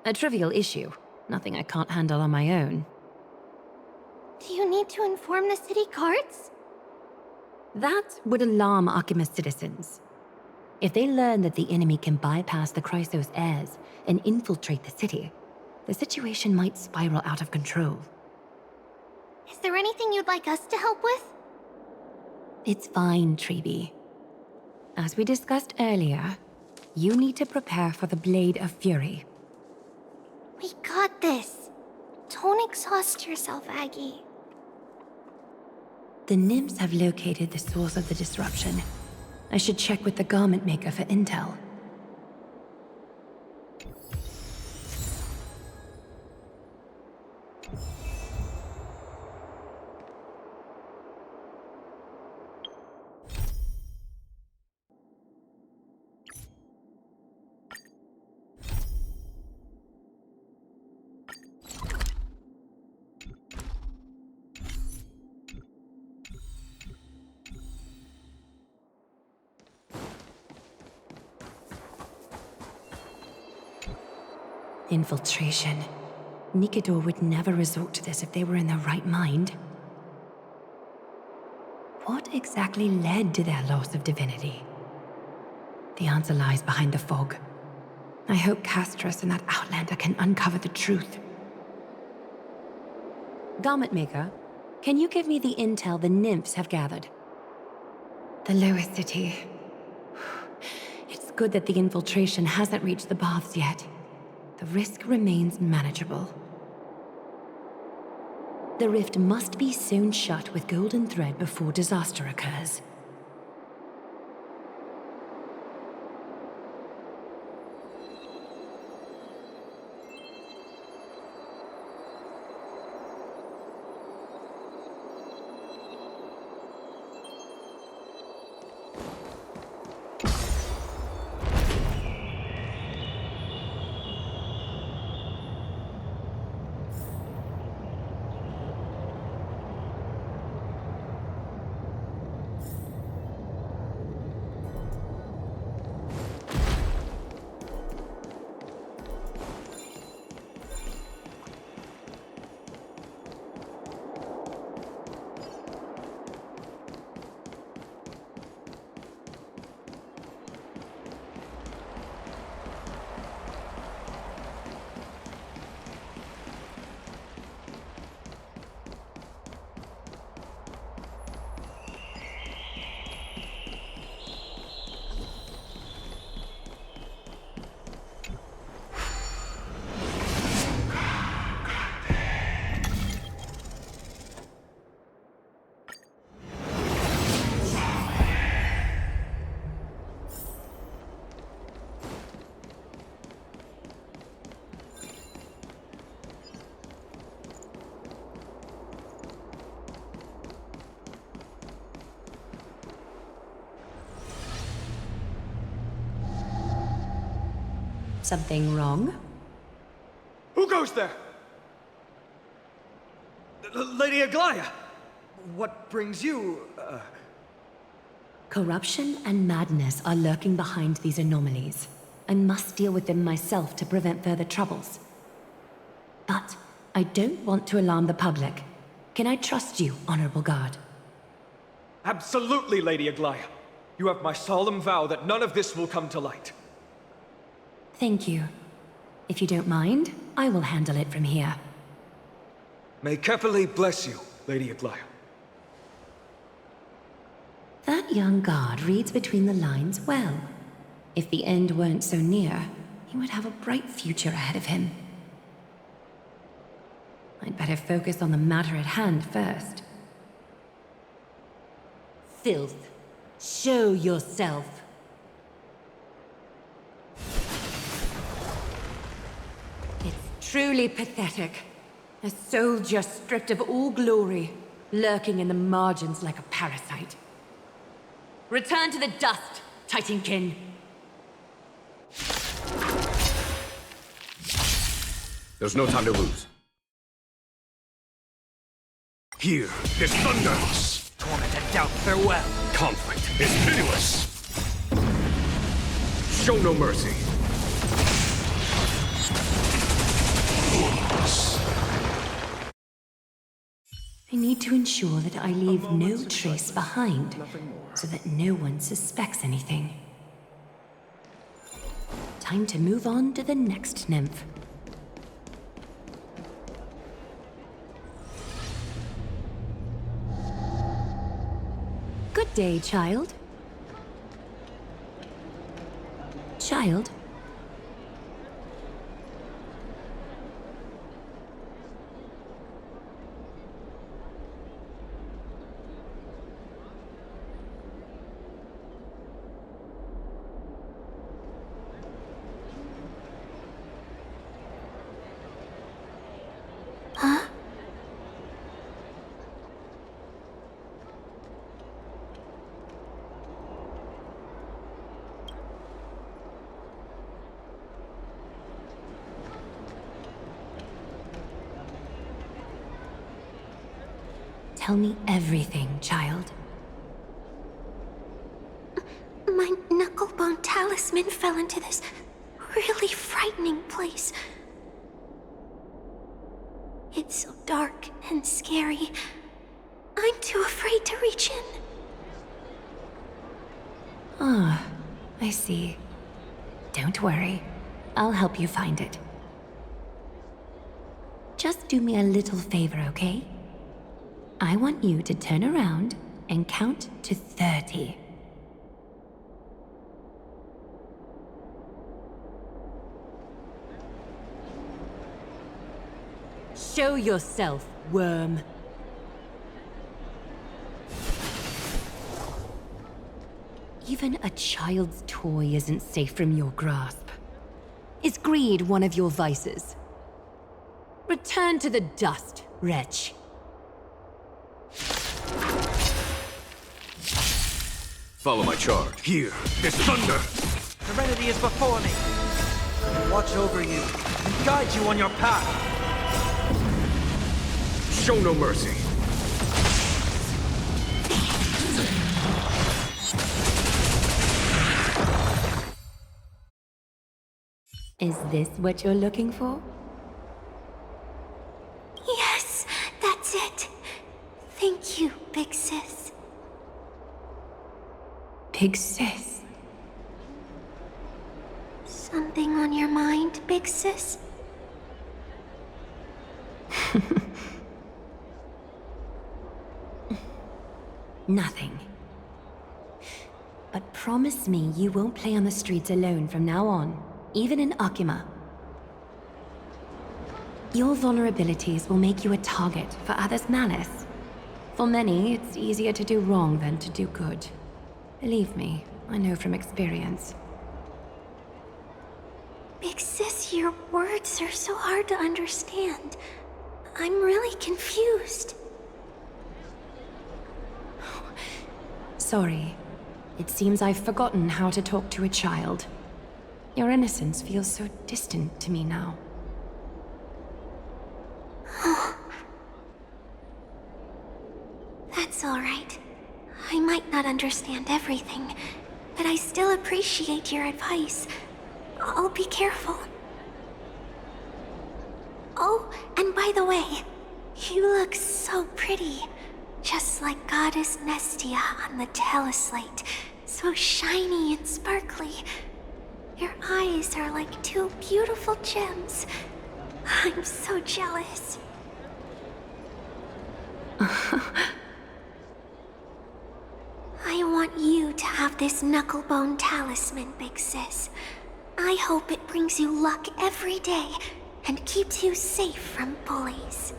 A trivial issue, nothing I can't handle on my own. Do you need to inform the city guards? That would alarm Archime's citizens. If they learn that the enemy can bypass the Chrysos heirs and infiltrate the city, the situation might spiral out of control. Is there anything you'd like us to help with? It's fine, Treeby. As we discussed earlier, you need to prepare for the Blade of Fury. We got this. Don't exhaust yourself, Aggie. The nymphs have located the source of the disruption. I should check with the garment maker for intel. Infiltration. Nikador would never resort to this if they were in their right mind. What exactly led to their loss of divinity? The answer lies behind the fog. I hope Castros and that Outlander can uncover the truth. Garment Maker, can you give me the intel the nymphs have gathered? The lower city. It's good that the infiltration hasn't reached the baths yet. The risk remains manageable. The rift must be sewn shut with golden thread before disaster occurs. Something wrong? Who goes there? Lady Aglaya! What brings you, Corruption and madness are lurking behind these anomalies. I must deal with them myself to prevent further troubles. But I don't want to alarm the public. Can I trust you, Honorable Guard? Absolutely, Lady Aglaya. You have my solemn vow that none of this will come to light. Thank you. If you don't mind, I will handle it from here. May Kepali bless you, Lady Aglaya. That young guard reads between the lines well. If the end weren't so near, he would have a bright future ahead of him. I'd better focus on the matter at hand first. Filth, show yourself. It's truly pathetic. A soldier stripped of all glory, lurking in the margins like a parasite. Return to the dust, Titankin. There's no time to lose. Hear this thunder! Torment and doubt, farewell! Conflict is pitiless! Show no mercy! I need to ensure that I leave no trace behind, so that no one suspects anything. Time to move on to the next nymph. Good day, child. Child? Huh? Tell me everything, child. My knucklebone talisman fell into this really frightening place. It's so dark and scary. I'm too afraid to reach in. Ah, I see. Don't worry. I'll help you find it. Just do me a little favor, okay? I want you to turn around and count to 30. Show yourself, worm. Even a child's toy isn't safe from your grasp. Is greed one of your vices? Return to the dust, wretch. Follow my charge. Hear this thunder! Serenity is before me. I will watch over you and guide you on your path. Show no mercy. Is this what you're looking for? Yes, that's it. Thank you, big sis. Big sis? Something on your mind, big sis? Nothing. But promise me you won't play on the streets alone from now on, even in Akima. Your vulnerabilities will make you a target for others' malice. For many, it's easier to do wrong than to do good. Believe me, I know from experience. Big sis, your words are so hard to understand. I'm really confused. Sorry. It seems I've forgotten how to talk to a child. Your innocence feels so distant to me now. That's all right. I might not understand everything, but I still appreciate your advice. I'll be careful. Oh, and by the way, you look so pretty. Just like Goddess Nestia on the teleslate. So shiny and sparkly. Your eyes are like two beautiful gems. I'm so jealous. I want you to have this knucklebone talisman, Big Sis. I hope it brings you luck every day and keeps you safe from bullies.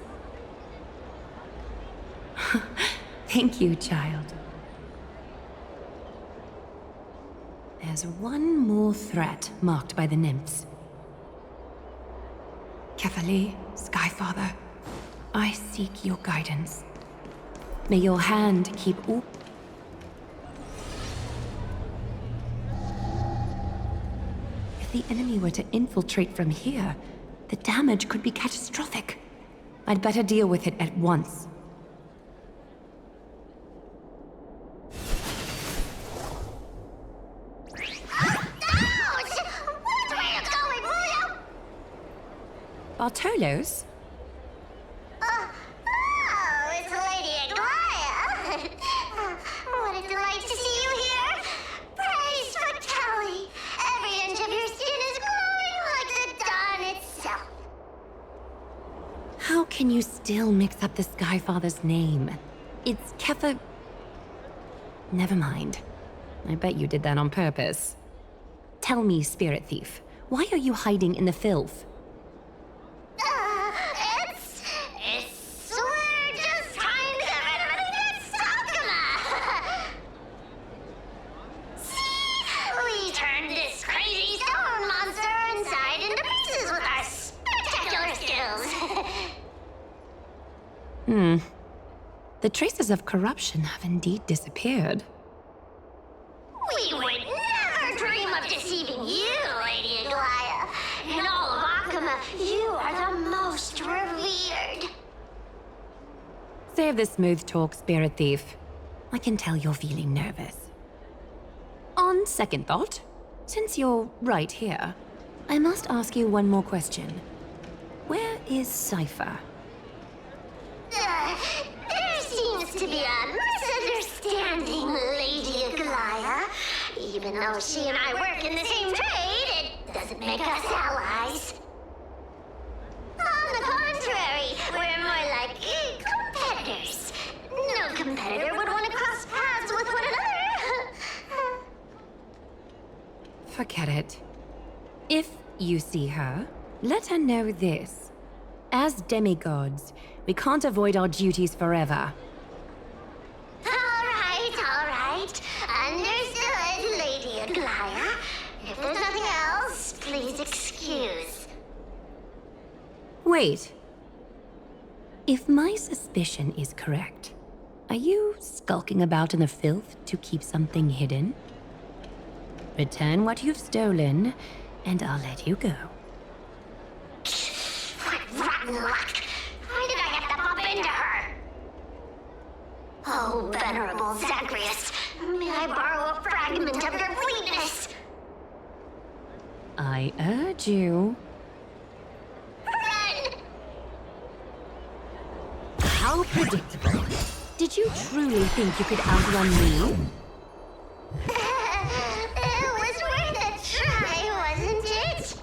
Thank you, child. There's one more threat marked by the nymphs. Kefali, Skyfather, I seek your guidance. May your hand keep all... If the enemy were to infiltrate from here, the damage could be catastrophic. I'd better deal with it at once. Bartolos? Oh, it's Lady Aglaya. What a delight to see you here. Praise for Kelly. Every inch of your skin is glowing like the dawn itself. How can you still mix up the Skyfather's name? It's Kefa... Never mind. I bet you did that on purpose. Tell me, Spirit Thief, why are you hiding in the filth? We're just trying to get rid of it against Sakuma. See? We turned this crazy stone monster inside into pieces with our spectacular skills. The traces of corruption have indeed disappeared. We would never dream of deceiving you, Lady Aglaya. In all of Akuma, you are the most revered. Save the smooth talk, Spirit Thief. I can tell you're feeling nervous. On second thought, since you're right here, I must ask you one more question. Where is Cypher? There seems to be a misunderstanding, Lady Aglaya. Even though she and I work in the same trade, it doesn't make us allies. On the contrary, we're more like competitors. No competitor would want to cross paths with one another. Forget it. If you see her, let her know this. As demigods, we can't avoid our duties forever. All right. Understood, Lady Aglaya. If there's nothing else, please excuse. Wait. If my suspicion is correct, are you skulking about in the filth to keep something hidden? Return what you've stolen, and I'll let you go. What rotten luck! Why did I have to bump into her? Oh, venerable Zagreus, may I borrow a fragment of your fleetness? I urge you. Run! How predictable. Did you truly think you could outrun me? It was worth a try, wasn't it?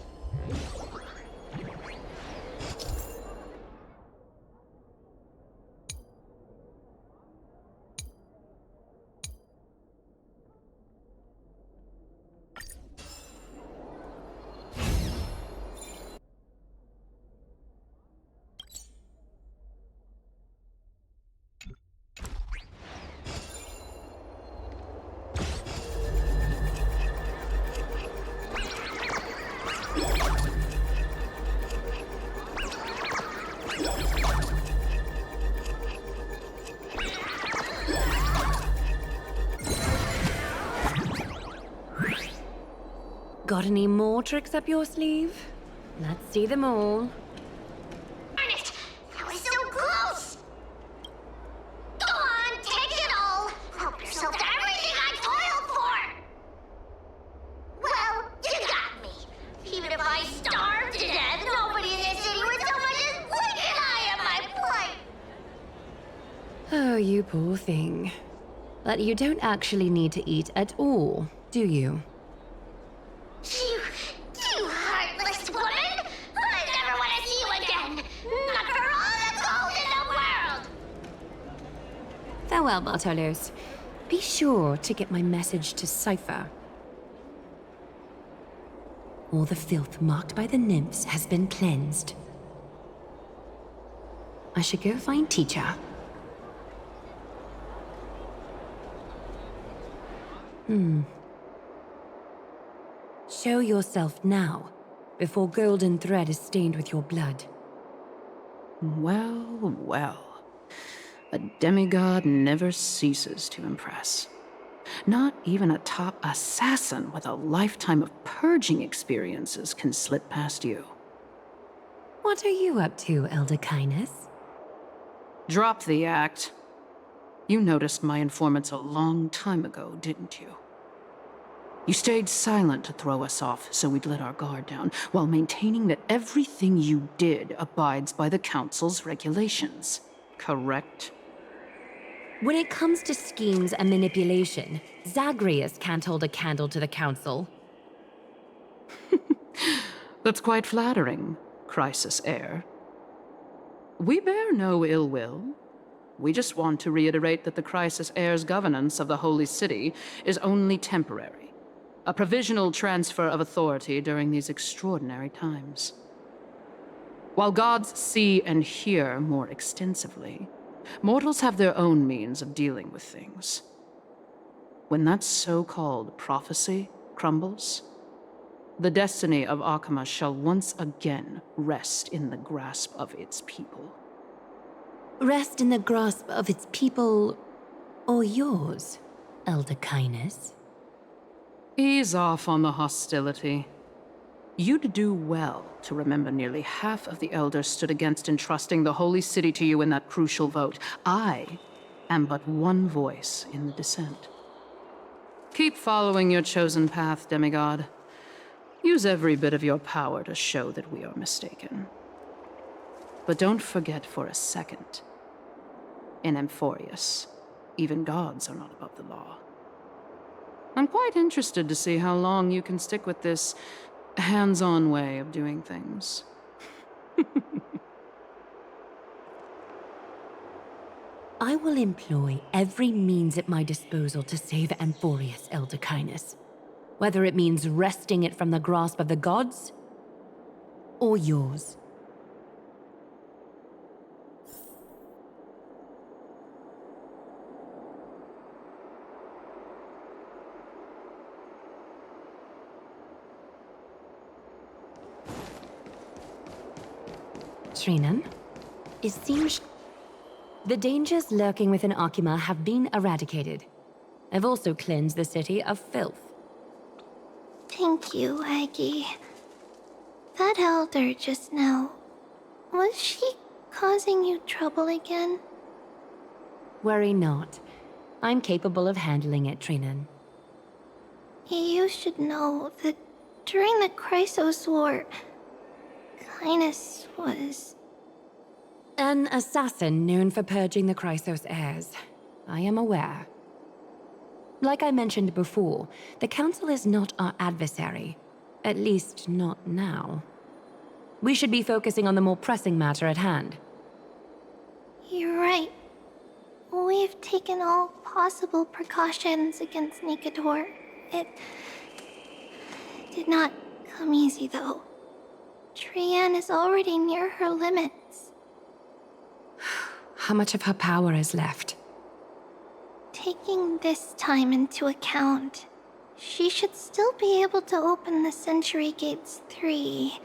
Got any more tricks up your sleeve? Let's see them all. Darn it! That was so close! Go on, take it all! Help yourself to everything I toiled for! Well, you got me. Even if I starved to death, nobody in this city would so much as blink an eye at my plight! Oh, you poor thing. But you don't actually need to eat at all, do you? You heartless woman! I never want to see you again! Not for all the gold in the world! Farewell, Bartolos. Be sure to get my message to Cypher. All the filth marked by the nymphs has been cleansed. I should go find Teacher. Show yourself now, before golden thread is stained with your blood. Well, well. A demigod never ceases to impress. Not even a top assassin with a lifetime of purging experiences can slip past you. What are you up to, Elder Kindness? Drop the act. You noticed my informants a long time ago, didn't you? You stayed silent to throw us off so we'd let our guard down, while maintaining that everything you did abides by the Council's regulations. Correct? When it comes to schemes and manipulation, Zagreus can't hold a candle to the Council. That's quite flattering, Crisis Heir. We bear no ill will. We just want to reiterate that the Crisis Heir's governance of the Holy City is only temporary. A provisional transfer of authority during these extraordinary times. While gods see and hear more extensively, mortals have their own means of dealing with things. When that so-called prophecy crumbles, the destiny of Akama shall once again rest in the grasp of its people. Rest in the grasp of its people, or yours, Elder Kindness? Ease off on the hostility. You'd do well to remember nearly half of the elders stood against entrusting the Holy City to you in that crucial vote. I am but one voice in the dissent. Keep following your chosen path, demigod. Use every bit of your power to show that we are mistaken. But don't forget for a second, in Amphorius, even gods are not above the law. I'm quite interested to see how long you can stick with this hands-on way of doing things. I will employ every means at my disposal to save Amphorius, Elder Kindness. Whether it means wresting it from the grasp of the gods, or yours. Trinan, it seems the dangers lurking within Akima have been eradicated. I've also cleansed the city of filth. Thank you, Aggie. That elder just now, was she causing you trouble again? Worry not. I'm capable of handling it, Trinan. You should know that during the Chrysos War, Kindness was... An assassin known for purging the Chrysos heirs. I am aware. Like I mentioned before, the Council is not our adversary. At least, not now. We should be focusing on the more pressing matter at hand. You're right. We've taken all possible precautions against Nicator. It did not come easy, though. Trian is already near her limits. How much of her power is left? Taking this time into account, she should still be able to open the Century Gates 3.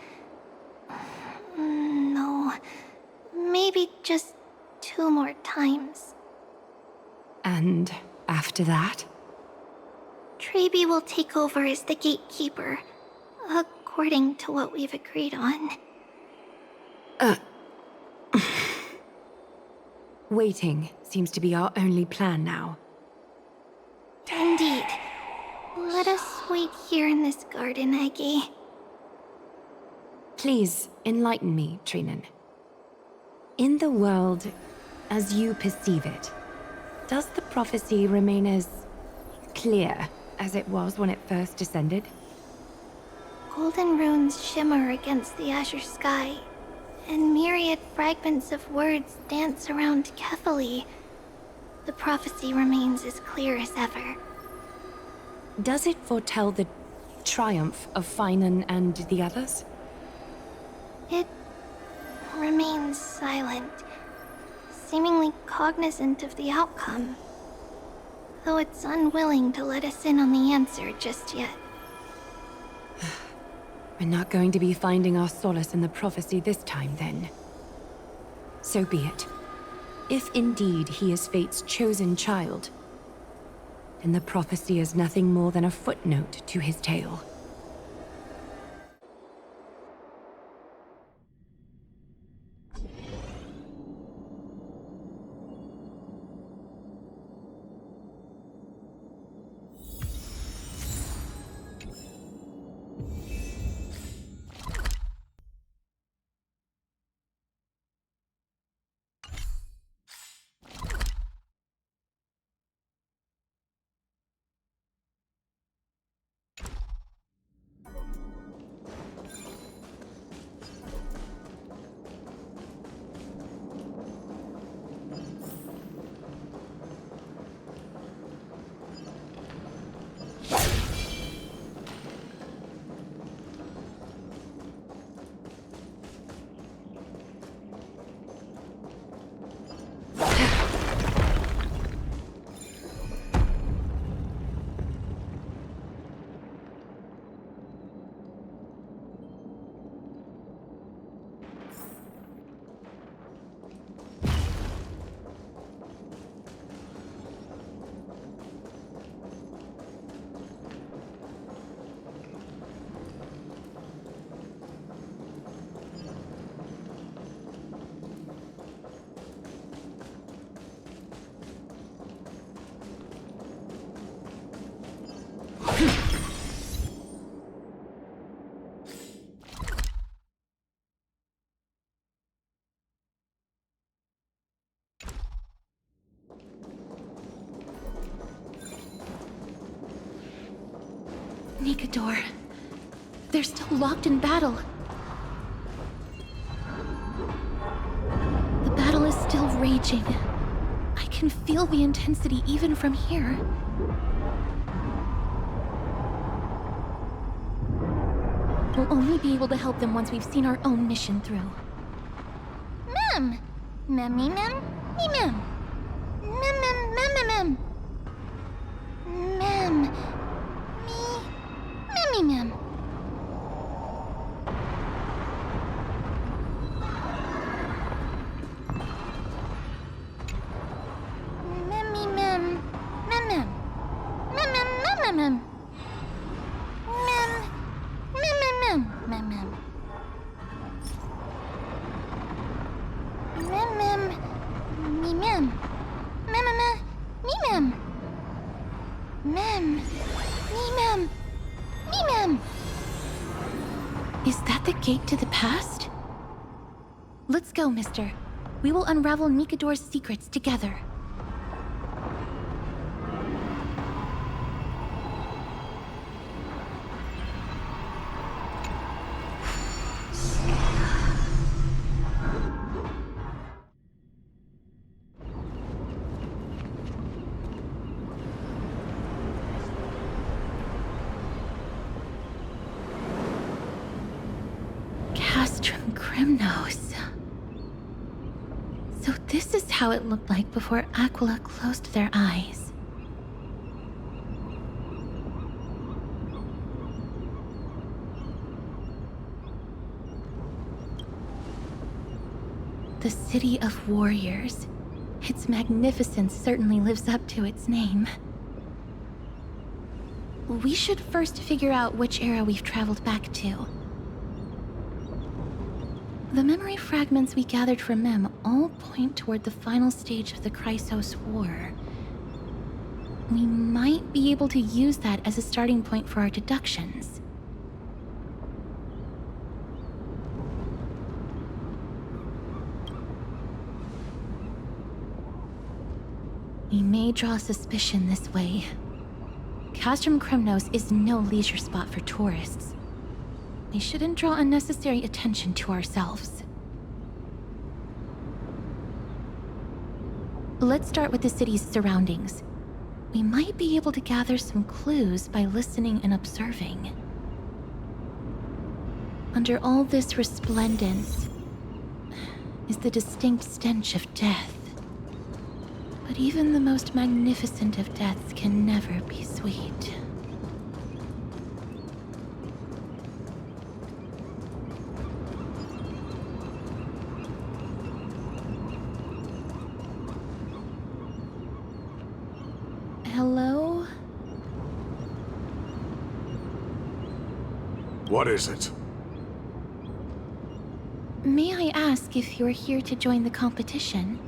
No, maybe just 2 more times. And after that? Traby will take over as the gatekeeper, According to what we've agreed on. Waiting seems to be our only plan now. Indeed. Let us wait here in this garden, Eggy. Please enlighten me, Trinan. In the world as you perceive it, does the prophecy remain as clear as it was when it first descended? Golden runes shimmer against the azure sky, and myriad fragments of words dance around carefully. The prophecy remains as clear as ever. Does it foretell the triumph of Finan and the others? It remains silent, seemingly cognizant of the outcome, though it's unwilling to let us in on the answer just yet. We're not going to be finding our solace in the prophecy this time, then. So be it. If indeed he is Fate's chosen child, then the prophecy is nothing more than a footnote to his tale. Nikador. They're still locked in battle. The battle is still raging. I can feel the intensity even from here. We'll only be able to help them once we've seen our own mission through. Mem! Mem. Mem. Mem. Mem. Is that the gate to the past? Let's go, mister. We will unravel Nikador's secrets together. Kremnos. So this is how it looked like before Aquila closed their eyes. The City of Warriors. Its magnificence certainly lives up to its name. we should first figure out which era we've traveled back to. The memory fragments we gathered from Mem all point toward the final stage of the Chrysos War. We might be able to use that as a starting point for our deductions. We may draw suspicion this way. Castrum Kremnos is no leisure spot for tourists. We shouldn't draw unnecessary attention to ourselves. Let's start with the city's surroundings. We might be able to gather some clues by listening and observing. Under all this resplendence is the distinct stench of death. But even the most magnificent of deaths can never be sweet. Hello? What is it? May I ask if you're here to join the competition?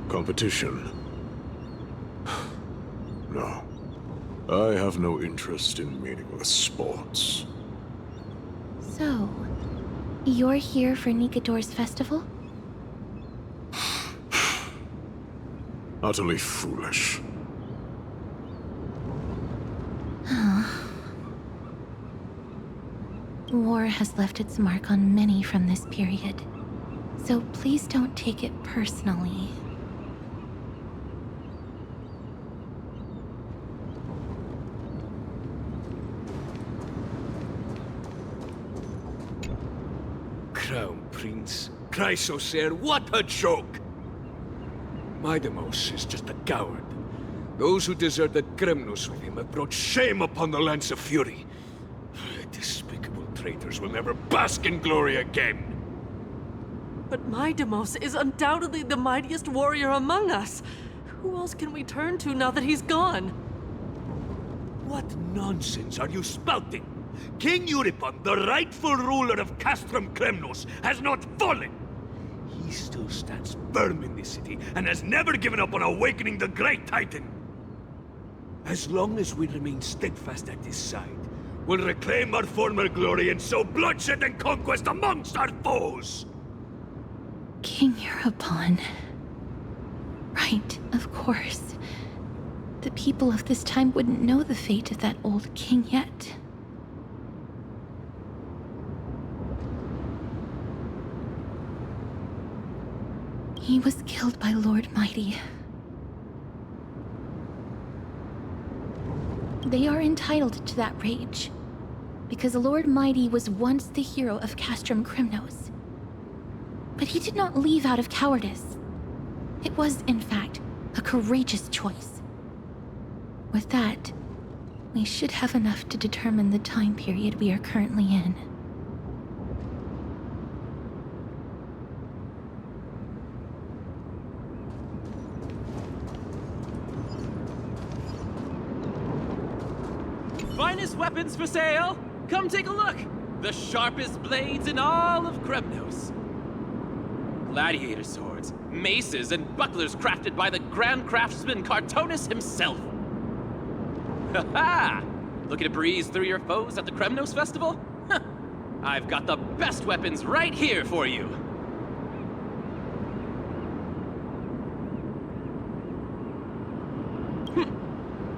Competition? No. I have no interest in meaningless sports. So, you're here for Nikador's festival? Utterly foolish. War has left its mark on many from this period, so please don't take it personally. Crown Prince, Chrysosaur, what a joke! Midemos is just a coward. Those who deserted Kremnos with him have brought shame upon the Lance of Fury. Despicable traitors will never bask in glory again. But Midemos is undoubtedly the mightiest warrior among us. Who else can we turn to now that he's gone? What nonsense are you spouting? King Euripon, the rightful ruler of Castrum Kremnos, has not fallen! He still stands firm in this city, and has never given up on awakening the Great Titan! As long as we remain steadfast at his side, we'll reclaim our former glory and sow bloodshed and conquest amongst our foes! King Euripon. Right, of course. The people of this time wouldn't know the fate of that old king yet. He was killed by Lord Mighty. They are entitled to that rage, because Lord Mighty was once the hero of Castrum Kremnos. But he did not leave out of cowardice. It was, in fact, a courageous choice. With that, we should have enough to determine the time period we are currently in. Finest weapons for sale! Come take a look! The sharpest blades in all of Kremnos. Gladiator swords, maces, and bucklers crafted by the Grand Craftsman Cartonis himself. Ha-ha! Looking to breeze through your foes at the Kremnos Festival? Huh. I've got the best weapons right here for you.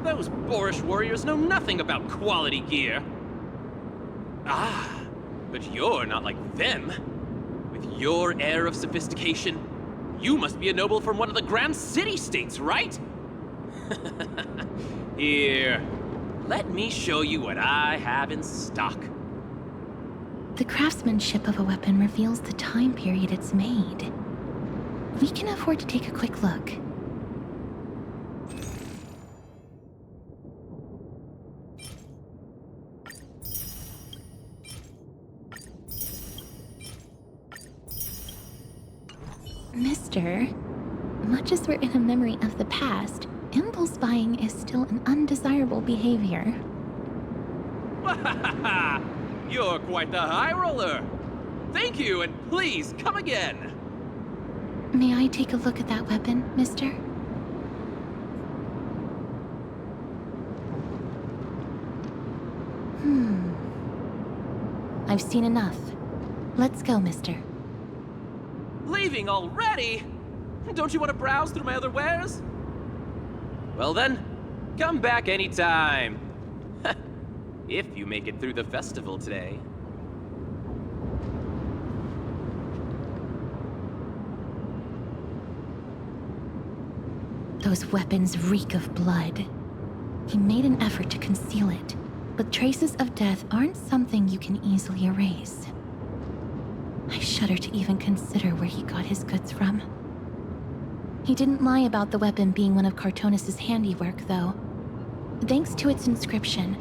Those boorish warriors know nothing about quality gear. Ah, but you're not like them. With your air of sophistication, you must be a noble from one of the Grand City-States, right? Here, let me show you what I have in stock. The craftsmanship of a weapon reveals the time period it's made. We can afford to take a quick look. Mister, much as we're in a memory of the past, impulse buying is still an undesirable behavior. You're quite the high roller. Thank you, and please come again. May I take a look at that weapon, mister? I've seen enough. Let's go, mister. Leaving already? Don't you want to browse through my other wares? Well then, come back anytime. If you make it through the festival today. Those weapons reek of blood. He made an effort to conceal it, but traces of death aren't something you can easily erase. I shudder to even consider where he got his goods from. He didn't lie about the weapon being one of Cartonis' handiwork, though. Thanks to its inscription,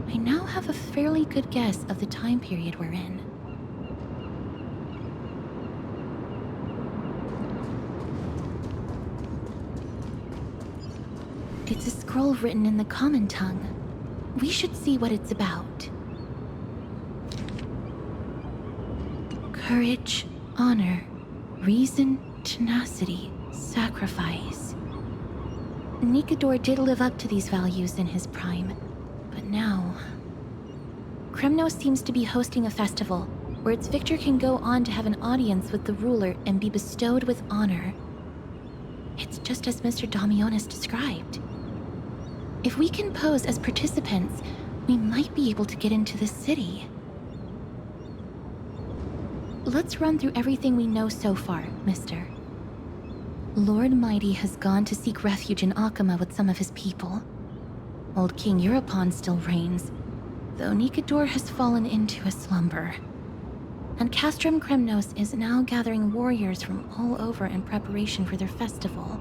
I now have a fairly good guess of the time period we're in. It's a scroll written in the common tongue. We should see what it's about. Courage, honor, reason, tenacity, sacrifice. Nikador did live up to these values in his prime, but now... Kremnos seems to be hosting a festival where its victor can go on to have an audience with the ruler and be bestowed with honor. It's just as Mr. Damionis described. If we can pose as participants, we might be able to get into the city. Let's run through everything we know so far, mister. Lord Mighty has gone to seek refuge in Akama with some of his people. Old King Europon still reigns, though Nikador has fallen into a slumber. And Castrum Kremnos is now gathering warriors from all over in preparation for their festival.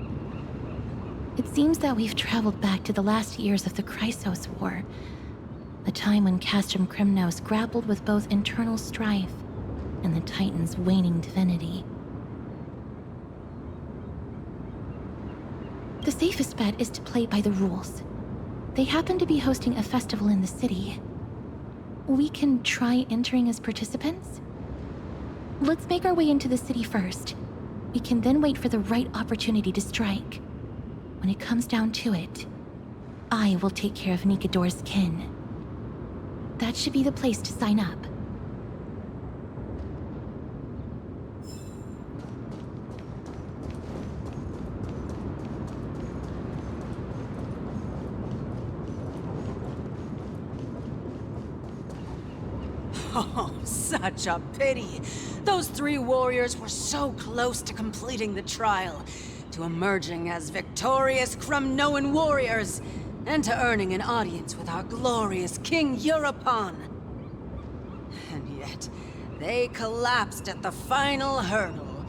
It seems that we've traveled back to the last years of the Chrysos War, a time when Castrum Kremnos grappled with both internal strife and the Titan's waning divinity. The safest bet is to play by the rules. They happen to be hosting a festival in the city. We can try entering as participants? Let's make our way into the city first. We can then wait for the right opportunity to strike. When it comes down to it, I will take care of Nikador's kin. That should be the place to sign up. Oh, such a pity. Those 3 warriors were so close to completing the trial, to emerging as victorious Kremnoan warriors, and to earning an audience with our glorious King Europon. And yet, they collapsed at the final hurdle.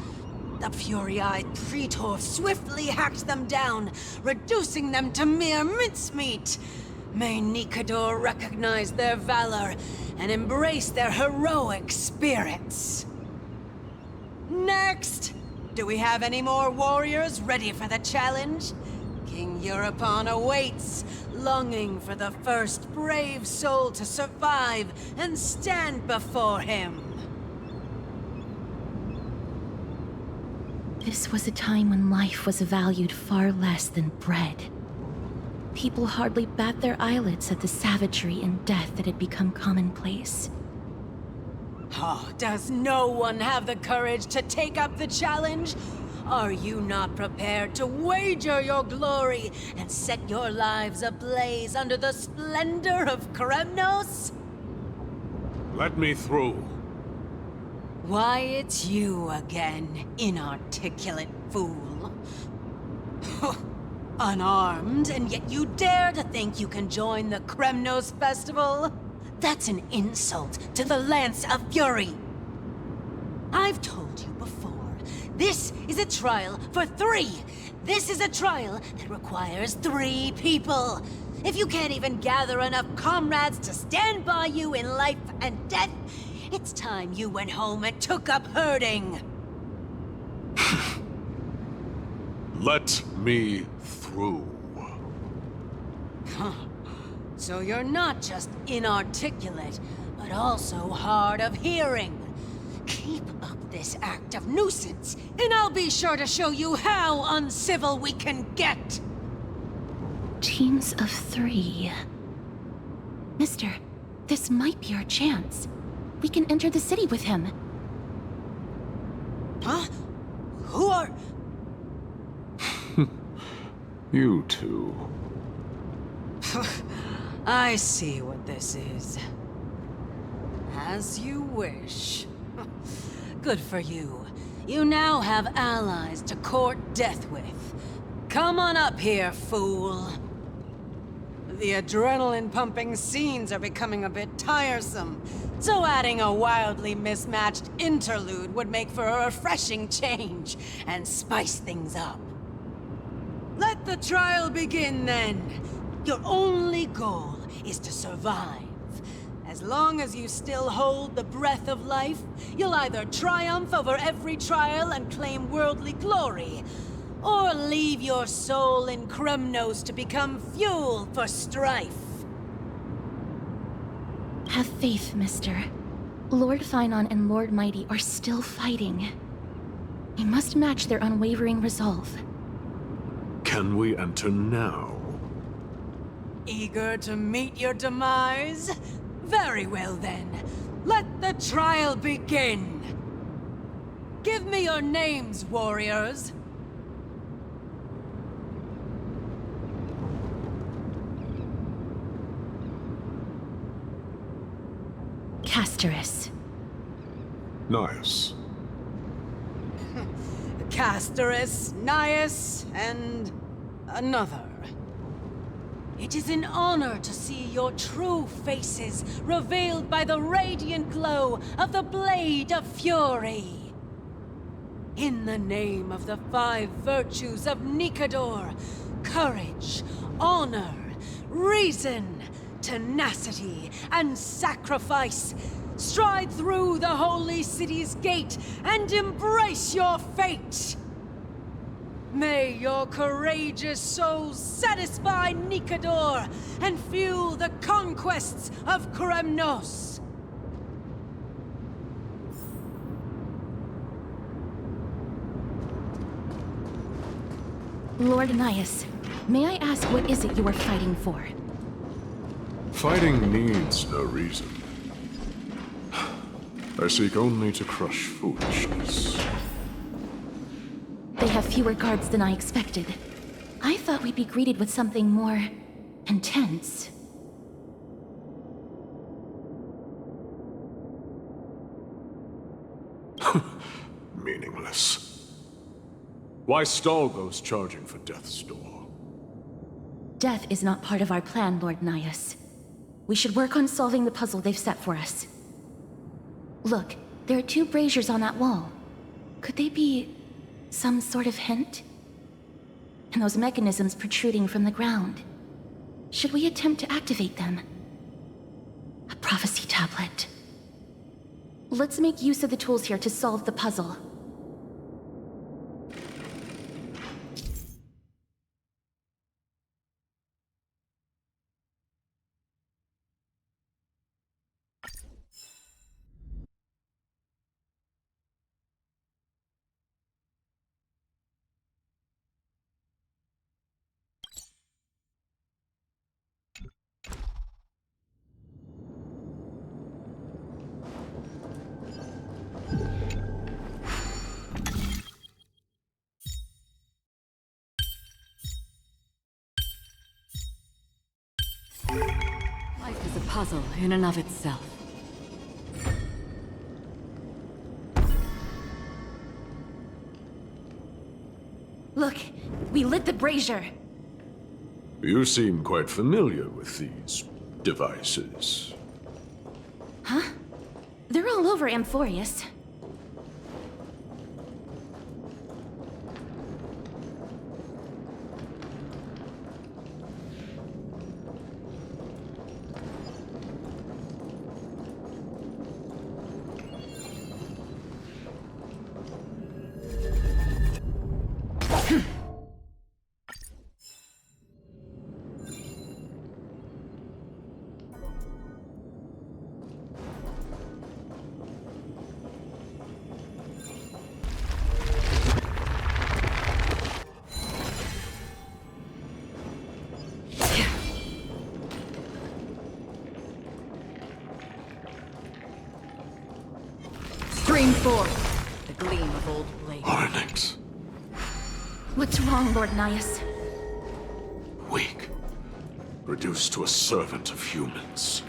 The fury-eyed Praetor swiftly hacked them down, reducing them to mere mincemeat. May Nikador recognize their valor and embrace their heroic spirits. Next! Do we have any more warriors ready for the challenge? King Europon awaits, longing for the first brave soul to survive and stand before him. This was a time when life was valued far less than bread. People hardly bat their eyelids at the savagery and death that had become commonplace. Oh, does no one have the courage to take up the challenge? Are you not prepared to wager your glory and set your lives ablaze under the splendor of Kremnos? Let me through. Why, it's you again, inarticulate fool. Unarmed, and yet you dare to think you can join the Kremnos festival? That's an insult to the Lance of Fury. I've told you before, this is a trial for 3. This is a trial that requires 3 people. If you can't even gather enough comrades to stand by you in life and death, it's time you went home and took up herding. Let me through. So you're not just inarticulate, but also hard of hearing. Keep up this act of nuisance, and I'll be sure to show you how uncivil we can get! Teams of 3. Mister, this might be our chance. We can enter the city with him. Huh? Who are... You two. I see what this is. As you wish. Good for you. You now have allies to court death with. Come on up here, fool. The adrenaline-pumping scenes are becoming a bit tiresome, so adding a wildly mismatched interlude would make for a refreshing change and spice things up. Let the trial begin, then. Your only goal is to survive. As long as you still hold the breath of life, you'll either triumph over every trial and claim worldly glory, or leave your soul in Kremnos to become fuel for strife. Have faith, mister. Lord Finon and Lord Mighty are still fighting. We must match their unwavering resolve. Can we enter now? Eager to meet your demise? Very well then. Let the trial begin. Give me your names, warriors. Casterus. Nice. Casterus, Nias, and another. It is an honor to see your true faces revealed by the radiant glow of the Blade of Fury. In the name of the 5 virtues of Nikador, courage, honor, reason, tenacity, and sacrifice, stride through the holy city's gate and embrace your fate! May your courageous souls satisfy Nikador and fuel the conquests of Kremnos! Lord Nias, may I ask what is it you are fighting for? Fighting needs no reason. I seek only to crush foolishness. They have fewer guards than I expected. I thought we'd be greeted with something more intense. Meaningless. Why stall those charging for death's door? Death is not part of our plan, Lord Nias. We should work on solving the puzzle they've set for us. Look, there are 2 braziers on that wall. Could they be some sort of hint? And those mechanisms protruding from the ground. Should we attempt to activate them? A prophecy tablet. Let's make use of the tools here to solve the puzzle. Life is a puzzle in and of itself. Look, we lit the brazier. You seem quite familiar with these devices. Huh? They're all over Amphorius. forth the gleam of old blade. Onyx. What's wrong, Lord Nias? Weak. Reduced to a servant of humans.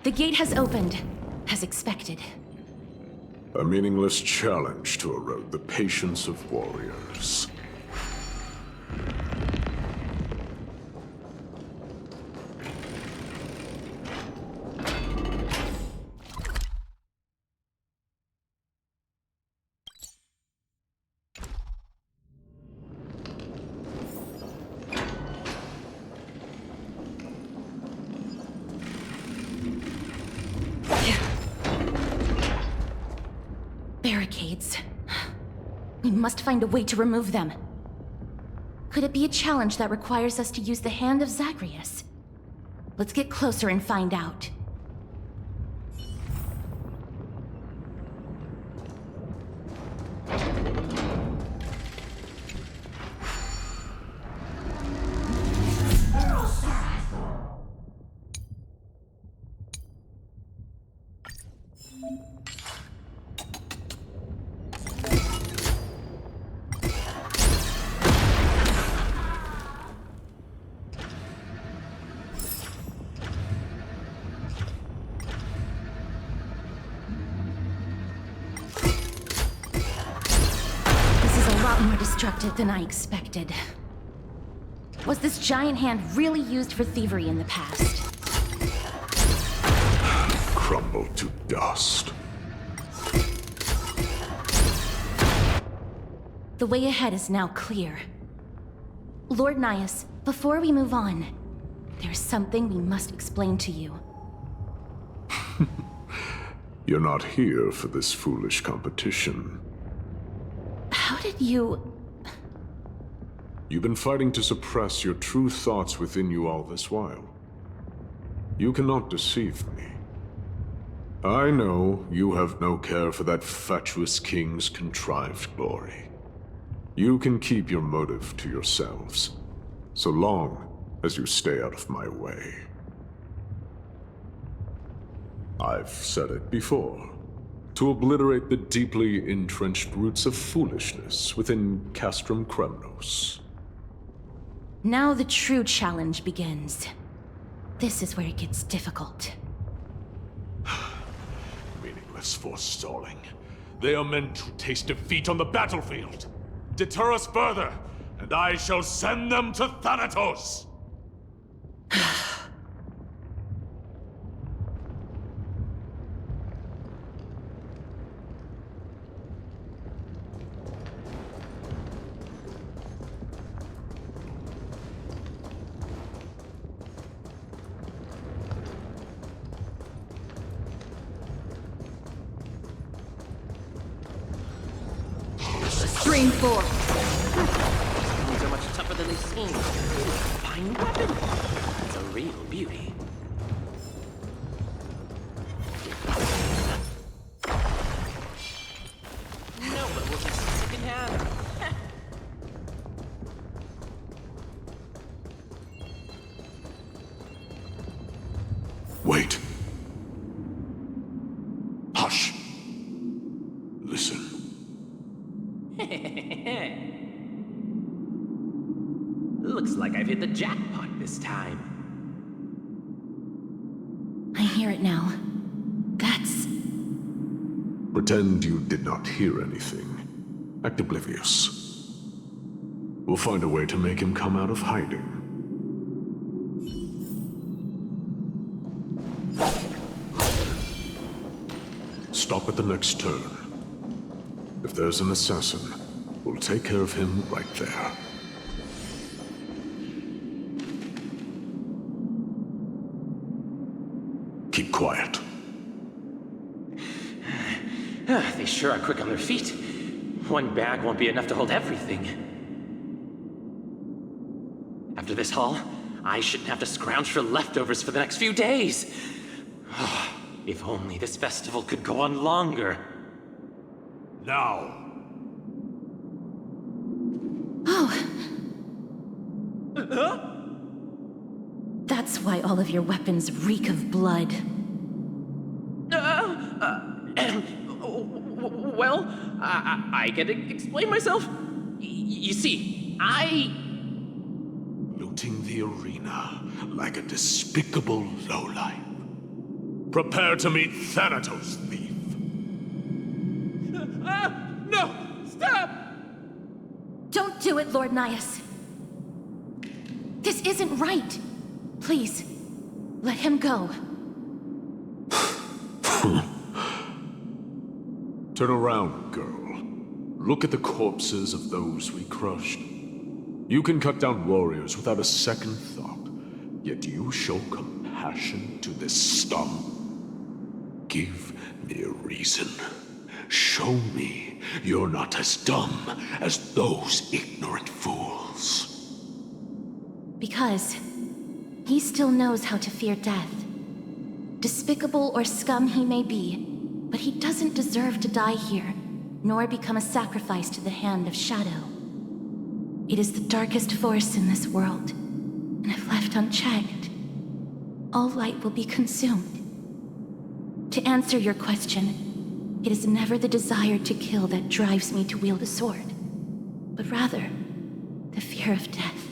The gate has opened, as expected. A meaningless challenge to erode the patience of warriors. Barricades. We must find a way to remove them. Could it be a challenge that requires us to use the hand of Zagreus? Let's get closer and find out. More destructive than I expected. Was this giant hand really used for thievery in the past? Crumble to dust. The way ahead is now clear. Lord Nias, before we move on, there's something we must explain to you. You're not here for this foolish competition. How did you... You've been fighting to suppress your true thoughts within you all this while. You cannot deceive me. I know you have no care for that fatuous king's contrived glory. You can keep your motive to yourselves, so long as you stay out of my way. I've said it before. To obliterate the deeply entrenched roots of foolishness within Castrum Kremnos. Now the true challenge begins. This is where it gets difficult. Meaningless forestalling. They are meant to taste defeat on the battlefield. Deter us further, and I shall send them to Thanatos! Stream 4. These are much tougher than they seem. fucking weapon. It's a real beauty. No, but we'll just secondhand. Wait. Hush. Listen. Looks like I've hit the jackpot this time. I hear it now. That's... Pretend you did not hear anything. Act oblivious. We'll find a way to make him come out of hiding. Stop at the next turn. If there's an assassin, we'll take care of him right there. Keep quiet. They sure are quick on their feet. One bag won't be enough to hold everything. After this haul, I shouldn't have to scrounge for leftovers for the next few days. If only this festival could go on longer. Now. Oh. That's why all of your weapons reek of blood. Well, I can explain myself. You see, Looting the arena like a despicable lowlife. Prepare to meet Thanatos, thief. No! Stop! Don't do it, Lord Nias. This isn't right. Please, let him go. Turn around, girl. Look at the corpses of those we crushed. You can cut down warriors without a second thought, yet you show compassion to this scum. Give me a reason. Show me you're not as dumb as those ignorant fools. Because he still knows how to fear death. Despicable or scum he may be, but he doesn't deserve to die here, nor become a sacrifice to the hand of Shadow. It is the darkest force in this world, and if left unchecked, all light will be consumed. To answer your question, it is never the desire to kill that drives me to wield a sword, but rather the fear of death.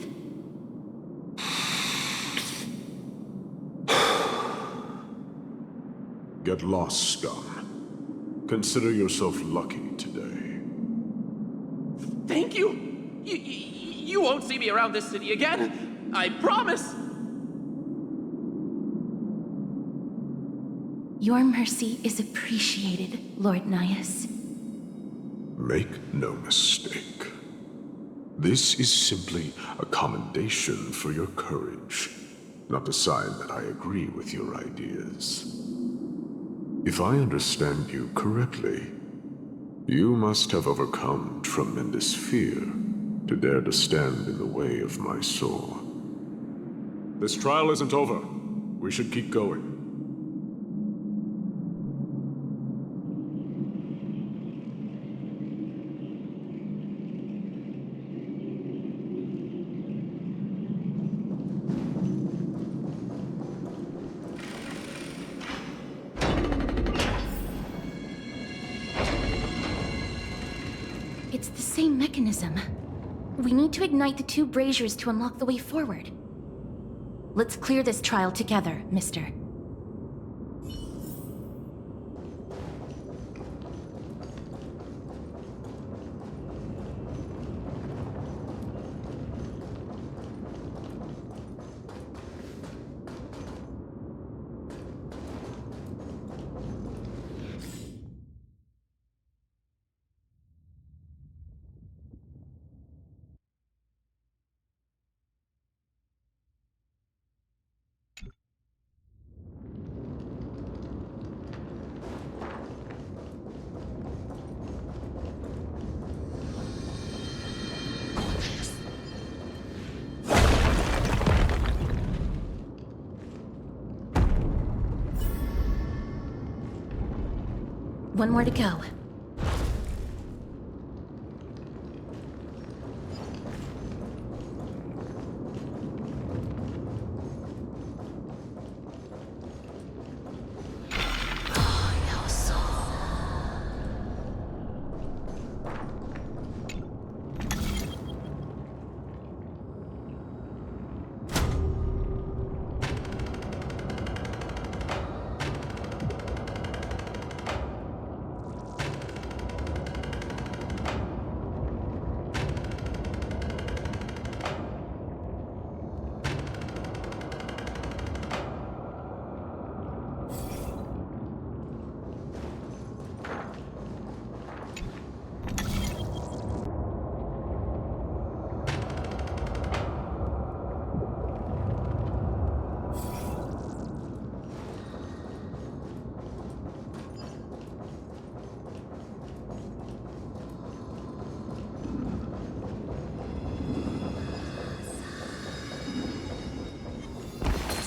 Get lost, scum. Consider yourself lucky today. Thank you! You won't see me around this city again! I promise! Your mercy is appreciated, Lord Nias. Make no mistake. This is simply a commendation for your courage, not a sign that I agree with your ideas. If I understand you correctly, you must have overcome tremendous fear to dare to stand in the way of my sword. This trial isn't over. We should keep going. It's the same mechanism. We need to ignite the two braziers to unlock the way forward. Let's clear this trial together, mister. One more to go.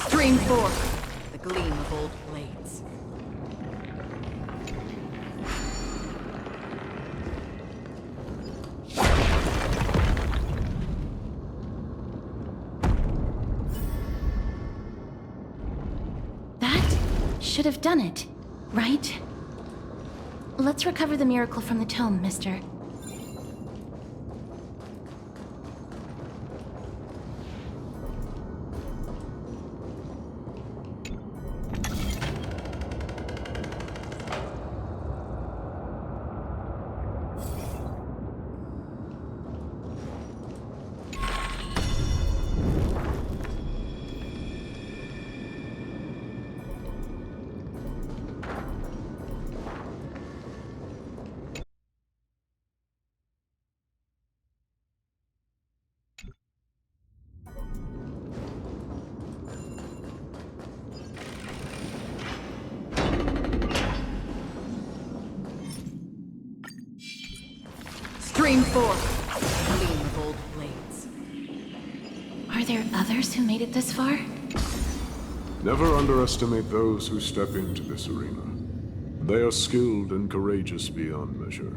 Stream forth, the gleam of old blades. That should have done it, right? Let's recover the miracle from the tome, mister. Stream forth, the gleam of old blades. Are there others who made it this far? Never underestimate those who step into this arena. They are skilled and courageous beyond measure.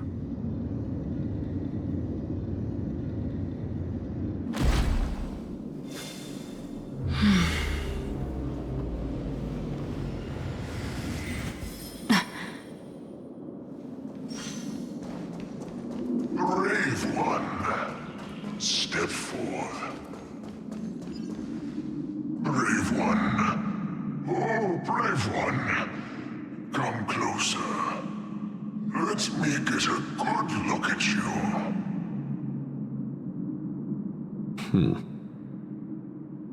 Brave one, step forth. Brave one. Oh, brave one. Come closer. Let me get a good look at you.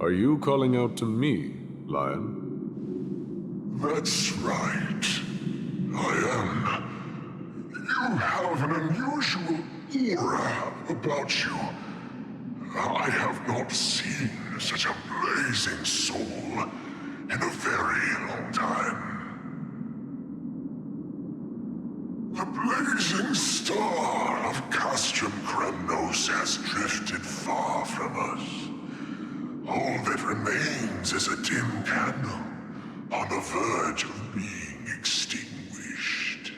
Are you calling out to me, Lion? That's right. I am. You have an unusual aura about you. I have not seen such a blazing soul in a very long time. The blazing star of Kremnos has drifted far from us. All that remains is a dim candle on the verge of being extinguished.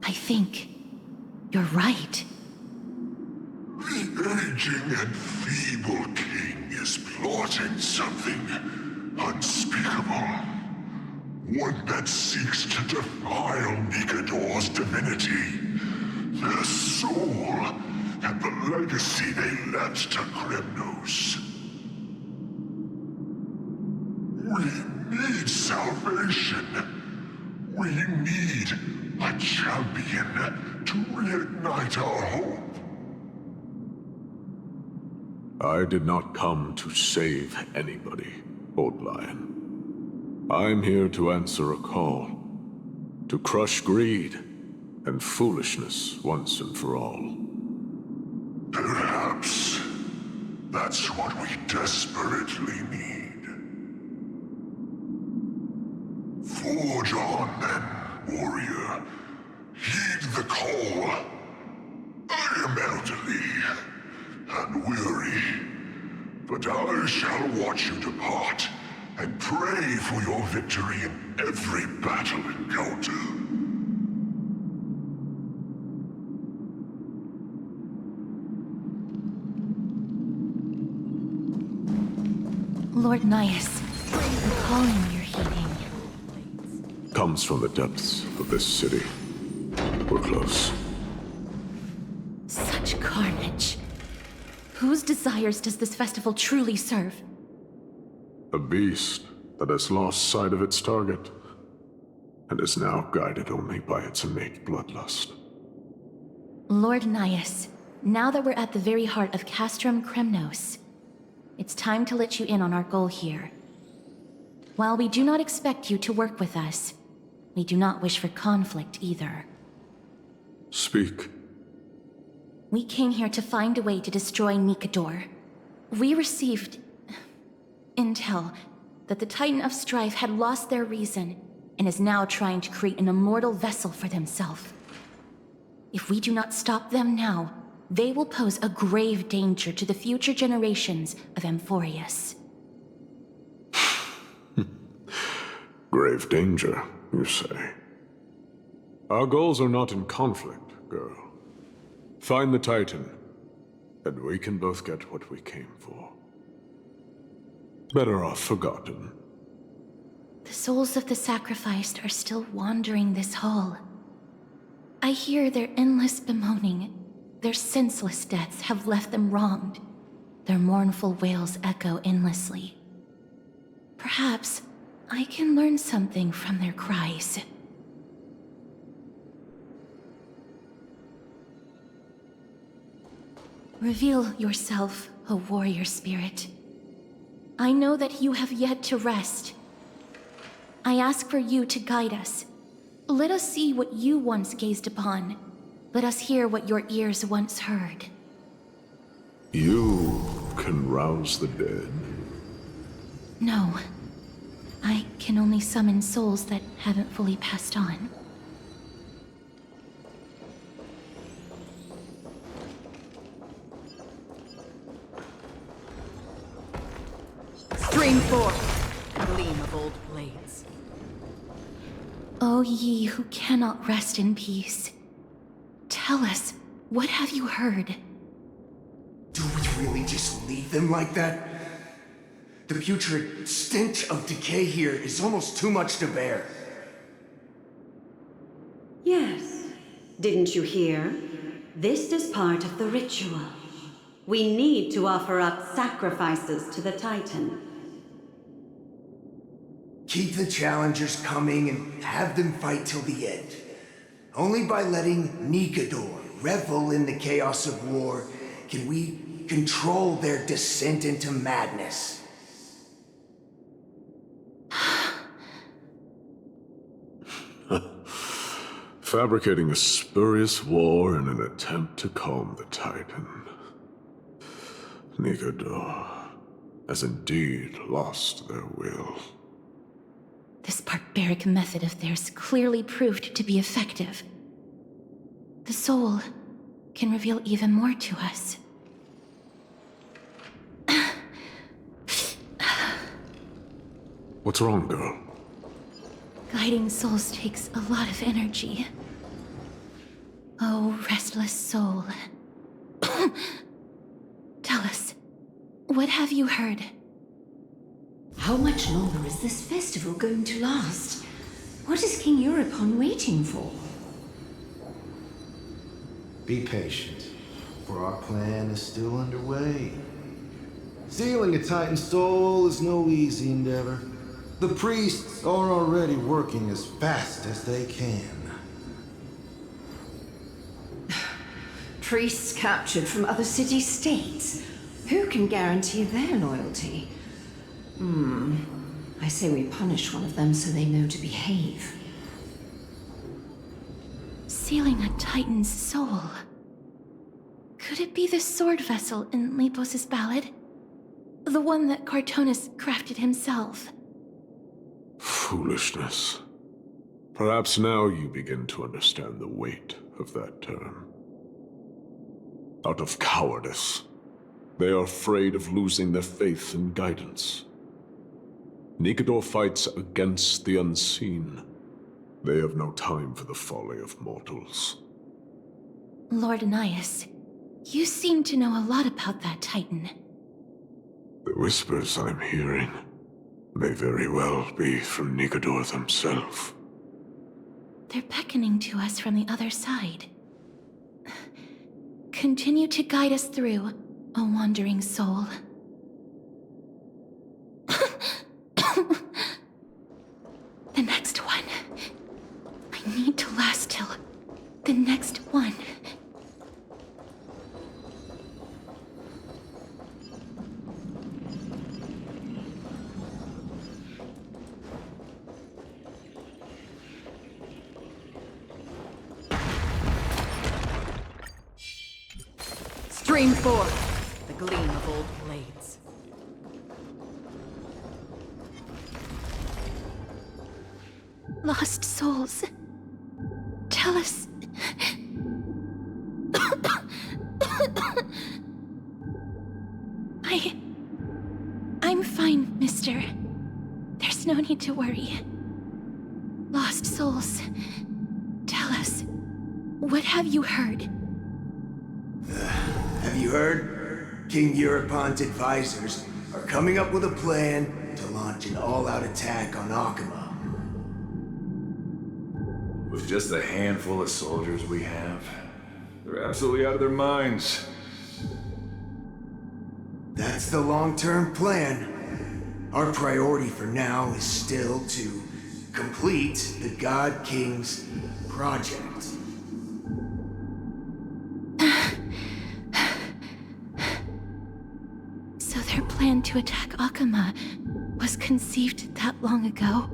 I think you're right. The aging and feeble king is plotting something unspeakable. One that seeks to defile Nikador's divinity, their soul, and the legacy they left to Kremnos. We need salvation. We need a champion to reignite our hope. I did not come to save anybody, Old Lion. I'm here to answer a call. To crush greed and foolishness once and for all. Perhaps that's what we desperately need. Forge on then, warrior. Heed the call. I am elderly and weary, but I shall watch you depart and pray for your victory in every battle encounter. Lord Nias, the calling you're heeding comes from the depths of this city. We're close. Such carnage. Whose desires does this festival truly serve? A beast that has lost sight of its target, and is now guided only by its innate bloodlust. Lord Nias, now that we're at the very heart of Castrum Kremnos, it's time to let you in on our goal here. While we do not expect you to work with us, we do not wish for conflict either. Speak. We came here to find a way to destroy Nikador. We received intel that the Titan of Strife had lost their reason and is now trying to create an immortal vessel for themselves. If we do not stop them now, they will pose a grave danger to the future generations of Amphorius. Grave danger, you say? Our goals are not in conflict, girl. Find the Titan, and we can both get what we came for. Better off forgotten. The souls of the sacrificed are still wandering this hall. I hear their endless bemoaning. Their senseless deaths have left them wronged. Their mournful wails echo endlessly. Perhaps I can learn something from their cries. Reveal yourself, O warrior spirit. I know that you have yet to rest. I ask for you to guide us. Let us see what you once gazed upon. Let us hear what your ears once heard. You can rouse the dead. No. I can only summon souls that haven't fully passed on. Stream forth, gleam of old blades. O ye who cannot rest in peace, tell us, what have you heard? Do we really just leave them like that? The putrid stench of decay here is almost too much to bear. Yes. Didn't you hear? This is part of the ritual. We need to offer up sacrifices to the Titan. Keep the challengers coming and have them fight till the end. Only by letting Nikador revel in the chaos of war can we control their descent into madness. Fabricating a spurious war in an attempt to calm the Titan. Nikador has indeed lost their will. This barbaric method of theirs clearly proved to be effective. The soul can reveal even more to us. What's wrong, girl? Guiding souls takes a lot of energy. Oh, restless soul. Tell us, what have you heard? How much longer is this festival going to last? What is King Euripon waiting for? Be patient, for our plan is still underway. Sealing a Titan soul is no easy endeavor. The priests are already working as fast as they can. Priests captured from other city-states. Who can guarantee their loyalty? I say we punish one of them so they know to behave. Sealing a Titan's soul. Could it be the sword vessel in Lepos's ballad? The one that Cartonus crafted himself? Foolishness. Perhaps now you begin to understand the weight of that term. Out of cowardice, they are afraid of losing their faith and guidance. Nikador fights against the unseen. They have no time for the folly of mortals. Lord Anais, you seem to know a lot about that Titan. The whispers I'm hearing may very well be from Nikador themselves. They're beckoning to us from the other side. Continue to guide us through, O wandering soul. The next one. I need to last till the next one. Stream forth the gleam of old blades. Lost souls. Tell us. I'm fine, mister. There's no need to worry. Lost souls. Tell us. What have you heard? Have you heard? King Europon's advisors are coming up with a plan to launch an all-out attack on Akama. With just a handful of soldiers we have, they're absolutely out of their minds. That's the long-term plan. Our priority for now is still to complete the God King's project. So their plan to attack Akama was conceived that long ago?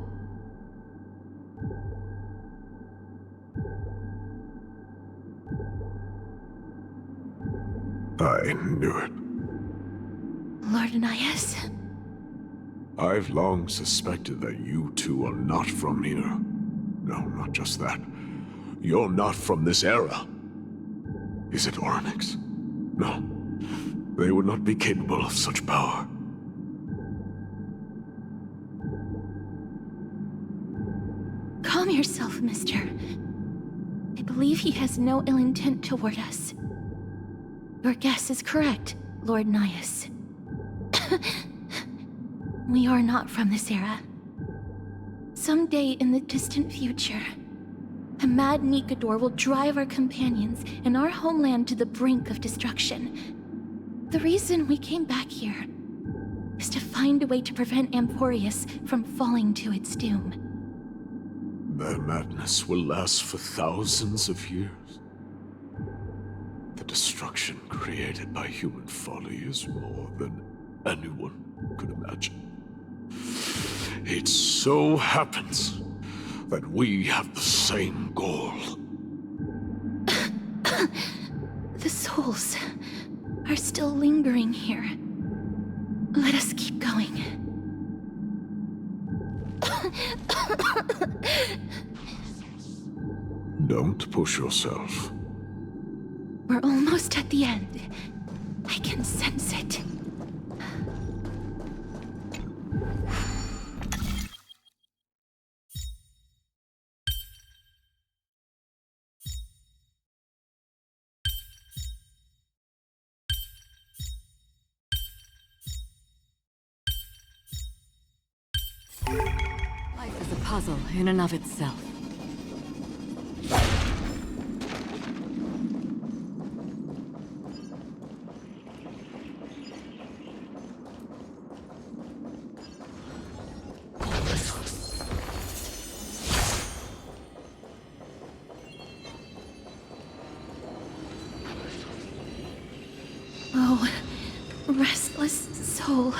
I knew it. Lord Anais? I've long suspected that you two are not from here. No, not just that. You're not from this era. Is it Oryx? No. They would not be capable of such power. Calm yourself, mister. I believe he has no ill intent toward us. Your guess is correct, Lord Nias. We are not from this era. Someday in the distant future, a mad Nikador will drive our companions and our homeland to the brink of destruction. The reason we came back here is to find a way to prevent Emporius from falling to its doom. Their madness will last for thousands of years. The destruction created by human folly is more than anyone could imagine. It so happens that we have the same goal. The souls are still lingering here. Let us keep going. Don't push yourself. We're almost at the end. I can sense it. Life is a puzzle in and of itself. Oh, restless soul.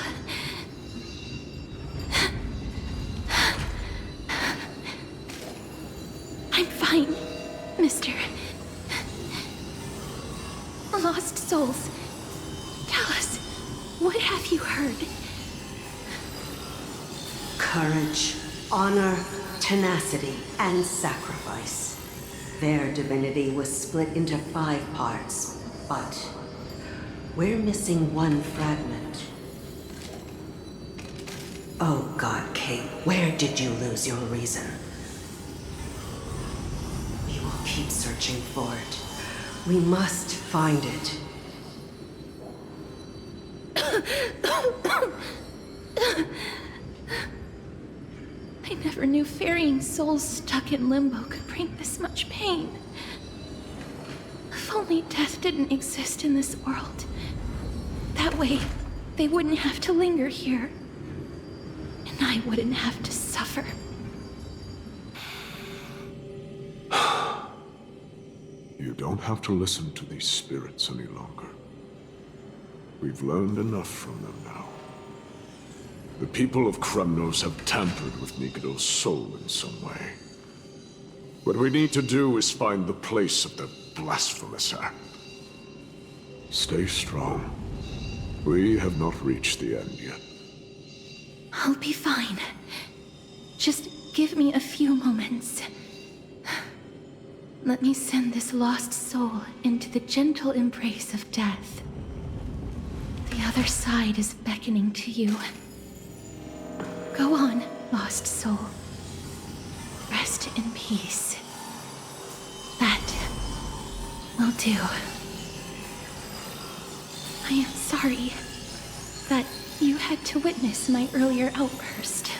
I'm fine, mister. Lost souls. Tell us, what have you heard? Courage, honor, tenacity, and sacrifice. Their divinity was split into 5 parts, but we're missing one fragment. Oh, God King. Okay, where did you lose your reason? We will keep searching for it. We must find it. I never knew ferrying souls stuck in limbo could bring this much pain. If only death didn't exist in this world. That way, they wouldn't have to linger here. And I wouldn't have to suffer. You don't have to listen to these spirits any longer. We've learned enough from them now. The people of Kremnos have tampered with Nikador's soul in some way. What we need to do is find the place of their blasphemous act. Stay strong. We have not reached the end yet. I'll be fine. Just give me a few moments. Let me send this lost soul into the gentle embrace of death. The other side is beckoning to you. Go on, lost soul. Rest in peace. That will do. I am sorry that you had to witness my earlier outburst.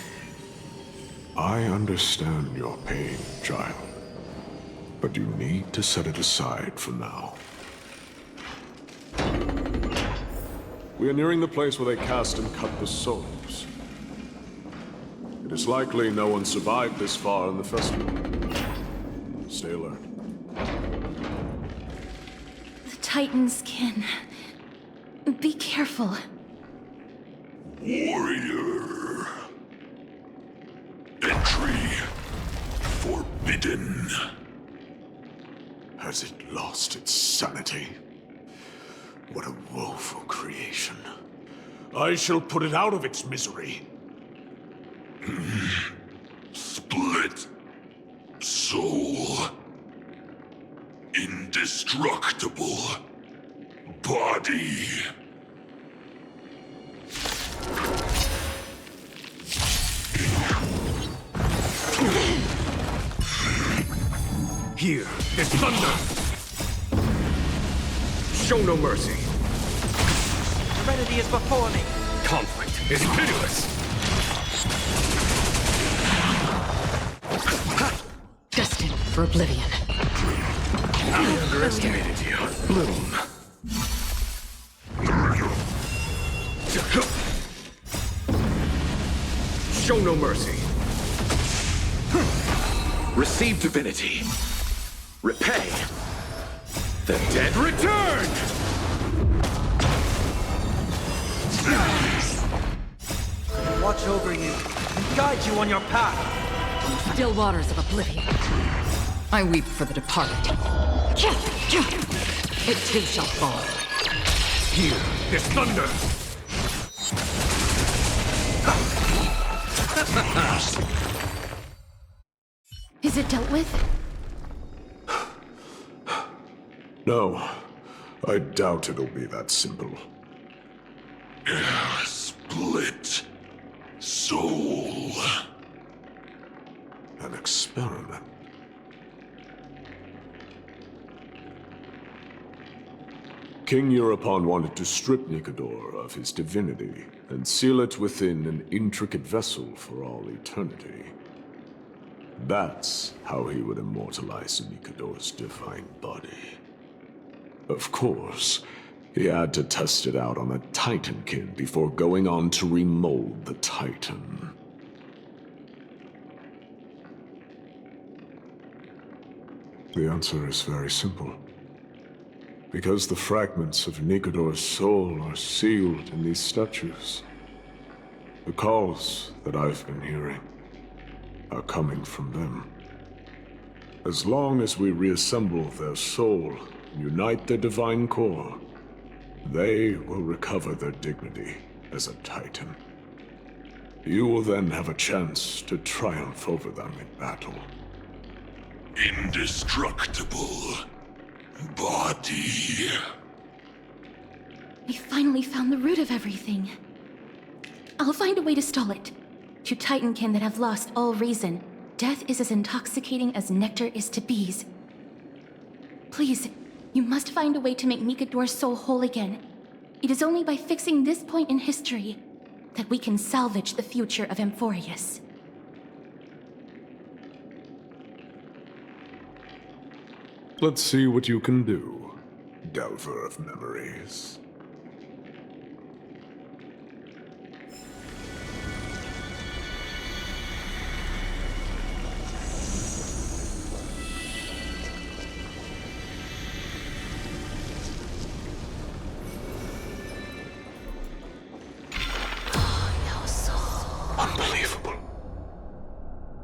I understand your pain, child. But you need to set it aside for now. We are nearing the place where they cast and cut the souls. It is likely no one survived this far in the festival. Stay alert. The Titan's kin. Be careful. Warrior. Entry forbidden. Has it lost its sanity? What a woeful creation. I shall put it out of its misery. Split soul. Indestructible body. Here is thunder! Show no mercy. Serenity is before me. Conflict is pitiless. Destined for oblivion. I underestimated you. Bloom. Show no mercy. Receive divinity. Repay. The dead return! Watch over you and guide you on your path. Still waters of oblivion. I weep for the departed. It too shall fall. Here is thunder! Is it dealt with? No, I doubt it'll be that simple. Split soul. An experiment. King Europon wanted to strip Nikador of his divinity and seal it within an intricate vessel for all eternity. That's how he would immortalize Nikador's divine body. Of course, he had to test it out on a Titankin before going on to remold the Titan. The answer is very simple. Because the fragments of Nikador's soul are sealed in these statues. The calls that I've been hearing are coming from them. As long as we reassemble their soul and unite their divine core, they will recover their dignity as a Titan. You will then have a chance to triumph over them in battle. Indestructible body. We finally found the root of everything. I'll find a way to stall it. To Titankin that have lost all reason, death is as intoxicating as nectar is to bees. Please, you must find a way to make Nikador's soul whole again. It is only by fixing this point in history that we can salvage the future of Amphorius. Let's see what you can do, Delver of Memories. Unbelievable.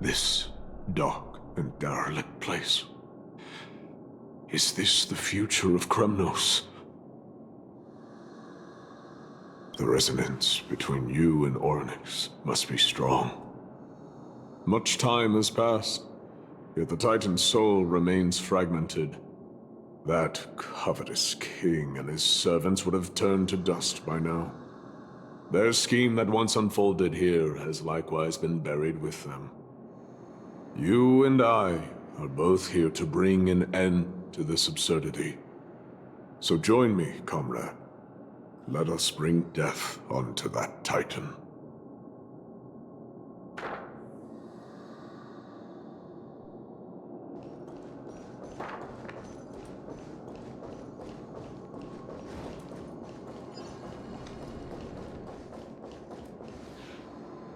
This dark and derelict place. Is this the future of Kremnos? The resonance between you and Ornyx must be strong. Much time has passed, yet the Titan's soul remains fragmented. That covetous king and his servants would have turned to dust by now. Their scheme that once unfolded here has likewise been buried with them. You and I are both here to bring an end to this absurdity. So join me, comrade. Let us bring death onto that Titan.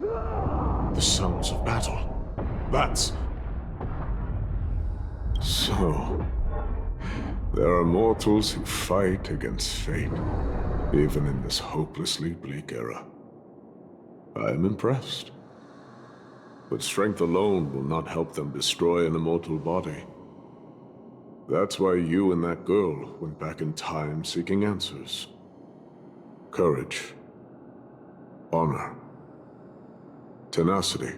The sounds of battle. That's... So... there are mortals who fight against fate, even in this hopelessly bleak era. I am impressed. But strength alone will not help them destroy an immortal body. That's why you and that girl went back in time seeking answers. Courage. Honor. Tenacity.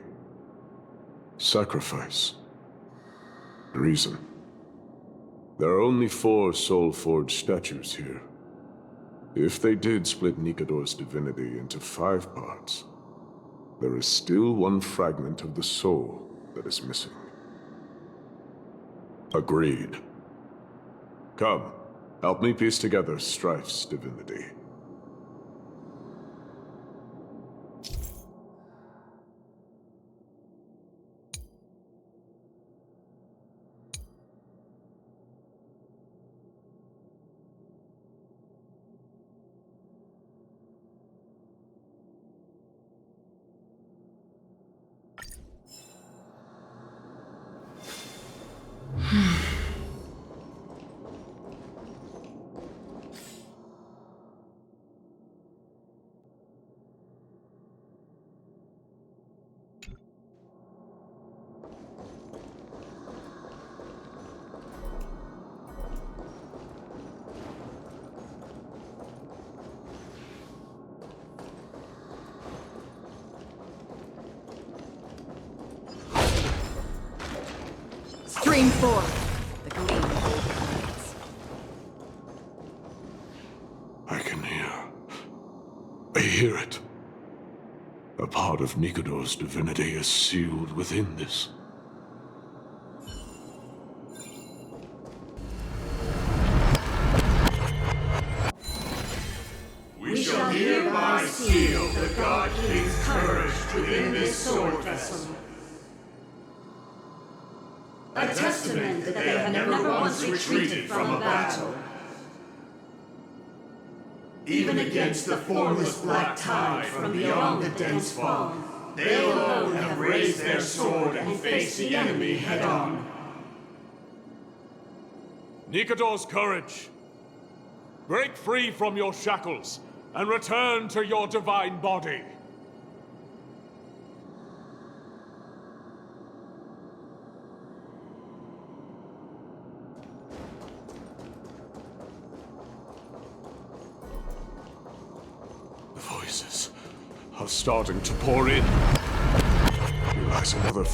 Sacrifice. Reason. There are only 4 soul-forged statues here. If they did split Nikador's divinity into 5 parts, there is still one fragment of the soul that is missing. Agreed. Come, help me piece together Strife's divinity. Stream forth, the gleam of I can hear. I hear it. A part of Nikador's divinity is sealed within this. We shall hereby seal the God King's courage within this sword vessel. A testament that they have never once retreated from a battle. Even against the formless black tide from beyond the dense fog, they alone have raised their sword and faced the enemy head-on. Nikador's courage! Break free from your shackles and return to your divine body! The voices are starting to pour in. Here lies another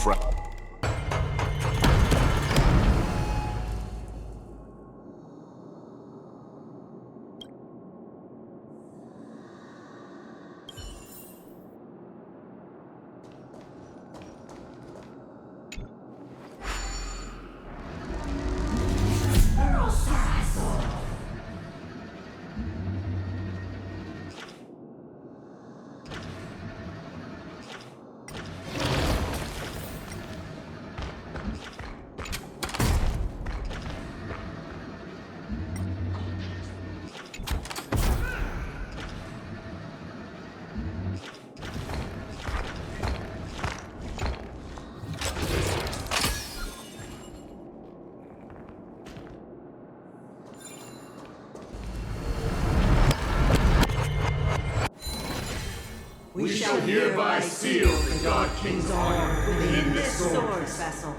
hereby seal the God King's arm within this sword vessel.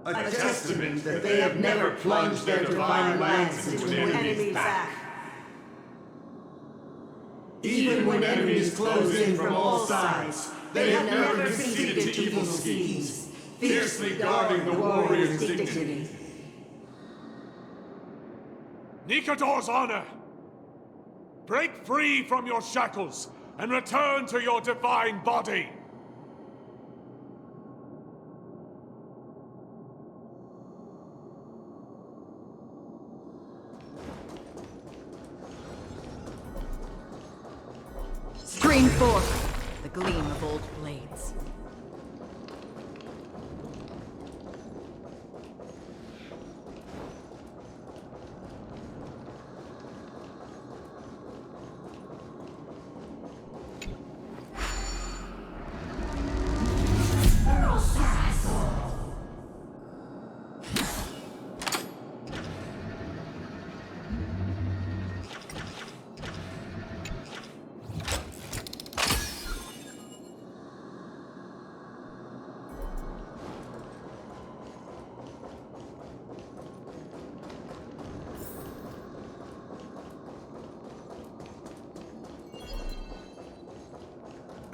A testament that they have never plunged their divine lance into an enemy's back. Even when enemies close in from all sides, they have never conceded to evil schemes, fiercely guarding the warrior's dignity. Nikador's honor! Break free from your shackles and return to your divine body! Scream forth the gleam of old blades.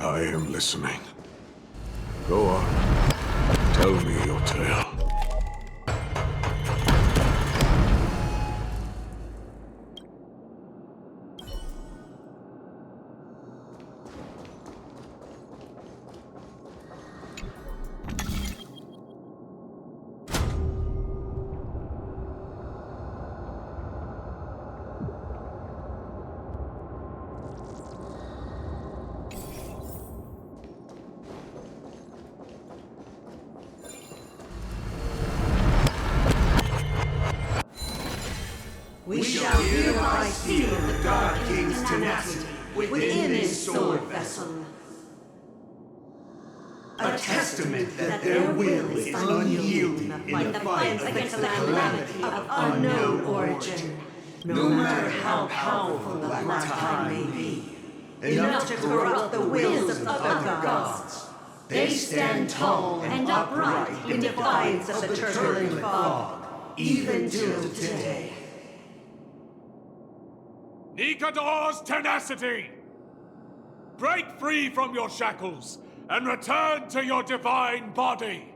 I am listening. Go on. Tell me your tale. We shall hereby seal the God King's tenacity within this sword vessel. A testament that their will is unyielding in the fight against the calamity of unknown origin, no matter how powerful the black tide may be, enough to corrupt the wills of other gods. They stand tall and upright in defiance of the turbulent fog, even till today. Nikador's tenacity! Break free from your shackles and return to your divine body!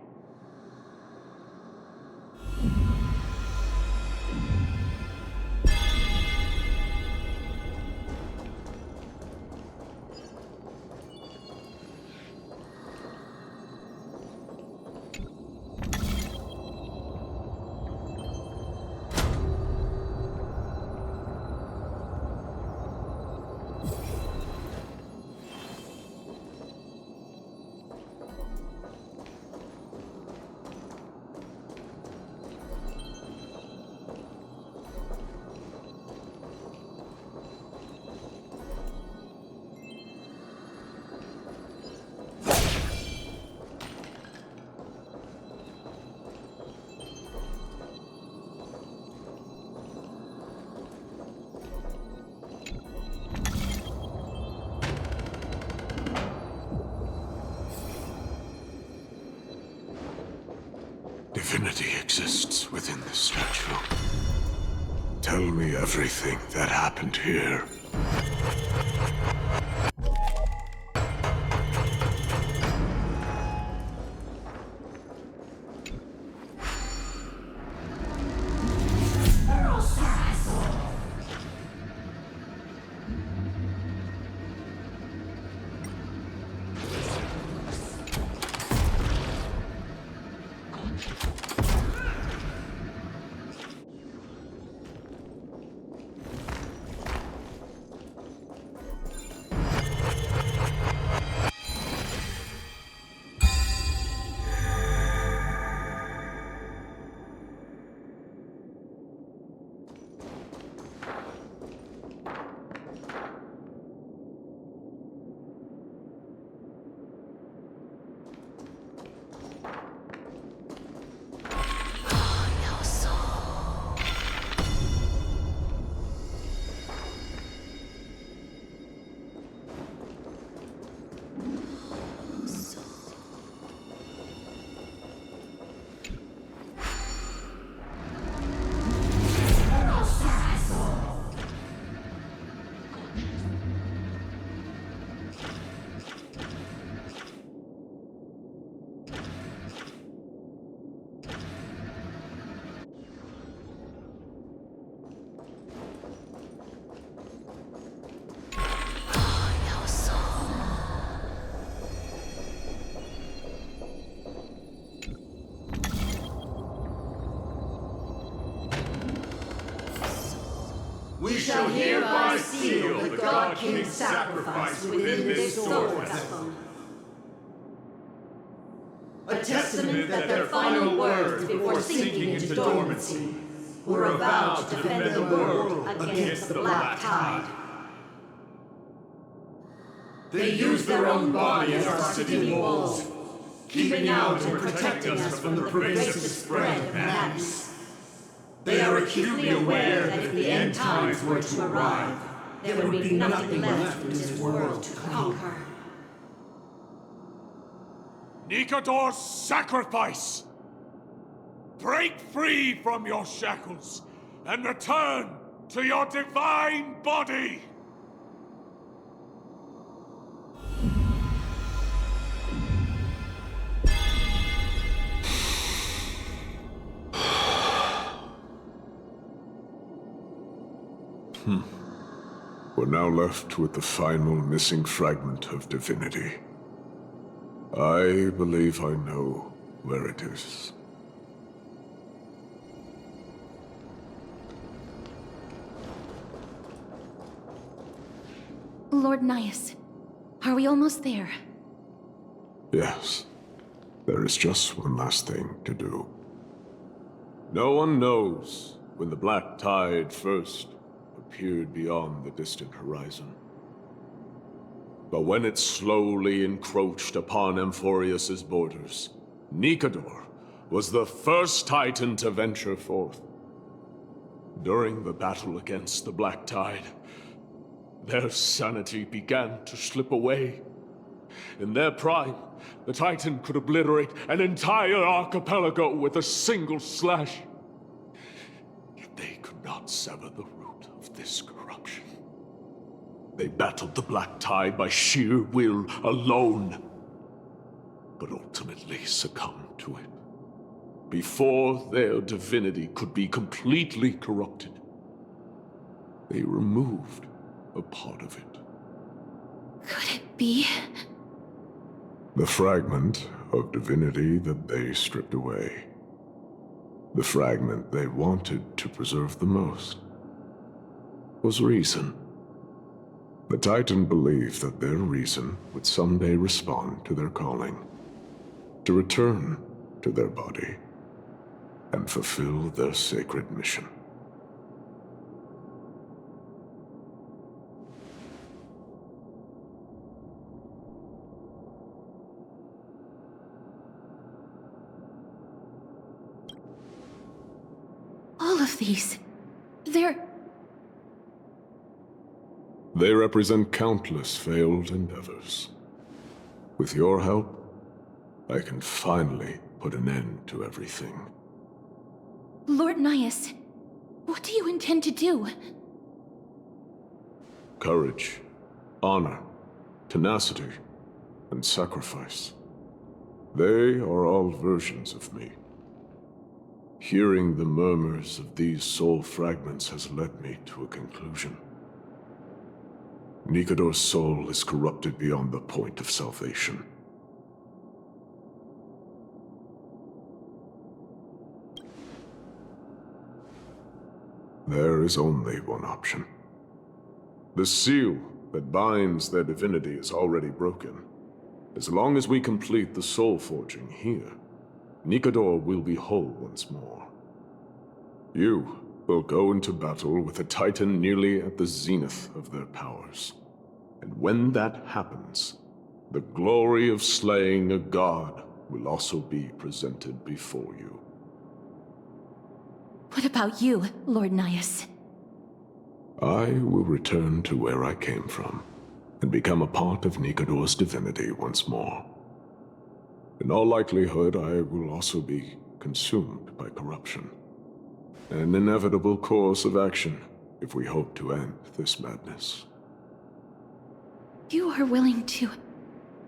Divinity exists within this statue. Tell me everything that happened here. I hereby seal the God King's sacrifice within this sword vessel. A testament that their final words before sinking into dormancy were a vow to defend the world against the Black Tide. They used their own body as our city walls, keeping out and protecting us from the pervasive spread of madness. They are acutely aware that if the end times were to arrive, there would be nothing left in this world to conquer. Nikador's sacrifice! Break free from your shackles and return to your divine body! We're now left with the final missing fragment of divinity. I believe I know where it is. Lord Nias, are we almost there? Yes. There is just one last thing to do. No one knows when the Black Tide first appeared beyond the distant horizon. But when it slowly encroached upon Amphorius's borders, Nikador was the first Titan to venture forth. During the battle against the Black Tide, their sanity began to slip away. In their prime, the Titan could obliterate an entire archipelago with a single slash. Yet they could not sever the root of this corruption. They battled the Black Tide by sheer will alone, but ultimately succumbed to it before their divinity could be completely corrupted. They removed a part of it. Could it be? The fragment of divinity that they stripped away. The fragment they wanted to preserve the most was reason. The Titan believed that their reason would someday respond to their calling, to return to their body, and fulfill their sacred mission. All of these, They represent countless failed endeavors. With your help, I can finally put an end to everything. Lord Nias, what do you intend to do? Courage, honor, tenacity, and sacrifice. They are all versions of me. Hearing the murmurs of these soul fragments has led me to a conclusion. Nikador's soul is corrupted beyond the point of salvation. There is only one option. The seal that binds their divinity is already broken. As long as we complete the soul forging here, Nikador will be whole once more. You will go into battle with a Titan nearly at the zenith of their powers. And when that happens, the glory of slaying a god will also be presented before you. What about you, Lord Nias? I will return to where I came from, and become a part of Nikador's divinity once more. In all likelihood, I will also be consumed by corruption. An inevitable course of action if we hope to end this madness. You are willing to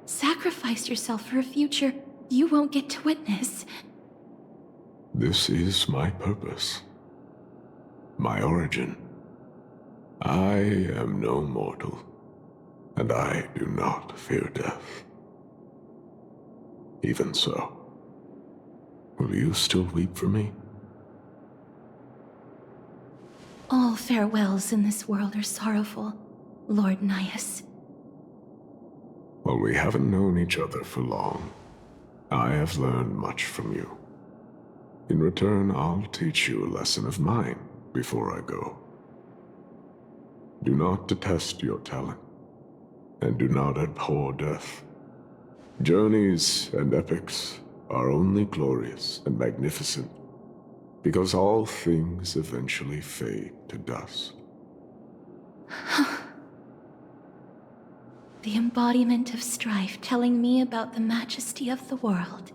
sacrifice yourself for a future you won't get to witness. This is my purpose. My origin. I am no mortal, and I do not fear death. Even so, will you still weep for me? All farewells in this world are sorrowful, Lord Nias. Well, we haven't known each other for long. I have learned much from you. In return, I'll teach you a lesson of mine before I go. Do not detest your talent, and do not abhor death. Journeys and epics are only glorious and magnificent because all things eventually fade to dust. The embodiment of strife telling me about the majesty of the world.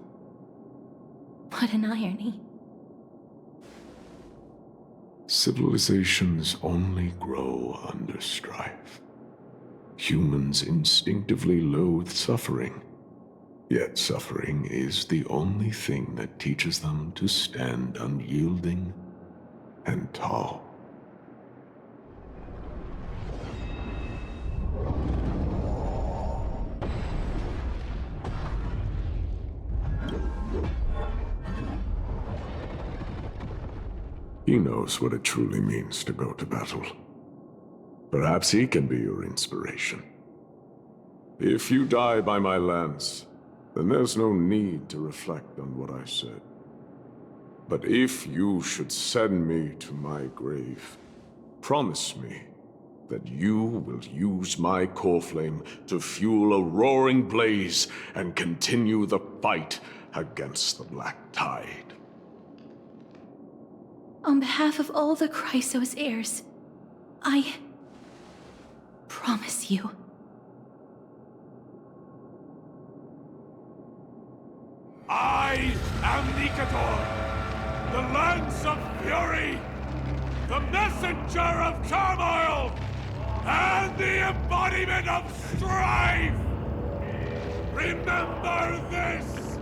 What an irony. Civilizations only grow under strife. Humans instinctively loathe suffering, yet suffering is the only thing that teaches them to stand unyielding and tall. He knows what it truly means to go to battle. Perhaps he can be your inspiration. If you die by my lance, then there's no need to reflect on what I said. But if you should send me to my grave, promise me that you will use my Coreflame to fuel a roaring blaze and continue the fight against the Black Tide. On behalf of all the Chrysos heirs, I promise you. I am Nikator, the Lance of Fury, the messenger of turmoil, and the embodiment of strife! Remember this!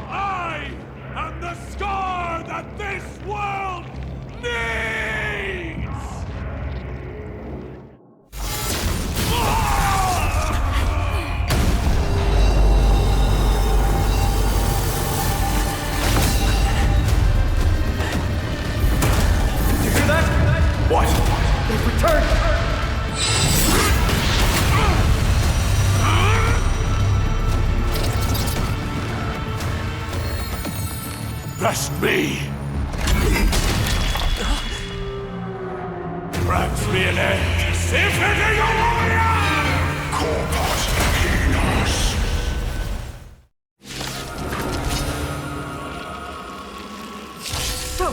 I am the scar that this world needs! You hear that? What? They've returned! Best me! Grabs me an end! Symphony of Warrior! Corpus Enos! So,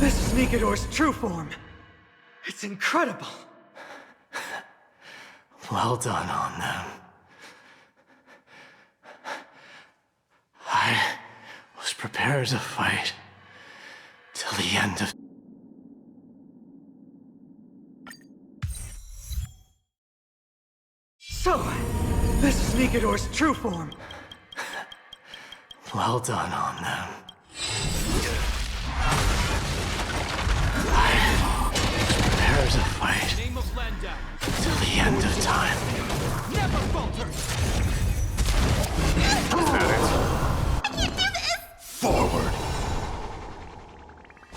this is Nikador's true form. It's incredible. Well done on them. I was prepared to fight till the end of... So, this is Nikador's true form. Well done on them. I was prepared to fight till the end of time. Never falter! Forward!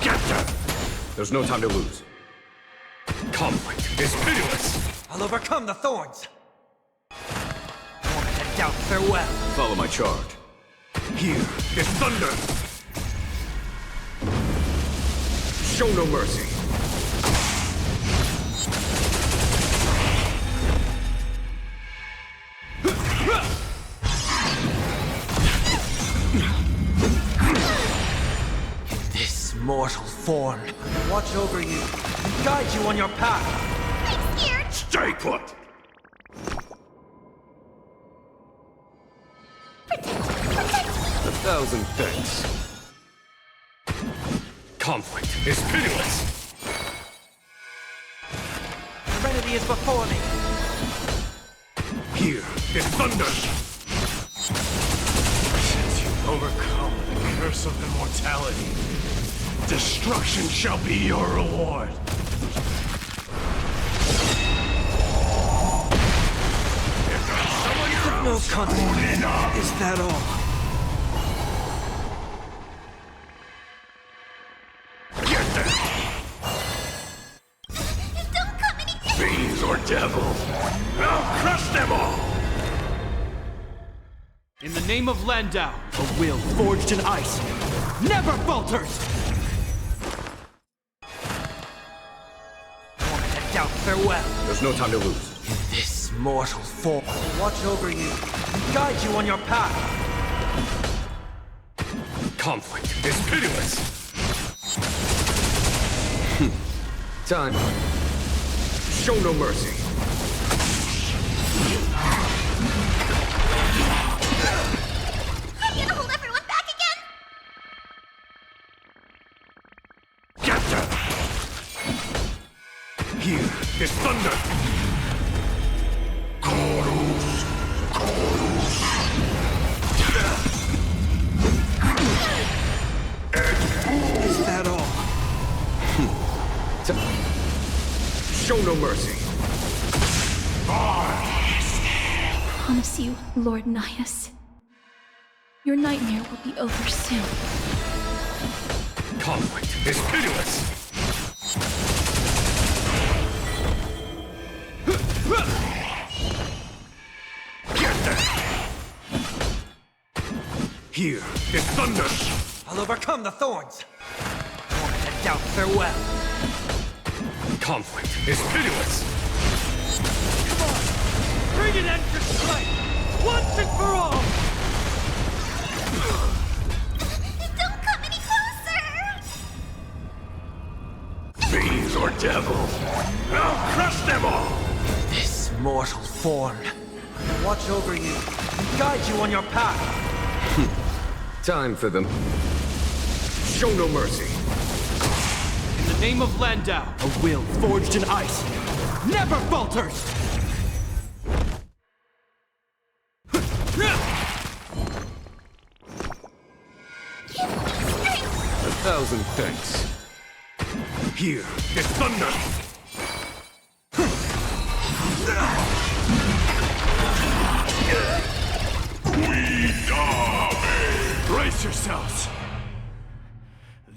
Get them! There's no time to lose. Conflict is pitiless! I'll overcome the thorns! Torment and doubt, farewell! Follow my charge. Here is thunder! Show no mercy! This mortal form will watch over you and guide you on your path. I'm scared! Stay put! A thousand thanks. Conflict is pitiless! Serenity is before me. Here is thunder! Since you've overcome the curse of immortality, destruction shall be your reward. No consequence. Is that all? Get them! devil! I'll crush them all! In the name of Landau, a will forged in ice never falters! Torment and doubt, farewell! There's no time to lose. This mortal form will watch over you and guide you on your path. Conflict is pitiless! Time. Show no mercy. I'm gonna hold everyone back again! Get them! Here is thunder! Chorus! Chorus! Is that all? Show no mercy. I promise you, Lord Nihus, your nightmare will be over soon. Conflict is pitiless! Get them! Here is thunder! I'll overcome the thorns. Torment and doubt, farewell. Conflict is pitiless! Come on! Bring an end to strife! Once and for all! Don't come any closer! Fiends or devil! I'll crush them all! This mortal form will watch over you and guide you on your path. Time for them. Show no mercy. In the name of Landau, a will forged in ice never falters! 1,000 thanks. Here is thunder! Brace yourselves!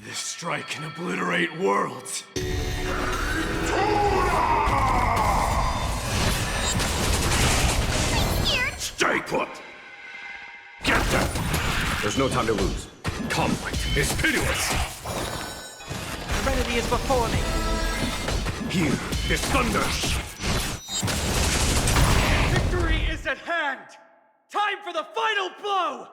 This strike can obliterate worlds! Stay put! Get them! There's no time to lose. Conflict is pitiless! Serenity is before me! Here is thunder! Victory is at hand! Time for the final blow!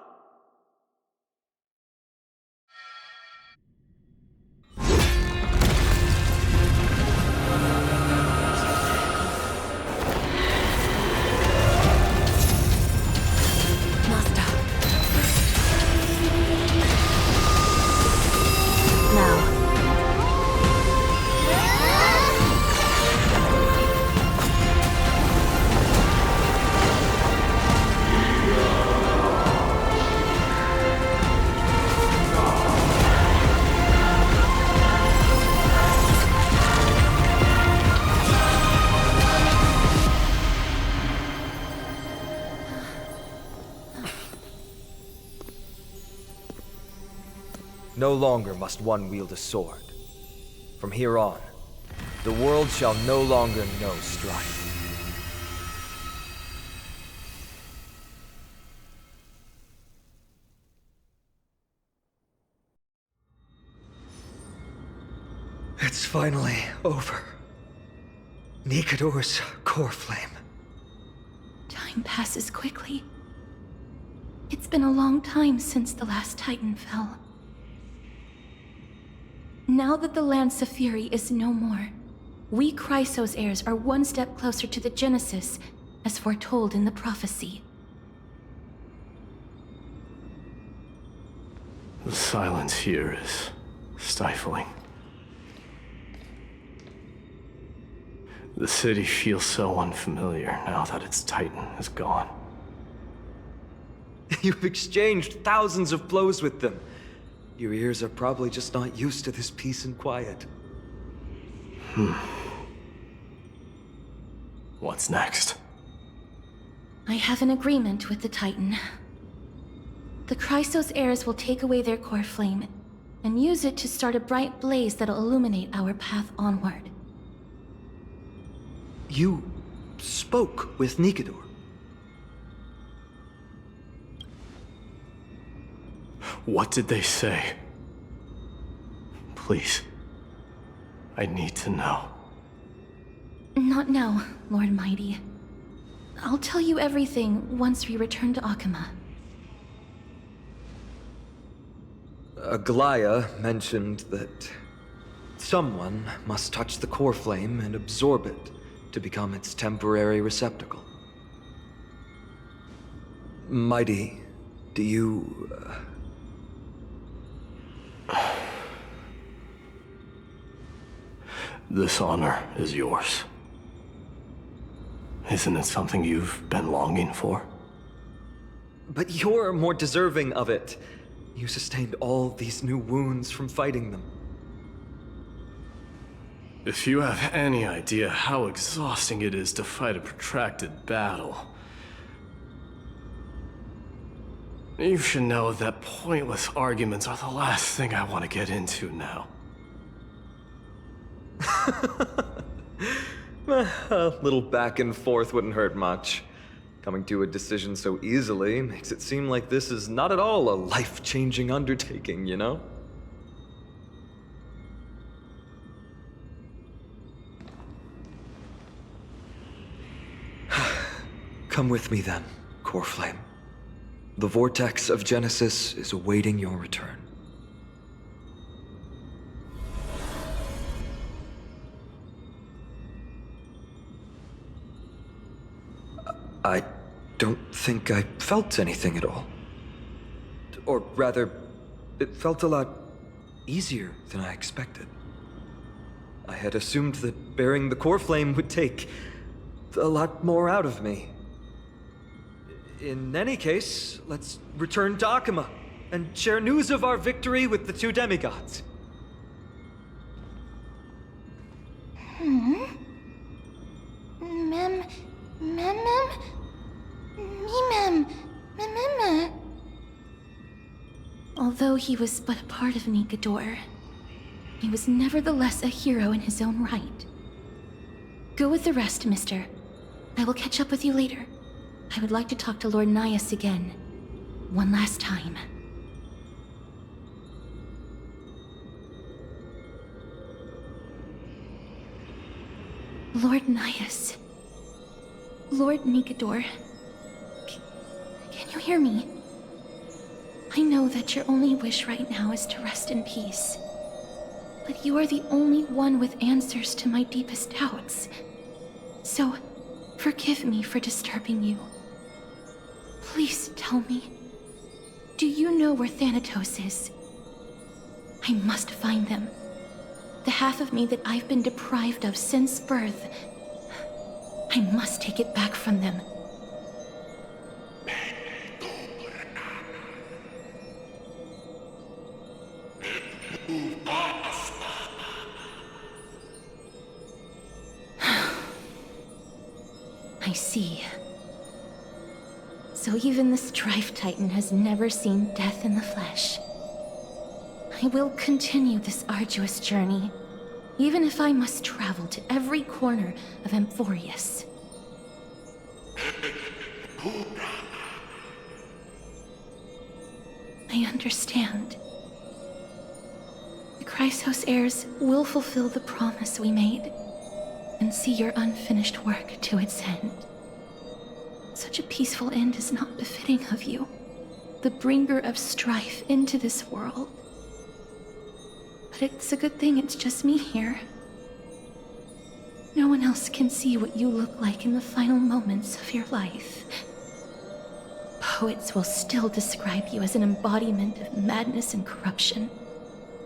No longer must one wield a sword. From here on, the world shall no longer know strife. It's finally over. Nikador's Coreflame. Time passes quickly. It's been a long time since the last Titan fell. Now that the Lance of Fury is no more, we Chrysos heirs are one step closer to the Genesis, as foretold in the prophecy. The silence here is stifling. The city feels so unfamiliar now that its Titan is gone. You've exchanged thousands of blows with them. Your ears are probably just not used to this peace and quiet. What's next? I have an agreement with the Titan. The Chrysos heirs will take away their Coreflame and use it to start a bright blaze that'll illuminate our path onward. You spoke with Nikador. What did they say? Please. I need to know. Not now, Lord Mighty. I'll tell you everything once we return to Akama. Aglaya mentioned that someone must touch the Coreflame and absorb it to become its temporary receptacle. Mighty, do you... This honor is yours. Isn't it something you've been longing for? But you're more deserving of it. You sustained all these new wounds from fighting them. If you have any idea how exhausting it is to fight a protracted battle, you should know that pointless arguments are the last thing I want to get into now. A little back and forth wouldn't hurt much. Coming to a decision so easily makes it seem like this is not at all a life-changing undertaking, you know? Come with me then, Coreflame. The vortex of Genesis is awaiting your return. I don't think I felt anything at all. Or rather, it felt a lot easier than I expected. I had assumed that bearing the Coreflame would take a lot more out of me. In any case, let's return to Akama and share news of our victory with the two demigods. Although he was but a part of Nikador, he was nevertheless a hero in his own right. Go with the rest, mister. I will catch up with you later. I would like to talk to Lord Nias again. One last time. Lord Nias. Lord Nikador. Can you hear me? I know that your only wish right now is to rest in peace. But you are the only one with answers to my deepest doubts. So, forgive me for disturbing you. Please tell me, do you know where Thanatos is? I must find them. The half of me that I've been deprived of since birth. I must take it back from them. I see. So even the Strife Titan has never seen death in the flesh. I will continue this arduous journey, even if I must travel to every corner of Amphorius. I understand. The Chrysos heirs will fulfill the promise we made, and see your unfinished work to its end. Such a peaceful end is not befitting of you, the bringer of strife into this world. But it's a good thing it's just me here. No one else can see what you look like in the final moments of your life. Poets will still describe you as an embodiment of madness and corruption,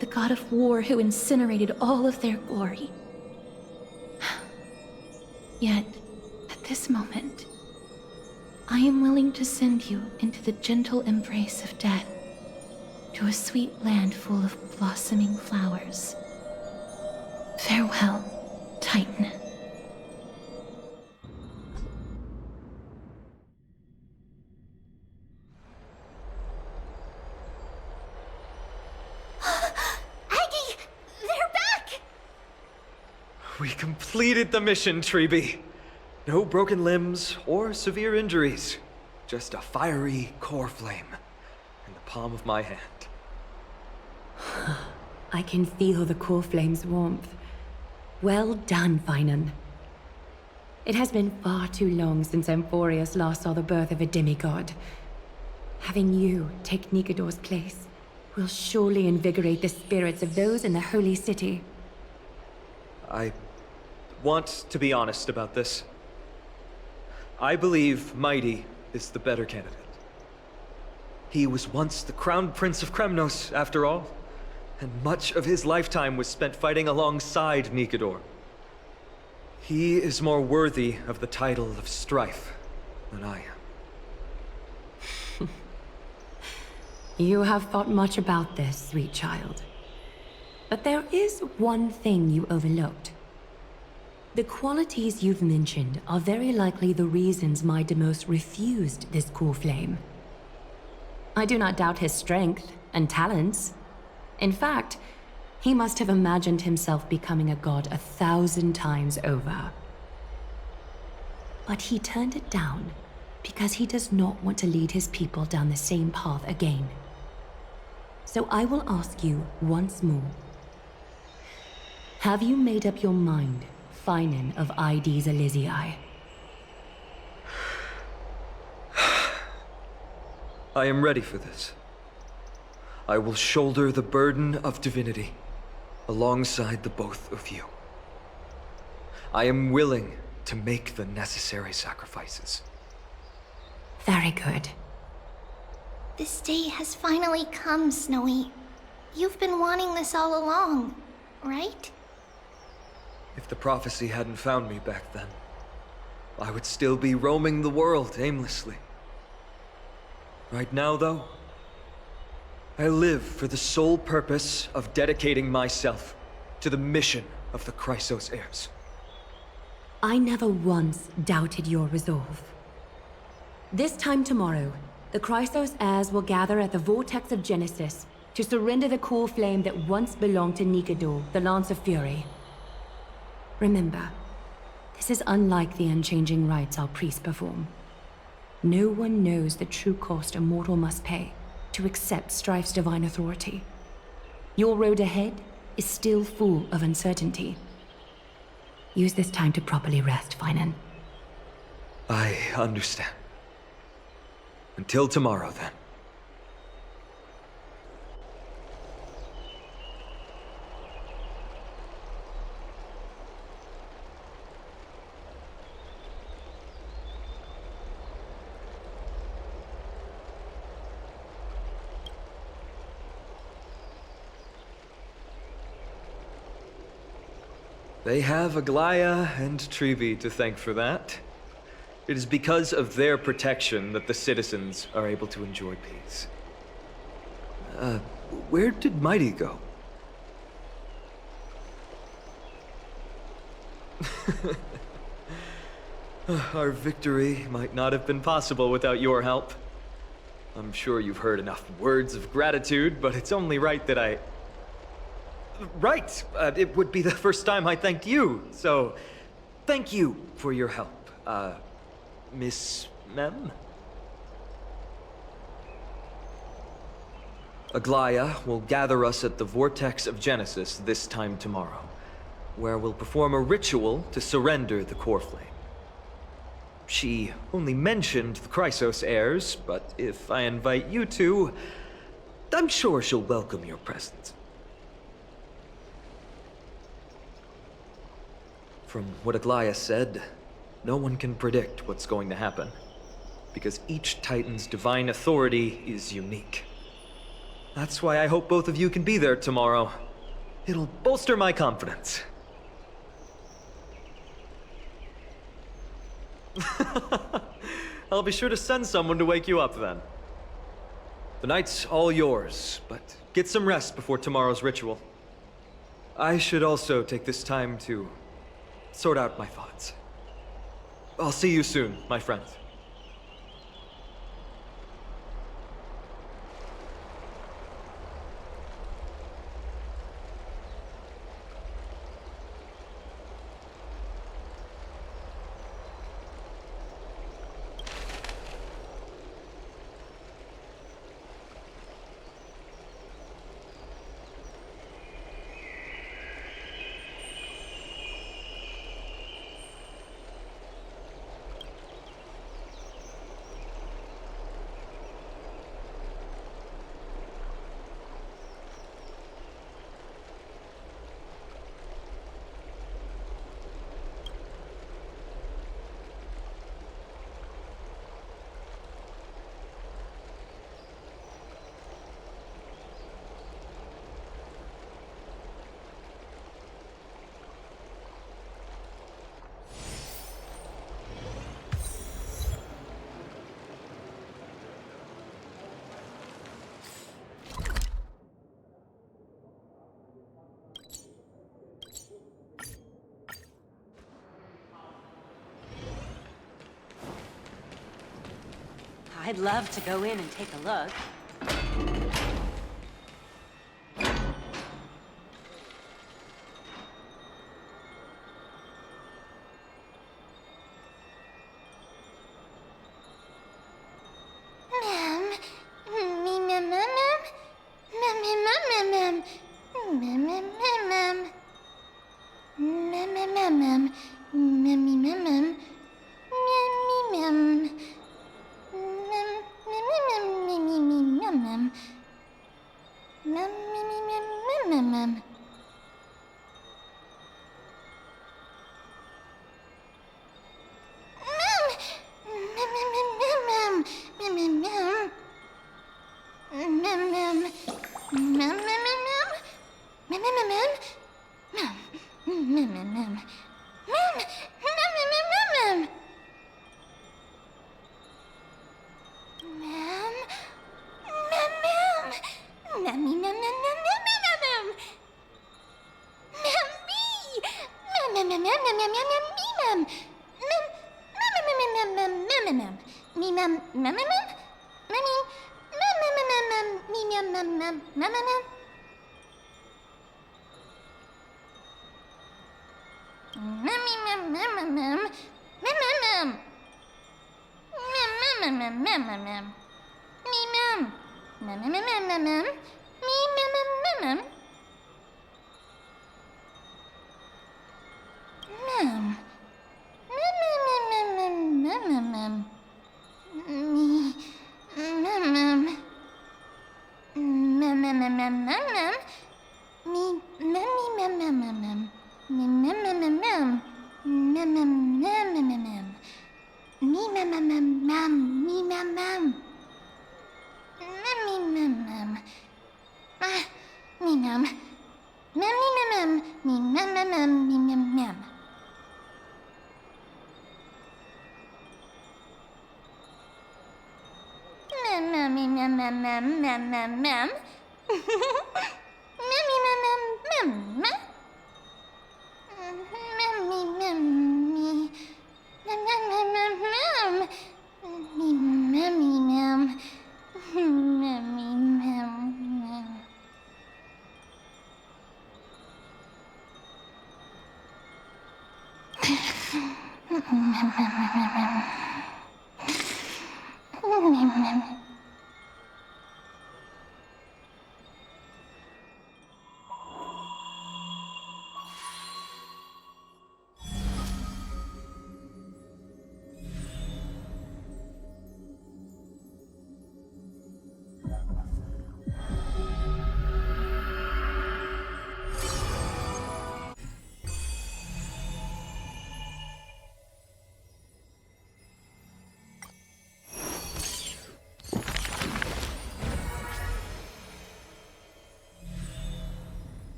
the god of war who incinerated all of their glory. Yet, at this moment, I am willing to send you into the gentle embrace of death, to a sweet land full of blossoming flowers. Farewell, Titan. Aggie! They're back! We completed the mission, Treeby. No broken limbs or severe injuries. Just a fiery Coreflame in the palm of my hand. I can feel the Coreflame's warmth. Well done, Finan. It has been far too long since Emphorius last saw the birth of a demigod. Having you take Nikador's place will surely invigorate the spirits of those in the Holy City. I want to be honest about this. I believe Mighty is the better candidate. He was once the Crown Prince of Kremnos, after all, and much of his lifetime was spent fighting alongside Nikador. He is more worthy of the title of Strife than I am. You have thought much about this, sweet child. But there is one thing you overlooked. The qualities you've mentioned are very likely the reasons Midemos refused this Coreflame. I do not doubt his strength and talents. In fact, he must have imagined himself becoming a god 1,000 times over. But he turned it down because he does not want to lead his people down the same path again. So I will ask you once more. Have you made up your mind, Finan of Ides Elysiae? I am ready for this. I will shoulder the burden of divinity alongside the both of you. I am willing to make the necessary sacrifices. Very good. This day has finally come, Snowy. You've been wanting this all along, right? If the prophecy hadn't found me back then, I would still be roaming the world aimlessly. Right now, though, I live for the sole purpose of dedicating myself to the mission of the Chrysos heirs. I never once doubted your resolve. This time tomorrow, the Chrysos heirs will gather at the Vortex of Genesis to surrender the Coreflame that once belonged to Nikador, the Lance of Fury. Remember, this is unlike the unchanging rites our priests perform. No one knows the true cost a mortal must pay to accept Strife's divine authority. Your road ahead is still full of uncertainty. Use this time to properly rest, Finan. I understand. Until tomorrow, then. They have Aglaya and Trevi to thank for that. It is because of their protection that the citizens are able to enjoy peace. Where did Mighty go? Our victory might not have been possible without your help. I'm sure you've heard enough words of gratitude, but it's only right that I... Right! It would be the first time I thanked you, so thank you for your help, Miss Mem? Aglaya will gather us at the Vortex of Genesis this time tomorrow, where we'll perform a ritual to surrender the Coreflame. She only mentioned the Chrysos heirs, but if I invite you to, I'm sure she'll welcome your presence. From what Aglaya said, no one can predict what's going to happen, because each Titan's divine authority is unique. That's why I hope both of you can be there tomorrow. It'll bolster my confidence. I'll be sure to send someone to wake you up then. The night's all yours, but get some rest before tomorrow's ritual. I should also take this time to sort out my thoughts. I'll see you soon, my friends. I'd love to go in and take a look.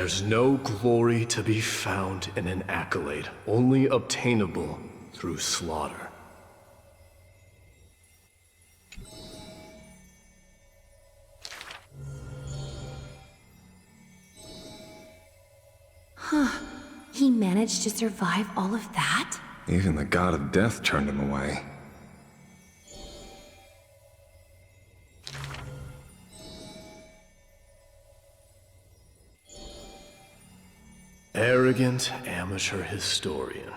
There's no glory to be found in an accolade, only obtainable through slaughter. Huh. He managed to survive all of that? Even the god of death turned him away. Arrogant amateur historian.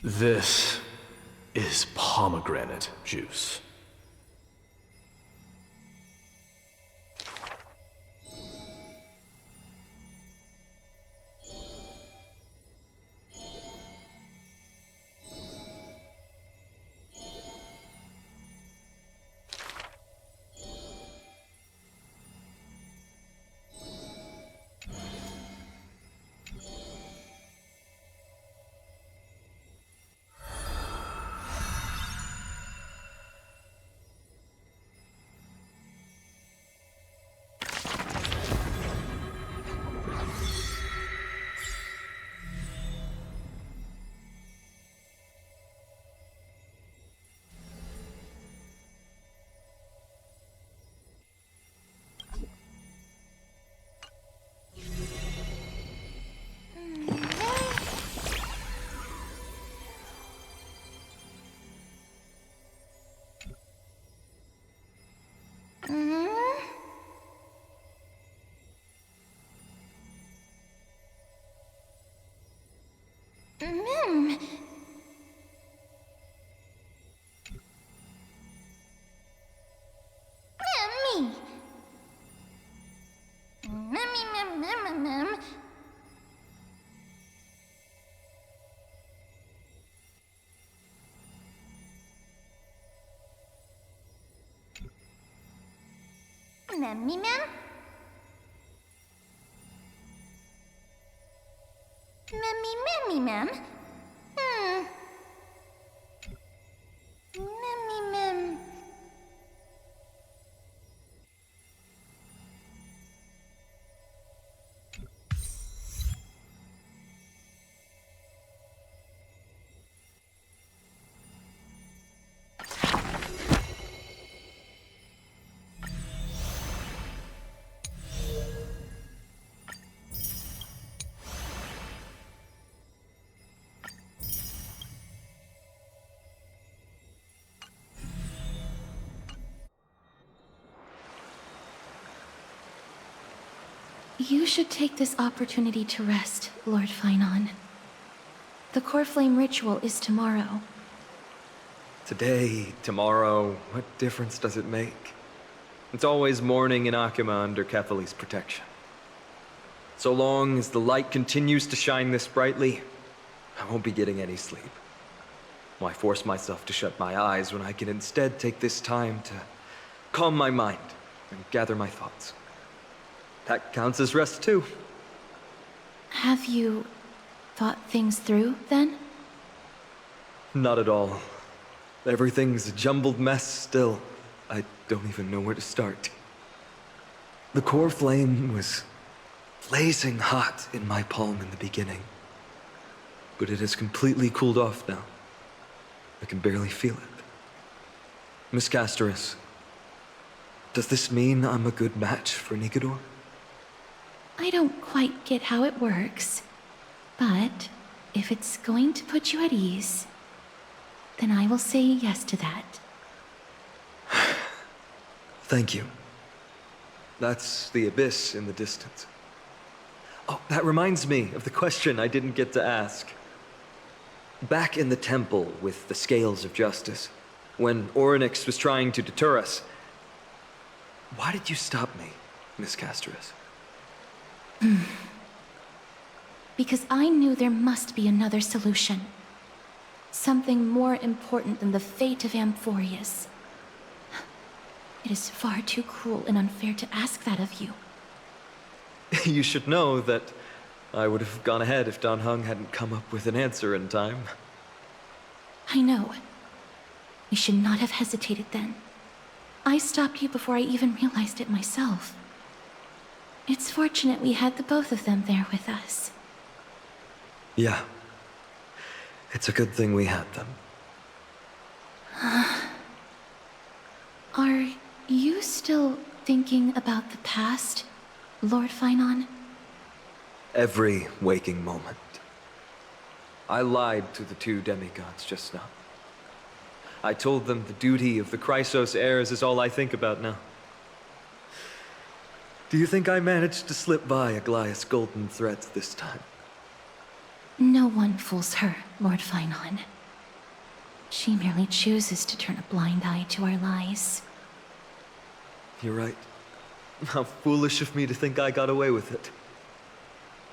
This is pomegranate juice. Mem. Mem. Mem. You should take this opportunity to rest, Lord Finon. The Coreflame ritual is tomorrow. Today, tomorrow, what difference does it make? It's always morning in Akima under Kethely's protection. So long as the light continues to shine this brightly, I won't be getting any sleep. Why force myself to shut my eyes when I can instead take this time to calm my mind and gather my thoughts? That counts as rest too. Have you thought things through, then? Not at all. Everything's a jumbled mess still. I don't even know where to start. The core flame was blazing hot in my palm in the beginning. But it has completely cooled off now. I can barely feel it. Miss Casterus, does this mean I'm a good match for Nikador? I don't quite get how it works, but if it's going to put you at ease, then I will say yes to that. Thank you. That's the abyss in the distance. Oh, that reminds me of the question I didn't get to ask. Back in the temple with the Scales of Justice, when Orynyx was trying to deter us, why did you stop me, Miss Casterus? Because I knew there must be another solution. Something more important than the fate of Amphorius. It is far too cruel and unfair to ask that of you. You should know that I would have gone ahead if Dan Heng hadn't come up with an answer in time. I know. We should not have hesitated then. I stopped you before I even realized it myself. It's fortunate we had the both of them there with us. Yeah. It's a good thing we had them. Are you still thinking about the past, Lord Finon? Every waking moment. I lied to the two demigods just now. I told them the duty of the Chrysos heirs is all I think about now. Do you think I managed to slip by Aglaïa's golden threads this time? No one fools her, Lord Finon. She merely chooses to turn a blind eye to our lies. You're right. How foolish of me to think I got away with it.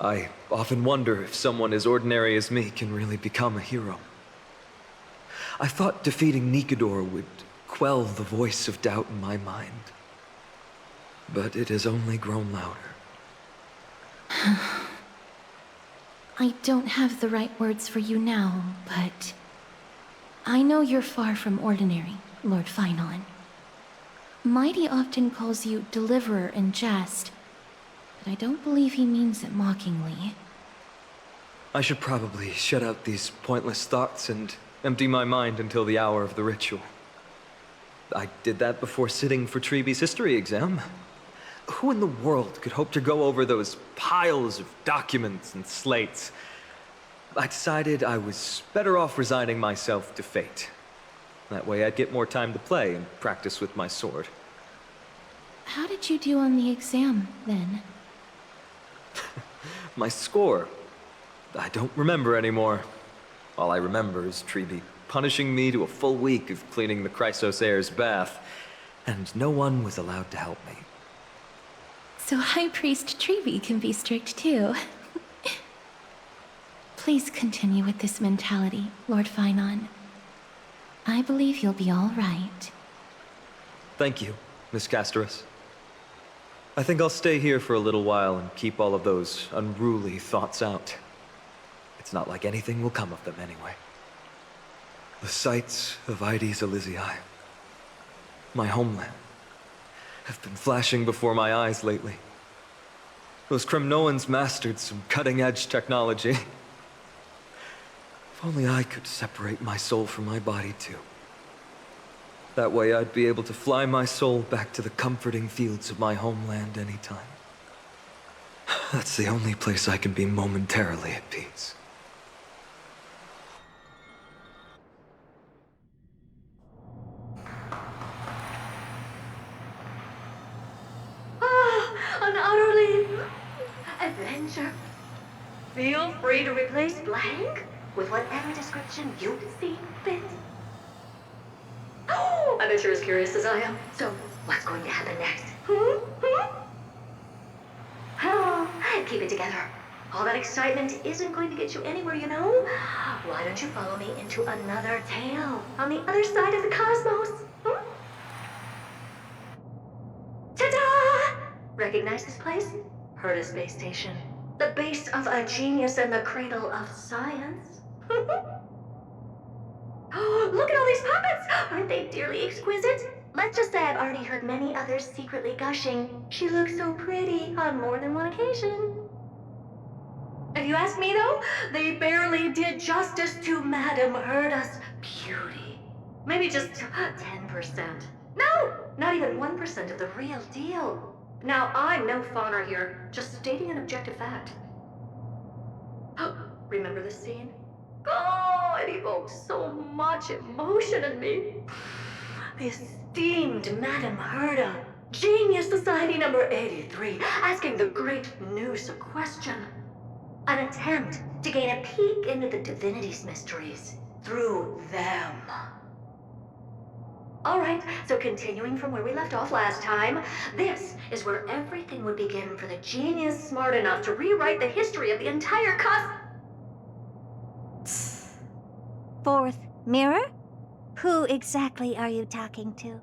I often wonder if someone as ordinary as me can really become a hero. I thought defeating Nikador would quell the voice of doubt in my mind. But it has only grown louder. I don't have the right words for you now, but I know you're far from ordinary, Lord Finon. Mighty often calls you Deliverer in jest, but I don't believe he means it mockingly. I should probably shut out these pointless thoughts and empty my mind until the hour of the ritual. I did that before sitting for Treeby's history exam. Who in the world could hope to go over those piles of documents and slates? I decided I was better off resigning myself to fate. That way I'd get more time to play and practice with my sword. How did you do on the exam, then? My score? I don't remember anymore. All I remember is Treeby punishing me to a full week of cleaning the Chrysos heir's bath, and no one was allowed to help me. So High Priest Treeby can be strict too. Please continue with this mentality, Lord Finon. I believe you'll be all right. Thank you, Miss Casterus. I think I'll stay here for a little while and keep all of those unruly thoughts out. It's not like anything will come of them anyway. The sights of Ides Elysiae, my homeland, have been flashing before my eyes lately. Those Kremnoans mastered some cutting-edge technology. If only I could separate my soul from my body too. That way I'd be able to fly my soul back to the comforting fields of my homeland anytime. That's the only place I can be momentarily at peace. An utterly adventure. Feel free to replace blank with whatever description you see fit. Oh, I bet you're as curious as I am. So, what's going to happen next? Oh, keep it together. All that excitement isn't going to get you anywhere, you know? Why don't you follow me into another tale on the other side of the cosmos? Ta-da! Recognize this place? Herta Space Station. The base of a genius and the cradle of science. Oh, look at all these puppets! Aren't they dearly exquisite? Let's just say I've already heard many others secretly gushing. She looks so pretty on more than one occasion. If you ask me though, they barely did justice to Madame Herta's beauty. Maybe just 10%. No, not even 1% of the real deal. Now, I'm no fawner here, just stating an objective fact. Remember this scene? Oh, it evokes so much emotion in me. The esteemed Madame Herta, Genius Society number 83, asking the great Noose a question. An attempt to gain a peek into the divinity's mysteries through them. Alright, so continuing from where we left off last time, this is where everything would begin for the genius smart enough to rewrite the history of the entire Fourth mirror? Who exactly are you talking to?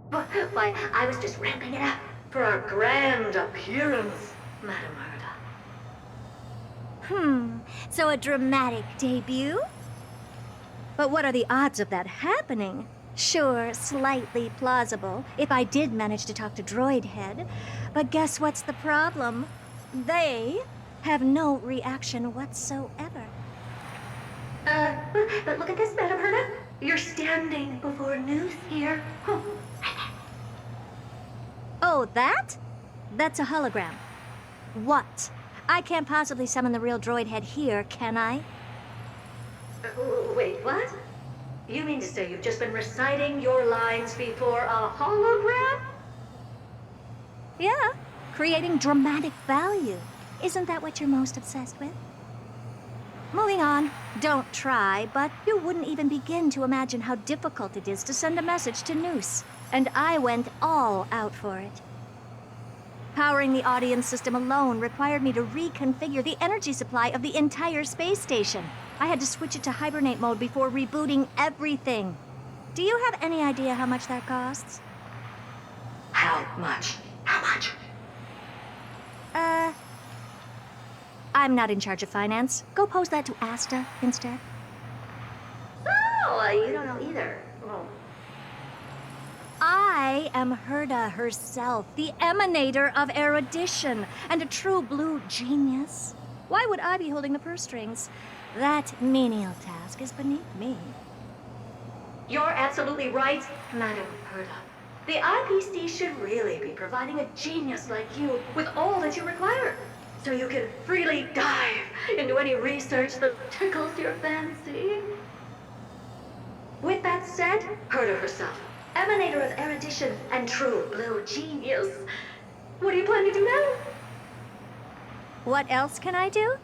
Why, I was just ramping it up for our grand appearance, Madame Herta. So a dramatic debut? But what are the odds of that happening? Sure, slightly plausible, if I did manage to talk to Droid Head. But guess what's the problem? They have no reaction whatsoever. But look at this, Madame Herta. You're standing before Noose here. Oh, that? That's a hologram. What? I can't possibly summon the real Droid Head here, can I? Wait, what? You mean to say you've just been reciting your lines before a hologram? Yeah, creating dramatic value. Isn't that what you're most obsessed with? Moving on. Don't try, but you wouldn't even begin to imagine how difficult it is to send a message to Noose. And I went all out for it. Powering the audience system alone required me to reconfigure the energy supply of the entire space station. I had to switch it to hibernate mode before rebooting everything. Do you have any idea how much that costs? How much? How much? I'm not in charge of finance. Go pose that to Asta instead. Oh, you don't know either. Oh. I am Herta herself, the emanator of erudition, and a true blue genius. Why would I be holding the purse strings? That menial task is beneath me. You're absolutely right, Madame Herta. The IPC should really be providing a genius like you with all that you require, so you can freely dive into any research that tickles your fancy. With that said, Herta herself, emanator of erudition and true blue genius, what do you plan to do now? What else can I do?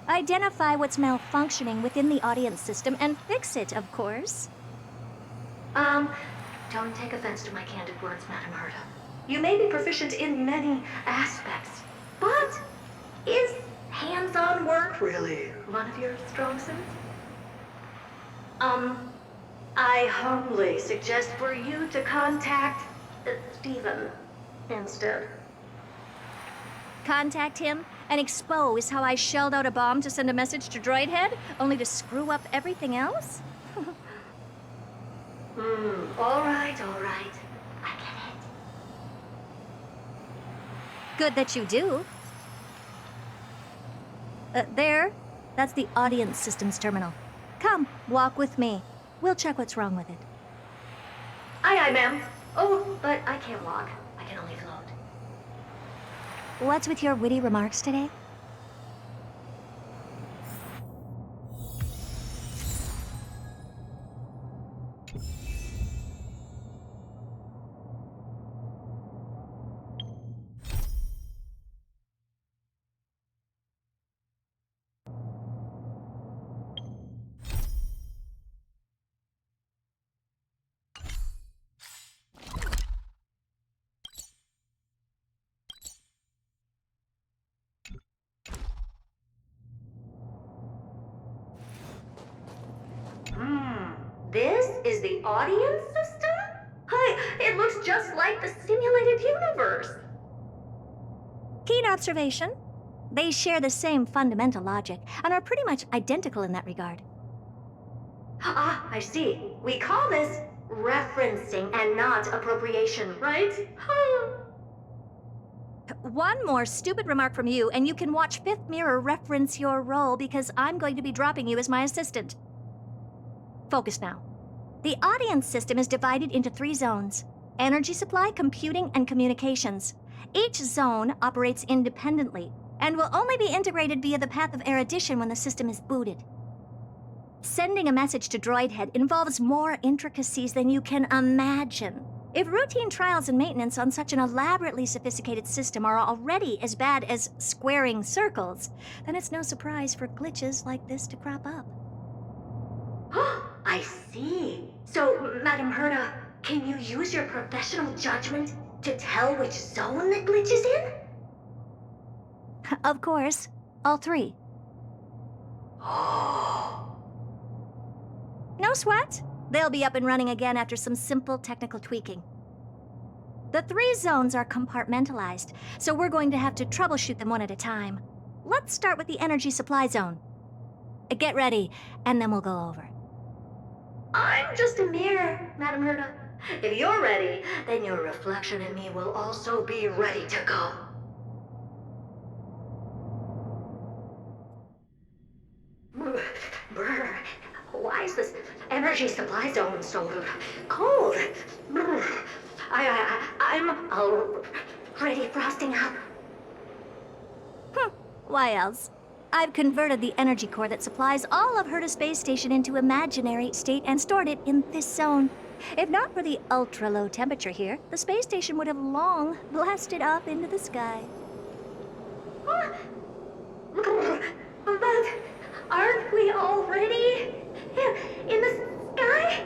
Identify what's malfunctioning within the audience system and fix it, of course. Don't take offense to my candid words, Madame Herta. You may be proficient in many aspects, but is hands-on work really one of your strong suits? I humbly suggest for you to contact Stephen instead. Contact him and expose how I shelled out a bomb to send a message to Droidhead, only to screw up everything else? All right. I get it. Good that you do. There. That's the audience systems terminal. Come, walk with me. We'll check what's wrong with it. Aye, ma'am. Oh, but I can't walk. I can only float. What's with your witty remarks today? This is the audience system? Hi, it looks just like the simulated universe. Keen observation. They share the same fundamental logic and are pretty much identical in that regard. Ah, I see. We call this referencing and not appropriation, right? One more stupid remark from you, and you can watch Fifth Mirror reference your role because I'm going to be dropping you as my assistant. Focus now. The audience system is divided into 3 zones: energy supply, computing, and communications. Each zone operates independently and will only be integrated via the path of erudition when the system is booted. Sending a message to Droidhead involves more intricacies than you can imagine. If routine trials and maintenance on such an elaborately sophisticated system are already as bad as squaring circles, then it's no surprise for glitches like this to crop up. I see. So, Madam Herda, can you use your professional judgment to tell which zone the glitch is in? Of course. All 3. No sweat. They'll be up and running again after some simple technical tweaking. The 3 zones are compartmentalized, so we're going to have to troubleshoot them one at a time. Let's start with the energy supply zone. Get ready, and then we'll go over. I'm just a mirror, Madam Herda. If you're ready, then your reflection in me will also be ready to go. Brr, why is this energy supply zone so cold? Brr, I'm already frosting up. Why else? I've converted the energy core that supplies all of Herda Space Station into imaginary state and stored it in this zone. If not for the ultra-low temperature here, the space station would have long blasted up into the sky. But aren't we already in the sky?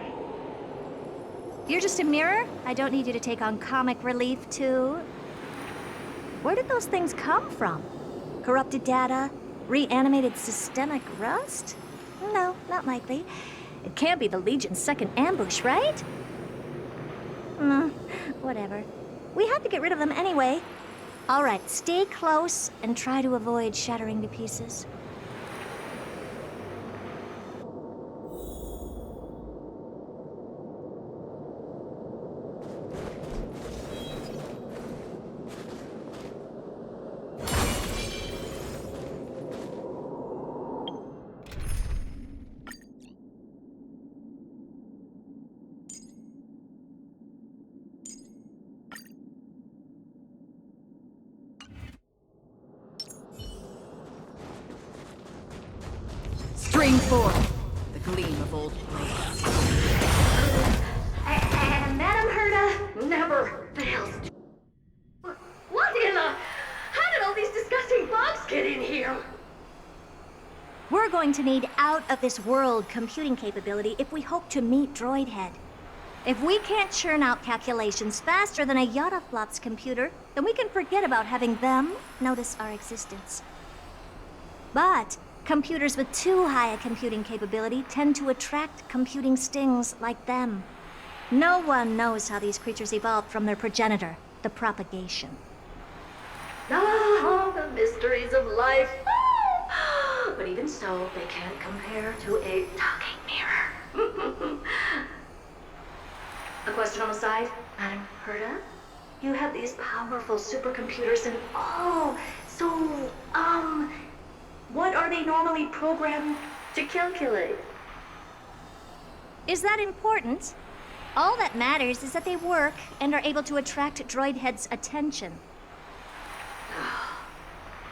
You're just a mirror? I don't need you to take on comic relief, too. Where did those things come from? Corrupted data? Reanimated systemic rust? No, not likely. It can't be the Legion's second ambush, right? Whatever. We have to get rid of them anyway. All right, stay close and try to avoid shattering to pieces. Spring forth, the gleam of old blades. And Madam Herda never fails. What in the... How did all these disgusting bugs get in here? We're going to need out-of-this-world computing capability if we hope to meet Droidhead. If we can't churn out calculations faster than a Yottaflop's computer, then we can forget about having them notice our existence. But computers with too high a computing capability tend to attract computing stings like them. No one knows how these creatures evolved from their progenitor, the propagation. Ah, the mysteries of life. But even so, they can't compare to a talking mirror. A question on the side, Madam Herta? You have these powerful supercomputers and what are they normally programmed to calculate? Is that important? All that matters is that they work and are able to attract droid heads' attention.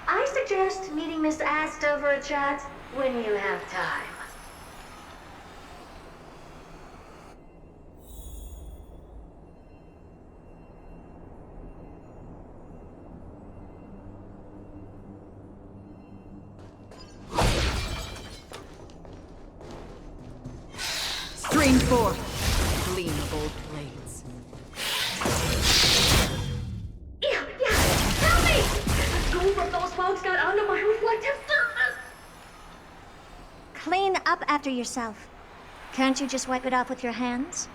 I suggest meeting Miss Asta for a chat when you have time. Stream 4. Gleam of old blades. Yeah, help me! The goo from those bugs got onto my reflective surface! Clean up after yourself. Can't you just wipe it off with your hands?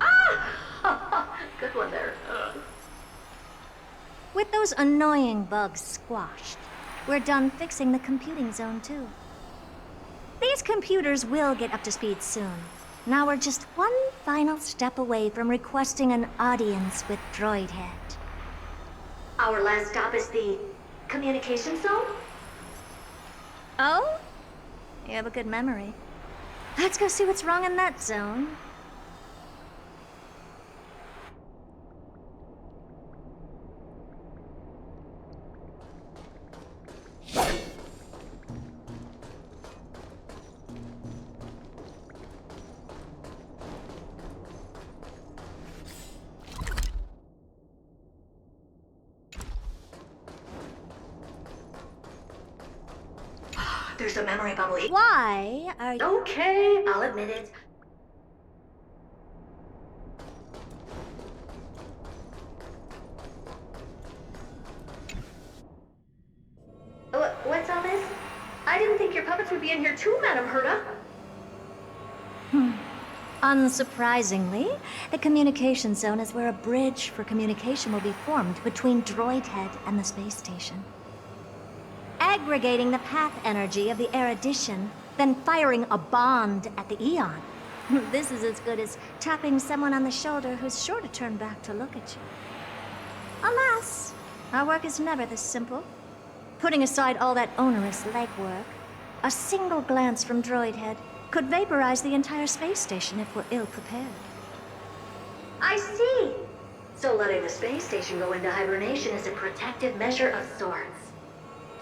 Ah! Good one there. With those annoying bugs squashed, we're done fixing the computing zone too. These computers will get up to speed soon. Now we're just one final step away from requesting an audience with Droidhead. Our last stop is the communication zone? Oh? You have a good memory. Let's go see what's wrong in that zone. There's a memory bubble. Why are you... Okay, I'll admit it. What's all this? I didn't think your puppets would be in here too, Madam Herta. Unsurprisingly, the communication zone is where a bridge for communication will be formed between Droidhead and the space station. Aggregating the path energy of the erudition, then firing a bond at the Eon. This is as good as tapping someone on the shoulder who's sure to turn back to look at you. Alas, our work is never this simple. Putting aside all that onerous legwork, a single glance from Droidhead could vaporize the entire space station if we're ill-prepared. I see. So letting the space station go into hibernation is a protective measure of sorts.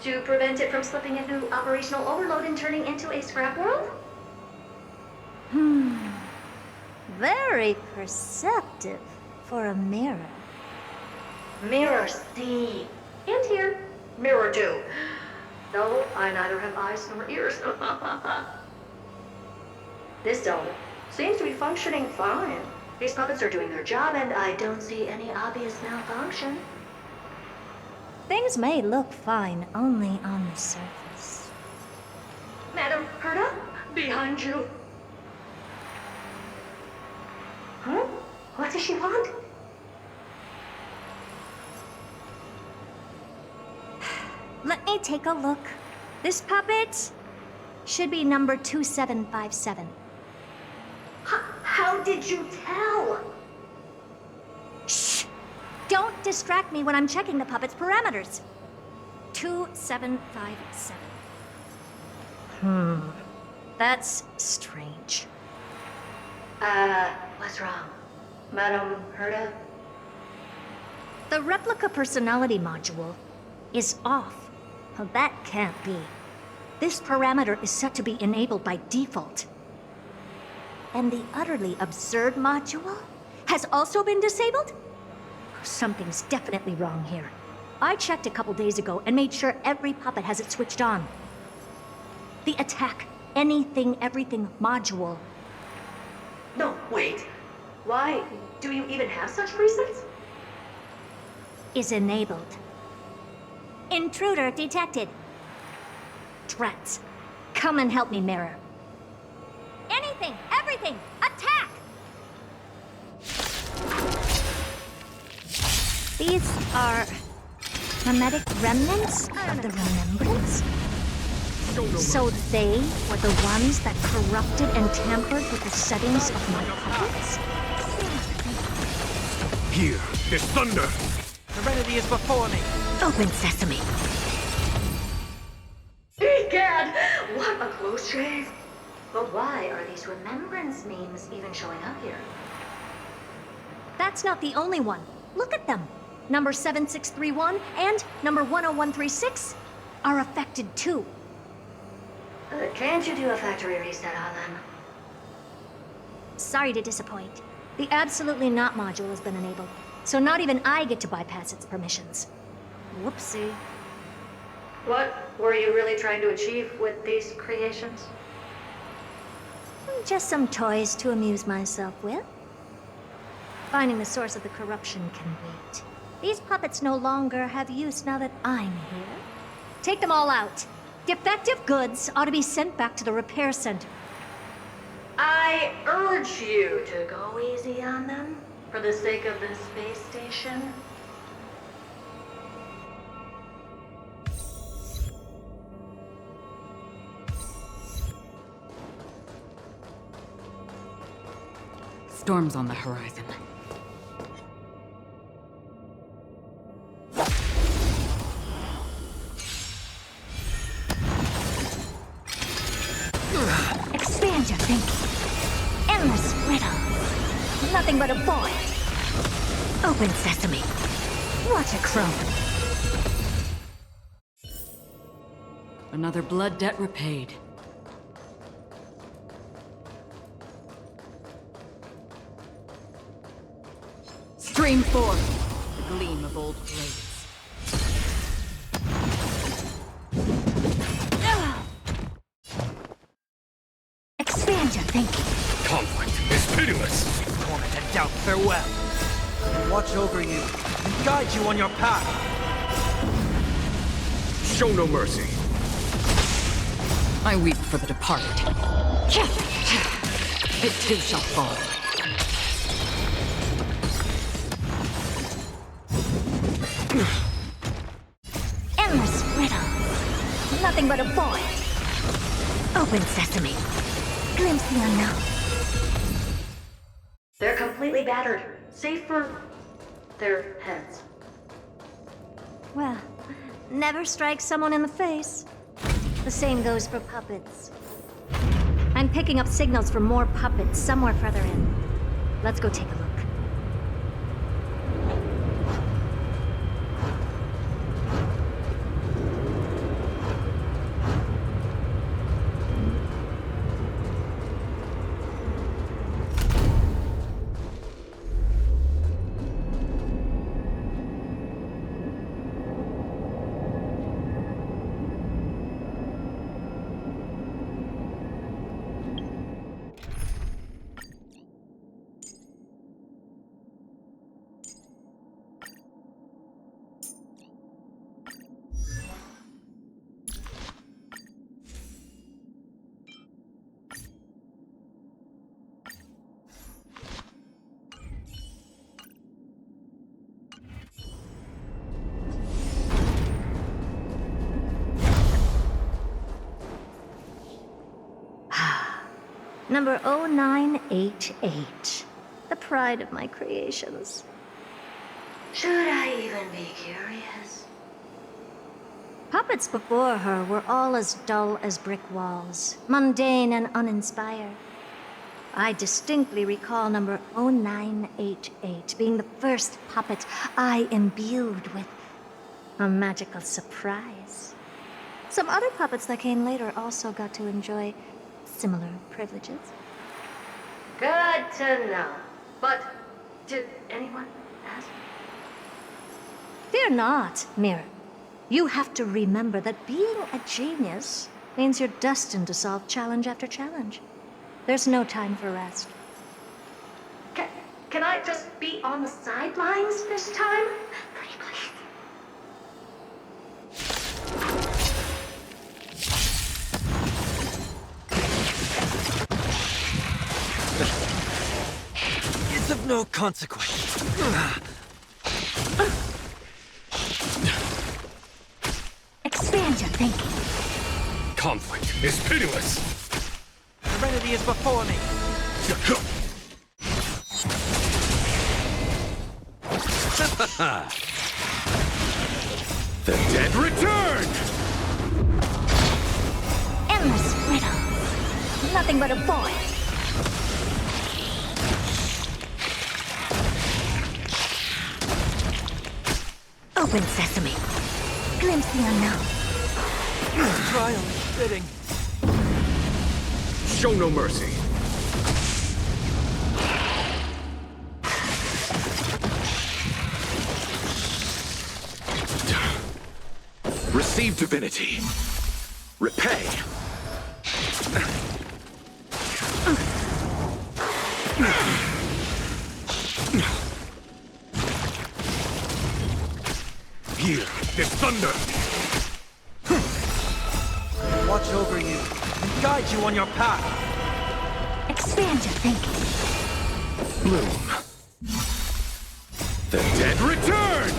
To prevent it from slipping into operational overload and turning into a scrap world? Very perceptive for a mirror. Mirror see. And here. Mirror do. Though I neither have eyes nor ears. This zone seems to be functioning fine. These puppets are doing their job and I don't see any obvious malfunction. Things may look fine only on the surface. Madam Herta, behind you. Huh? What does she want? Let me take a look. This puppet should be number 2757. How did you tell? Shh! Don't distract me when I'm checking the puppet's parameters. 2757. That's strange. What's wrong? Madam Herta? The replica personality module is off. Well, that can't be. This parameter is set to be enabled by default. And the utterly absurd module has also been disabled? Something's definitely wrong here. I checked a couple days ago and made sure every puppet has it switched on. The attack, anything, everything module. No, wait. Why do you even have such presets? Is enabled. Intruder detected. Drats. Come and help me, Mirror. Anything, everything, attack! These are hermetic remnants of the Remembrance? So they were the ones that corrupted and tampered with the settings of my puppets? Here, this thunder! Serenity is before me! Open sesame. Egad! What a close shave! But why are these remembrance memes even showing up here? That's not the only one. Look at them. Number 7631 and number 10136 are affected too. Can't you do a factory reset on them? Sorry to disappoint. The Absolutely Not module has been enabled, so not even I get to bypass its permissions. Whoopsie. What were you really trying to achieve with these creations? Just some toys to amuse myself with. Finding the source of the corruption can wait. These puppets no longer have use now that I'm here. Take them all out. Defective goods ought to be sent back to the repair center. I urge you to go easy on them, for the sake of the space station. Storm's on the horizon. Expand your thinking. Endless riddles. Nothing but a void. Open sesame. Watch it crumble. Another blood debt repaid. Stream forth, the gleam of old blades. Expand your thinking. Conflict is pitiless. Torment and doubt, farewell. I watch over you and guide you on your path. Show no mercy. I weep for the departed. It too shall fall. Endless riddles. Nothing but a void. Open sesame. Glimpse the unknown. They're completely battered, save for their heads. Well, never strike someone in the face. The same goes for puppets. I'm picking up signals from more puppets somewhere further in. Let's go take a look. Number 0988. The pride of my creations. Should I even be curious? Puppets before her were all as dull as brick walls, mundane and uninspired. I distinctly recall number 0988 being the first puppet I imbued with a magical surprise. Some other puppets that came later also got to enjoy similar privileges. Good to know. But did anyone ask? Fear not, Mirror. You have to remember that being a genius means you're destined to solve challenge after challenge. There's no time for rest. Can I just be on the sidelines this time? Pretty please. It's of no consequence. Expand your thinking. Conflict is pitiless. Serenity is before me. The dead return! Endless riddle. Nothing but a void. Open sesame. Glimpse the unknown. Trial is fitting. Show no mercy. Receive divinity. Repay. Hear this thunder. Watch over you and guide you on your path. Expand your thinking. Bloom. The dead return!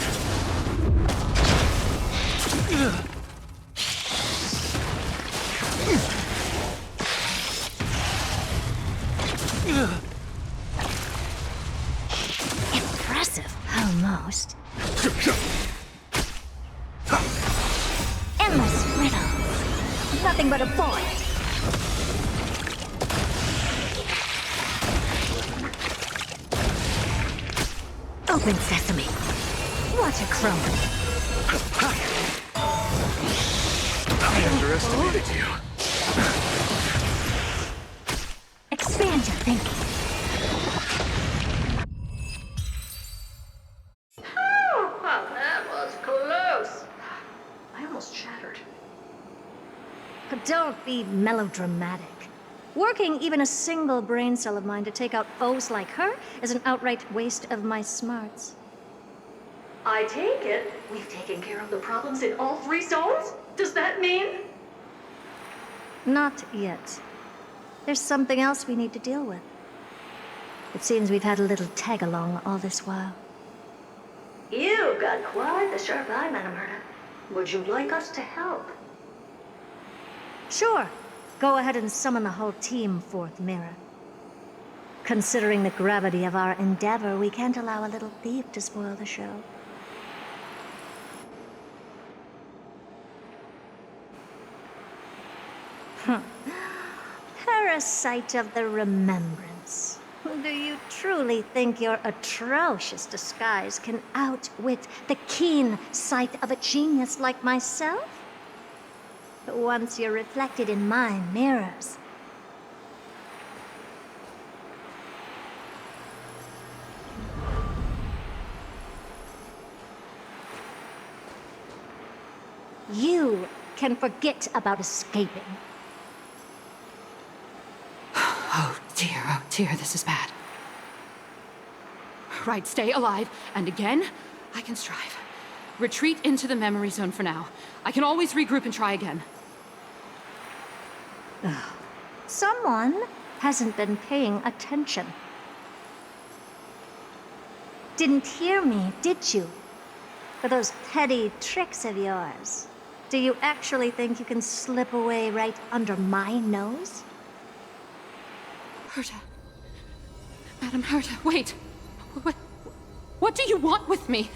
Impressive, almost. Endless riddle. Nothing but a void. Open sesame. Watch it crumble. I underestimated you. Expand your thinking. Oh, well, that was close. I almost shattered. But don't be melodramatic. Working even a single brain cell of mine to take out foes like her is an outright waste of my smarts. I take it we've taken care of the problems in all 3 zones? Does that mean? Not yet. There's something else we need to deal with. It seems we've had a little tag-along all this while. You've got quite the sharp eye, Madam Herta. Would you like us to help? Sure. Go ahead and summon the whole team forth, Mira. Considering the gravity of our endeavor, we can't allow a little thief to spoil the show. Parasite of the remembrance. Do you truly think your atrocious disguise can outwit the keen sight of a genius like myself? But once you're reflected in my mirrors, you can forget about escaping. Oh dear, this is bad. Right, stay alive, and again, I can strive. Retreat into the memory zone for now. I can always regroup and try again. Someone hasn't been paying attention. Didn't hear me, did you? For those petty tricks of yours. Do you actually think you can slip away right under my nose? Herta. Madam Herta, wait. What do you want with me?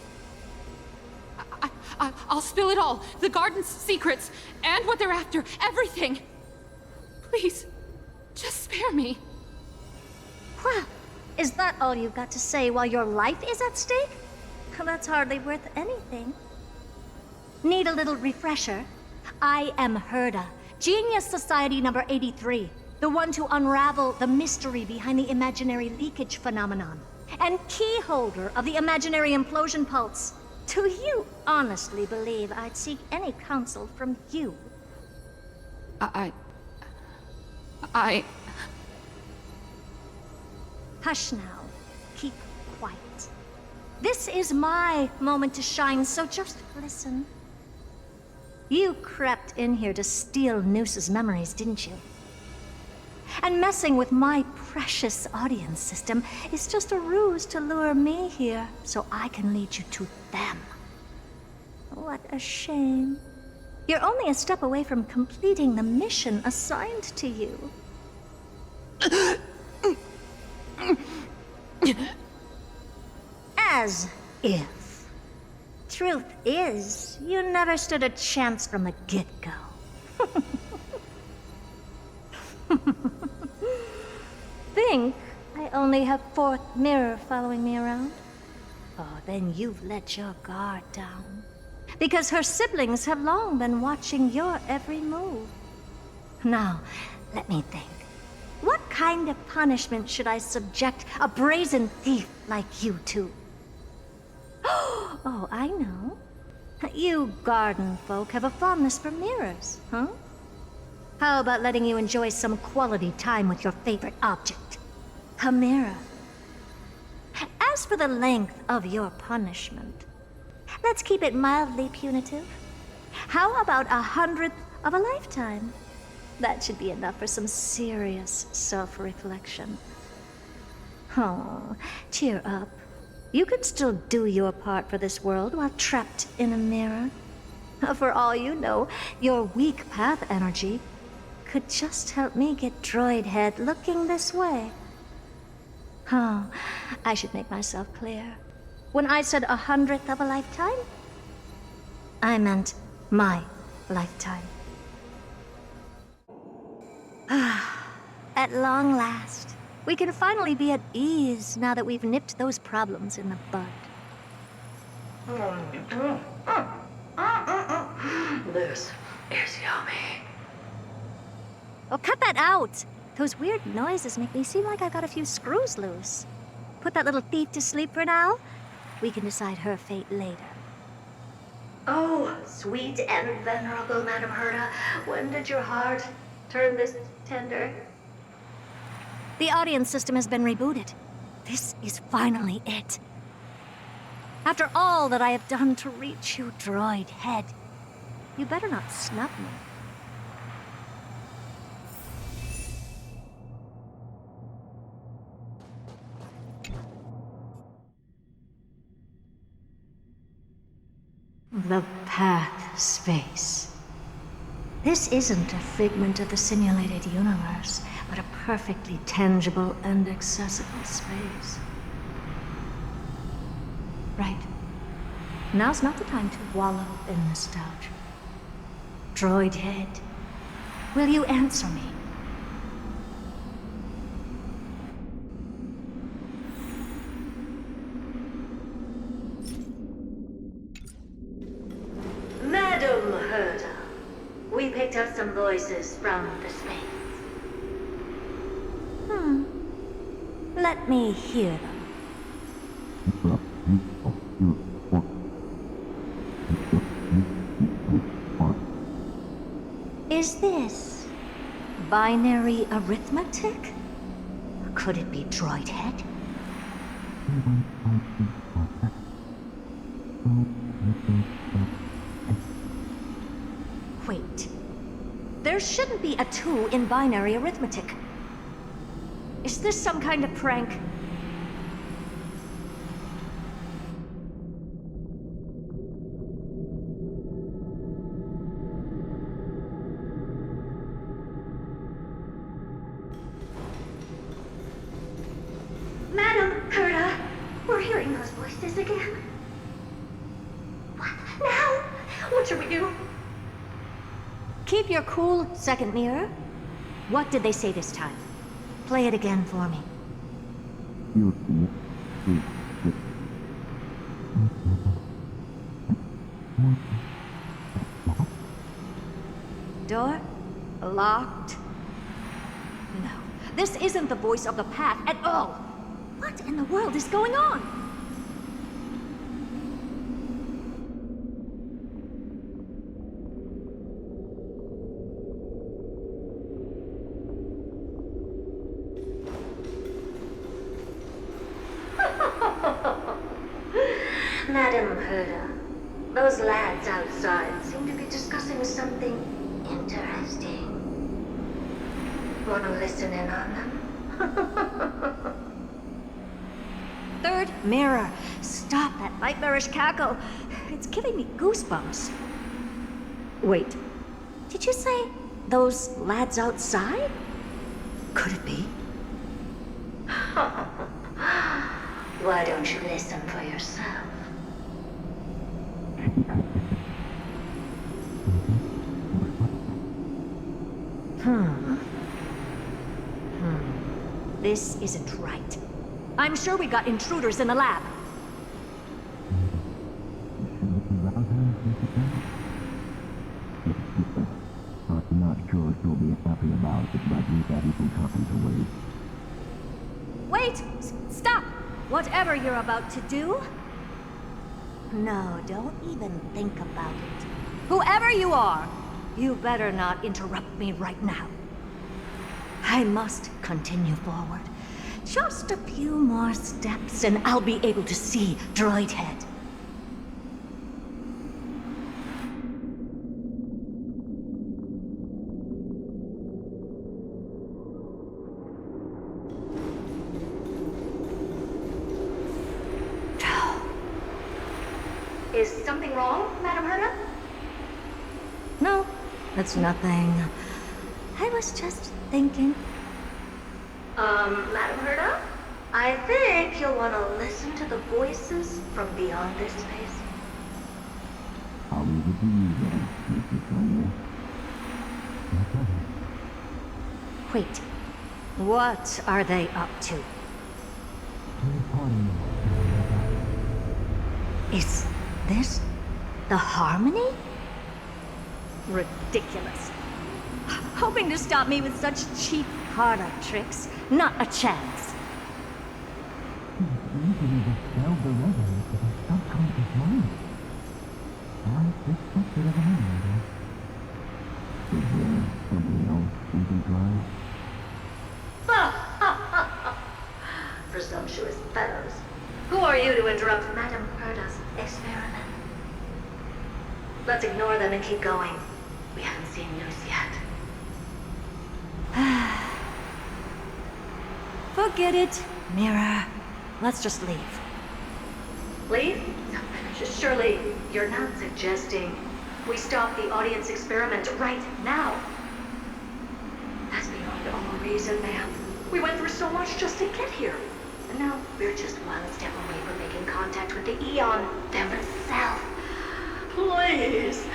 I'll spill it all. The garden's secrets, and what they're after. Everything. Please, just spare me. Well, is that all you've got to say while your life is at stake? Well, that's hardly worth anything. Need a little refresher? I am Herta, Genius Society number 83. The one to unravel the mystery behind the imaginary leakage phenomenon. And key holder of the imaginary implosion pulse. Do you honestly believe I'd seek any counsel from you? Hush now. Keep quiet. This is my moment to shine, so just listen. You crept in here to steal Noose's memories, didn't you? And messing with my precious audience system is just a ruse to lure me here so I can lead you to them. What a shame. You're only a step away from completing the mission assigned to you. As if. Truth is, you never stood a chance from the get-go. Think I only have fourth mirror following me around? Oh, then you've let your guard down. Because her siblings have long been watching your every move. Now, let me think. What kind of punishment should I subject a brazen thief like you to? Oh, I know. You garden folk have a fondness for mirrors, huh? How about letting you enjoy some quality time with your favorite object? A mirror. As for the length of your punishment, let's keep it mildly punitive. How about 100th of a lifetime? That should be enough for some serious self-reflection. Oh, cheer up. You can still do your part for this world while trapped in a mirror. For all you know, your weak path energy could just help me get droid head looking this way. Oh, I should make myself clear. When I said 100th of a lifetime, I meant my lifetime. At long last, we can finally be at ease now that we've nipped those problems in the bud. This is yummy. Oh, cut that out! Those weird noises make me seem like I've got a few screws loose. Put that little thief to sleep for now. We can decide her fate later. Oh, sweet and venerable Madam Herta, when did your heart turn this tender? The audience system has been rebooted. This is finally it. After all that I have done to reach you, droid head, you better not snub me. The path space. This isn't a figment of the simulated universe, but a perfectly tangible and accessible space. Right. Now's not the time to wallow in nostalgia. Droid head, will you answer me? Madam Herta, we picked up some voices from the space. Let me hear them. Is this binary arithmetic? Could it be droid head? Wait. There shouldn't be a 2 in binary arithmetic. Is this some kind of prank? Madam Herta, we're hearing those voices again. What now? What should we do? Keep your cool, second mirror. What did they say this time? Play it again for me. Door? Locked? No, this isn't the voice of the path at all. What in the world is going on? Madam Herta, those lads outside seem to be discussing something interesting. Wanna listen in on them? Third mirror. Stop that nightmarish cackle. It's giving me goosebumps. Wait, did you say those lads outside? Could it be? Why don't you listen for yourself? This isn't right. I'm sure we got intruders in the lab. I'm not sure she'll be happy about it, but we've got some talking to wait. Wait! Stop! Whatever you're about to do... No, don't even think about it. Whoever you are, you better not interrupt me right now. I must continue forward. Just a few more steps and I'll be able to see Droid Head. Is something wrong, Madam Herta? No, it's nothing. I was just thinking. Madam Herta? I think you'll want to listen to the voices from beyond this space. I'll leave it to you then, Mr. Sonia. Wait, what are they up to? Is this the Harmony? Ridiculous. Hoping to stop me with such cheap card tricks. Not a chance. Easily dispel the resonance of a subconscious mind. I suspected of an emulator. Is there something else we can try? Presumptuous fellows. Who are you to interrupt Madam Herta's experiment? Let's ignore them and keep going. We haven't seen news yet. Forget it, Mirror. Let's just leave. Leave? Surely you're not suggesting we stop the audience experiment right now? That's beyond all reason, ma'am. We went through so much just to get here. And now we're just one step away from making contact with the Eon themselves. Please!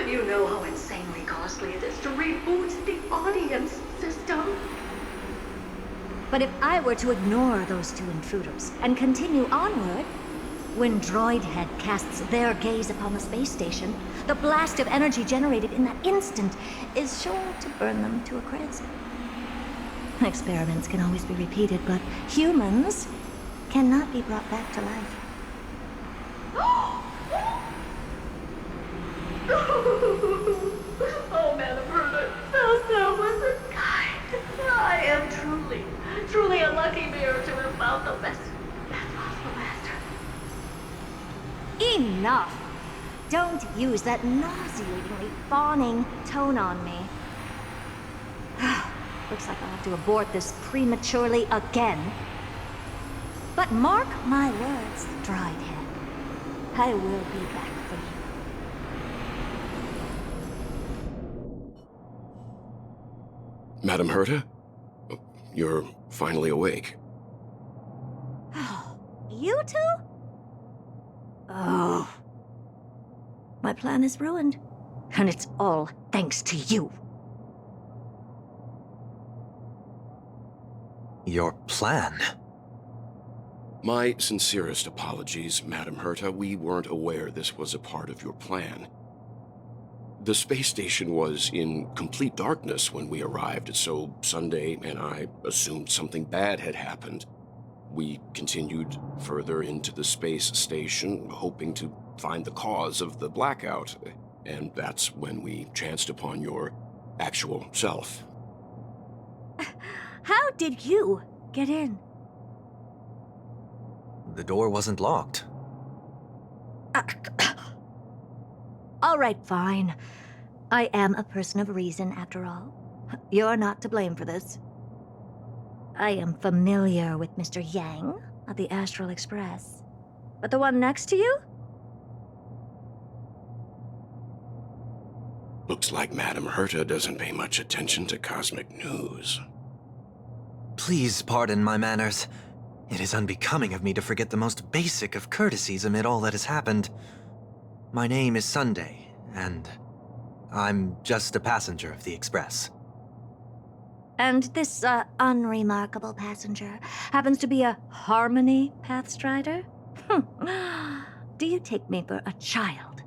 You know how insanely costly it is to reboot the audience system. But if I were to ignore those two intruders and continue onward, when Droid Head casts their gaze upon the space station, the blast of energy generated in that instant is sure to burn them to a crisp. Experiments can always be repeated, but humans cannot be brought back to life. Oh, Madam Herta, that was a kind. I am truly a lucky mirror to have found the best possible master. Enough! Don't use that nauseatingly fawning tone on me. Looks like I'll have to abort this prematurely again. But mark my words, Droid Head. I will be back for you. Madam Herta? You're finally awake. You two? Oh. My plan is ruined. And it's all thanks to you. Your plan? My sincerest apologies, Madam Herta. We weren't aware this was a part of your plan. The space station was in complete darkness when we arrived, so Sunday and I assumed something bad had happened. We continued further into the space station, hoping to find the cause of the blackout, and that's when we chanced upon your actual self. How did you get in? The door wasn't locked. All right, fine. I am a person of reason, after all. You're not to blame for this. I am familiar with Mr. Yang of the Astral Express. But the one next to you? like Madame Herta doesn't pay much attention to cosmic news. Please pardon my manners. It is unbecoming of me to forget the most basic of courtesies amid all that has happened. My name is Sunday, and I'm just a passenger of the Express. And this, unremarkable passenger happens to be a Harmony Pathstrider? Do you take me for a child?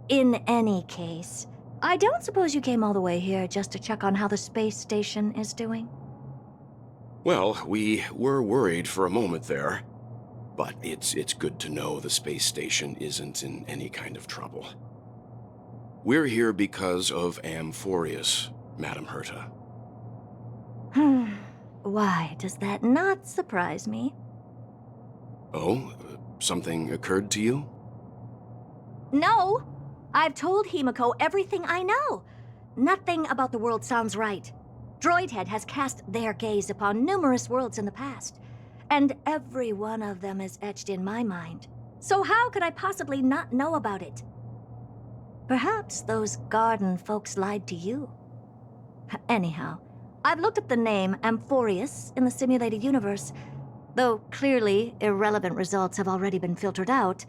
In any case, I don't suppose you came all the way here just to check on how the space station is doing? Well, we were worried for a moment there, but it's good to know the space station isn't in any kind of trouble. We're here because of Amphorius, Madame Herta. Why does that not surprise me? Oh, something occurred to you? No! I've told Himiko everything I know. Nothing about the world sounds right. Droidhead has cast their gaze upon numerous worlds in the past, and every one of them is etched in my mind. So how could I possibly not know about it? Perhaps those garden folks lied to you. Anyhow, I've looked up the name Amphorius in the simulated universe, though clearly irrelevant results have already been filtered out.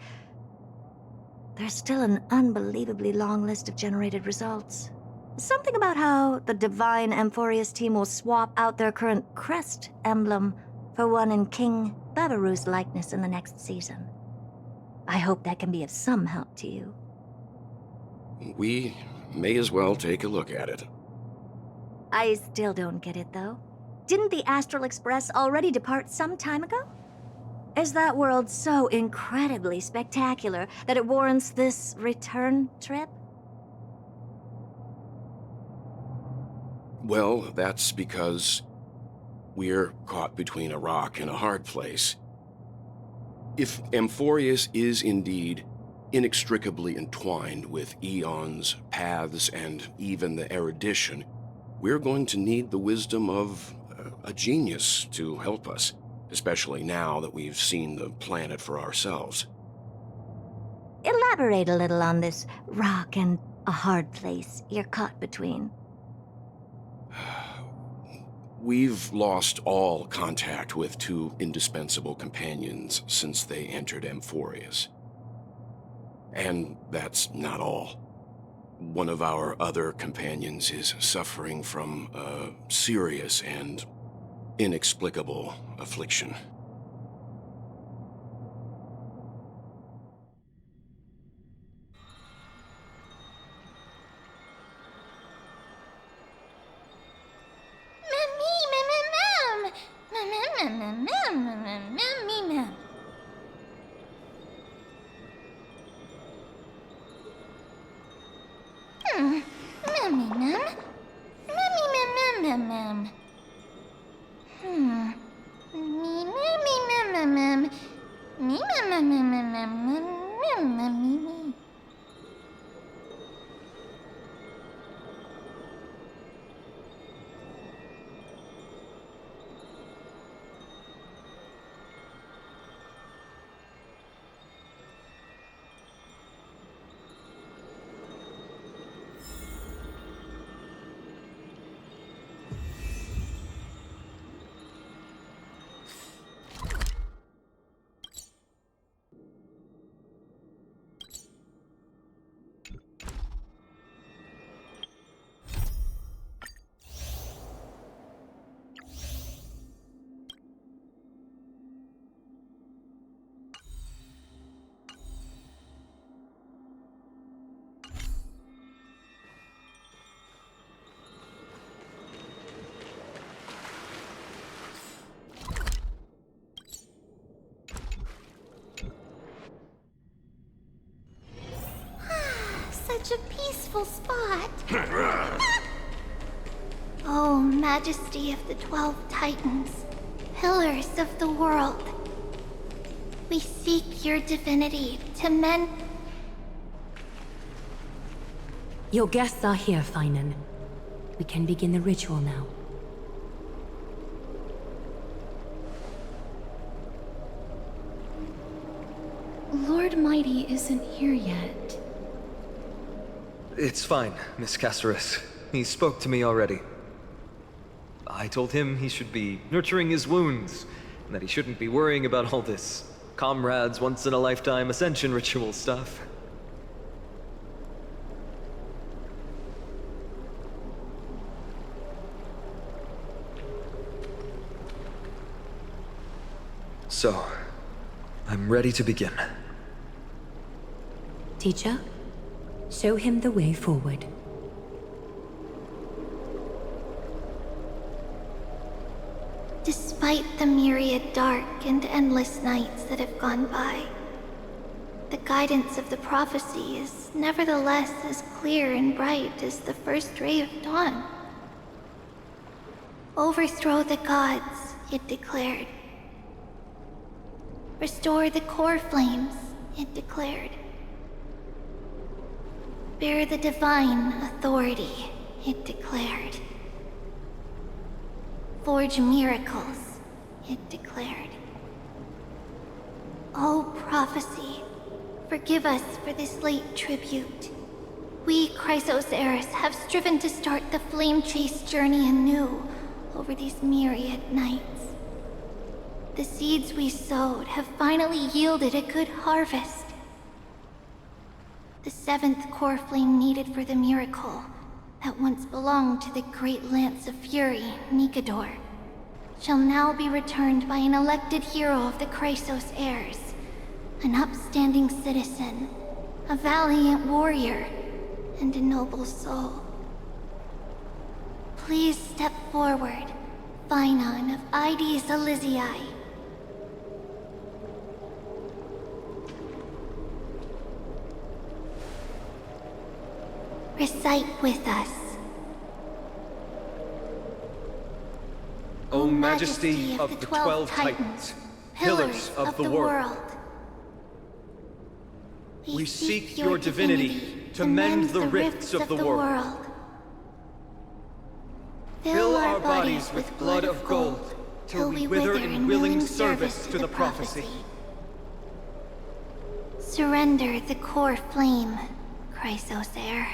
There's still an unbelievably long list of generated results. Something about how the Divine Amphorius team will swap out their current crest emblem for one in King Babaru's likeness in the next season. I hope that can be of some help to you. We may as well take a look at it. I still don't get it, though. Didn't the Astral Express already depart some time ago? Is that world so incredibly spectacular that it warrants this return trip? Well, that's because we're caught between a rock and a hard place. If Amphorius is indeed inextricably entwined with eons, paths, and even the erudition, we're going to need the wisdom of a genius to help us, especially now that we've seen the planet for ourselves. Elaborate a little on this rock and a hard place you're caught between. We've lost all contact with two indispensable companions since they entered Amphorius. And that's not all. One of our other companions is suffering from a serious and inexplicable affliction. Such a peaceful spot. Oh, Majesty of the 12 Titans, pillars of the world. We seek your divinity to mend... Your guests are here, Finan. We can begin the ritual now. Lord Mighty isn't here yet. It's fine, Miss Caceres. He spoke to me already. I told him he should be nurturing his wounds, and that he shouldn't be worrying about all this comrades once-in-a-lifetime ascension ritual stuff. So, I'm ready to begin. Teacher, show him the way forward. Despite the myriad dark and endless nights that have gone by, the guidance of the prophecy is nevertheless as clear and bright as the first ray of dawn. Overthrow the gods, it declared. Restore the Coreflames, it declared. Bear the divine authority, it declared. Forge miracles, it declared. O prophecy, forgive us for this late tribute. We, Chrysos heirs, have striven to start the Flame-Chase journey anew over these myriad nights. The seeds we sowed have finally yielded a good harvest. The 7th Coreflame needed for the miracle that once belonged to the great Lance of Fury, Nikador, shall now be returned by an elected hero of the Chrysos heirs, an upstanding citizen, a valiant warrior, and a noble soul. Please step forward, Phainon of Ides Elysiae. Recite with us. O Majesty of the 12 Titans, pillars of the world, we seek your divinity to mend the rifts of the world. Fill our bodies with blood of gold, till we wither in willing service to the prophecy. Surrender the core flame, Chrysos heir.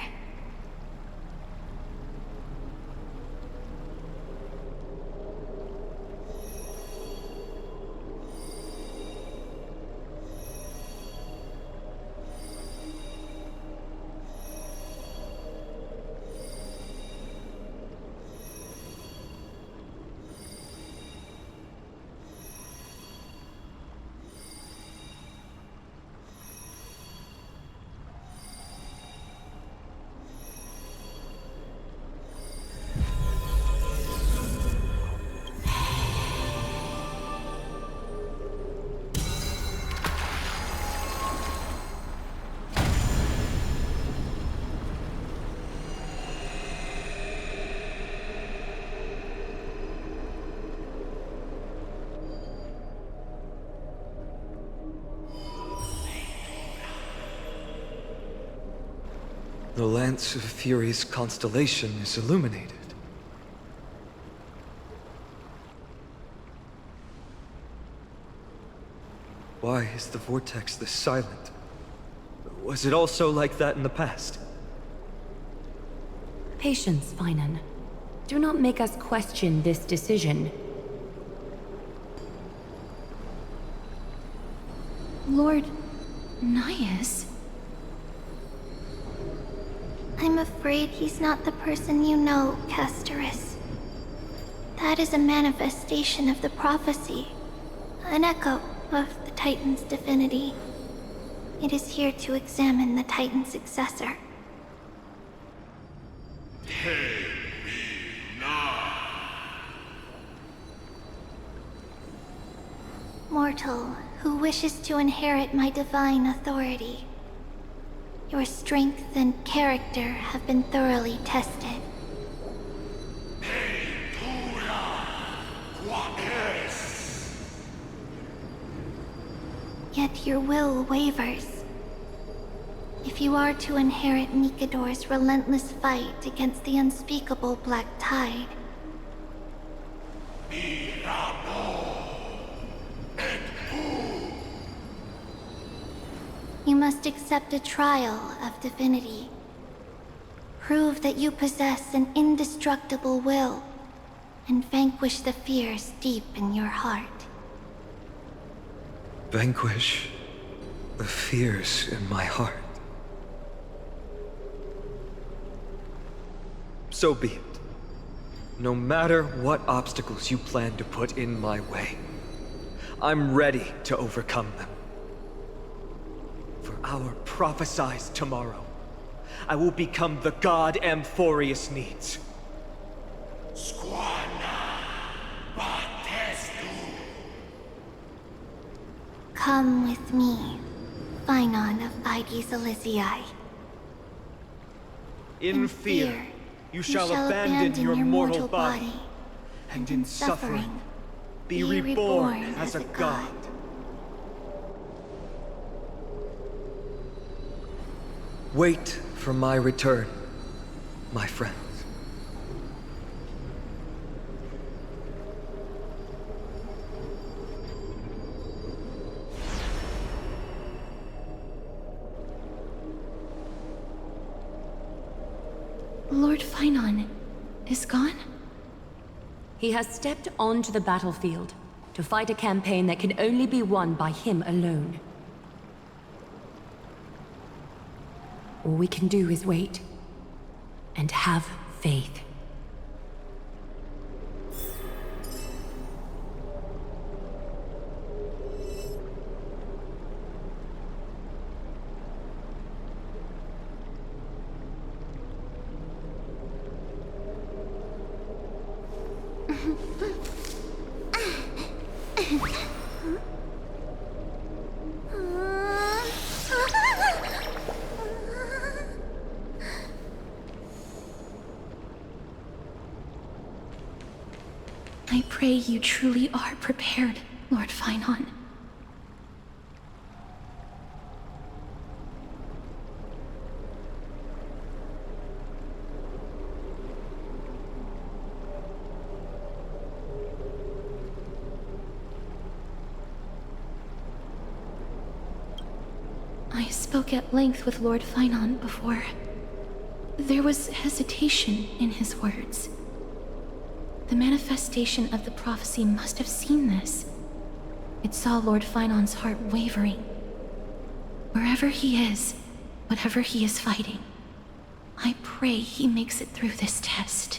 The Lance of Fury's constellation is illuminated. Why is the vortex this silent? Was it also like that in the past? Patience, Phainon. Do not make us question this decision. Lord Naias? I'm afraid he's not the person you know, Castoris. That is a manifestation of the prophecy, an echo of the Titan's divinity. It is here to examine the Titan's successor. Mortal who wishes to inherit my divine authority. Your strength and character have been thoroughly tested. Yet your will wavers. If you are to inherit Nikador's relentless fight against the unspeakable Black Tide, you must accept a trial of divinity. Prove that you possess an indestructible will, and vanquish the fears deep in your heart. Vanquish the fears in my heart. So be it. No matter what obstacles you plan to put in my way, I'm ready to overcome them. For our prophesized tomorrow, I will become the god Amphorius needs. Come with me, Phynon of Aegis Elysiae. In fear, you shall abandon your mortal body, and in suffering, be reborn as a god. Wait for my return, my friends. Lord Phynon is gone? He has stepped onto the battlefield to fight a campaign that can only be won by him alone. All we can do is wait and have faith. I pray you truly are prepared, Lord Phynon. I spoke at length with Lord Phynon before. There was hesitation in his words. The manifestation of the prophecy must have seen this. It saw Lord Phynon's heart wavering. Wherever he is, whatever he is fighting, I pray he makes it through this test.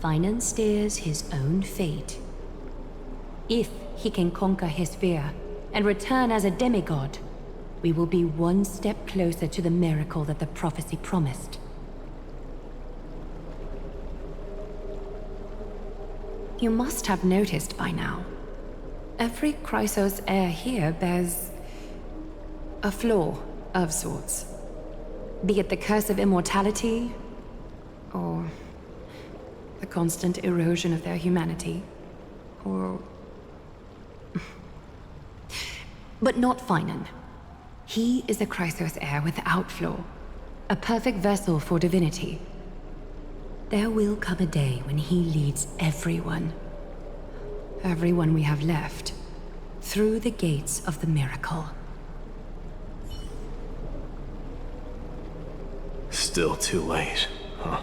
Phynon steers his own fate. If he can conquer his fear and return as a demigod, we will be one step closer to the miracle that the prophecy promised. You must have noticed by now, every Chrysos heir here bears a flaw of sorts. Be it the curse of immortality, or the constant erosion of their humanity, or... But not Phynon. He is a Chrysos heir without flaw, a perfect vessel for divinity. There will come a day when he leads everyone we have left, through the gates of the miracle. Still too late, huh?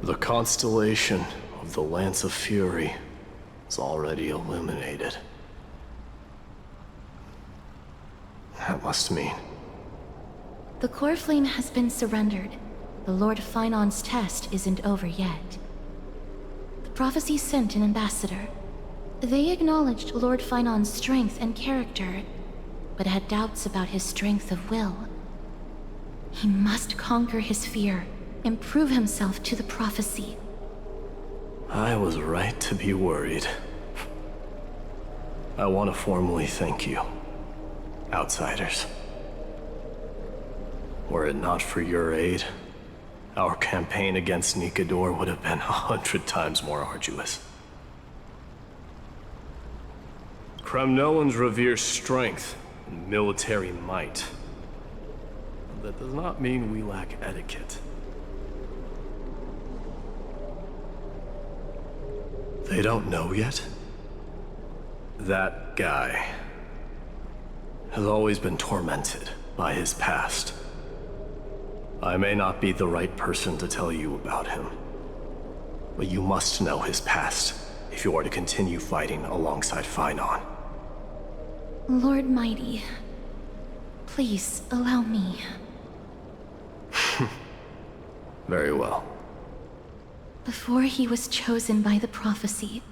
The constellation of the Lance of Fury is already illuminated. That must mean The Coreflame has been surrendered. The Lord Finon's test isn't over yet. The prophecy sent an ambassador. They acknowledged Lord Finon's strength and character, but had doubts about his strength of will. He must conquer his fear and prove himself to the prophecy. I was right to be worried. I want to formally thank you, outsiders. Were it not for your aid, our campaign against Nikador would have been 100 times more arduous. Kremnoans revere strength and military might. That does not mean we lack etiquette. They don't know yet? That guy has always been tormented by his past. I may not be the right person to tell you about him, but you must know his past if you are to continue fighting alongside Finon. Lord Mighty, please allow me. Very well. Before he was chosen by the prophecy,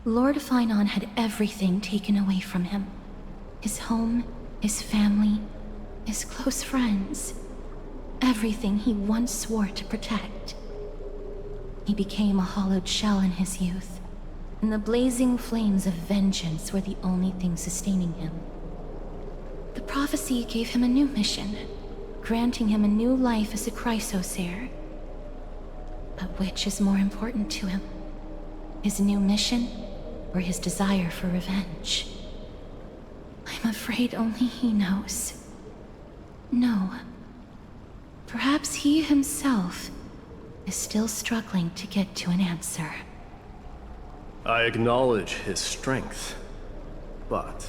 Lord Finon had everything taken away from him. His home, his family, his close friends. Everything he once swore to protect. He became a hollowed shell in his youth, and the blazing flames of vengeance were the only thing sustaining him. The prophecy gave him a new mission, granting him a new life as a Chrysosair. But which is more important to him? His new mission, or his desire for revenge? I'm afraid only he knows. No. Perhaps he himself is still struggling to get to an answer. I acknowledge his strength, but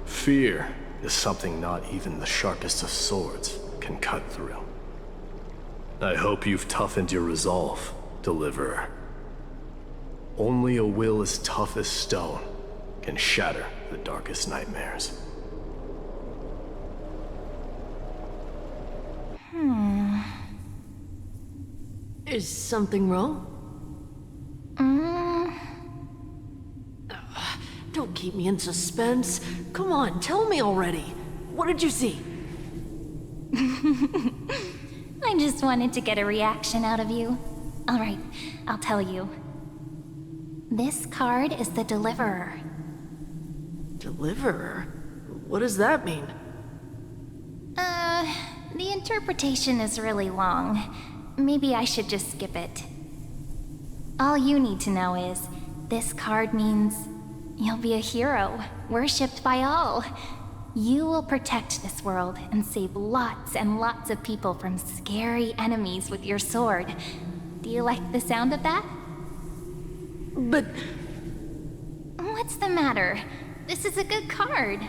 fear is something not even the sharpest of swords can cut through. I hope you've toughened your resolve, Deliverer. Only a will as tough as stone can shatter the darkest nightmares. Is something wrong? Don't keep me in suspense. Come on, tell me already. What did you see? I just wanted to get a reaction out of you. All right, I'll tell you. This card is the Deliverer. Deliverer? What does that mean? The interpretation is really long. Maybe I should just skip it. All you need to know is, this card means you'll be a hero, worshipped by all. You will protect this world and save lots and lots of people from scary enemies with your sword. Do you like the sound of that? But... What's the matter? This is a good card.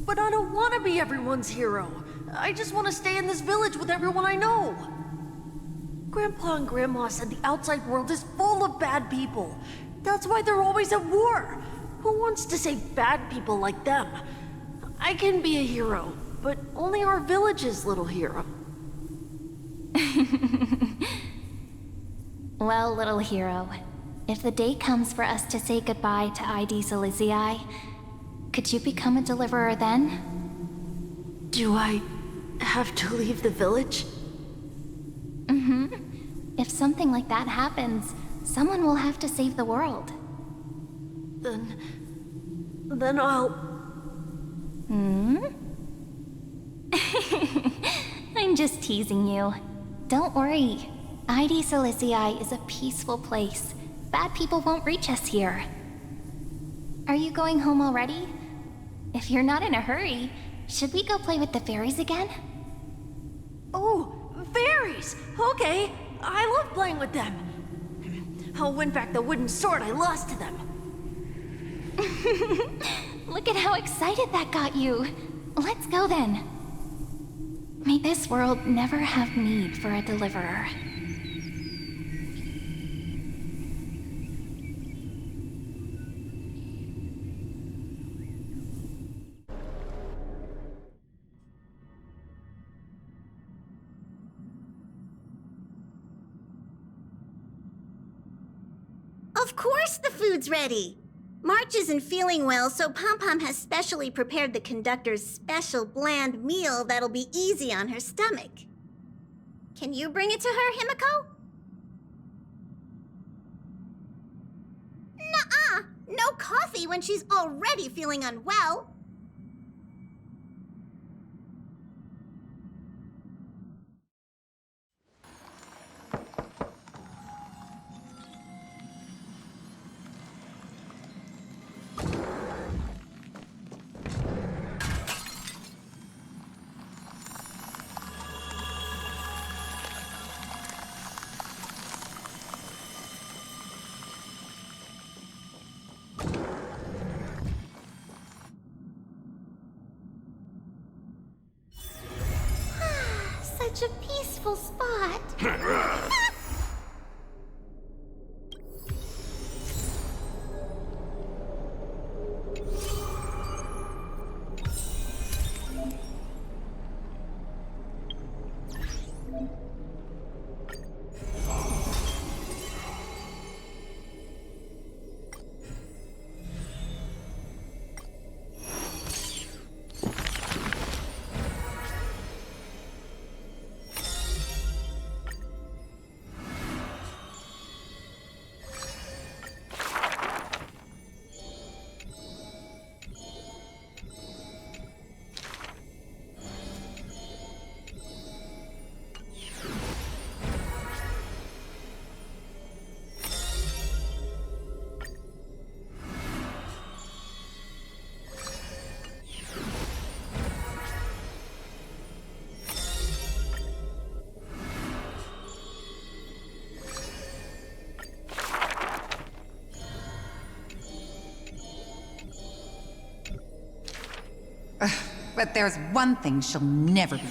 But I don't want to be everyone's hero. I just want to stay in this village with everyone I know. Grandpa and Grandma said the outside world is full of bad people. That's why they're always at war. Who wants to save bad people like them? I can be a hero, but only our village's little hero. Well, little hero, if the day comes for us to say goodbye to ID Silizii, could you become a deliverer then? Do I have to leave the village? If something like that happens, someone will have to save the world. Then I'll... I'm just teasing you. Don't worry. ID Silizii is a peaceful place. Bad people won't reach us here. Are you going home already? If you're not in a hurry, should we go play with the fairies again? Oh, fairies! Okay, I love playing with them. I'll win back the wooden sword I lost to them. Look at how excited that got you. Let's go then. May this world never have need for a deliverer. Of course the food's ready! March isn't feeling well, so Pom-Pom has specially prepared the conductor's special bland meal that'll be easy on her stomach. Can you bring it to her, Himiko? Nuh-uh! No coffee when she's already feeling unwell! Such a peaceful spot. But there's one thing she'll never be.